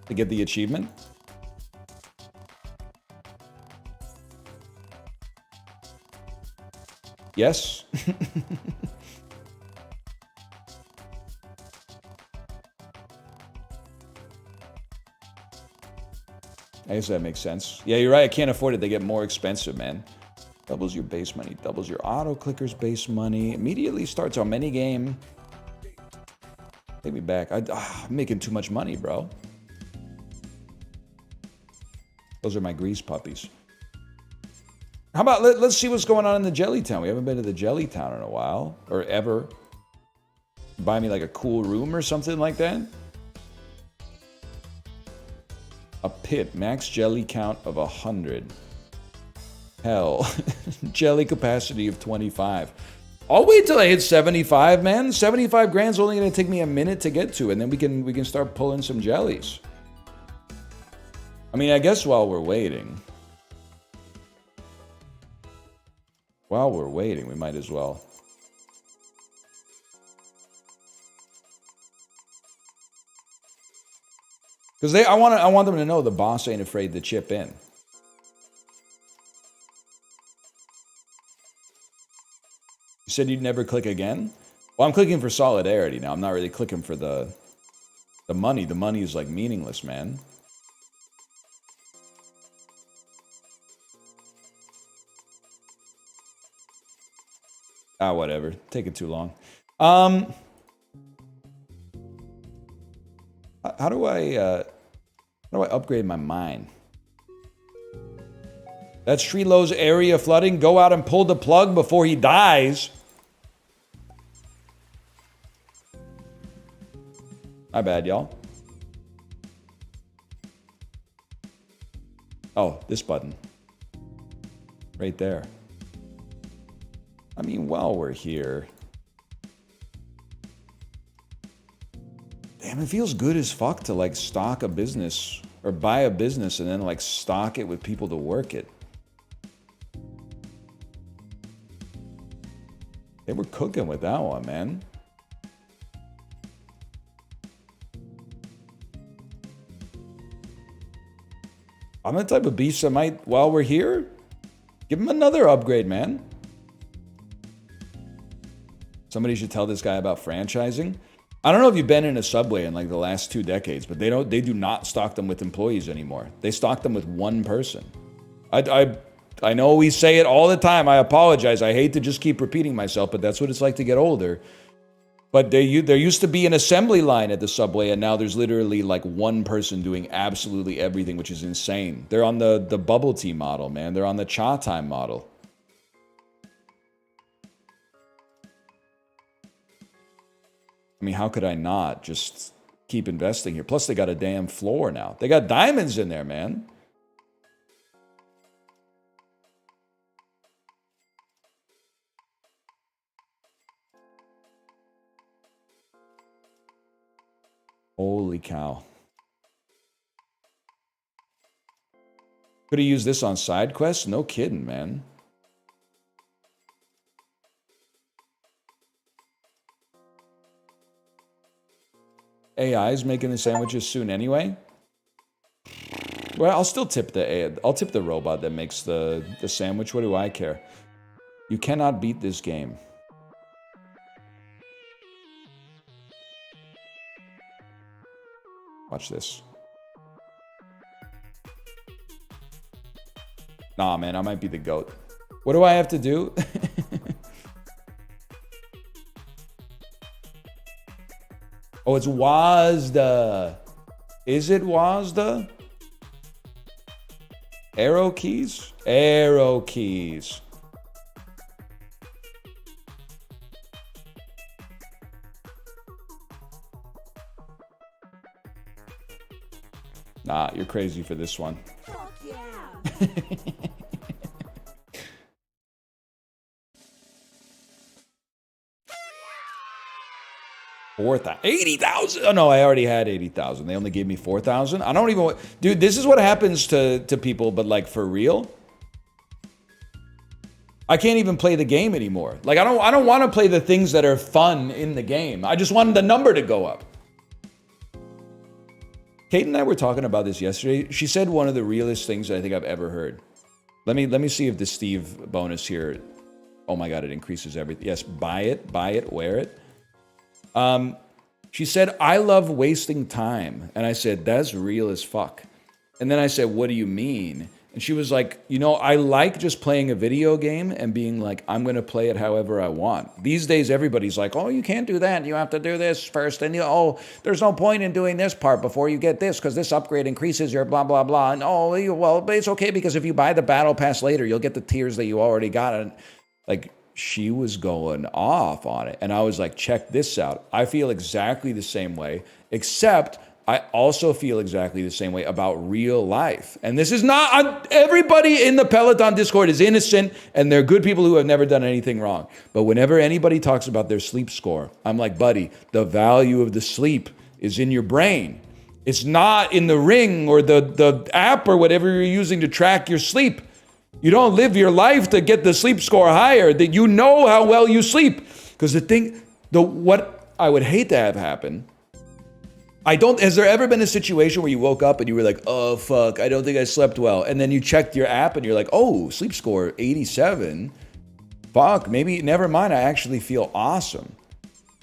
to get the achievement? Yes. I guess that makes sense. Yeah, you're right. I can't afford it. They get more expensive, man. Doubles your base money. Doubles your auto clicker's base money. Immediately starts our mini game. Take me back. I'm making too much money, bro. Those are my grease puppies. How about let's see what's going on in the Jelly Town. We haven't been to the Jelly Town in a while, or ever. Buy me like a cool room or something like that. A pit, max jelly count of 100. Hell, jelly capacity of 25. I'll wait till I hit 75, man. 75 grand's only gonna take me a minute to get to, and then we can start pulling some jellies. I mean, I guess while we're waiting. While we're waiting, we might as well. Because I want them to know the boss ain't afraid to chip in. You said you'd never click again? Well, I'm clicking for solidarity now. I'm not really clicking for the money. The money is like meaningless, man. Ah, whatever. Taking too long. How do I upgrade my mine? That's Shrilow's area flooding. Go out and pull the plug before he dies. My bad, y'all. Oh, this button. Right there. I mean, while we're here. Damn, it feels good as fuck to like stock a business or buy a business and then like stock it with people to work it. They were cooking with that one, man. I'm the type of beast that might, while we're here, give him another upgrade, man. Somebody should tell this guy about franchising. I don't know if you've been in a Subway in like the last 2 decades, but they do not stock them with employees anymore. They stock them with one person. I know we say it all the time. I apologize. I hate to just keep repeating myself, but that's what it's like to get older. But there used to be an assembly line at the Subway, and now there's literally like one person doing absolutely everything, which is insane. They're on the bubble tea model, man. They're on the cha time model. I mean, how could I not just keep investing here? Plus, they got a damn floor now. They got diamonds in there, man. Holy cow. Could have used this on sidequest? No kidding, man. AI's making the sandwiches soon anyway. Well, I'll still tip I'll tip the robot that makes the sandwich. What do I care? You cannot beat this game. Watch this. Nah, man, I might be the GOAT. What do I have to do? Oh, it's WASDA. Is it WASDA? Arrow keys? Arrow keys. Nah, you're crazy for this one. Fuck yeah. 4,000, 80,000. Oh no, I already had 80,000. They only gave me 4,000. I don't even want, dude. This is what happens to people, but like for real. I can't even play the game anymore. Like I don't want to play the things that are fun in the game. I just wanted the number to go up. Kate and I were talking about this yesterday. She said one of the realest things I think I've ever heard. Let me see if the Steve bonus here. Oh my God, it increases everything. Yes, buy it, wear it. She said, I love wasting time. And I said, that's real as fuck. And then I said, what do you mean? And she was like, you know, I like just playing a video game and being like, I'm going to play it however I want. These days, everybody's like, oh, you can't do that. You have to do this first. And, oh, there's no point in doing this part before you get this because this upgrade increases your blah, blah, blah. And, oh, well, but it's okay because if you buy the battle pass later, you'll get the tiers that you already got. And, like, she was going off on it. And I was like, check this out. I feel exactly the same way, except I also feel exactly the same way about real life. And this is not, everybody in the Peloton Discord is innocent and they're good people who have never done anything wrong. But whenever anybody talks about their sleep score, I'm like, buddy, the value of the sleep is in your brain. It's not in the ring or the app or whatever you're using to track your sleep. You don't live your life to get the sleep score higher, that you know how well you sleep. Because what I would hate to have happen, has there ever been a situation where you woke up and you were like, oh, fuck, I don't think I slept well. And then you checked your app and you're like, oh, sleep score 87. Fuck, maybe, never mind, I actually feel awesome.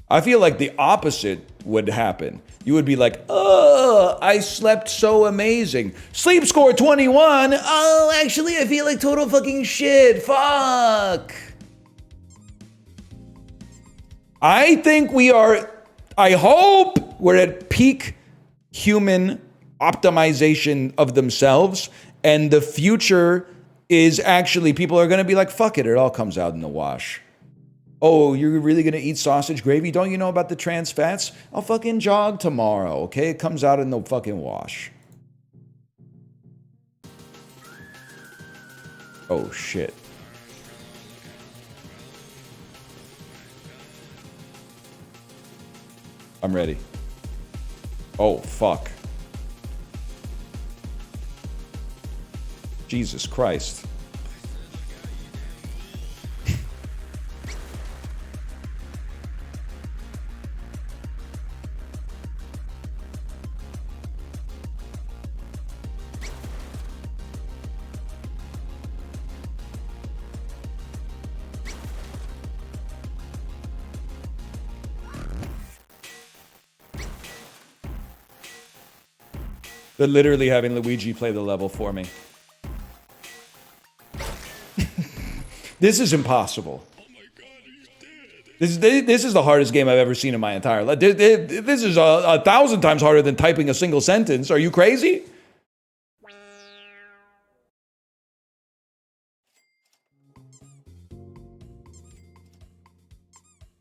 I feel like the opposite would happen. You would be like, oh, I slept so amazing. Sleep score 21. Oh, actually, I feel like total fucking shit. Fuck. I think I hope we're at peak human optimization of themselves. And the future is actually, people are going to be like, fuck it, it all comes out in the wash. Oh, you're really going to eat sausage gravy? Don't you know about the trans fats? I'll fucking jog tomorrow, okay? It comes out in the fucking wash. Oh, shit. I'm ready. Oh, fuck. Jesus Christ. They're literally having Luigi play the level for me. This is impossible. This is the hardest game I've ever seen in my entire life. This is 1,000 times harder than typing a single sentence. Are you crazy?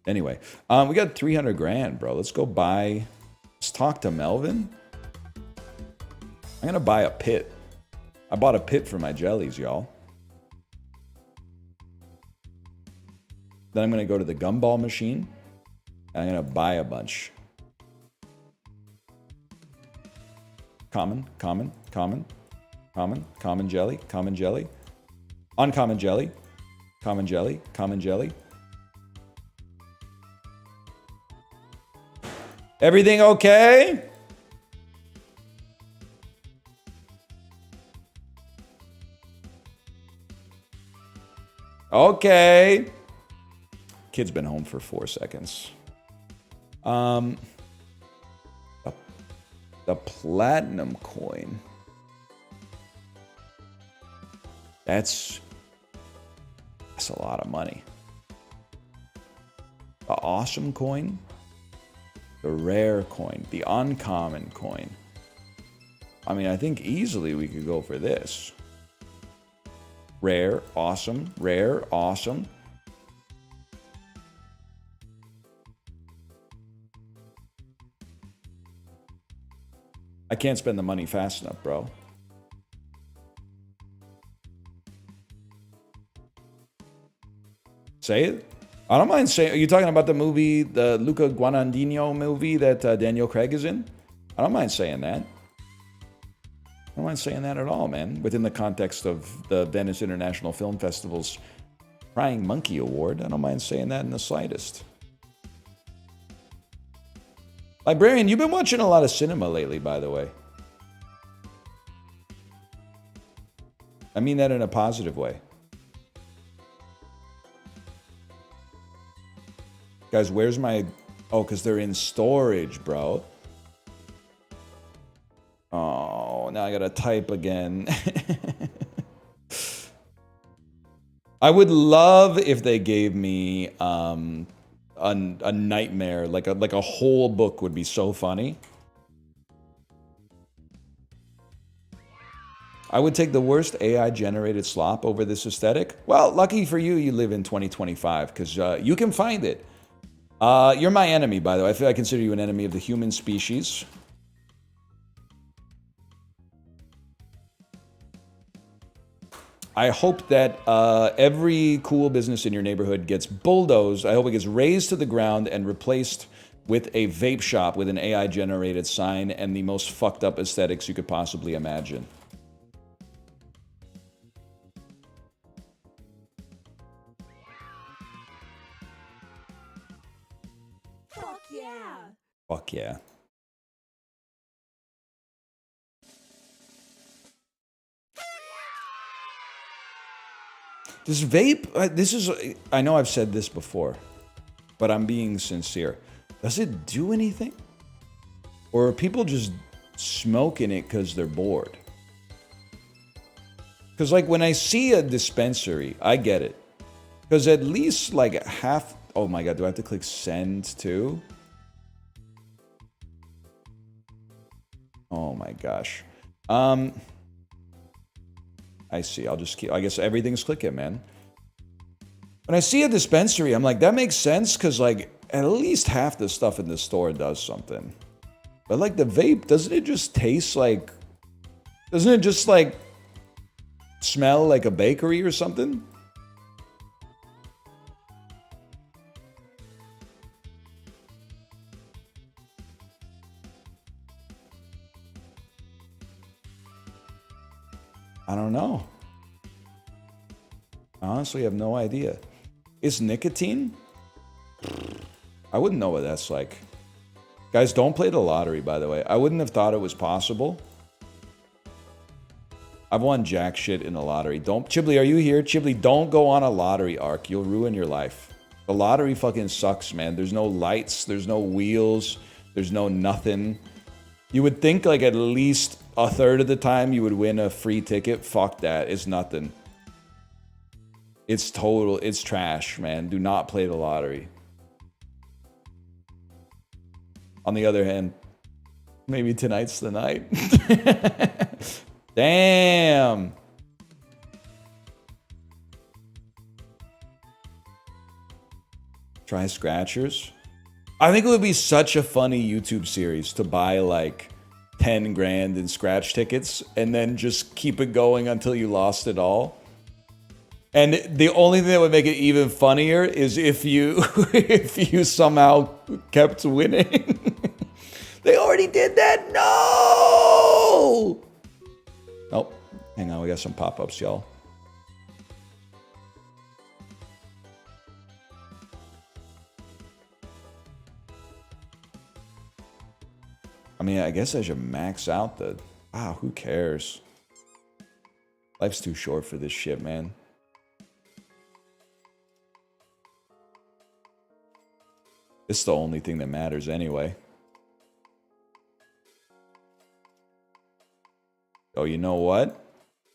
Anyway, we got 300 grand, bro. Let's go buy. Let's talk to Melvin. I'm gonna buy a pit. I bought a pit for my jellies, y'all. Then I'm gonna go to the gumball machine. And I'm gonna buy a bunch. Common jelly, common jelly. Uncommon jelly, common jelly, common jelly. Everything okay? Okay. Kid's been home for 4 seconds. The platinum coin. That's a lot of money. The awesome coin. The rare coin, the uncommon coin. I mean, I think easily we could go for this. Rare, awesome, rare, awesome. I can't spend the money fast enough, bro. Say it. I don't mind saying. Are you talking about the movie, the Luca Guadagnino movie that Daniel Craig is in? I don't mind saying that. I don't mind saying that at all, man. Within the context of the Venice International Film Festival's Crying Monkey Award, I don't mind saying that in the slightest. Librarian, you've been watching a lot of cinema lately, by the way. I mean that in a positive way. Guys, where's my... Oh, because they're in storage, bro. Oh, now I gotta type again. I would love if they gave me a nightmare, like a whole book would be so funny. I would take the worst AI-generated slop over this aesthetic. Well, lucky for you, you live in 2025, because you can find it. You're my enemy, by the way. I consider you an enemy of the human species. I hope that every cool business in your neighborhood gets bulldozed. I hope it gets razed to the ground and replaced with a vape shop with an AI-generated sign and the most fucked up aesthetics you could possibly imagine. Fuck yeah! Fuck yeah. This vape, this is, I know I've said this before, but I'm being sincere. Does it do anything? Or are people just smoking it because they're bored? Because like when I see a dispensary, I get it. Because at least like half, oh my God, do I have to click send too? Oh my gosh. I see. I'll just keep... I guess everything's clicking, man. When I see a dispensary, I'm like, that makes sense because, like, at least half the stuff in the store does something. But, like, the vape, doesn't it just taste like... Doesn't it just, like, smell like a bakery or something? I don't know. I honestly have no idea. Is nicotine? I wouldn't know what that's like. Guys, don't play the lottery, by the way. I wouldn't have thought it was possible. I've won jack shit in the lottery. Don't... Chibli, are you here? Chibli, don't go on a lottery arc. You'll ruin your life. The lottery fucking sucks, man. There's no lights. There's no wheels. There's no nothing. You would think, like, at least a third of the time you would win a free ticket. Fuck that. It's nothing. It's total. It's trash, man. Do not play the lottery. On the other hand, maybe tonight's the night. Damn. Try scratchers. I think it would be such a funny YouTube series to buy like 10 grand in scratch tickets and then just keep it going until you lost it all. And the only thing that would make it even funnier is if you if you somehow kept winning. They already did that. No. Oh, hang on. We got some pop-ups, y'all. I mean, I guess I should max out the... Wow, who cares? Life's too short for this shit, man. It's the only thing that matters anyway. Oh, you know what?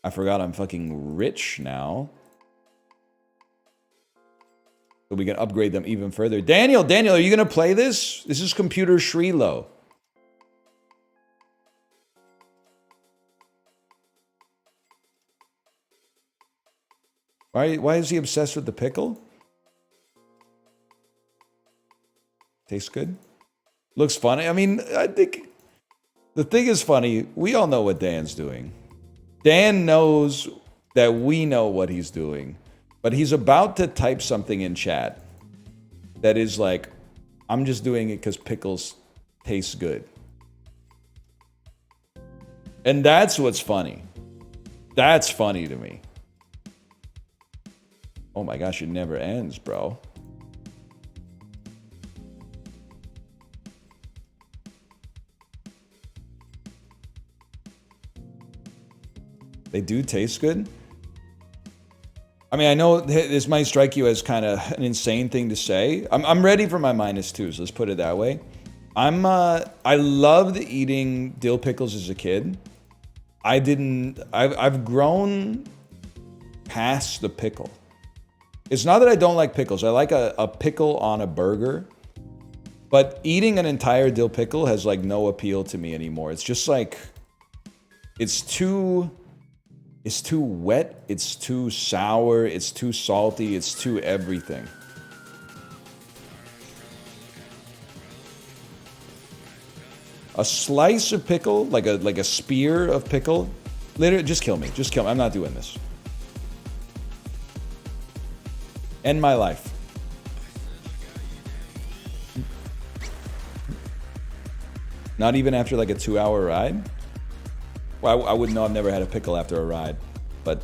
I forgot I'm fucking rich now. So we can upgrade them even further. Daniel, are you going to play this? This is computer Shrilow. Why is he obsessed with the pickle? Tastes good? Looks funny. I mean, I think the thing is funny. We all know what Dan's doing. Dan knows that we know what he's doing. But he's about to type something in chat that is like, I'm just doing it because pickles taste good. And that's what's funny. That's funny to me. Oh my gosh, it never ends, bro. They do taste good. I mean, I know this might strike you as kind of an insane thing to say. I'm ready for my -2s. Let's put it that way. I loved eating dill pickles as a kid. I've grown past the pickle. It's not that I don't like pickles. I like a pickle on a burger. But eating an entire dill pickle has like no appeal to me anymore. It's just like, it's too wet, it's too sour, it's too salty, it's too everything. A slice of pickle, like a spear of pickle, literally, just kill me. Just kill me. I'm not doing this. End my life. Not even after like a 2-hour ride? Well, I wouldn't know. I've never had a pickle after a ride. But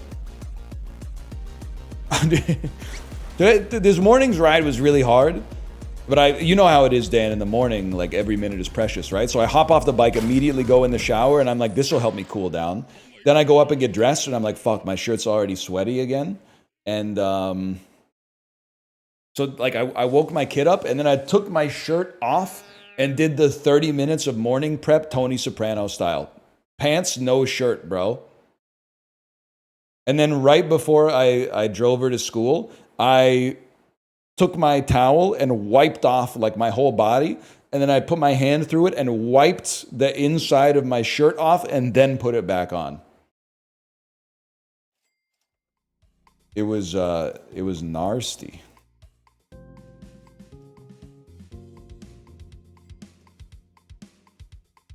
this morning's ride was really hard. But you know how it is, Dan, in the morning, like every minute is precious, right? So I hop off the bike, immediately go in the shower, and I'm like, this will help me cool down. Then I go up and get dressed, and I'm like, fuck, my shirt's already sweaty again. And so like I woke my kid up, and then I took my shirt off and did the 30 minutes of morning prep Tony Soprano style. Pants, no shirt, bro. And then right before I drove her to school, I took my towel and wiped off like my whole body. And then I put my hand through it and wiped the inside of my shirt off and then put it back on. It was nasty.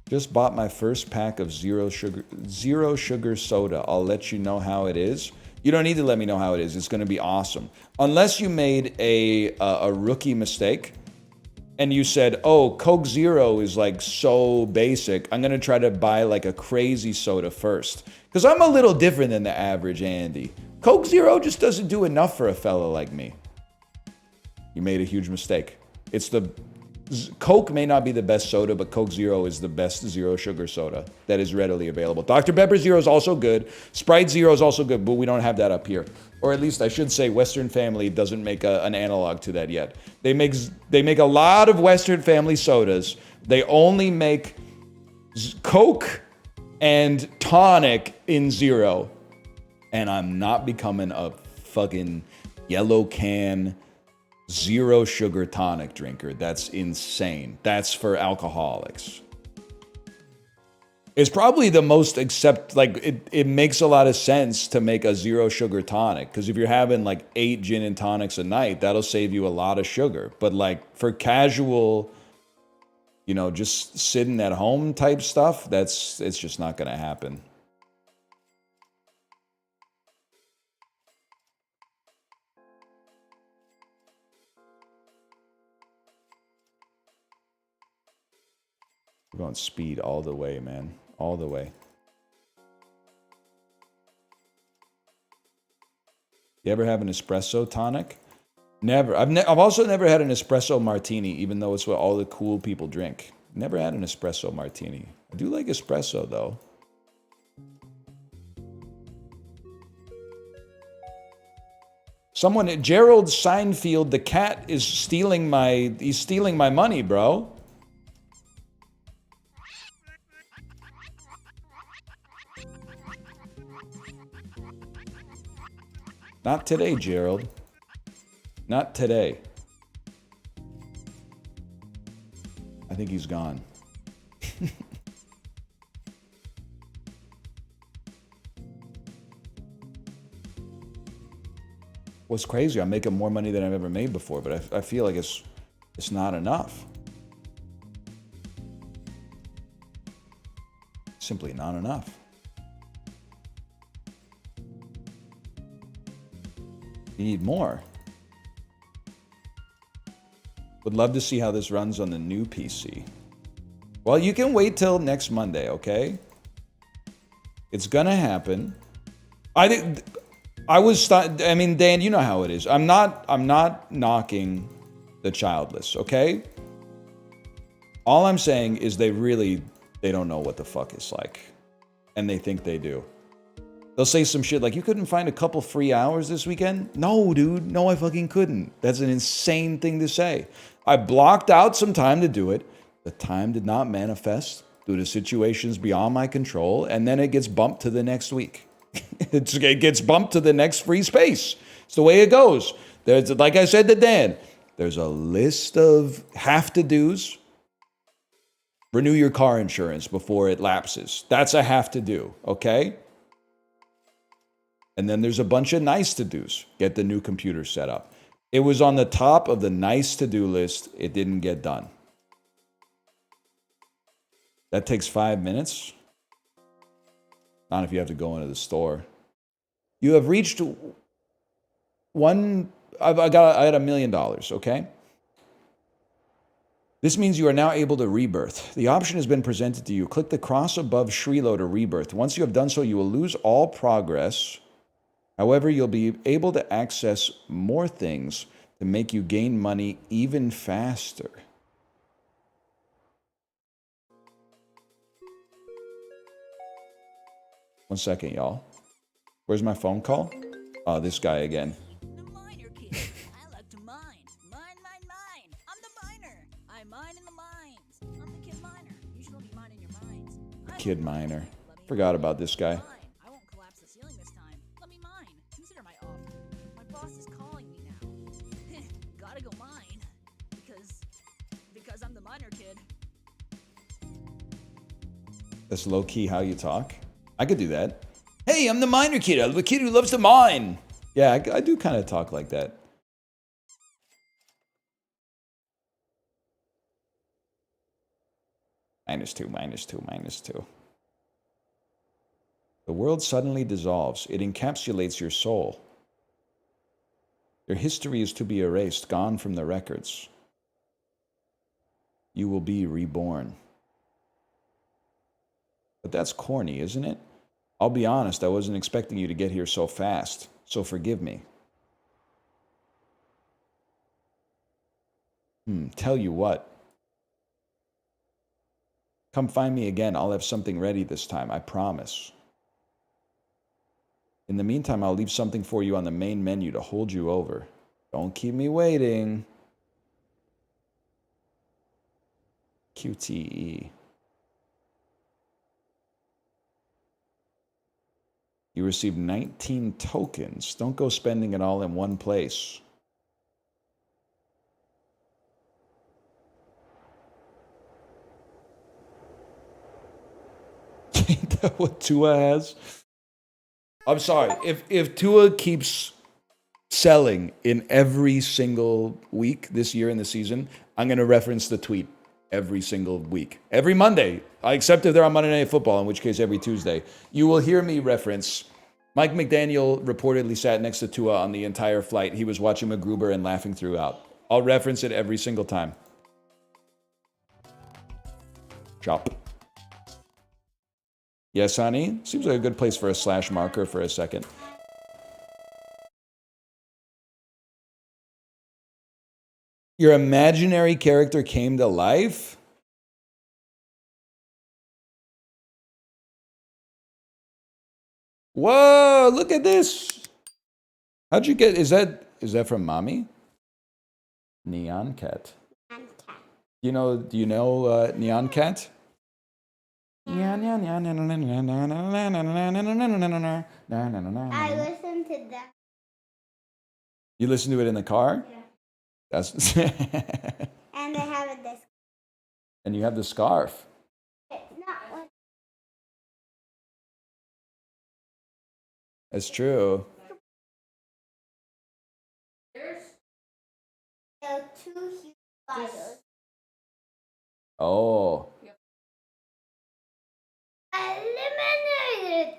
Just bought my first pack of zero sugar soda. I'll let you know how it is. You don't need to let me know how it is. It's going to be awesome. Unless you made a rookie mistake and you said, oh, Coke Zero is like so basic. I'm going to try to buy like a crazy soda first. Because I'm a little different than the average Andy. Coke Zero just doesn't do enough for a fella like me. You made a huge mistake. Coke may not be the best soda, but Coke Zero is the best zero sugar soda that is readily available. Dr. Pepper Zero is also good. Sprite Zero is also good, but we don't have that up here. Or at least I should say Western Family doesn't make an analog to that yet. They make a lot of Western Family sodas. They only make Coke and tonic in 0. And I'm not becoming a fucking yellow can 0 sugar tonic drinker. That's insane. That's for alcoholics. It's probably the most it makes a lot of sense to make a 0 sugar tonic, because if you're having like 8 gin and tonics a night, that'll save you a lot of sugar. But like for casual, you know, just sitting at home type stuff, it's just not gonna happen. We're going speed all the way, man. All the way. You ever have an espresso tonic? Never. I've also never had an espresso martini, even though it's what all the cool people drink. Never had an espresso martini. I do like espresso, though. Someone, Gerald Seinfeld, the cat is stealing he's stealing my money, bro. Not today, Gerald. Not today. I think he's gone. What's crazy, I'm making more money than I've ever made before, but I feel like it's not enough. Simply not enough. You need more. Would love to see how this runs on the new PC. Well, you can wait till next Monday, okay? It's gonna happen. I mean, Dan, you know how it is. I'm not knocking the childless, okay? All I'm saying is they don't know what the fuck it's like. And they think they do. They'll say some shit like, you couldn't find a couple free hours this weekend? No, dude. No, I fucking couldn't. That's an insane thing to say. I blocked out some time to do it. The time did not manifest due to situations beyond my control, and then it gets bumped to the next week. It gets bumped to the next free space. It's the way it goes. There's, like I said to Dan, there's a list of have-to-dos. Renew your car insurance before it lapses. That's a have-to-do, okay? And then there's a bunch of nice to-dos. Get the new computer set up. It was on the top of the nice to-do list. It didn't get done. That takes 5 minutes. Not if you have to go into the store. You have reached one. I had $1 million, okay? This means you are now able to rebirth. The option has been presented to you. Click the cross above Shrilow to rebirth. Once you have done so, you will lose all progress. However, you'll be able to access more things to make you gain money even faster. One second, y'all. Where's my phone call? Oh, this guy again. The miner kid. I like to mine. Mine. I'm the miner. I mine in the mines. I'm the kid miner. You should all be mining your mines. Kid miner. Forgot about this guy. I won't collapse the ceiling this time. Let me mine. Consider my offer. My boss is calling me now. Gotta go mine. Because I'm the miner kid. That's low-key how you talk. I could do that. Hey, I'm the miner kid. I'm the kid who loves to mine. Yeah, I do kind of talk like that. -2. The world suddenly dissolves. It encapsulates your soul. Your history is to be erased, gone from the records. You will be reborn. But that's corny, isn't it? I'll be honest, I wasn't expecting you to get here so fast, so forgive me. Tell you what. Come find me again. I'll have something ready this time, I promise. In the meantime, I'll leave something for you on the main menu to hold you over. Don't keep me waiting. QTE. You receive 19 tokens. Don't go spending it all in one place. Ain't that what Tua has? I'm sorry. If Tua keeps selling in every single week this year in the season, I'm going to reference the tweet every single week. Every Monday, except if they're on Monday Night Football, in which case every Tuesday. You will hear me reference Mike McDaniel reportedly sat next to Tua on the entire flight. He was watching McGruber and laughing throughout. I'll reference it every single time. Chop. Yes, honey? Seems like a good place for a slash marker for a second. Your imaginary character came to life? Whoa, look at this. How'd you get, is that from mommy? Neon Cat. Do you know Neon Cat? I listen to that. You listen to it in the car? Yeah. That's And I have a disc. And you have the scarf. It's not one. That's true. There are two huge spiders. Oh. Eliminated.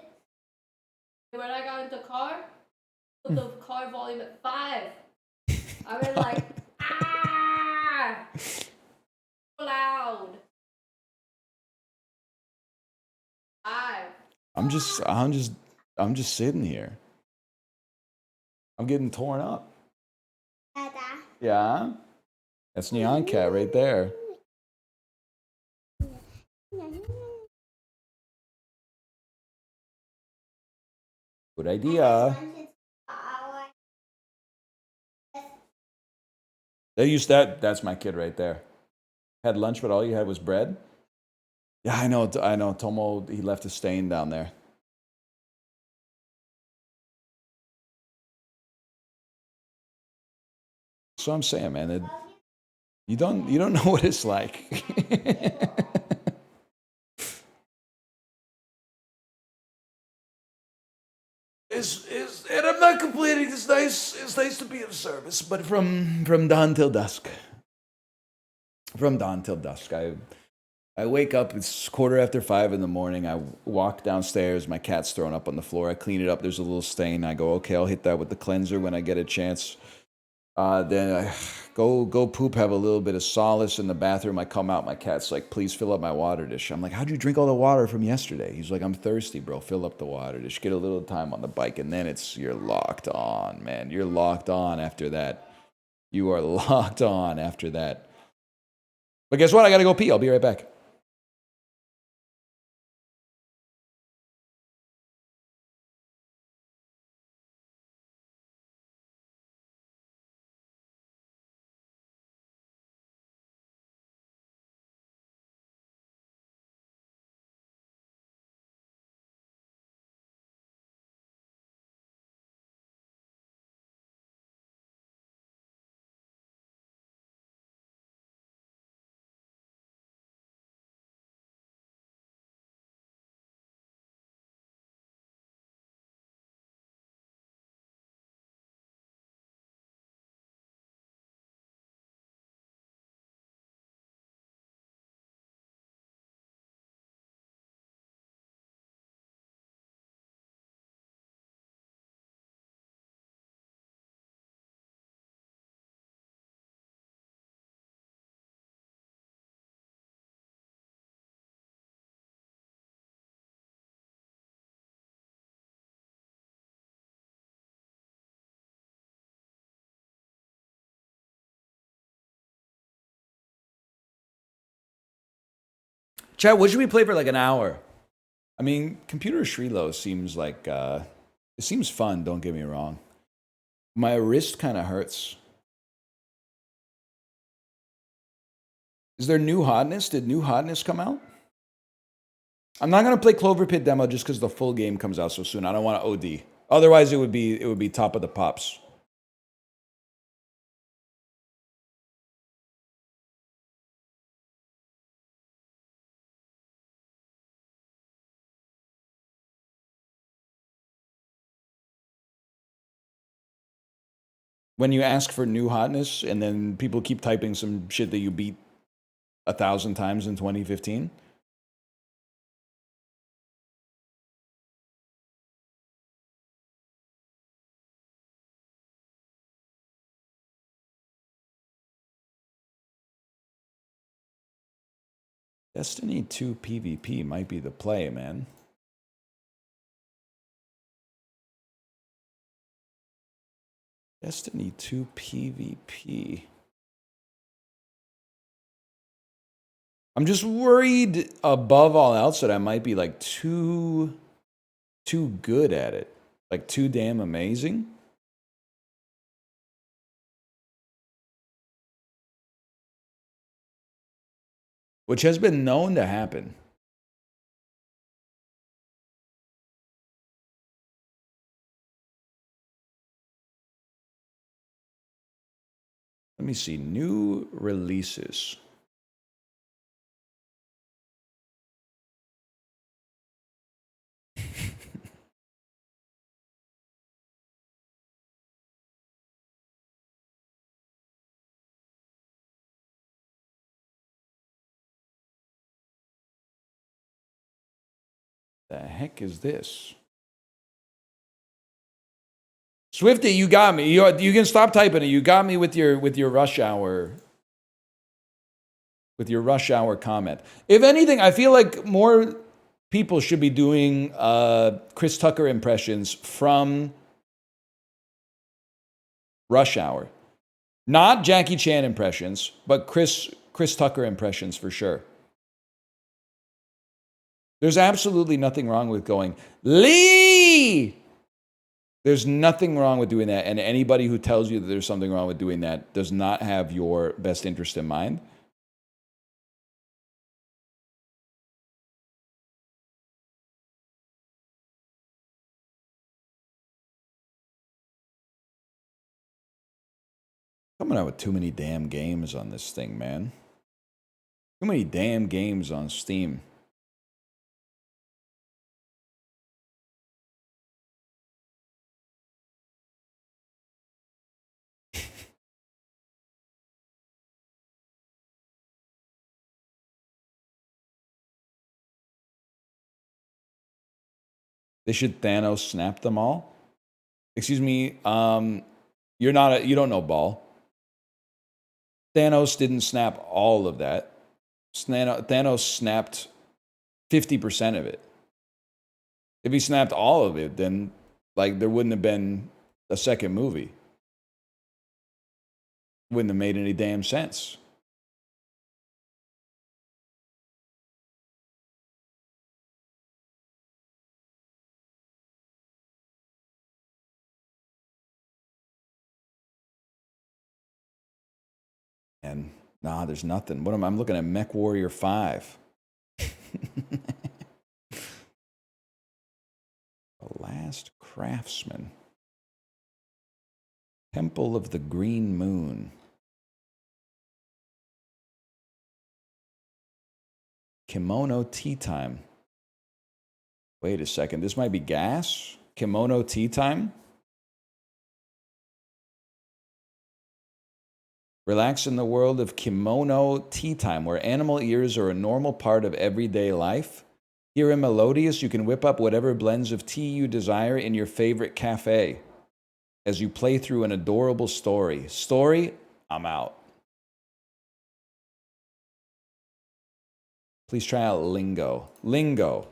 When I got into the car, put the car volume at 5. I was like, ah, so loud. 5. I'm just sitting here. I'm getting torn up. Dada. Yeah? That's Neon Cat right there. Good idea. That's my kid right there. Had lunch, but all you had was bread? Yeah, I know. Tomo, he left a stain down there. So I'm saying, man, you don't know what it's like. And I'm not complaining. It's nice to be of service, but from dawn till dusk. From dawn till dusk. I wake up, it's 5:15 in the morning. I walk downstairs, my cat's thrown up on the floor. I clean it up, there's a little stain. I go, okay, I'll hit that with the cleanser when I get a chance. Then I go poop, have a little bit of solace in the bathroom. I come out, my cat's like, please fill up my water dish. I'm like, how'd you drink all the water from yesterday? He's like, I'm thirsty, bro. Fill up the water dish. Get a little time on the bike. And then you're locked on, man. You're locked on after that. You are locked on after that. But guess what? I got to go pee. I'll be right back. Chat, what should we play for like an hour? I mean, computer Shrilow seems like, it seems fun, don't get me wrong. My wrist kind of hurts. Is there new hotness? Did new hotness come out? I'm not gonna play Clover Pit demo just because the full game comes out so soon. I don't want to OD. Otherwise, it would be top of the pops. When you ask for new hotness and then people keep typing some shit that you beat 1,000 times in 2015. Destiny 2 PvP might be the play, man. Destiny 2 PvP. I'm just worried above all else that I might be like too good at it. Like too damn amazing. Which has been known to happen. Let me see. New releases. The heck is this? Swifty, you got me. You can stop typing it. You got me with your rush hour. With your rush hour comment. If anything, I feel like more people should be doing Chris Tucker impressions from Rush Hour. Not Jackie Chan impressions, but Chris Tucker impressions for sure. There's absolutely nothing wrong with going, Lee! There's nothing wrong with doing that. And anybody who tells you that there's something wrong with doing that does not have your best interest in mind. Coming out with too many damn games on this thing, man. Too many damn games on Steam. They should Thanos snap them all. Excuse me, you don't know ball. Thanos didn't snap all of that. Thanos snapped 50% of it. If he snapped all of it, then like there wouldn't have been a second movie. Wouldn't have made any damn sense. And nah, there's nothing. I'm looking at Mech Warrior 5. The Last Craftsman. Temple of the Green Moon. Kimono Tea Time. Wait a second. This might be gas? Kimono Tea Time? Relax in the world of Kimono Tea Time, where animal ears are a normal part of everyday life. Here in Melodious, you can whip up whatever blends of tea you desire in your favorite cafe as you play through an adorable story. Story, I'm out. Please try out Lingo. Lingo.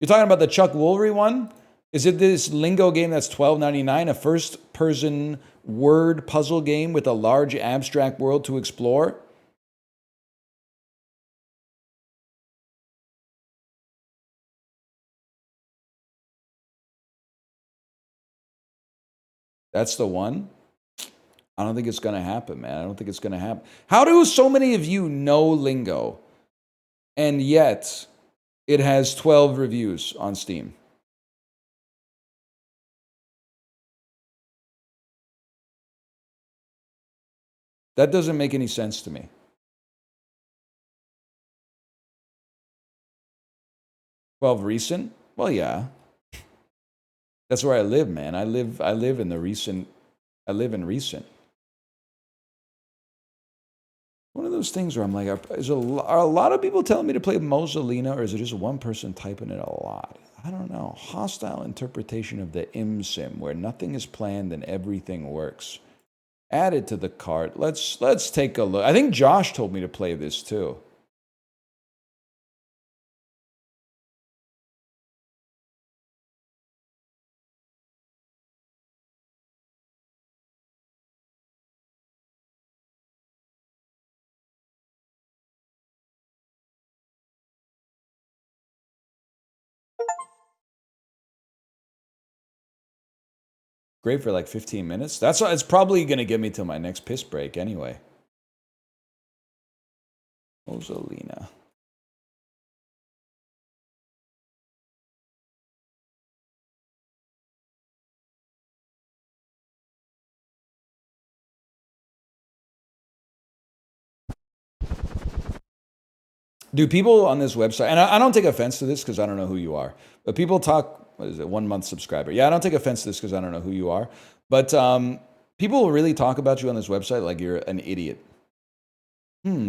You're talking about the Chuck Woolery one? Is it this Lingo game that's $12.99, a first-person word puzzle game with a large abstract world to explore? That's the one? I don't think it's going to happen, man. I don't think it's going to happen. How do so many of you know Lingo? And yet, It has 12 reviews on Steam. That doesn't make any sense to me. 12 recent? Well, yeah. That's where I live, man. I live in the recent. I live in recent. One of those things where I'm like, are a lot of people telling me to play Mosa Lina, or is it just one person typing it a lot? I don't know. Hostile interpretation of the ImSim, where nothing is planned and everything works. Add it to the cart. Let's take a look. I think Josh told me to play this too. Great for like 15 minutes. It's probably going to get me till my next piss break anyway. Mosa Lina. Do people on this website, and I don't take offense to this because I don't know who you are, but people talk, what is it, 1 month subscriber. Yeah, I don't take offense to this because I don't know who you are, but people will really talk about you on this website like you're an idiot.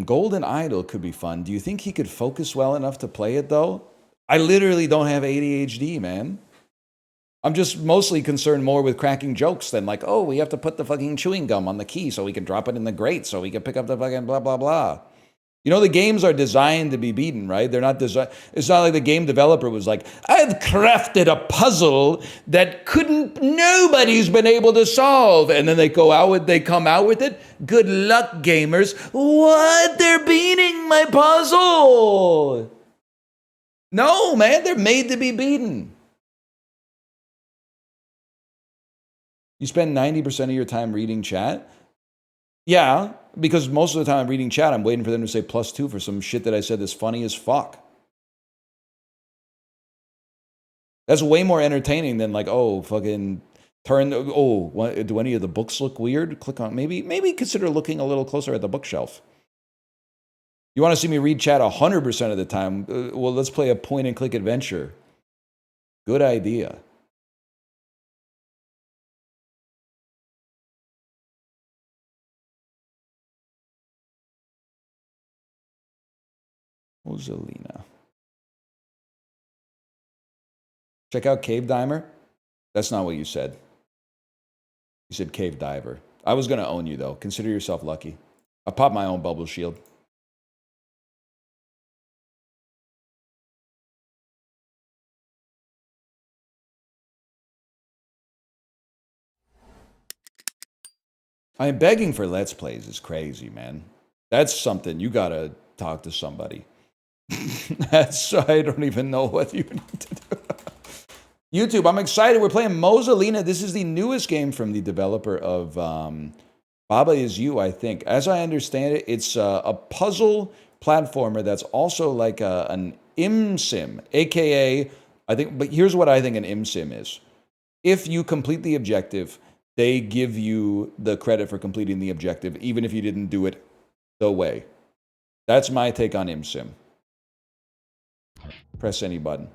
Golden Idol could be fun. Do you think he could focus well enough to play it though? I literally don't have ADHD, man. I'm just mostly concerned more with cracking jokes than like, oh, we have to put the fucking chewing gum on the key so we can drop it in the grate so we can pick up the fucking blah, blah, blah. You know, the games are designed to be beaten, right? They're not designed. It's not like the game developer was like, I've crafted a puzzle that nobody's been able to solve. And then they come out with it. Good luck, gamers. What? They're beating my puzzle. No, man, they're made to be beaten. You spend 90% of your time reading chat? Yeah, because most of the time I'm reading chat, I'm waiting for them to say +2 for some shit that I said that's funny as fuck. That's way more entertaining than like, oh, fucking do any of the books look weird? Click on, maybe consider looking a little closer at the bookshelf. You want to see me read chat 100% of the time? Well, let's play a point-and-click adventure. Good idea. Mosa Lina. Check out Cave Diver. That's not what you said. You said Cave Diver. I was going to own you, though. Consider yourself lucky. I popped my own bubble shield. I am begging for Let's Plays is crazy, man. That's something you got to talk to somebody. I don't even know what you need to do. YouTube, I'm excited. We're playing Mosa Lina. This is the newest game from the developer of Baba Is You, I think. As I understand it, it's a puzzle platformer that's also like an ImSim, aka, I think, but here's what I think an ImSim is. If you complete the objective, they give you the credit for completing the objective, even if you didn't do it the way. That's my take on ImSim. Press any button.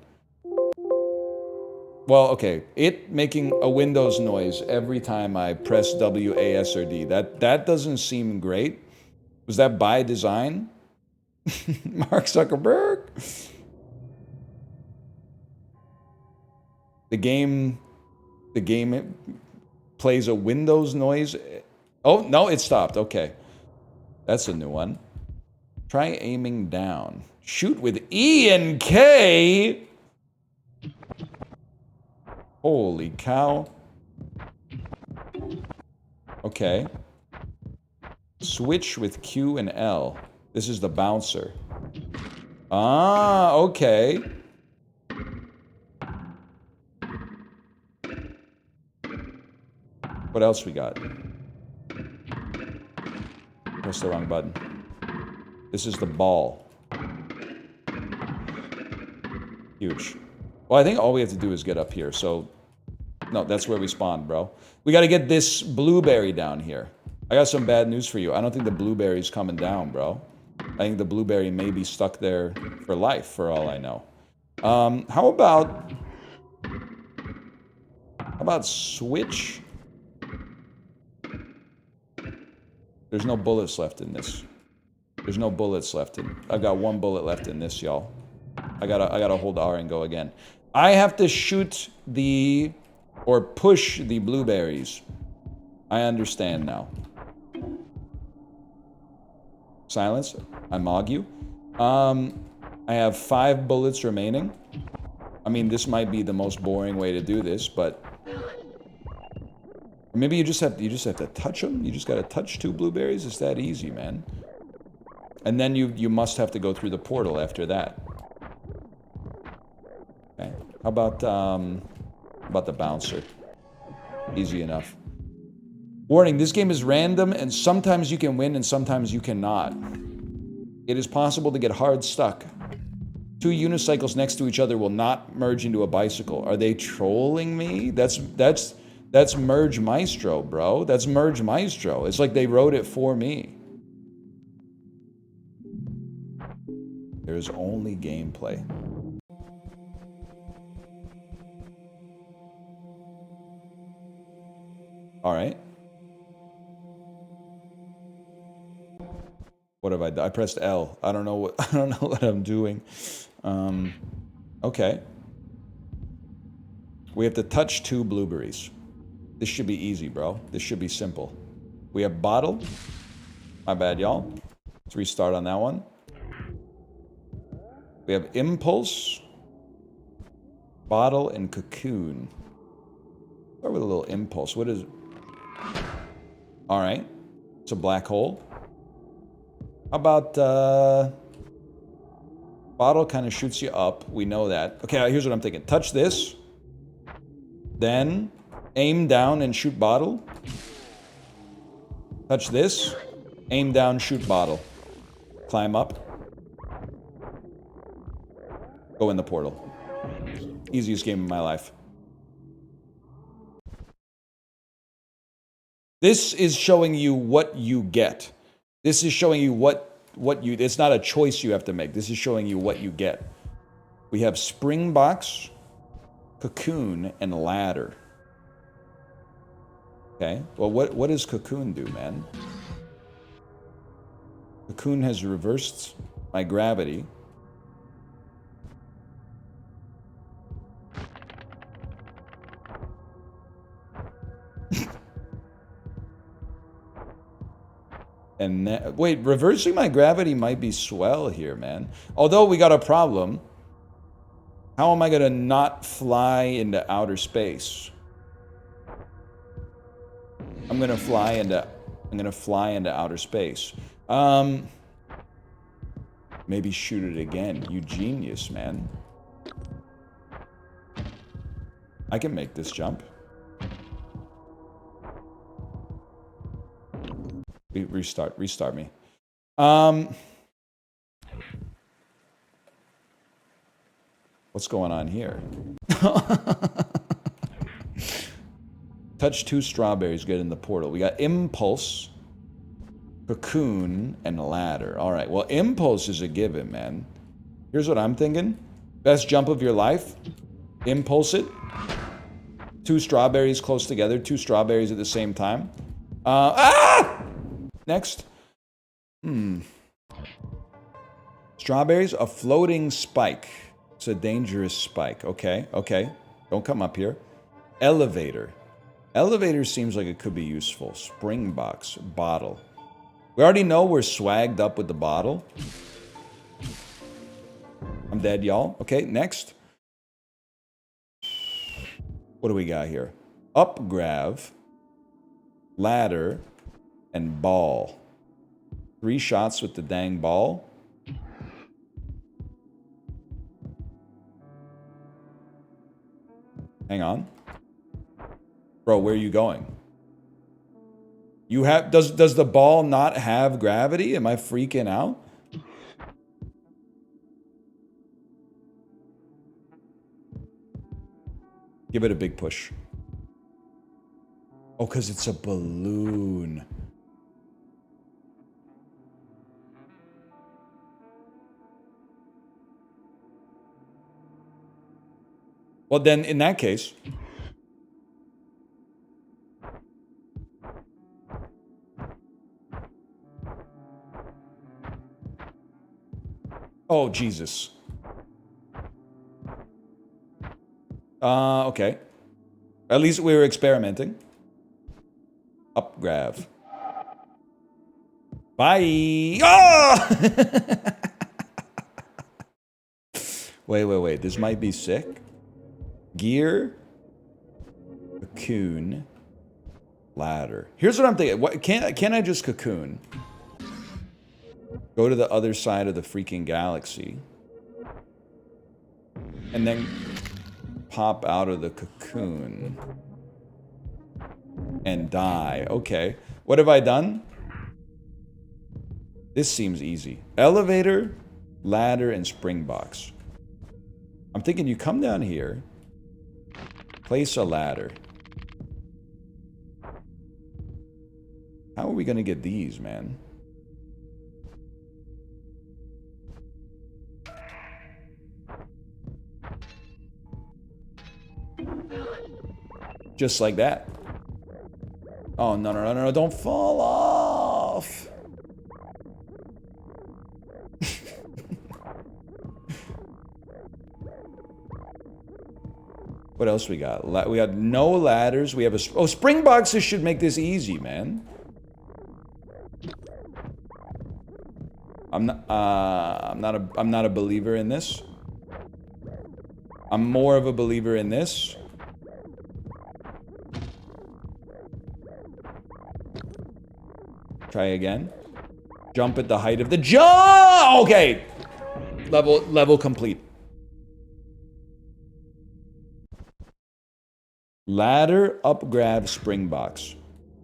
Well, okay, it making a Windows noise every time I press W, A, S, or D. That doesn't seem great. Was that by design? Mark Zuckerberg? The game plays a Windows noise. Oh, no, it stopped. Okay. That's a new one. Try aiming down. Shoot with E and K. Holy cow. Okay. Switch with Q and L. This is the bouncer. Ah, okay. What else we got? Press the wrong button. This is the ball. Huge. Well, I think all we have to do is get up here. So, no, that's where we spawned, bro. We got to get this blueberry down here. I got some bad news for you. I don't think the blueberry's coming down, bro. I think the blueberry may be stuck there for life, for all I know. How about switch? There's no bullets left in this. There's no bullets left in. I've got 1 bullet left in this, y'all. I gotta hold R and go again. I have to shoot the or push the blueberries. I understand now. Silence. I mog you. I have 5 bullets remaining. I mean, this might be the most boring way to do this, but maybe you just have to touch them. You just gotta touch 2 blueberries. It's that easy, man. And then you must have to go through the portal after that. Okay. How about the bouncer? Easy enough. Warning, this game is random and sometimes you can win and sometimes you cannot. It is possible to get hard stuck. 2 unicycles next to each other will not merge into a bicycle. Are they trolling me? That's Merge Maestro, bro. That's Merge Maestro. It's like they wrote it for me. There's only gameplay. All right. What have I done? I pressed L. I don't know what I'm doing. Okay. We have to touch 2 blueberries. This should be easy, bro. This should be simple. We have bottle. My bad, y'all. Let's restart on that one. We have impulse, bottle, and cocoon. Start with a little impulse. What is it? All right. It's a black hole. How about bottle kind of shoots you up. We know that. Okay, here's what I'm thinking. Touch this. Then aim down and shoot bottle. Touch this. Aim down, shoot bottle. Climb up. Go in the portal. Easiest game of my life. This is showing you what you get. This is showing you what you... It's not a choice you have to make. This is showing you what you get. We have spring box, cocoon, and ladder. Okay. Well, what does cocoon do, man? Cocoon has reversed my gravity. And wait, reversing my gravity might be swell here, man. Although we got a problem. How am I gonna not fly into outer space? I'm gonna fly into outer space. Maybe shoot it again. You genius, man. I can make this jump. Restart me. What's going on here? Touch 2 strawberries, get in the portal. We got impulse, cocoon, and ladder. All right, well, impulse is a given, man. Here's what I'm thinking. Best jump of your life. Impulse it. 2 strawberries close together. 2 strawberries at the same time. Next. Strawberries, a floating spike. It's a dangerous spike. Okay. Don't come up here. Elevator. Elevator seems like it could be useful. Spring box, bottle. We already know we're swagged up with the bottle. I'm dead, y'all. Okay, next. What do we got here? Up grav, ladder, and ball. 3 shots with the dang ball. Hang on. Bro, where are you going? You have... Does the ball not have gravity? Am I freaking out? Give it a big push. Oh, because it's a balloon. Well, then, in that case... Oh, Jesus. Okay. At least we were experimenting. Up grab. Bye! Oh! Wait. This might be sick. Gear. Cocoon. Ladder. Here's what I'm thinking. What, can't I just cocoon? Go to the other side of the freaking galaxy. And then pop out of the cocoon. And die. Okay. What have I done? This seems easy. Elevator, ladder, and spring box. I'm thinking you come down here. Place a ladder. How are we gonna get these, man? Just like that. Oh, no, don't fall off. What else we got? We got no ladders. We have a... Oh, spring boxes should make this easy, man. I'm not a believer in this. I'm more of a believer in this. Try again. Jump at the height of the jump. Okay. Level complete. Ladder, up grab, spring box.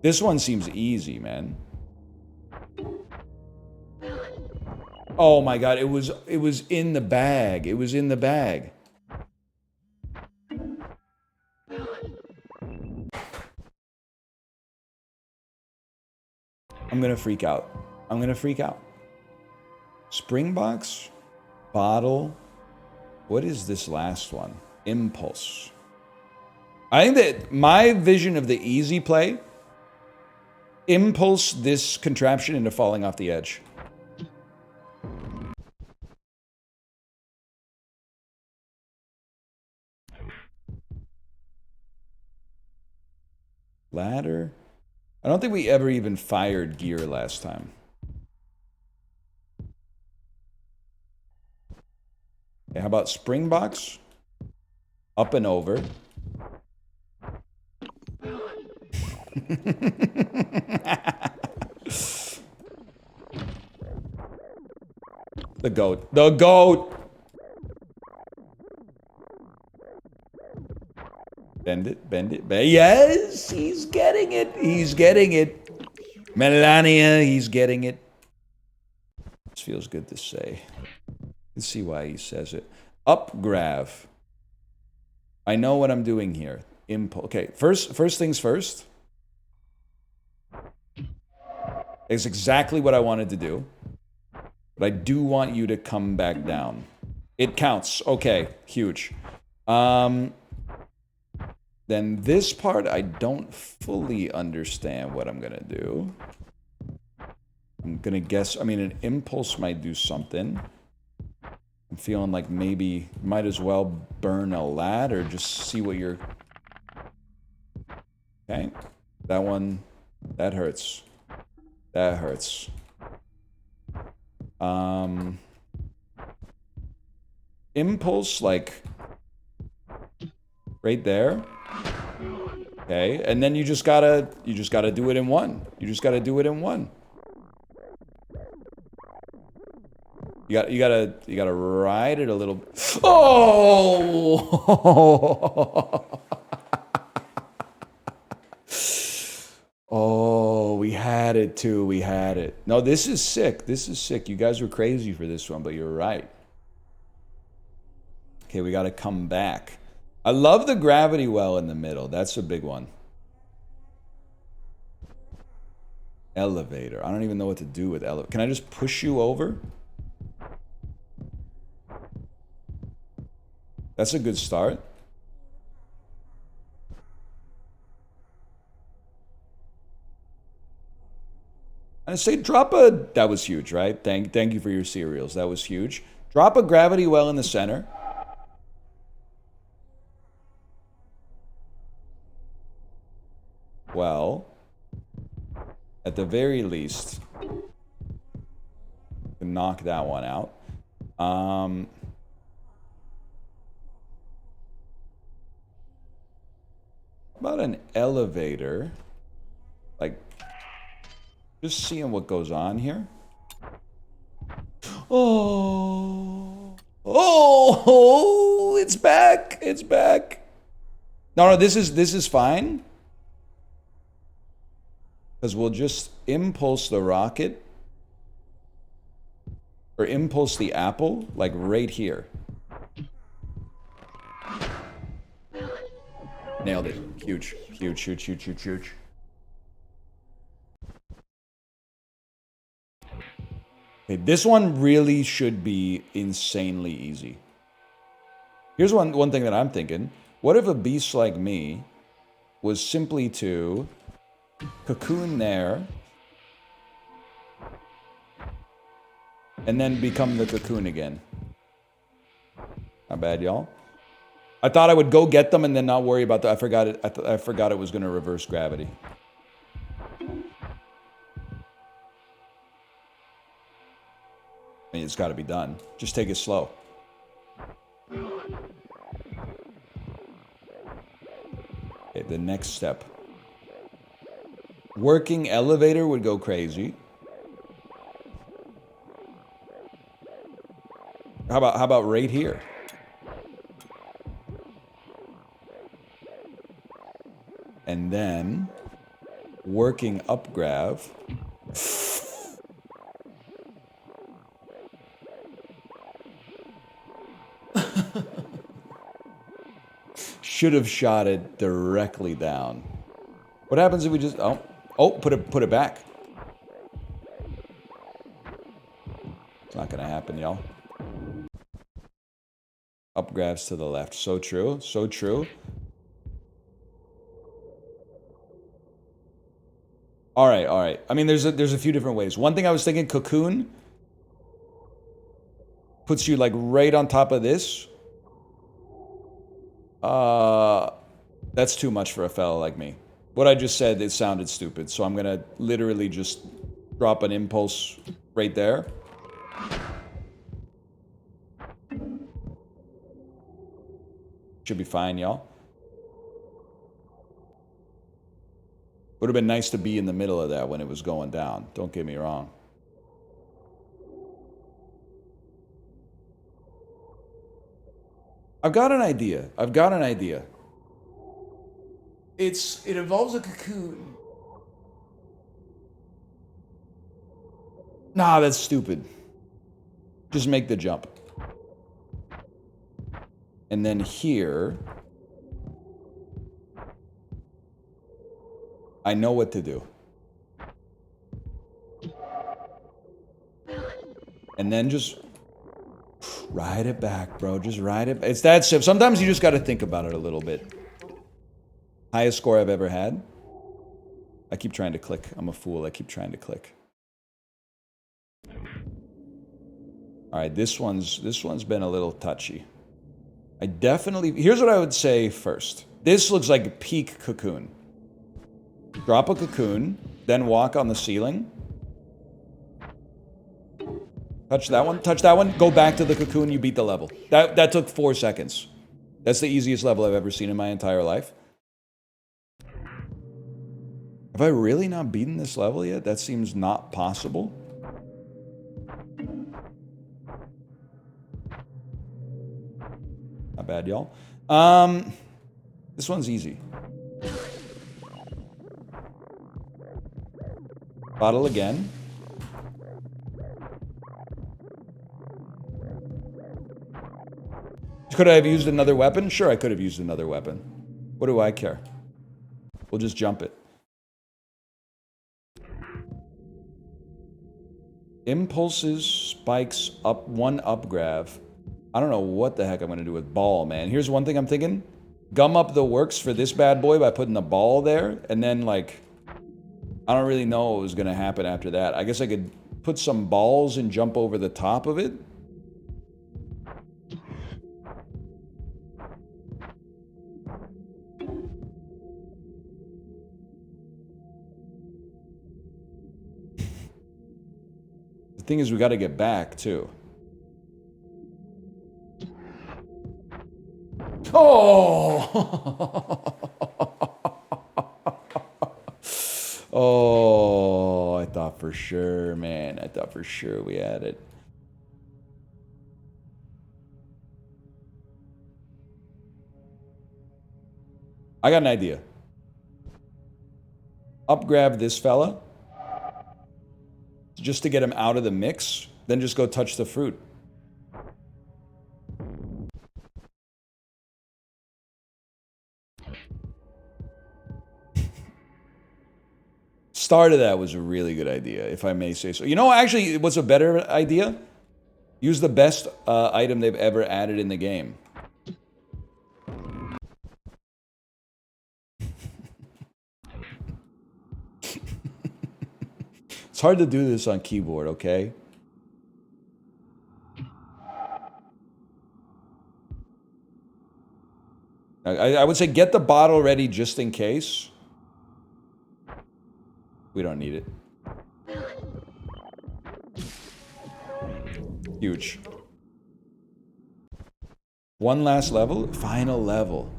This one seems easy, man. Oh my god, it was in the bag. It was in the bag. I'm gonna freak out. I'm gonna freak out. Spring box, bottle. What is this last one? Impulse. I think that my vision of the easy play, impulse this contraption into falling off the edge. Ladder. I don't think we ever even fired gear last time. Okay, how about spring box? Up and over. The goat. The goat! Bend it, bend it, bend it. Yes! He's getting it. He's getting it. Melania, he's getting it. This feels good to say. Let's see why he says it. Up grab. I know what I'm doing here. Impulse. Okay, first things first. It's exactly what I wanted to do. But I do want you to come back down. It counts. Okay, huge. Then this part, I don't fully understand what I'm gonna do. I'm gonna guess, I mean, an impulse might do something. I'm feeling like maybe might as well burn a ladder, just see what you're... Okay, that one, that hurts. That hurts. Impulse, like, right there. Okay, and then you just gotta do it in one. You just gotta do it in one. You gotta ride it a little. Oh! Oh, we had it too. We had it. No, this is sick. This is sick. You guys were crazy for this one, but you're right. Okay, we gotta come back. I love the gravity well in the middle. That's a big one. Elevator. I don't even know what to do with elevator. Can I just push you over? That's a good start. And I say drop a... That was huge, right? Thank you for your cereals. That was huge. Drop a gravity well in the center. Well, at the very least, knock that one out. How about an elevator? Like, just seeing what goes on here. Oh, it's back. It's back. No, this is fine. Because we'll just impulse the rocket. Or impulse the apple, like right here. Nailed it. Huge. Huge, huge, huge, huge, huge. Okay, this one really should be insanely easy. Here's one thing that I'm thinking. What if a beast like me was simply to cocoon there and then become the cocoon again? Not bad, y'all. I thought I would go get them and then not worry about that. I forgot it. I forgot it was going to reverse gravity. I mean, it's got to be done. Just take it slow. Okay, the next step. Working elevator would go crazy. How about right here? And then working up grav. Should have shot it directly down. What happens if we just put it back? It's not gonna happen, y'all. Up grabs to the left. So true. So true. All right, all right. I mean, there's a few different ways. One thing I was thinking, cocoon puts you like right on top of this. That's too much for a fella like me. What I just said, it sounded stupid. So I'm gonna literally just drop an impulse right there. Should be fine, y'all. Would have been nice to be in the middle of that when it was going down. Don't get me wrong. I've got an idea. I've got an idea. It involves a cocoon. Nah, that's stupid. Just make the jump. And then here, I know what to do. And then just ride it back, bro. Just ride it. It's that simple. Sometimes you just got to think about it a little bit. Highest score I've ever had. I keep trying to click. I'm a fool. I keep trying to click. All right, this one's been a little touchy. I definitely... Here's what I would say first. This looks like a peak cocoon. Drop a cocoon, then walk on the ceiling. Touch that one, go back to the cocoon, you beat the level. That took 4 seconds. That's the easiest level I've ever seen in my entire life. Have I really not beaten this level yet? That seems not possible. Not bad, y'all. This one's easy. Bottle again. Could I have used another weapon? Sure, I could have used another weapon. What do I care? We'll just jump it. Impulses, spikes, up one up grab. I don't know what the heck I'm gonna do with ball, man. Here's one thing I'm thinking. Gum up the works for this bad boy by putting the ball there, and then like, I don't really know what was gonna happen after that. I guess I could put some balls and jump over the top of it. The thing is, we gotta get back, too. Oh! Oh, I thought for sure, man. I thought for sure we had it. I got an idea. Upgrab this fella. Just to get him out of the mix. Then just go touch the fruit. Start of that was a really good idea, if I may say so. You know, actually, what's a better idea? Use the best item they've ever added in the game. It's hard to do this on keyboard, okay? I would say get the bottle ready just in case. We don't need it. Huge. One last level? Final level.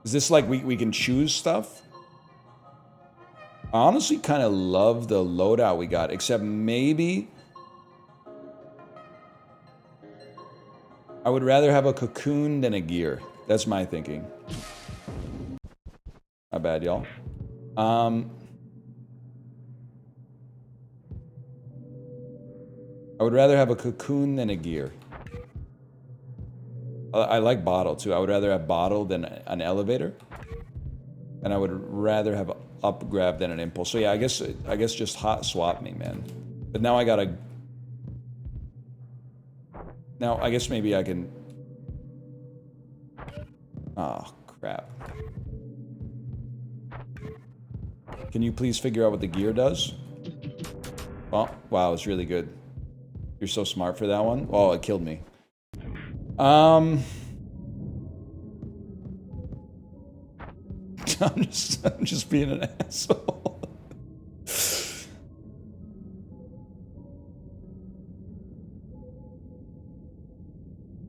Is this like we can choose stuff? I honestly kind of love the loadout we got, except maybe I would rather have a cocoon than a gear. That's my thinking. Not bad, y'all. I would rather have a cocoon than a gear. I like bottle too. I would rather have bottle than an elevator. And I would rather have up grab than an impulse. So yeah, I guess just hot swap me, man. But now I gotta... Now, I guess maybe I can... Oh, crap. Can you please figure out what the gear does? Oh, wow, it's really good. You're so smart for that one. Oh, it killed me. I'm just being an asshole.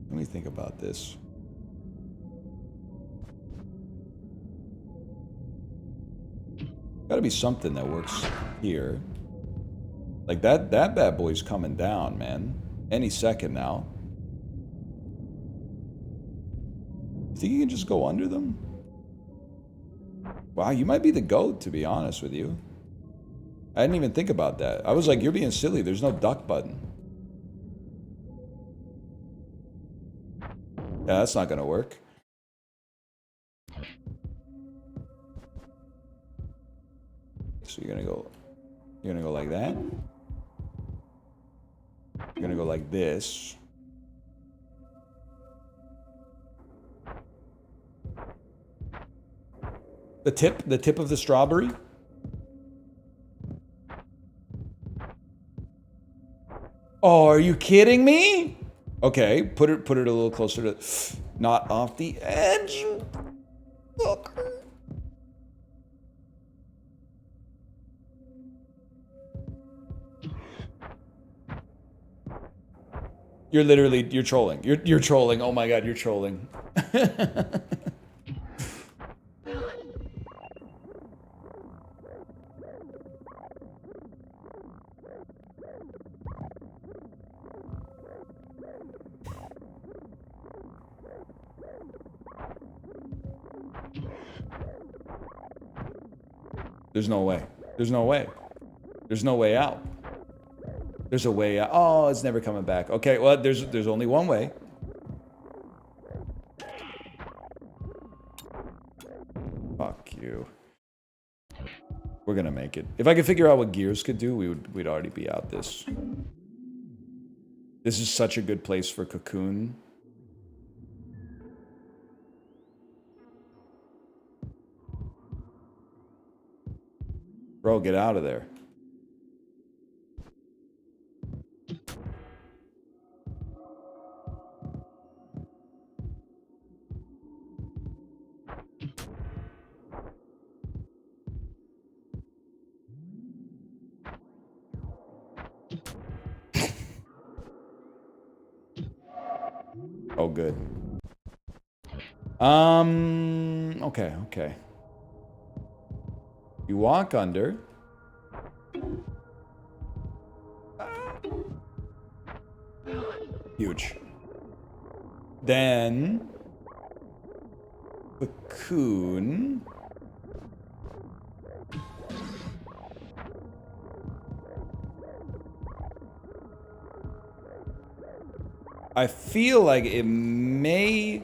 Let me think about this. Gotta be something that works here. Like that bad boy's coming down, man. Any second now. You think you can just go under them? Wow, you might be the GOAT, to be honest with you. I didn't even think about that. I was like, you're being silly. There's no duck button. Yeah, that's not gonna work. So you're gonna go like that. You're gonna go like this. The tip of the strawberry. Oh, are you kidding me? Okay, put it a little closer to, not off the edge. Fucker. You're trolling. You're trolling. Oh my god, you're trolling. There's no way. There's no way. There's no way out. There's a way out. Oh, it's never coming back. Okay, well, there's only one way. Fuck you. We're gonna make it. If I could figure out what gears could do, we'd already be out this. This is such a good place for Cocoon. Bro, get out of there. Oh, good. Okay, okay. You walk under. Huge. Then Cocoon. I feel like it may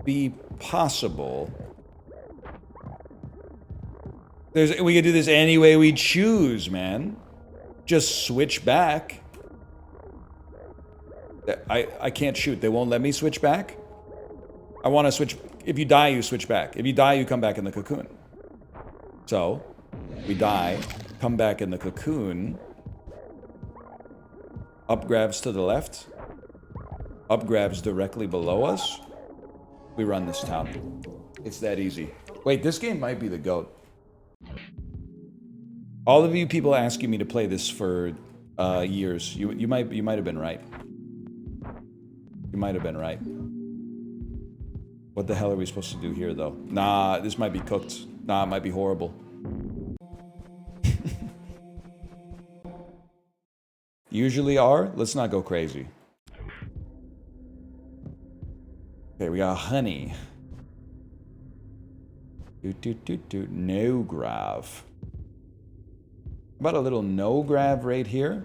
be possible. We could do this any way we choose, man. Just switch back. I can't shoot. They won't let me switch back. I want to switch. If you die, you switch back. If you die, you come back in the cocoon. So, we die, come back in the cocoon. Up grabs to the left. Up grabs directly below us. We run this town. It's that easy. Wait, this game might be the GOAT. All of you people asking me to play this for years, you might have been right. You might have been right. What the hell are we supposed to do here, though? Nah, this might be cooked. Nah, it might be horrible. Usually are. Let's not go crazy. Okay, we got honey. No grav. About a little no grav right here.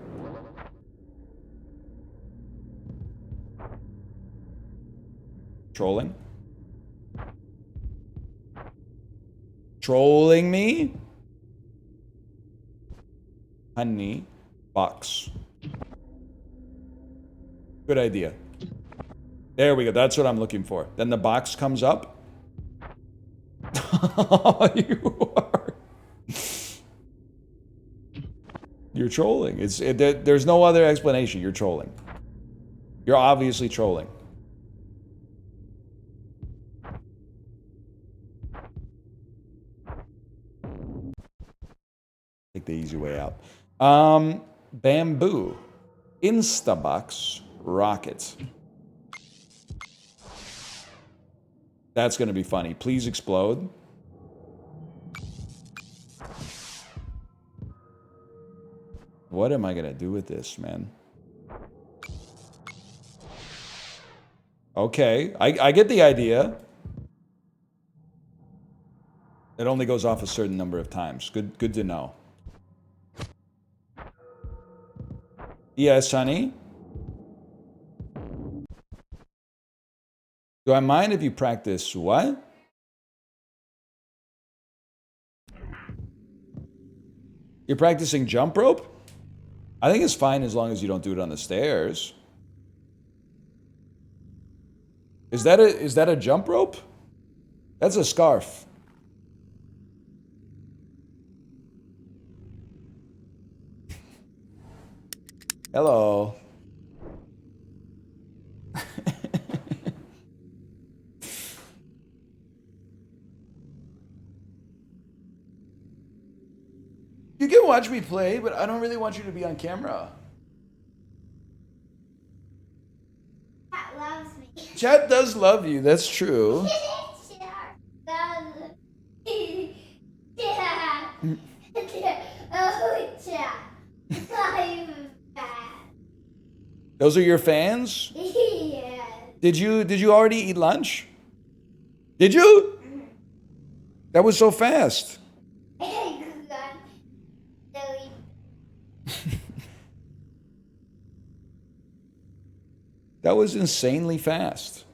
Trolling. Trolling me? Honey. Box. Good idea. There we go. That's what I'm looking for. Then the box comes up. You are. You're trolling. There's no other explanation. You're trolling. You're obviously trolling. Take the easy way out. Bamboo. Instabox. Rocket. That's going to be funny. Please explode. What am I going to do with this, man? Okay, I get the idea. It only goes off a certain number of times. Good to know. Yes, honey? Do I mind if you practice what? You're practicing jump rope? I think it's fine as long as you don't do it on the stairs. Is that a jump rope? That's a scarf. Hello. You can watch me play, but I don't really want you to be on camera. Cat loves me. Chat does love you, that's true. Those are your fans? Yeah. Did you already eat lunch? Did you? That was so fast. That was insanely fast.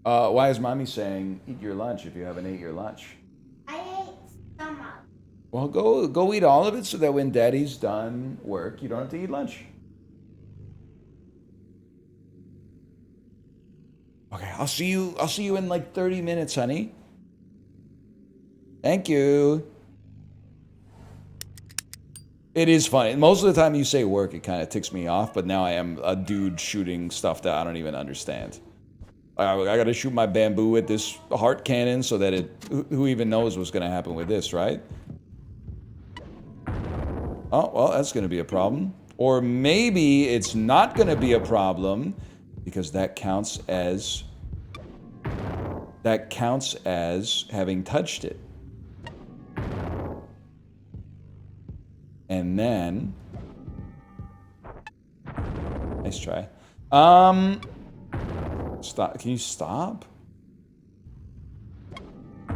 Why is mommy saying eat your lunch if you haven't ate your lunch? I ate some of it. Well, go eat all of it so that when daddy's done work, you don't have to eat lunch. Okay, I'll see you in like 30 minutes, honey. Thank you. It is funny. Most of the time you say work, it kind of ticks me off, but now I am a dude shooting stuff that I don't even understand. I gotta shoot my bamboo with this heart cannon so that it... Who even knows what's gonna happen with this, right? Oh, well, that's gonna be a problem. Or maybe it's not gonna be a problem because that counts as having touched it. And then... Nice try. Stop. Can you stop? I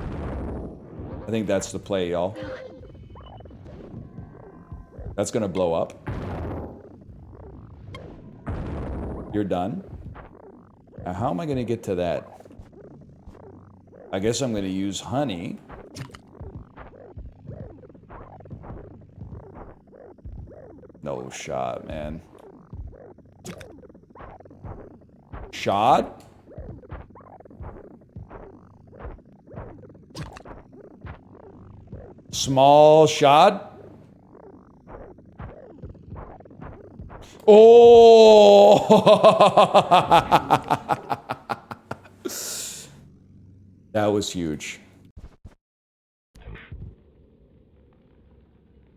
think that's the play, y'all. That's gonna blow up. You're done. Now, how am I gonna get to that? I guess I'm gonna use honey. No shot, man. Shot? Small shot? Oh! That was huge.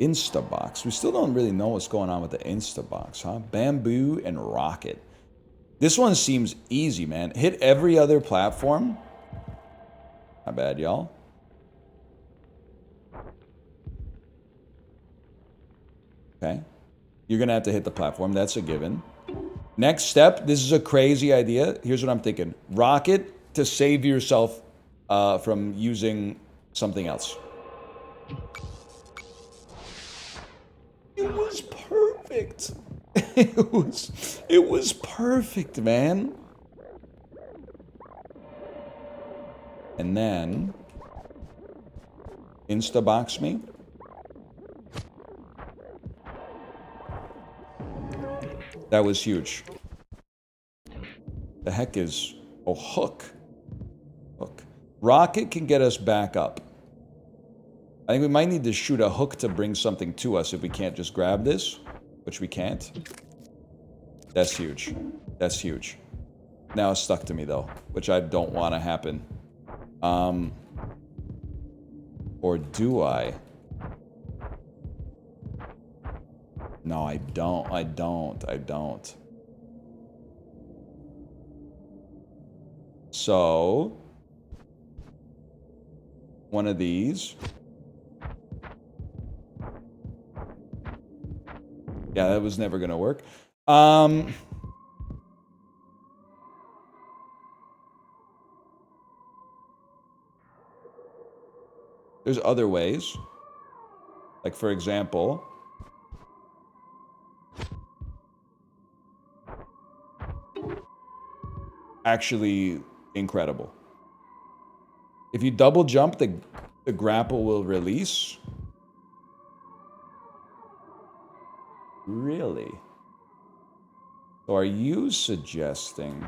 Instabox. We still don't really know what's going on with the Instabox, huh? Bamboo and rocket. This one seems easy, man. Hit every other platform. Not bad, y'all. Okay. You're gonna have to hit the platform. That's a given. Next step. This is a crazy idea. Here's what I'm thinking. Rocket to save yourself from using something else. It was perfect. It was perfect, man. And then Instabox me. That was huge. The heck is... Oh, hook. Hook. Rocket can get us back up. I think we might need to shoot a hook to bring something to us if we can't just grab this. Which we can't. That's huge. That's huge. Now it's stuck to me, though. Which I don't want to happen. Or do I? No, I don't. I don't. So... one of these. Yeah, that was never gonna work. There's other ways. Like, for example... actually incredible. If you double jump, the grapple will release. Really? So are you suggesting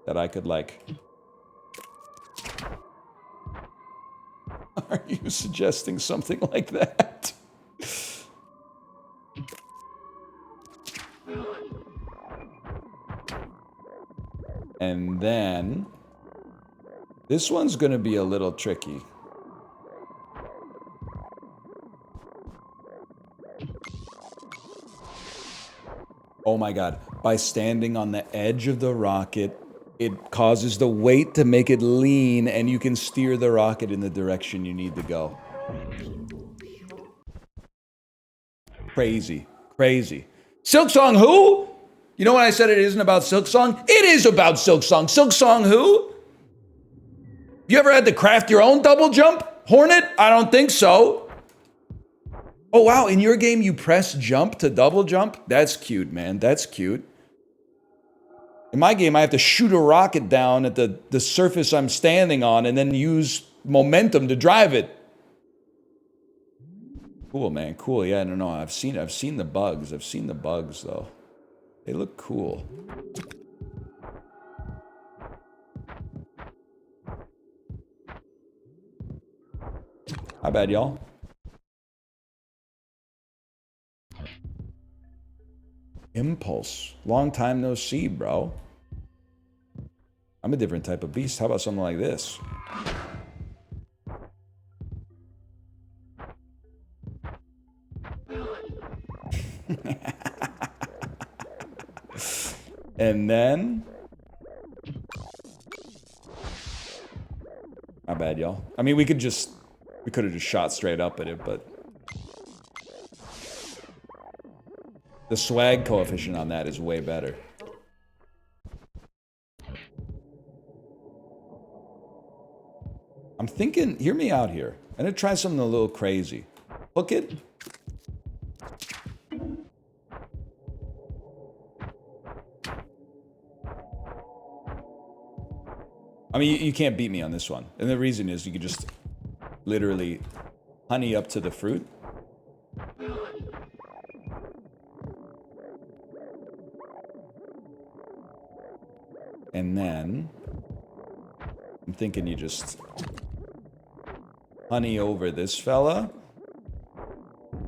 that I could, like... Are you suggesting something like that? And then... this one's gonna be a little tricky. Oh my god. By standing on the edge of the rocket, it causes the weight to make it lean, and you can steer the rocket in the direction you need to go. Crazy. Crazy. Silksong who? You know when I said it isn't about Silksong? It is about Silksong. Silksong who? You ever had to craft your own double jump? Hornet? I don't think so. Oh, wow. In your game, you press jump to double jump? That's cute, man. That's cute. In my game, I have to shoot a rocket down at the surface I'm standing on and then use momentum to drive it. Cool, man. Cool. Yeah, no. I've seen the bugs. I've seen the bugs, though. They look cool. How bad, y'all? Impulse. Long time no see, bro. I'm a different type of beast. How about something like this? And then... My bad, y'all. I mean, we could have just shot straight up at it, but... The swag coefficient on that is way better. I'm thinking, hear me out here. I'm gonna try something a little crazy. Hook it. I mean, you can't beat me on this one. And the reason is you can just literally honey up to the fruit. And then I'm thinking you just honey over this fella.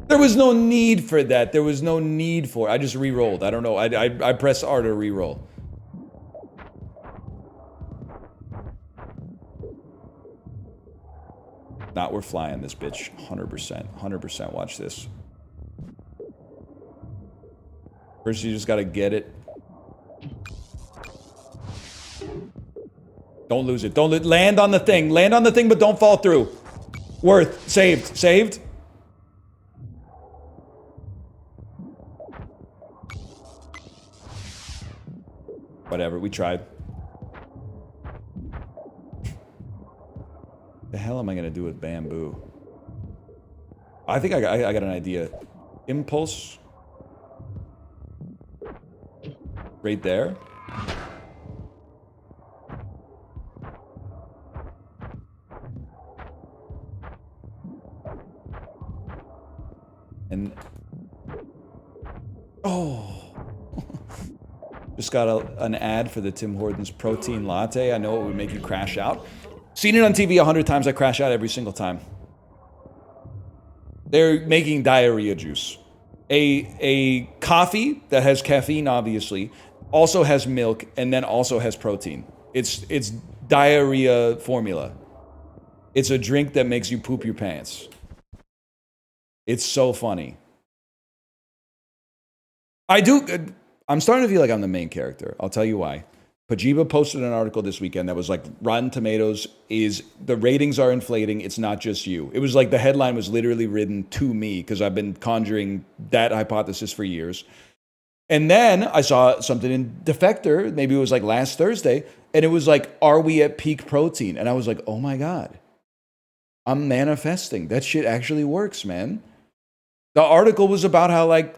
There was no need for that. There was no need for it. I just re-rolled. I don't know. I press R to re-roll. Nah, we're flying this bitch. 100%. 100%. Watch this. First, you just gotta get it. Don't lose it. Don't land on the thing. Land on the thing, but don't fall through. Worth. Saved. Saved. Whatever. We tried. The hell am I gonna do with bamboo? I think I got an idea. Impulse. Right there. And oh, just got an ad for the Tim Hortons protein latte. I know it would make you crash out. Seen it on TV 100 times. I crash out every single time. They're making diarrhea juice. A coffee that has caffeine, obviously, also has milk, and then also has protein. It's diarrhea formula. It's a drink that makes you poop your pants. It's so funny. I'm starting to feel like I'm the main character. I'll tell you why. Pajiba posted an article this weekend that was like, Rotten Tomatoes is, the ratings are inflating. It's not just you. It was like the headline was literally written to me because I've been conjuring that hypothesis for years. And then I saw something in Defector, maybe it was like last Thursday, and it was like, are we at peak protein? And I was like, oh my God. I'm manifesting. That shit actually works, man. The article was about how like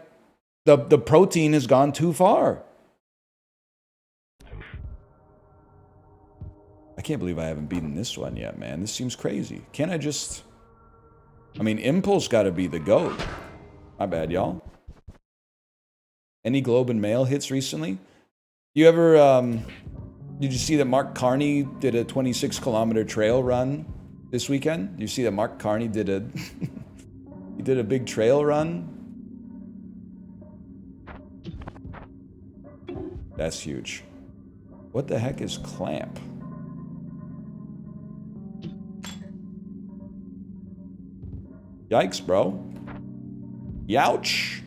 the protein has gone too far. I can't believe I haven't beaten this one yet, man. This seems crazy. Can't I just... I mean, Impulse gotta be the GOAT. My bad, y'all. Any Globe and Mail hits recently? You ever, did you see that Mark Carney did a 26-kilometer trail run this weekend? Did you see that Mark Carney did a... he did a big trail run? That's huge. What the heck is clamp? Yikes, bro. Youch.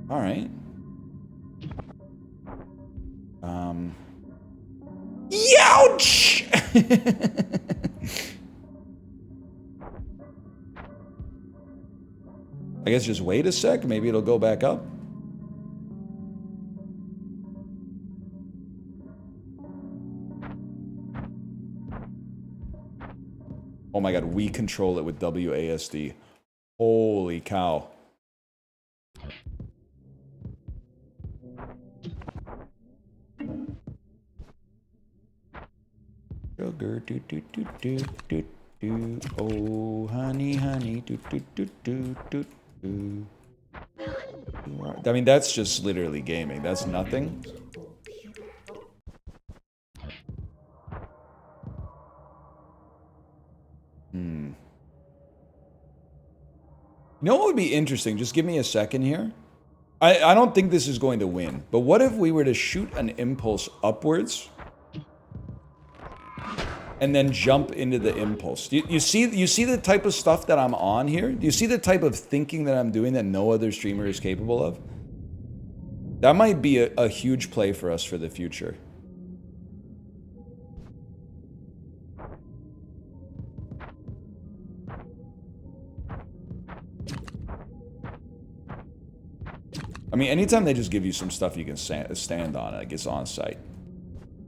All right. Youch! I guess just wait a sec. Maybe it'll go back up. Oh my god, we control it with WASD. Holy cow. Sugar, do do do do do do. Oh, honey, honey, do do do do do do. I mean, that's just literally gaming. That's nothing. Hmm. You know what would be interesting? Just give me a second here. I don't think this is going to win, but what if we were to shoot an impulse upwards and then jump into the impulse? You see the type of stuff that I'm on here? Do you see the type of thinking that I'm doing that no other streamer is capable of? That might be a huge play for us for the future. I mean, anytime they just give you some stuff you can stand on, like it's on site.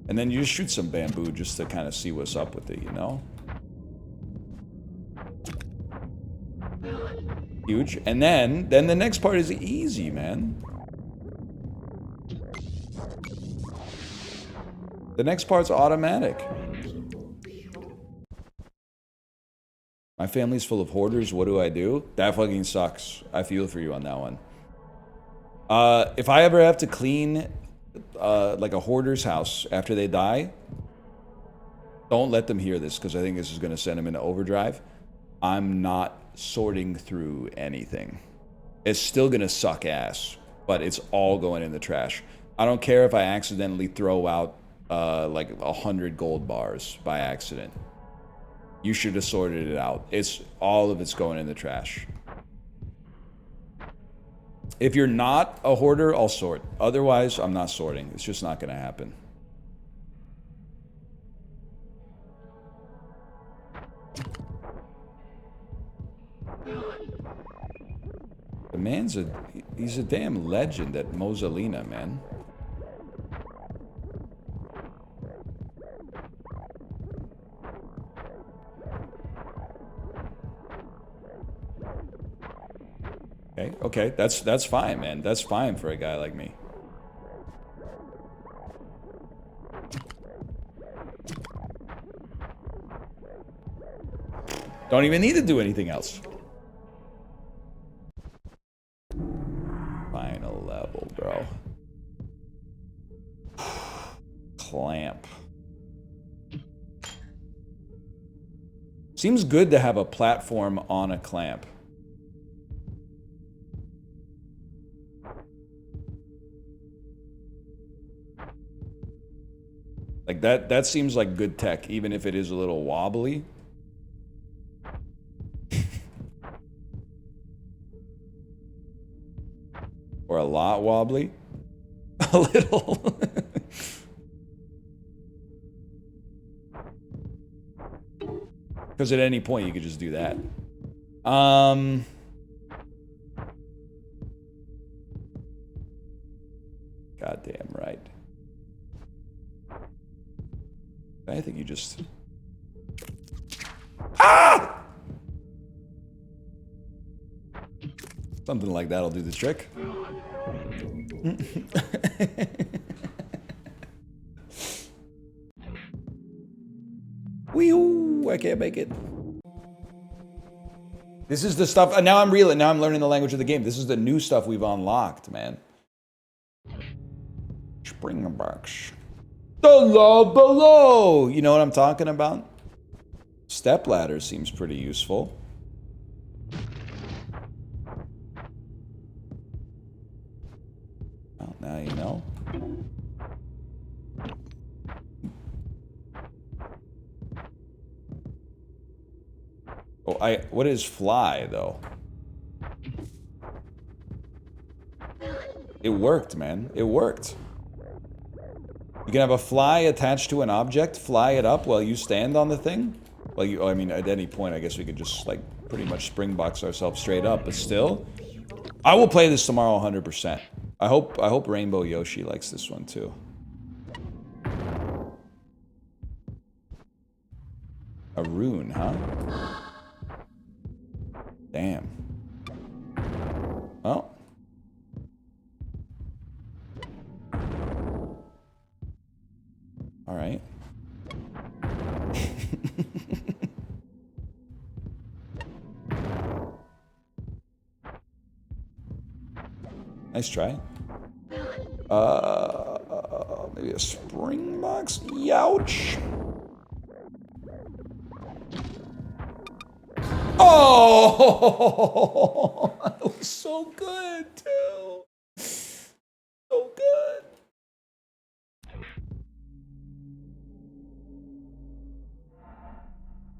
And then you just shoot some bamboo just to kind of see what's up with it, you know? Huge. And then the next part is easy, man. The next part's automatic. My family's full of hoarders. What do I do? That fucking sucks. I feel for you on that one. If I ever have to clean like a hoarder's house after they die, don't let them hear this because I think this is going to send them into overdrive. I'm not sorting through anything. It's still going to suck ass, but it's all going in the trash. I don't care if I accidentally throw out like 100 gold bars by accident. You should have sorted it out. All of it's going in the trash. If you're not a hoarder, I'll sort. Otherwise, I'm not sorting. It's just not going to happen. The man's he's a damn legend at Mosa Lina, man. Okay, that's fine, man. That's fine for a guy like me. Don't even need to do anything else. Final level, bro. Clamp. Seems good to have a platform on a clamp. Like that seems like good tech, even if it is a little wobbly. Or a lot wobbly. A little. Because at any point you could just do that. Goddamn right. I think you just... Ah! Something like that'll do the trick. Wee-hoo! I can't make it. This is the stuff... now I'm reeling. Now I'm learning the language of the game. This is the new stuff we've unlocked, man. Springboks. The love below! You know what I'm talking about? Step ladder seems pretty useful. Well, now you know. Oh, what is fly, though? It worked, man. It worked. You can have a fly attached to an object, fly it up while you stand on the thing. Well, I mean, at any point, I guess we could just, like, pretty much springbox ourselves straight up, but still. I will play this tomorrow 100%. I hope Rainbow Yoshi likes this one, too. A rune, huh? Damn. Oh. All right. Nice try. Maybe a spring box? Youch. Oh, that was so good, too. So good.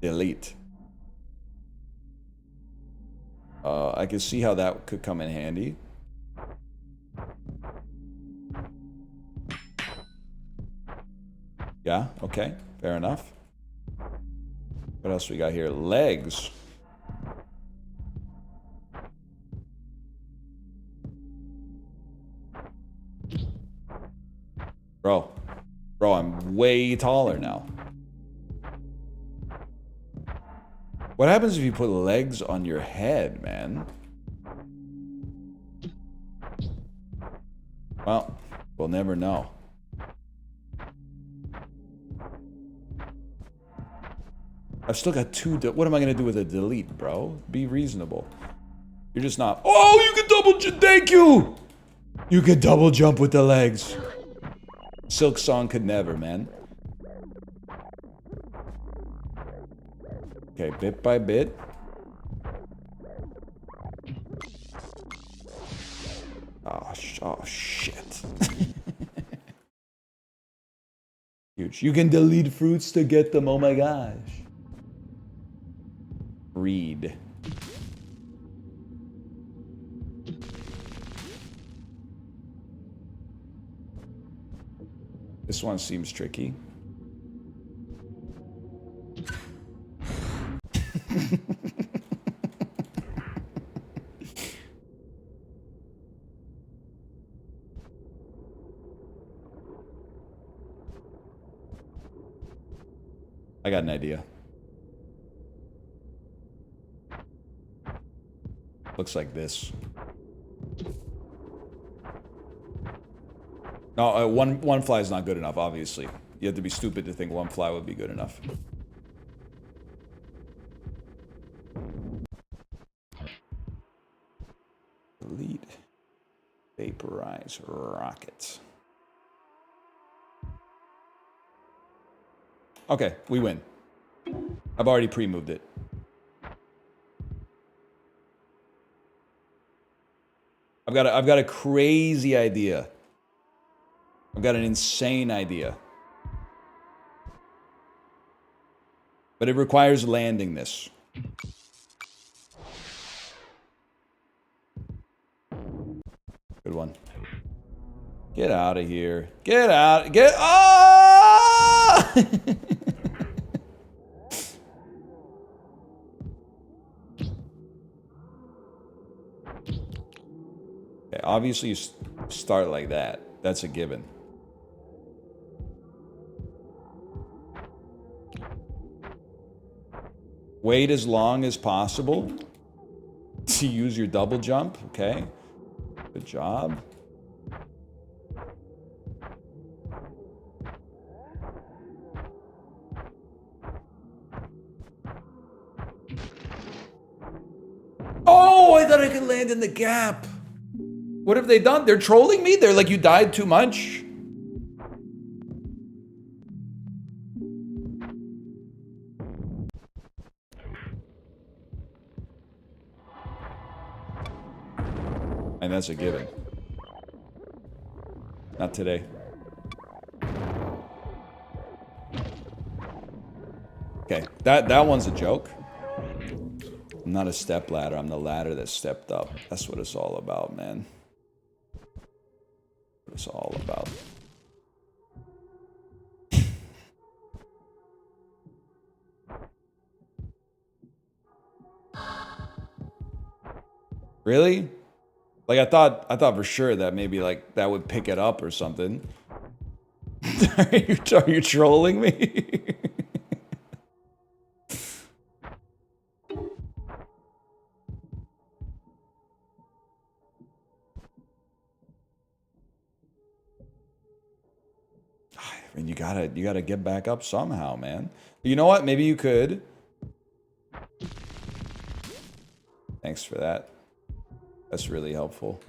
Delete. I can see how that could come in handy. Yeah, okay, fair enough. What else we got here? Legs. Bro, I'm way taller now. What happens if you put legs on your head, man? Well, we'll never know. I've still got two. What am I gonna do with a delete, bro? Be reasonable. You're just not. Oh, you can double jump. Thank you. You can double jump with the legs. Silk Song could never, man. Okay, bit by bit. Oh shit. Huge. You can delete fruits to get them. Oh my gosh. Read. This one seems tricky. I got an idea. Looks like this. No, one fly is not good enough, obviously. You have to be stupid to think one fly would be good enough. Delete. Vaporize. Rocket. Okay, we win. I've already pre-moved it. I've got a crazy idea. I've got an insane idea. But it requires landing this. Good one. Get out of here. Get out. Get. Ah! Okay, obviously you start like that. That's a given. Wait as long as possible to use your double jump. Okay. Good job. Oh, I thought I could land in the gap. What have they done? They're trolling me? They're like, you died too much? And that's a given. Not today. Okay, that one's a joke. I'm not a step ladder, I'm the ladder that stepped up. That's what it's all about, man. What it's all about. Really? Like I thought for sure that maybe like that would pick it up or something. Are you trolling me? And you gotta get back up somehow, man. You know what? Maybe you could. Thanks for that. That's really helpful.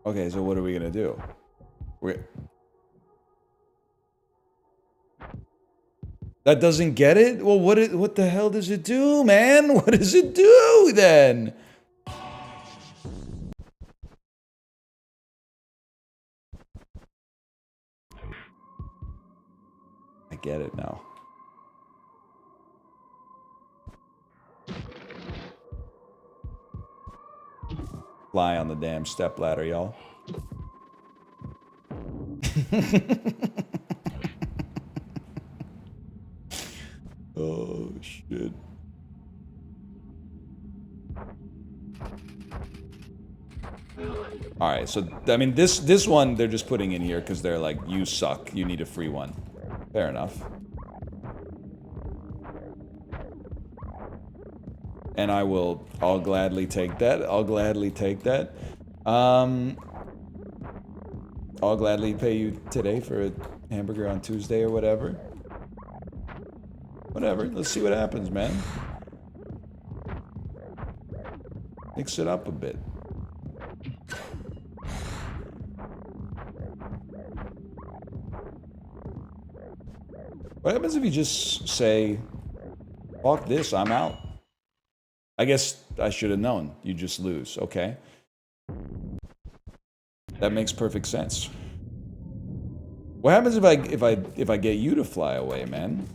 Okay, so what are we gonna do? That doesn't get it? Well, what the hell does it do, man? What does it do then? I get it now. Fly on the damn stepladder, y'all. Oh, shit. Alright, so, I mean, this one they're just putting in here because they're like, you suck, you need a free one. Fair enough. And I'll gladly take that. I'll gladly take that. I'll gladly pay you today for a hamburger on Tuesday or whatever. Whatever, let's see what happens, man. Mix it up a bit. What happens if you just say, fuck this, I'm out? I guess I should have known. You just lose, okay. That makes perfect sense. What happens if I get you to fly away, man?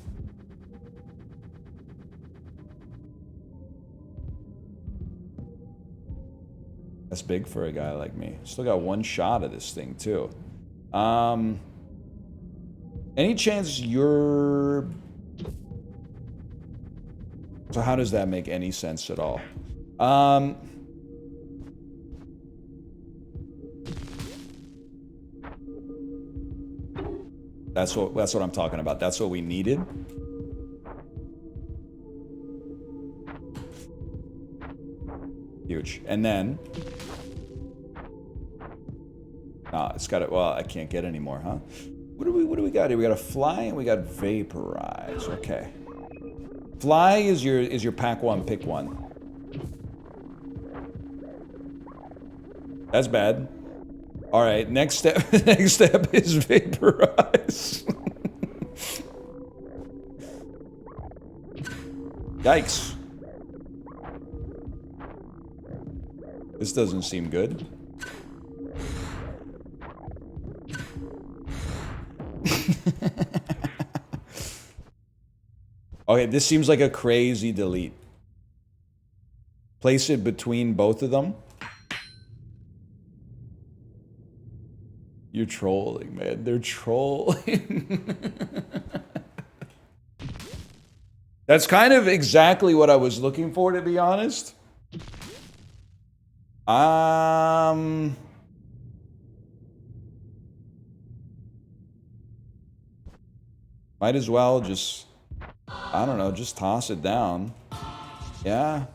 That's big for a guy like me. Still got one shot of this thing, too. Any chance you're... So how does that make any sense at all? That's what I'm talking about. That's what we needed. Huge. And then... it's got it. Well, I can't get any more, huh? What do we got here? We got a fly and we got vaporize. Okay. Fly is your pack one, pick one. That's bad. All right, next step is vaporize. Yikes. This doesn't seem good. Okay, this seems like a crazy delete. Place it between both of them. You're trolling, man. They're trolling. That's kind of exactly what I was looking for, to be honest. Might as well just, I don't know, just toss it down. Yeah.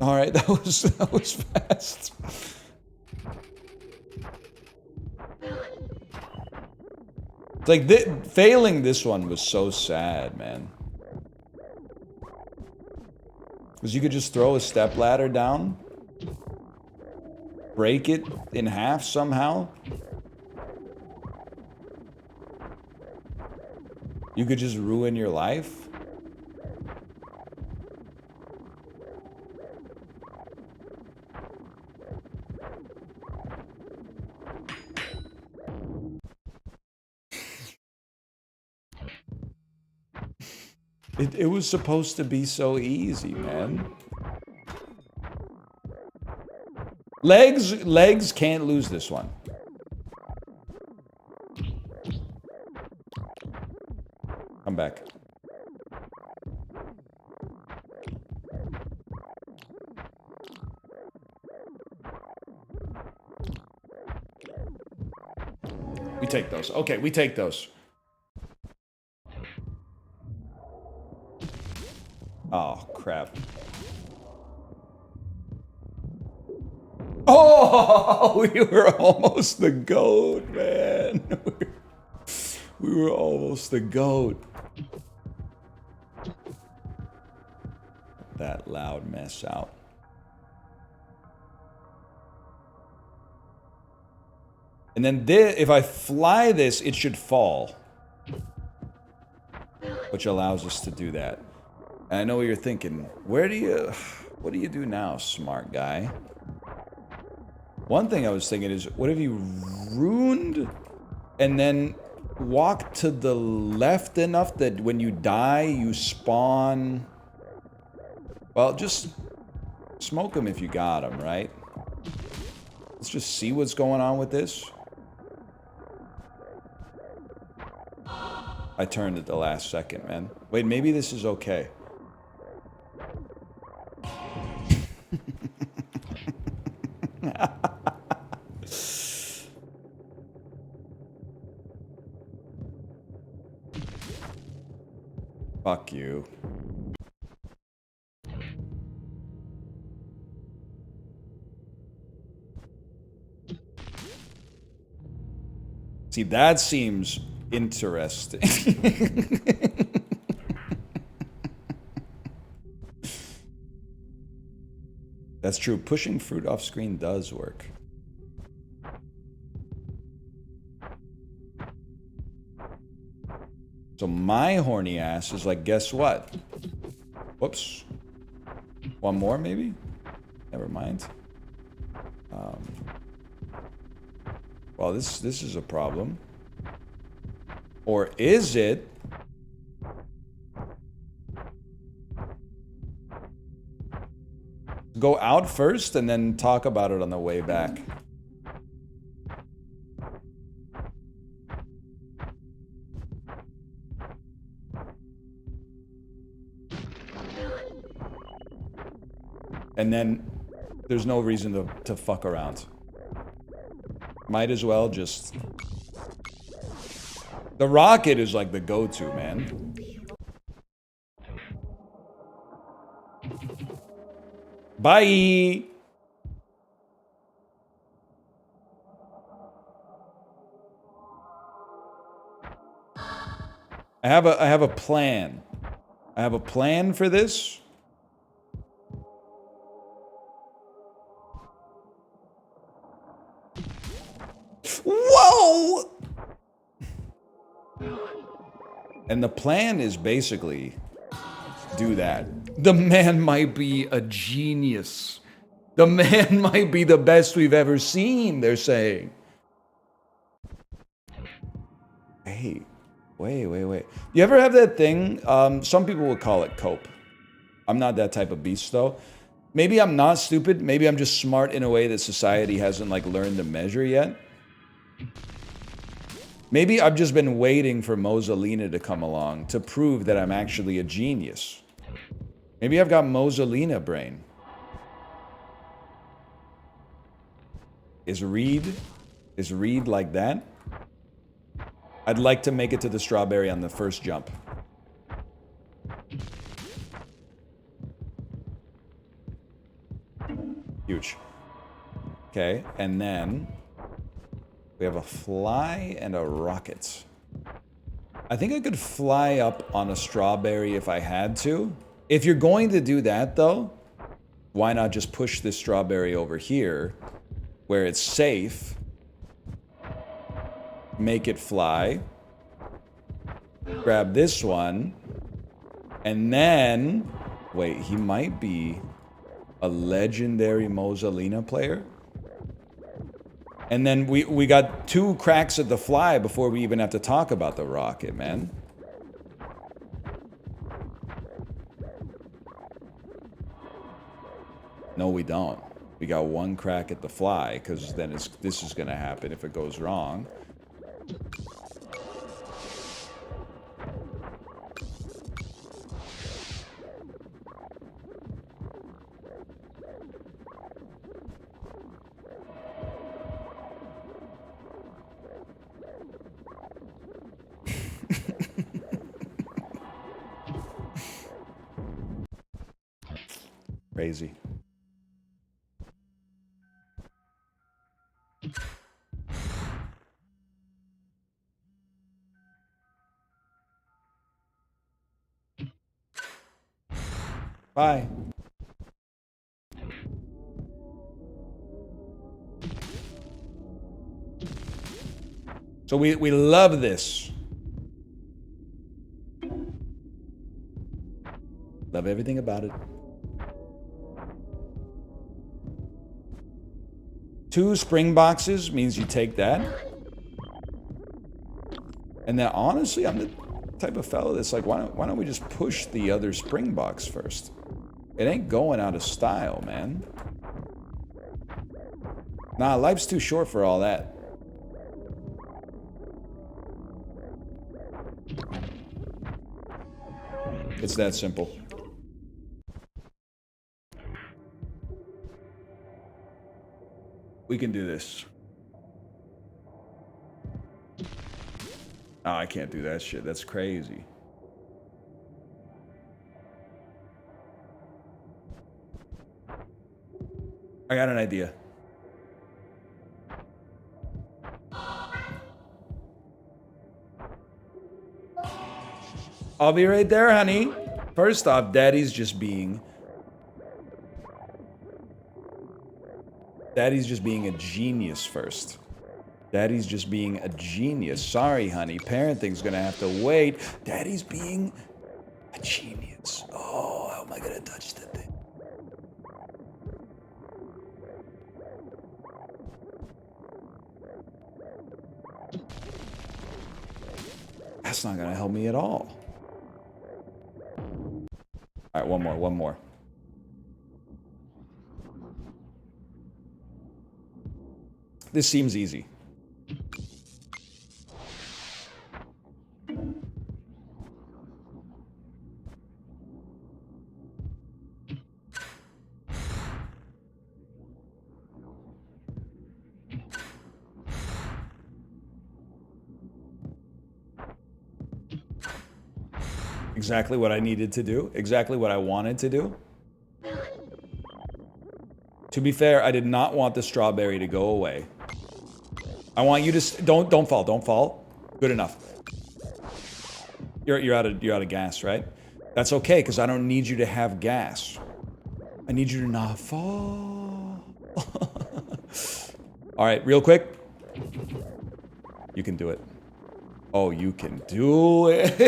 All right, that was fast. It's like failing this one was so sad, man. Because you could just throw a stepladder down, break it in half somehow. You could just ruin your life. It was supposed to be so easy, man. Legs can't lose this one. Come back. We take those. Okay, we take those. Oh, crap. Oh, we were almost the GOAT, man. We were almost the GOAT. That loud mess out. And then if I fly this, it should fall. Which allows us to do that. And I know what you're thinking. What do you do now, smart guy? One thing I was thinking is, what if you ruined and then walk to the left enough that when you die, you spawn... Well, just smoke him if you got him, right? Let's just see what's going on with this. I turned at the last second, man. Wait, maybe this is okay. Fuck you. See, that seems interesting. That's true. Pushing fruit off screen does work. So my horny ass is like, guess what? Whoops. One more, maybe? Never mind. Well, this is a problem. Or is it? Go out first and then talk about it on the way back. And then there's no reason to fuck around. Might as well just... The rocket is like the go-to, man. Bye! I have a plan. I have a plan for this. Whoa! And the plan is basically do that. The man might be a genius. The man might be the best we've ever seen, they're saying. Hey, wait. You ever have that thing? Some people will call it cope. I'm not that type of beast, though. Maybe I'm not stupid. Maybe I'm just smart in a way that society hasn't, like, learned to measure yet. Maybe I've just been waiting for Mosa Lina to come along to prove that I'm actually a genius. Maybe I've got Mosa Lina brain. Is Reed like that? I'd like to make it to the strawberry on the first jump. Huge. Okay, and then we have a fly and a rocket. I think I could fly up on a strawberry if I had to. If you're going to do that, though, why not just push this strawberry over here, where it's safe, make it fly, grab this one, and then... Wait, he might be a legendary Mosa Lina player? And then we got 2 cracks at the fly before we even have to talk about the rocket, man. No, we don't. We got 1 crack at the fly, because then this is going to happen if it goes wrong. Crazy. Bye. So we love this. Love everything about it. 2 spring boxes means you take that. And then honestly, I'm the type of fellow that's like, why don't we just push the other spring box first? It ain't going out of style, man. Nah, life's too short for all that. It's that simple. We can do this. Oh, I can't do that shit. That's crazy. I got an idea. I'll be right there, honey. First off, Daddy's just being a genius first. Daddy's just being a genius. Sorry, honey. Parenting's gonna have to wait. Daddy's being a genius. Oh, how am I gonna touch that thing? That's not gonna help me at all. All right, one more. This seems easy. Exactly what I needed to do. Exactly what I wanted to do. To be fair, I did not want the strawberry to go away. I want you to don't fall. Good enough. You're out of gas, right? That's okay, because I don't need you to have gas. I need you to not fall. All right, real quick. You can do it. Oh, you can do it.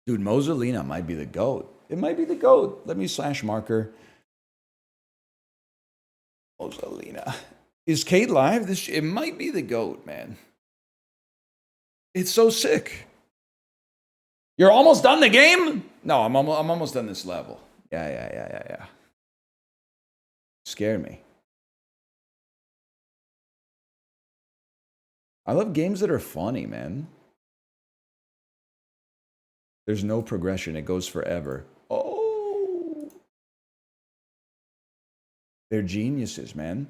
Dude, Mosa Lina might be the GOAT. It might be the GOAT. Let me slash marker. Mosa Lina. Is Kate live? It might be the GOAT, man. It's so sick. You're almost done the game? No, I'm almost done this level. Yeah. Scared me. I love games that are funny, man. There's no progression. It goes forever. Oh. They're geniuses, man.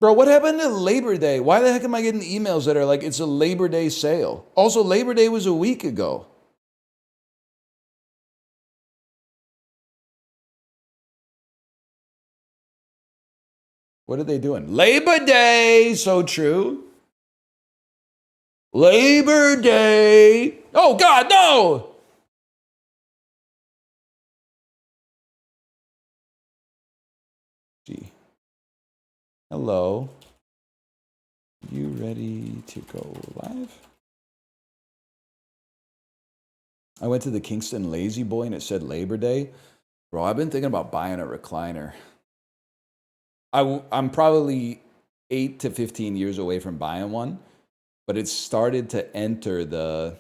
Bro, what happened to Labor Day? Why the heck am I getting emails that are like, it's a Labor Day sale? Also, Labor Day was a week ago. What are they doing? Labor Day! So true. Labor Day! Oh, God, no! See. Hello. You ready to go live? I went to the Kingston Lazy Boy and it said Labor Day. Bro, I've been thinking about buying a recliner. I'm probably 8 to 15 years away from buying one, but it's started to enter the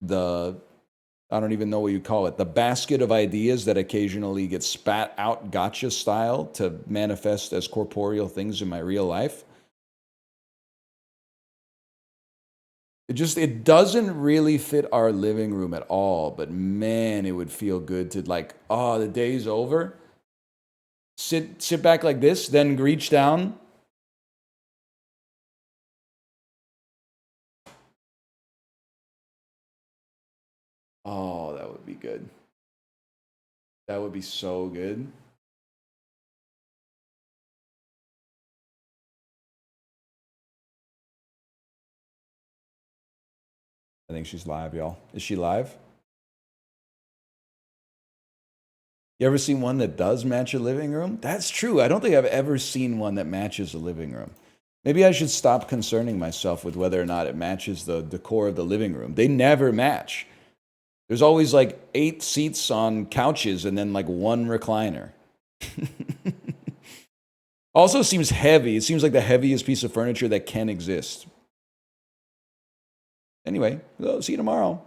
I don't even know what you call it, the basket of ideas that occasionally get spat out gotcha style to manifest as corporeal things in my real life. It doesn't really fit our living room at all, but man, it would feel good to like, oh, the day's over. Sit back like this, then reach down. Oh, that would be good. That would be so good. I think she's live, y'all. Is she live? You ever seen one that does match a living room? That's true. I don't think I've ever seen one that matches a living room. Maybe I should stop concerning myself with whether or not it matches the decor of the living room. They never match. There's always like 8 seats on couches and then like 1 recliner. Also seems heavy. It seems like the heaviest piece of furniture that can exist. Anyway, see you tomorrow.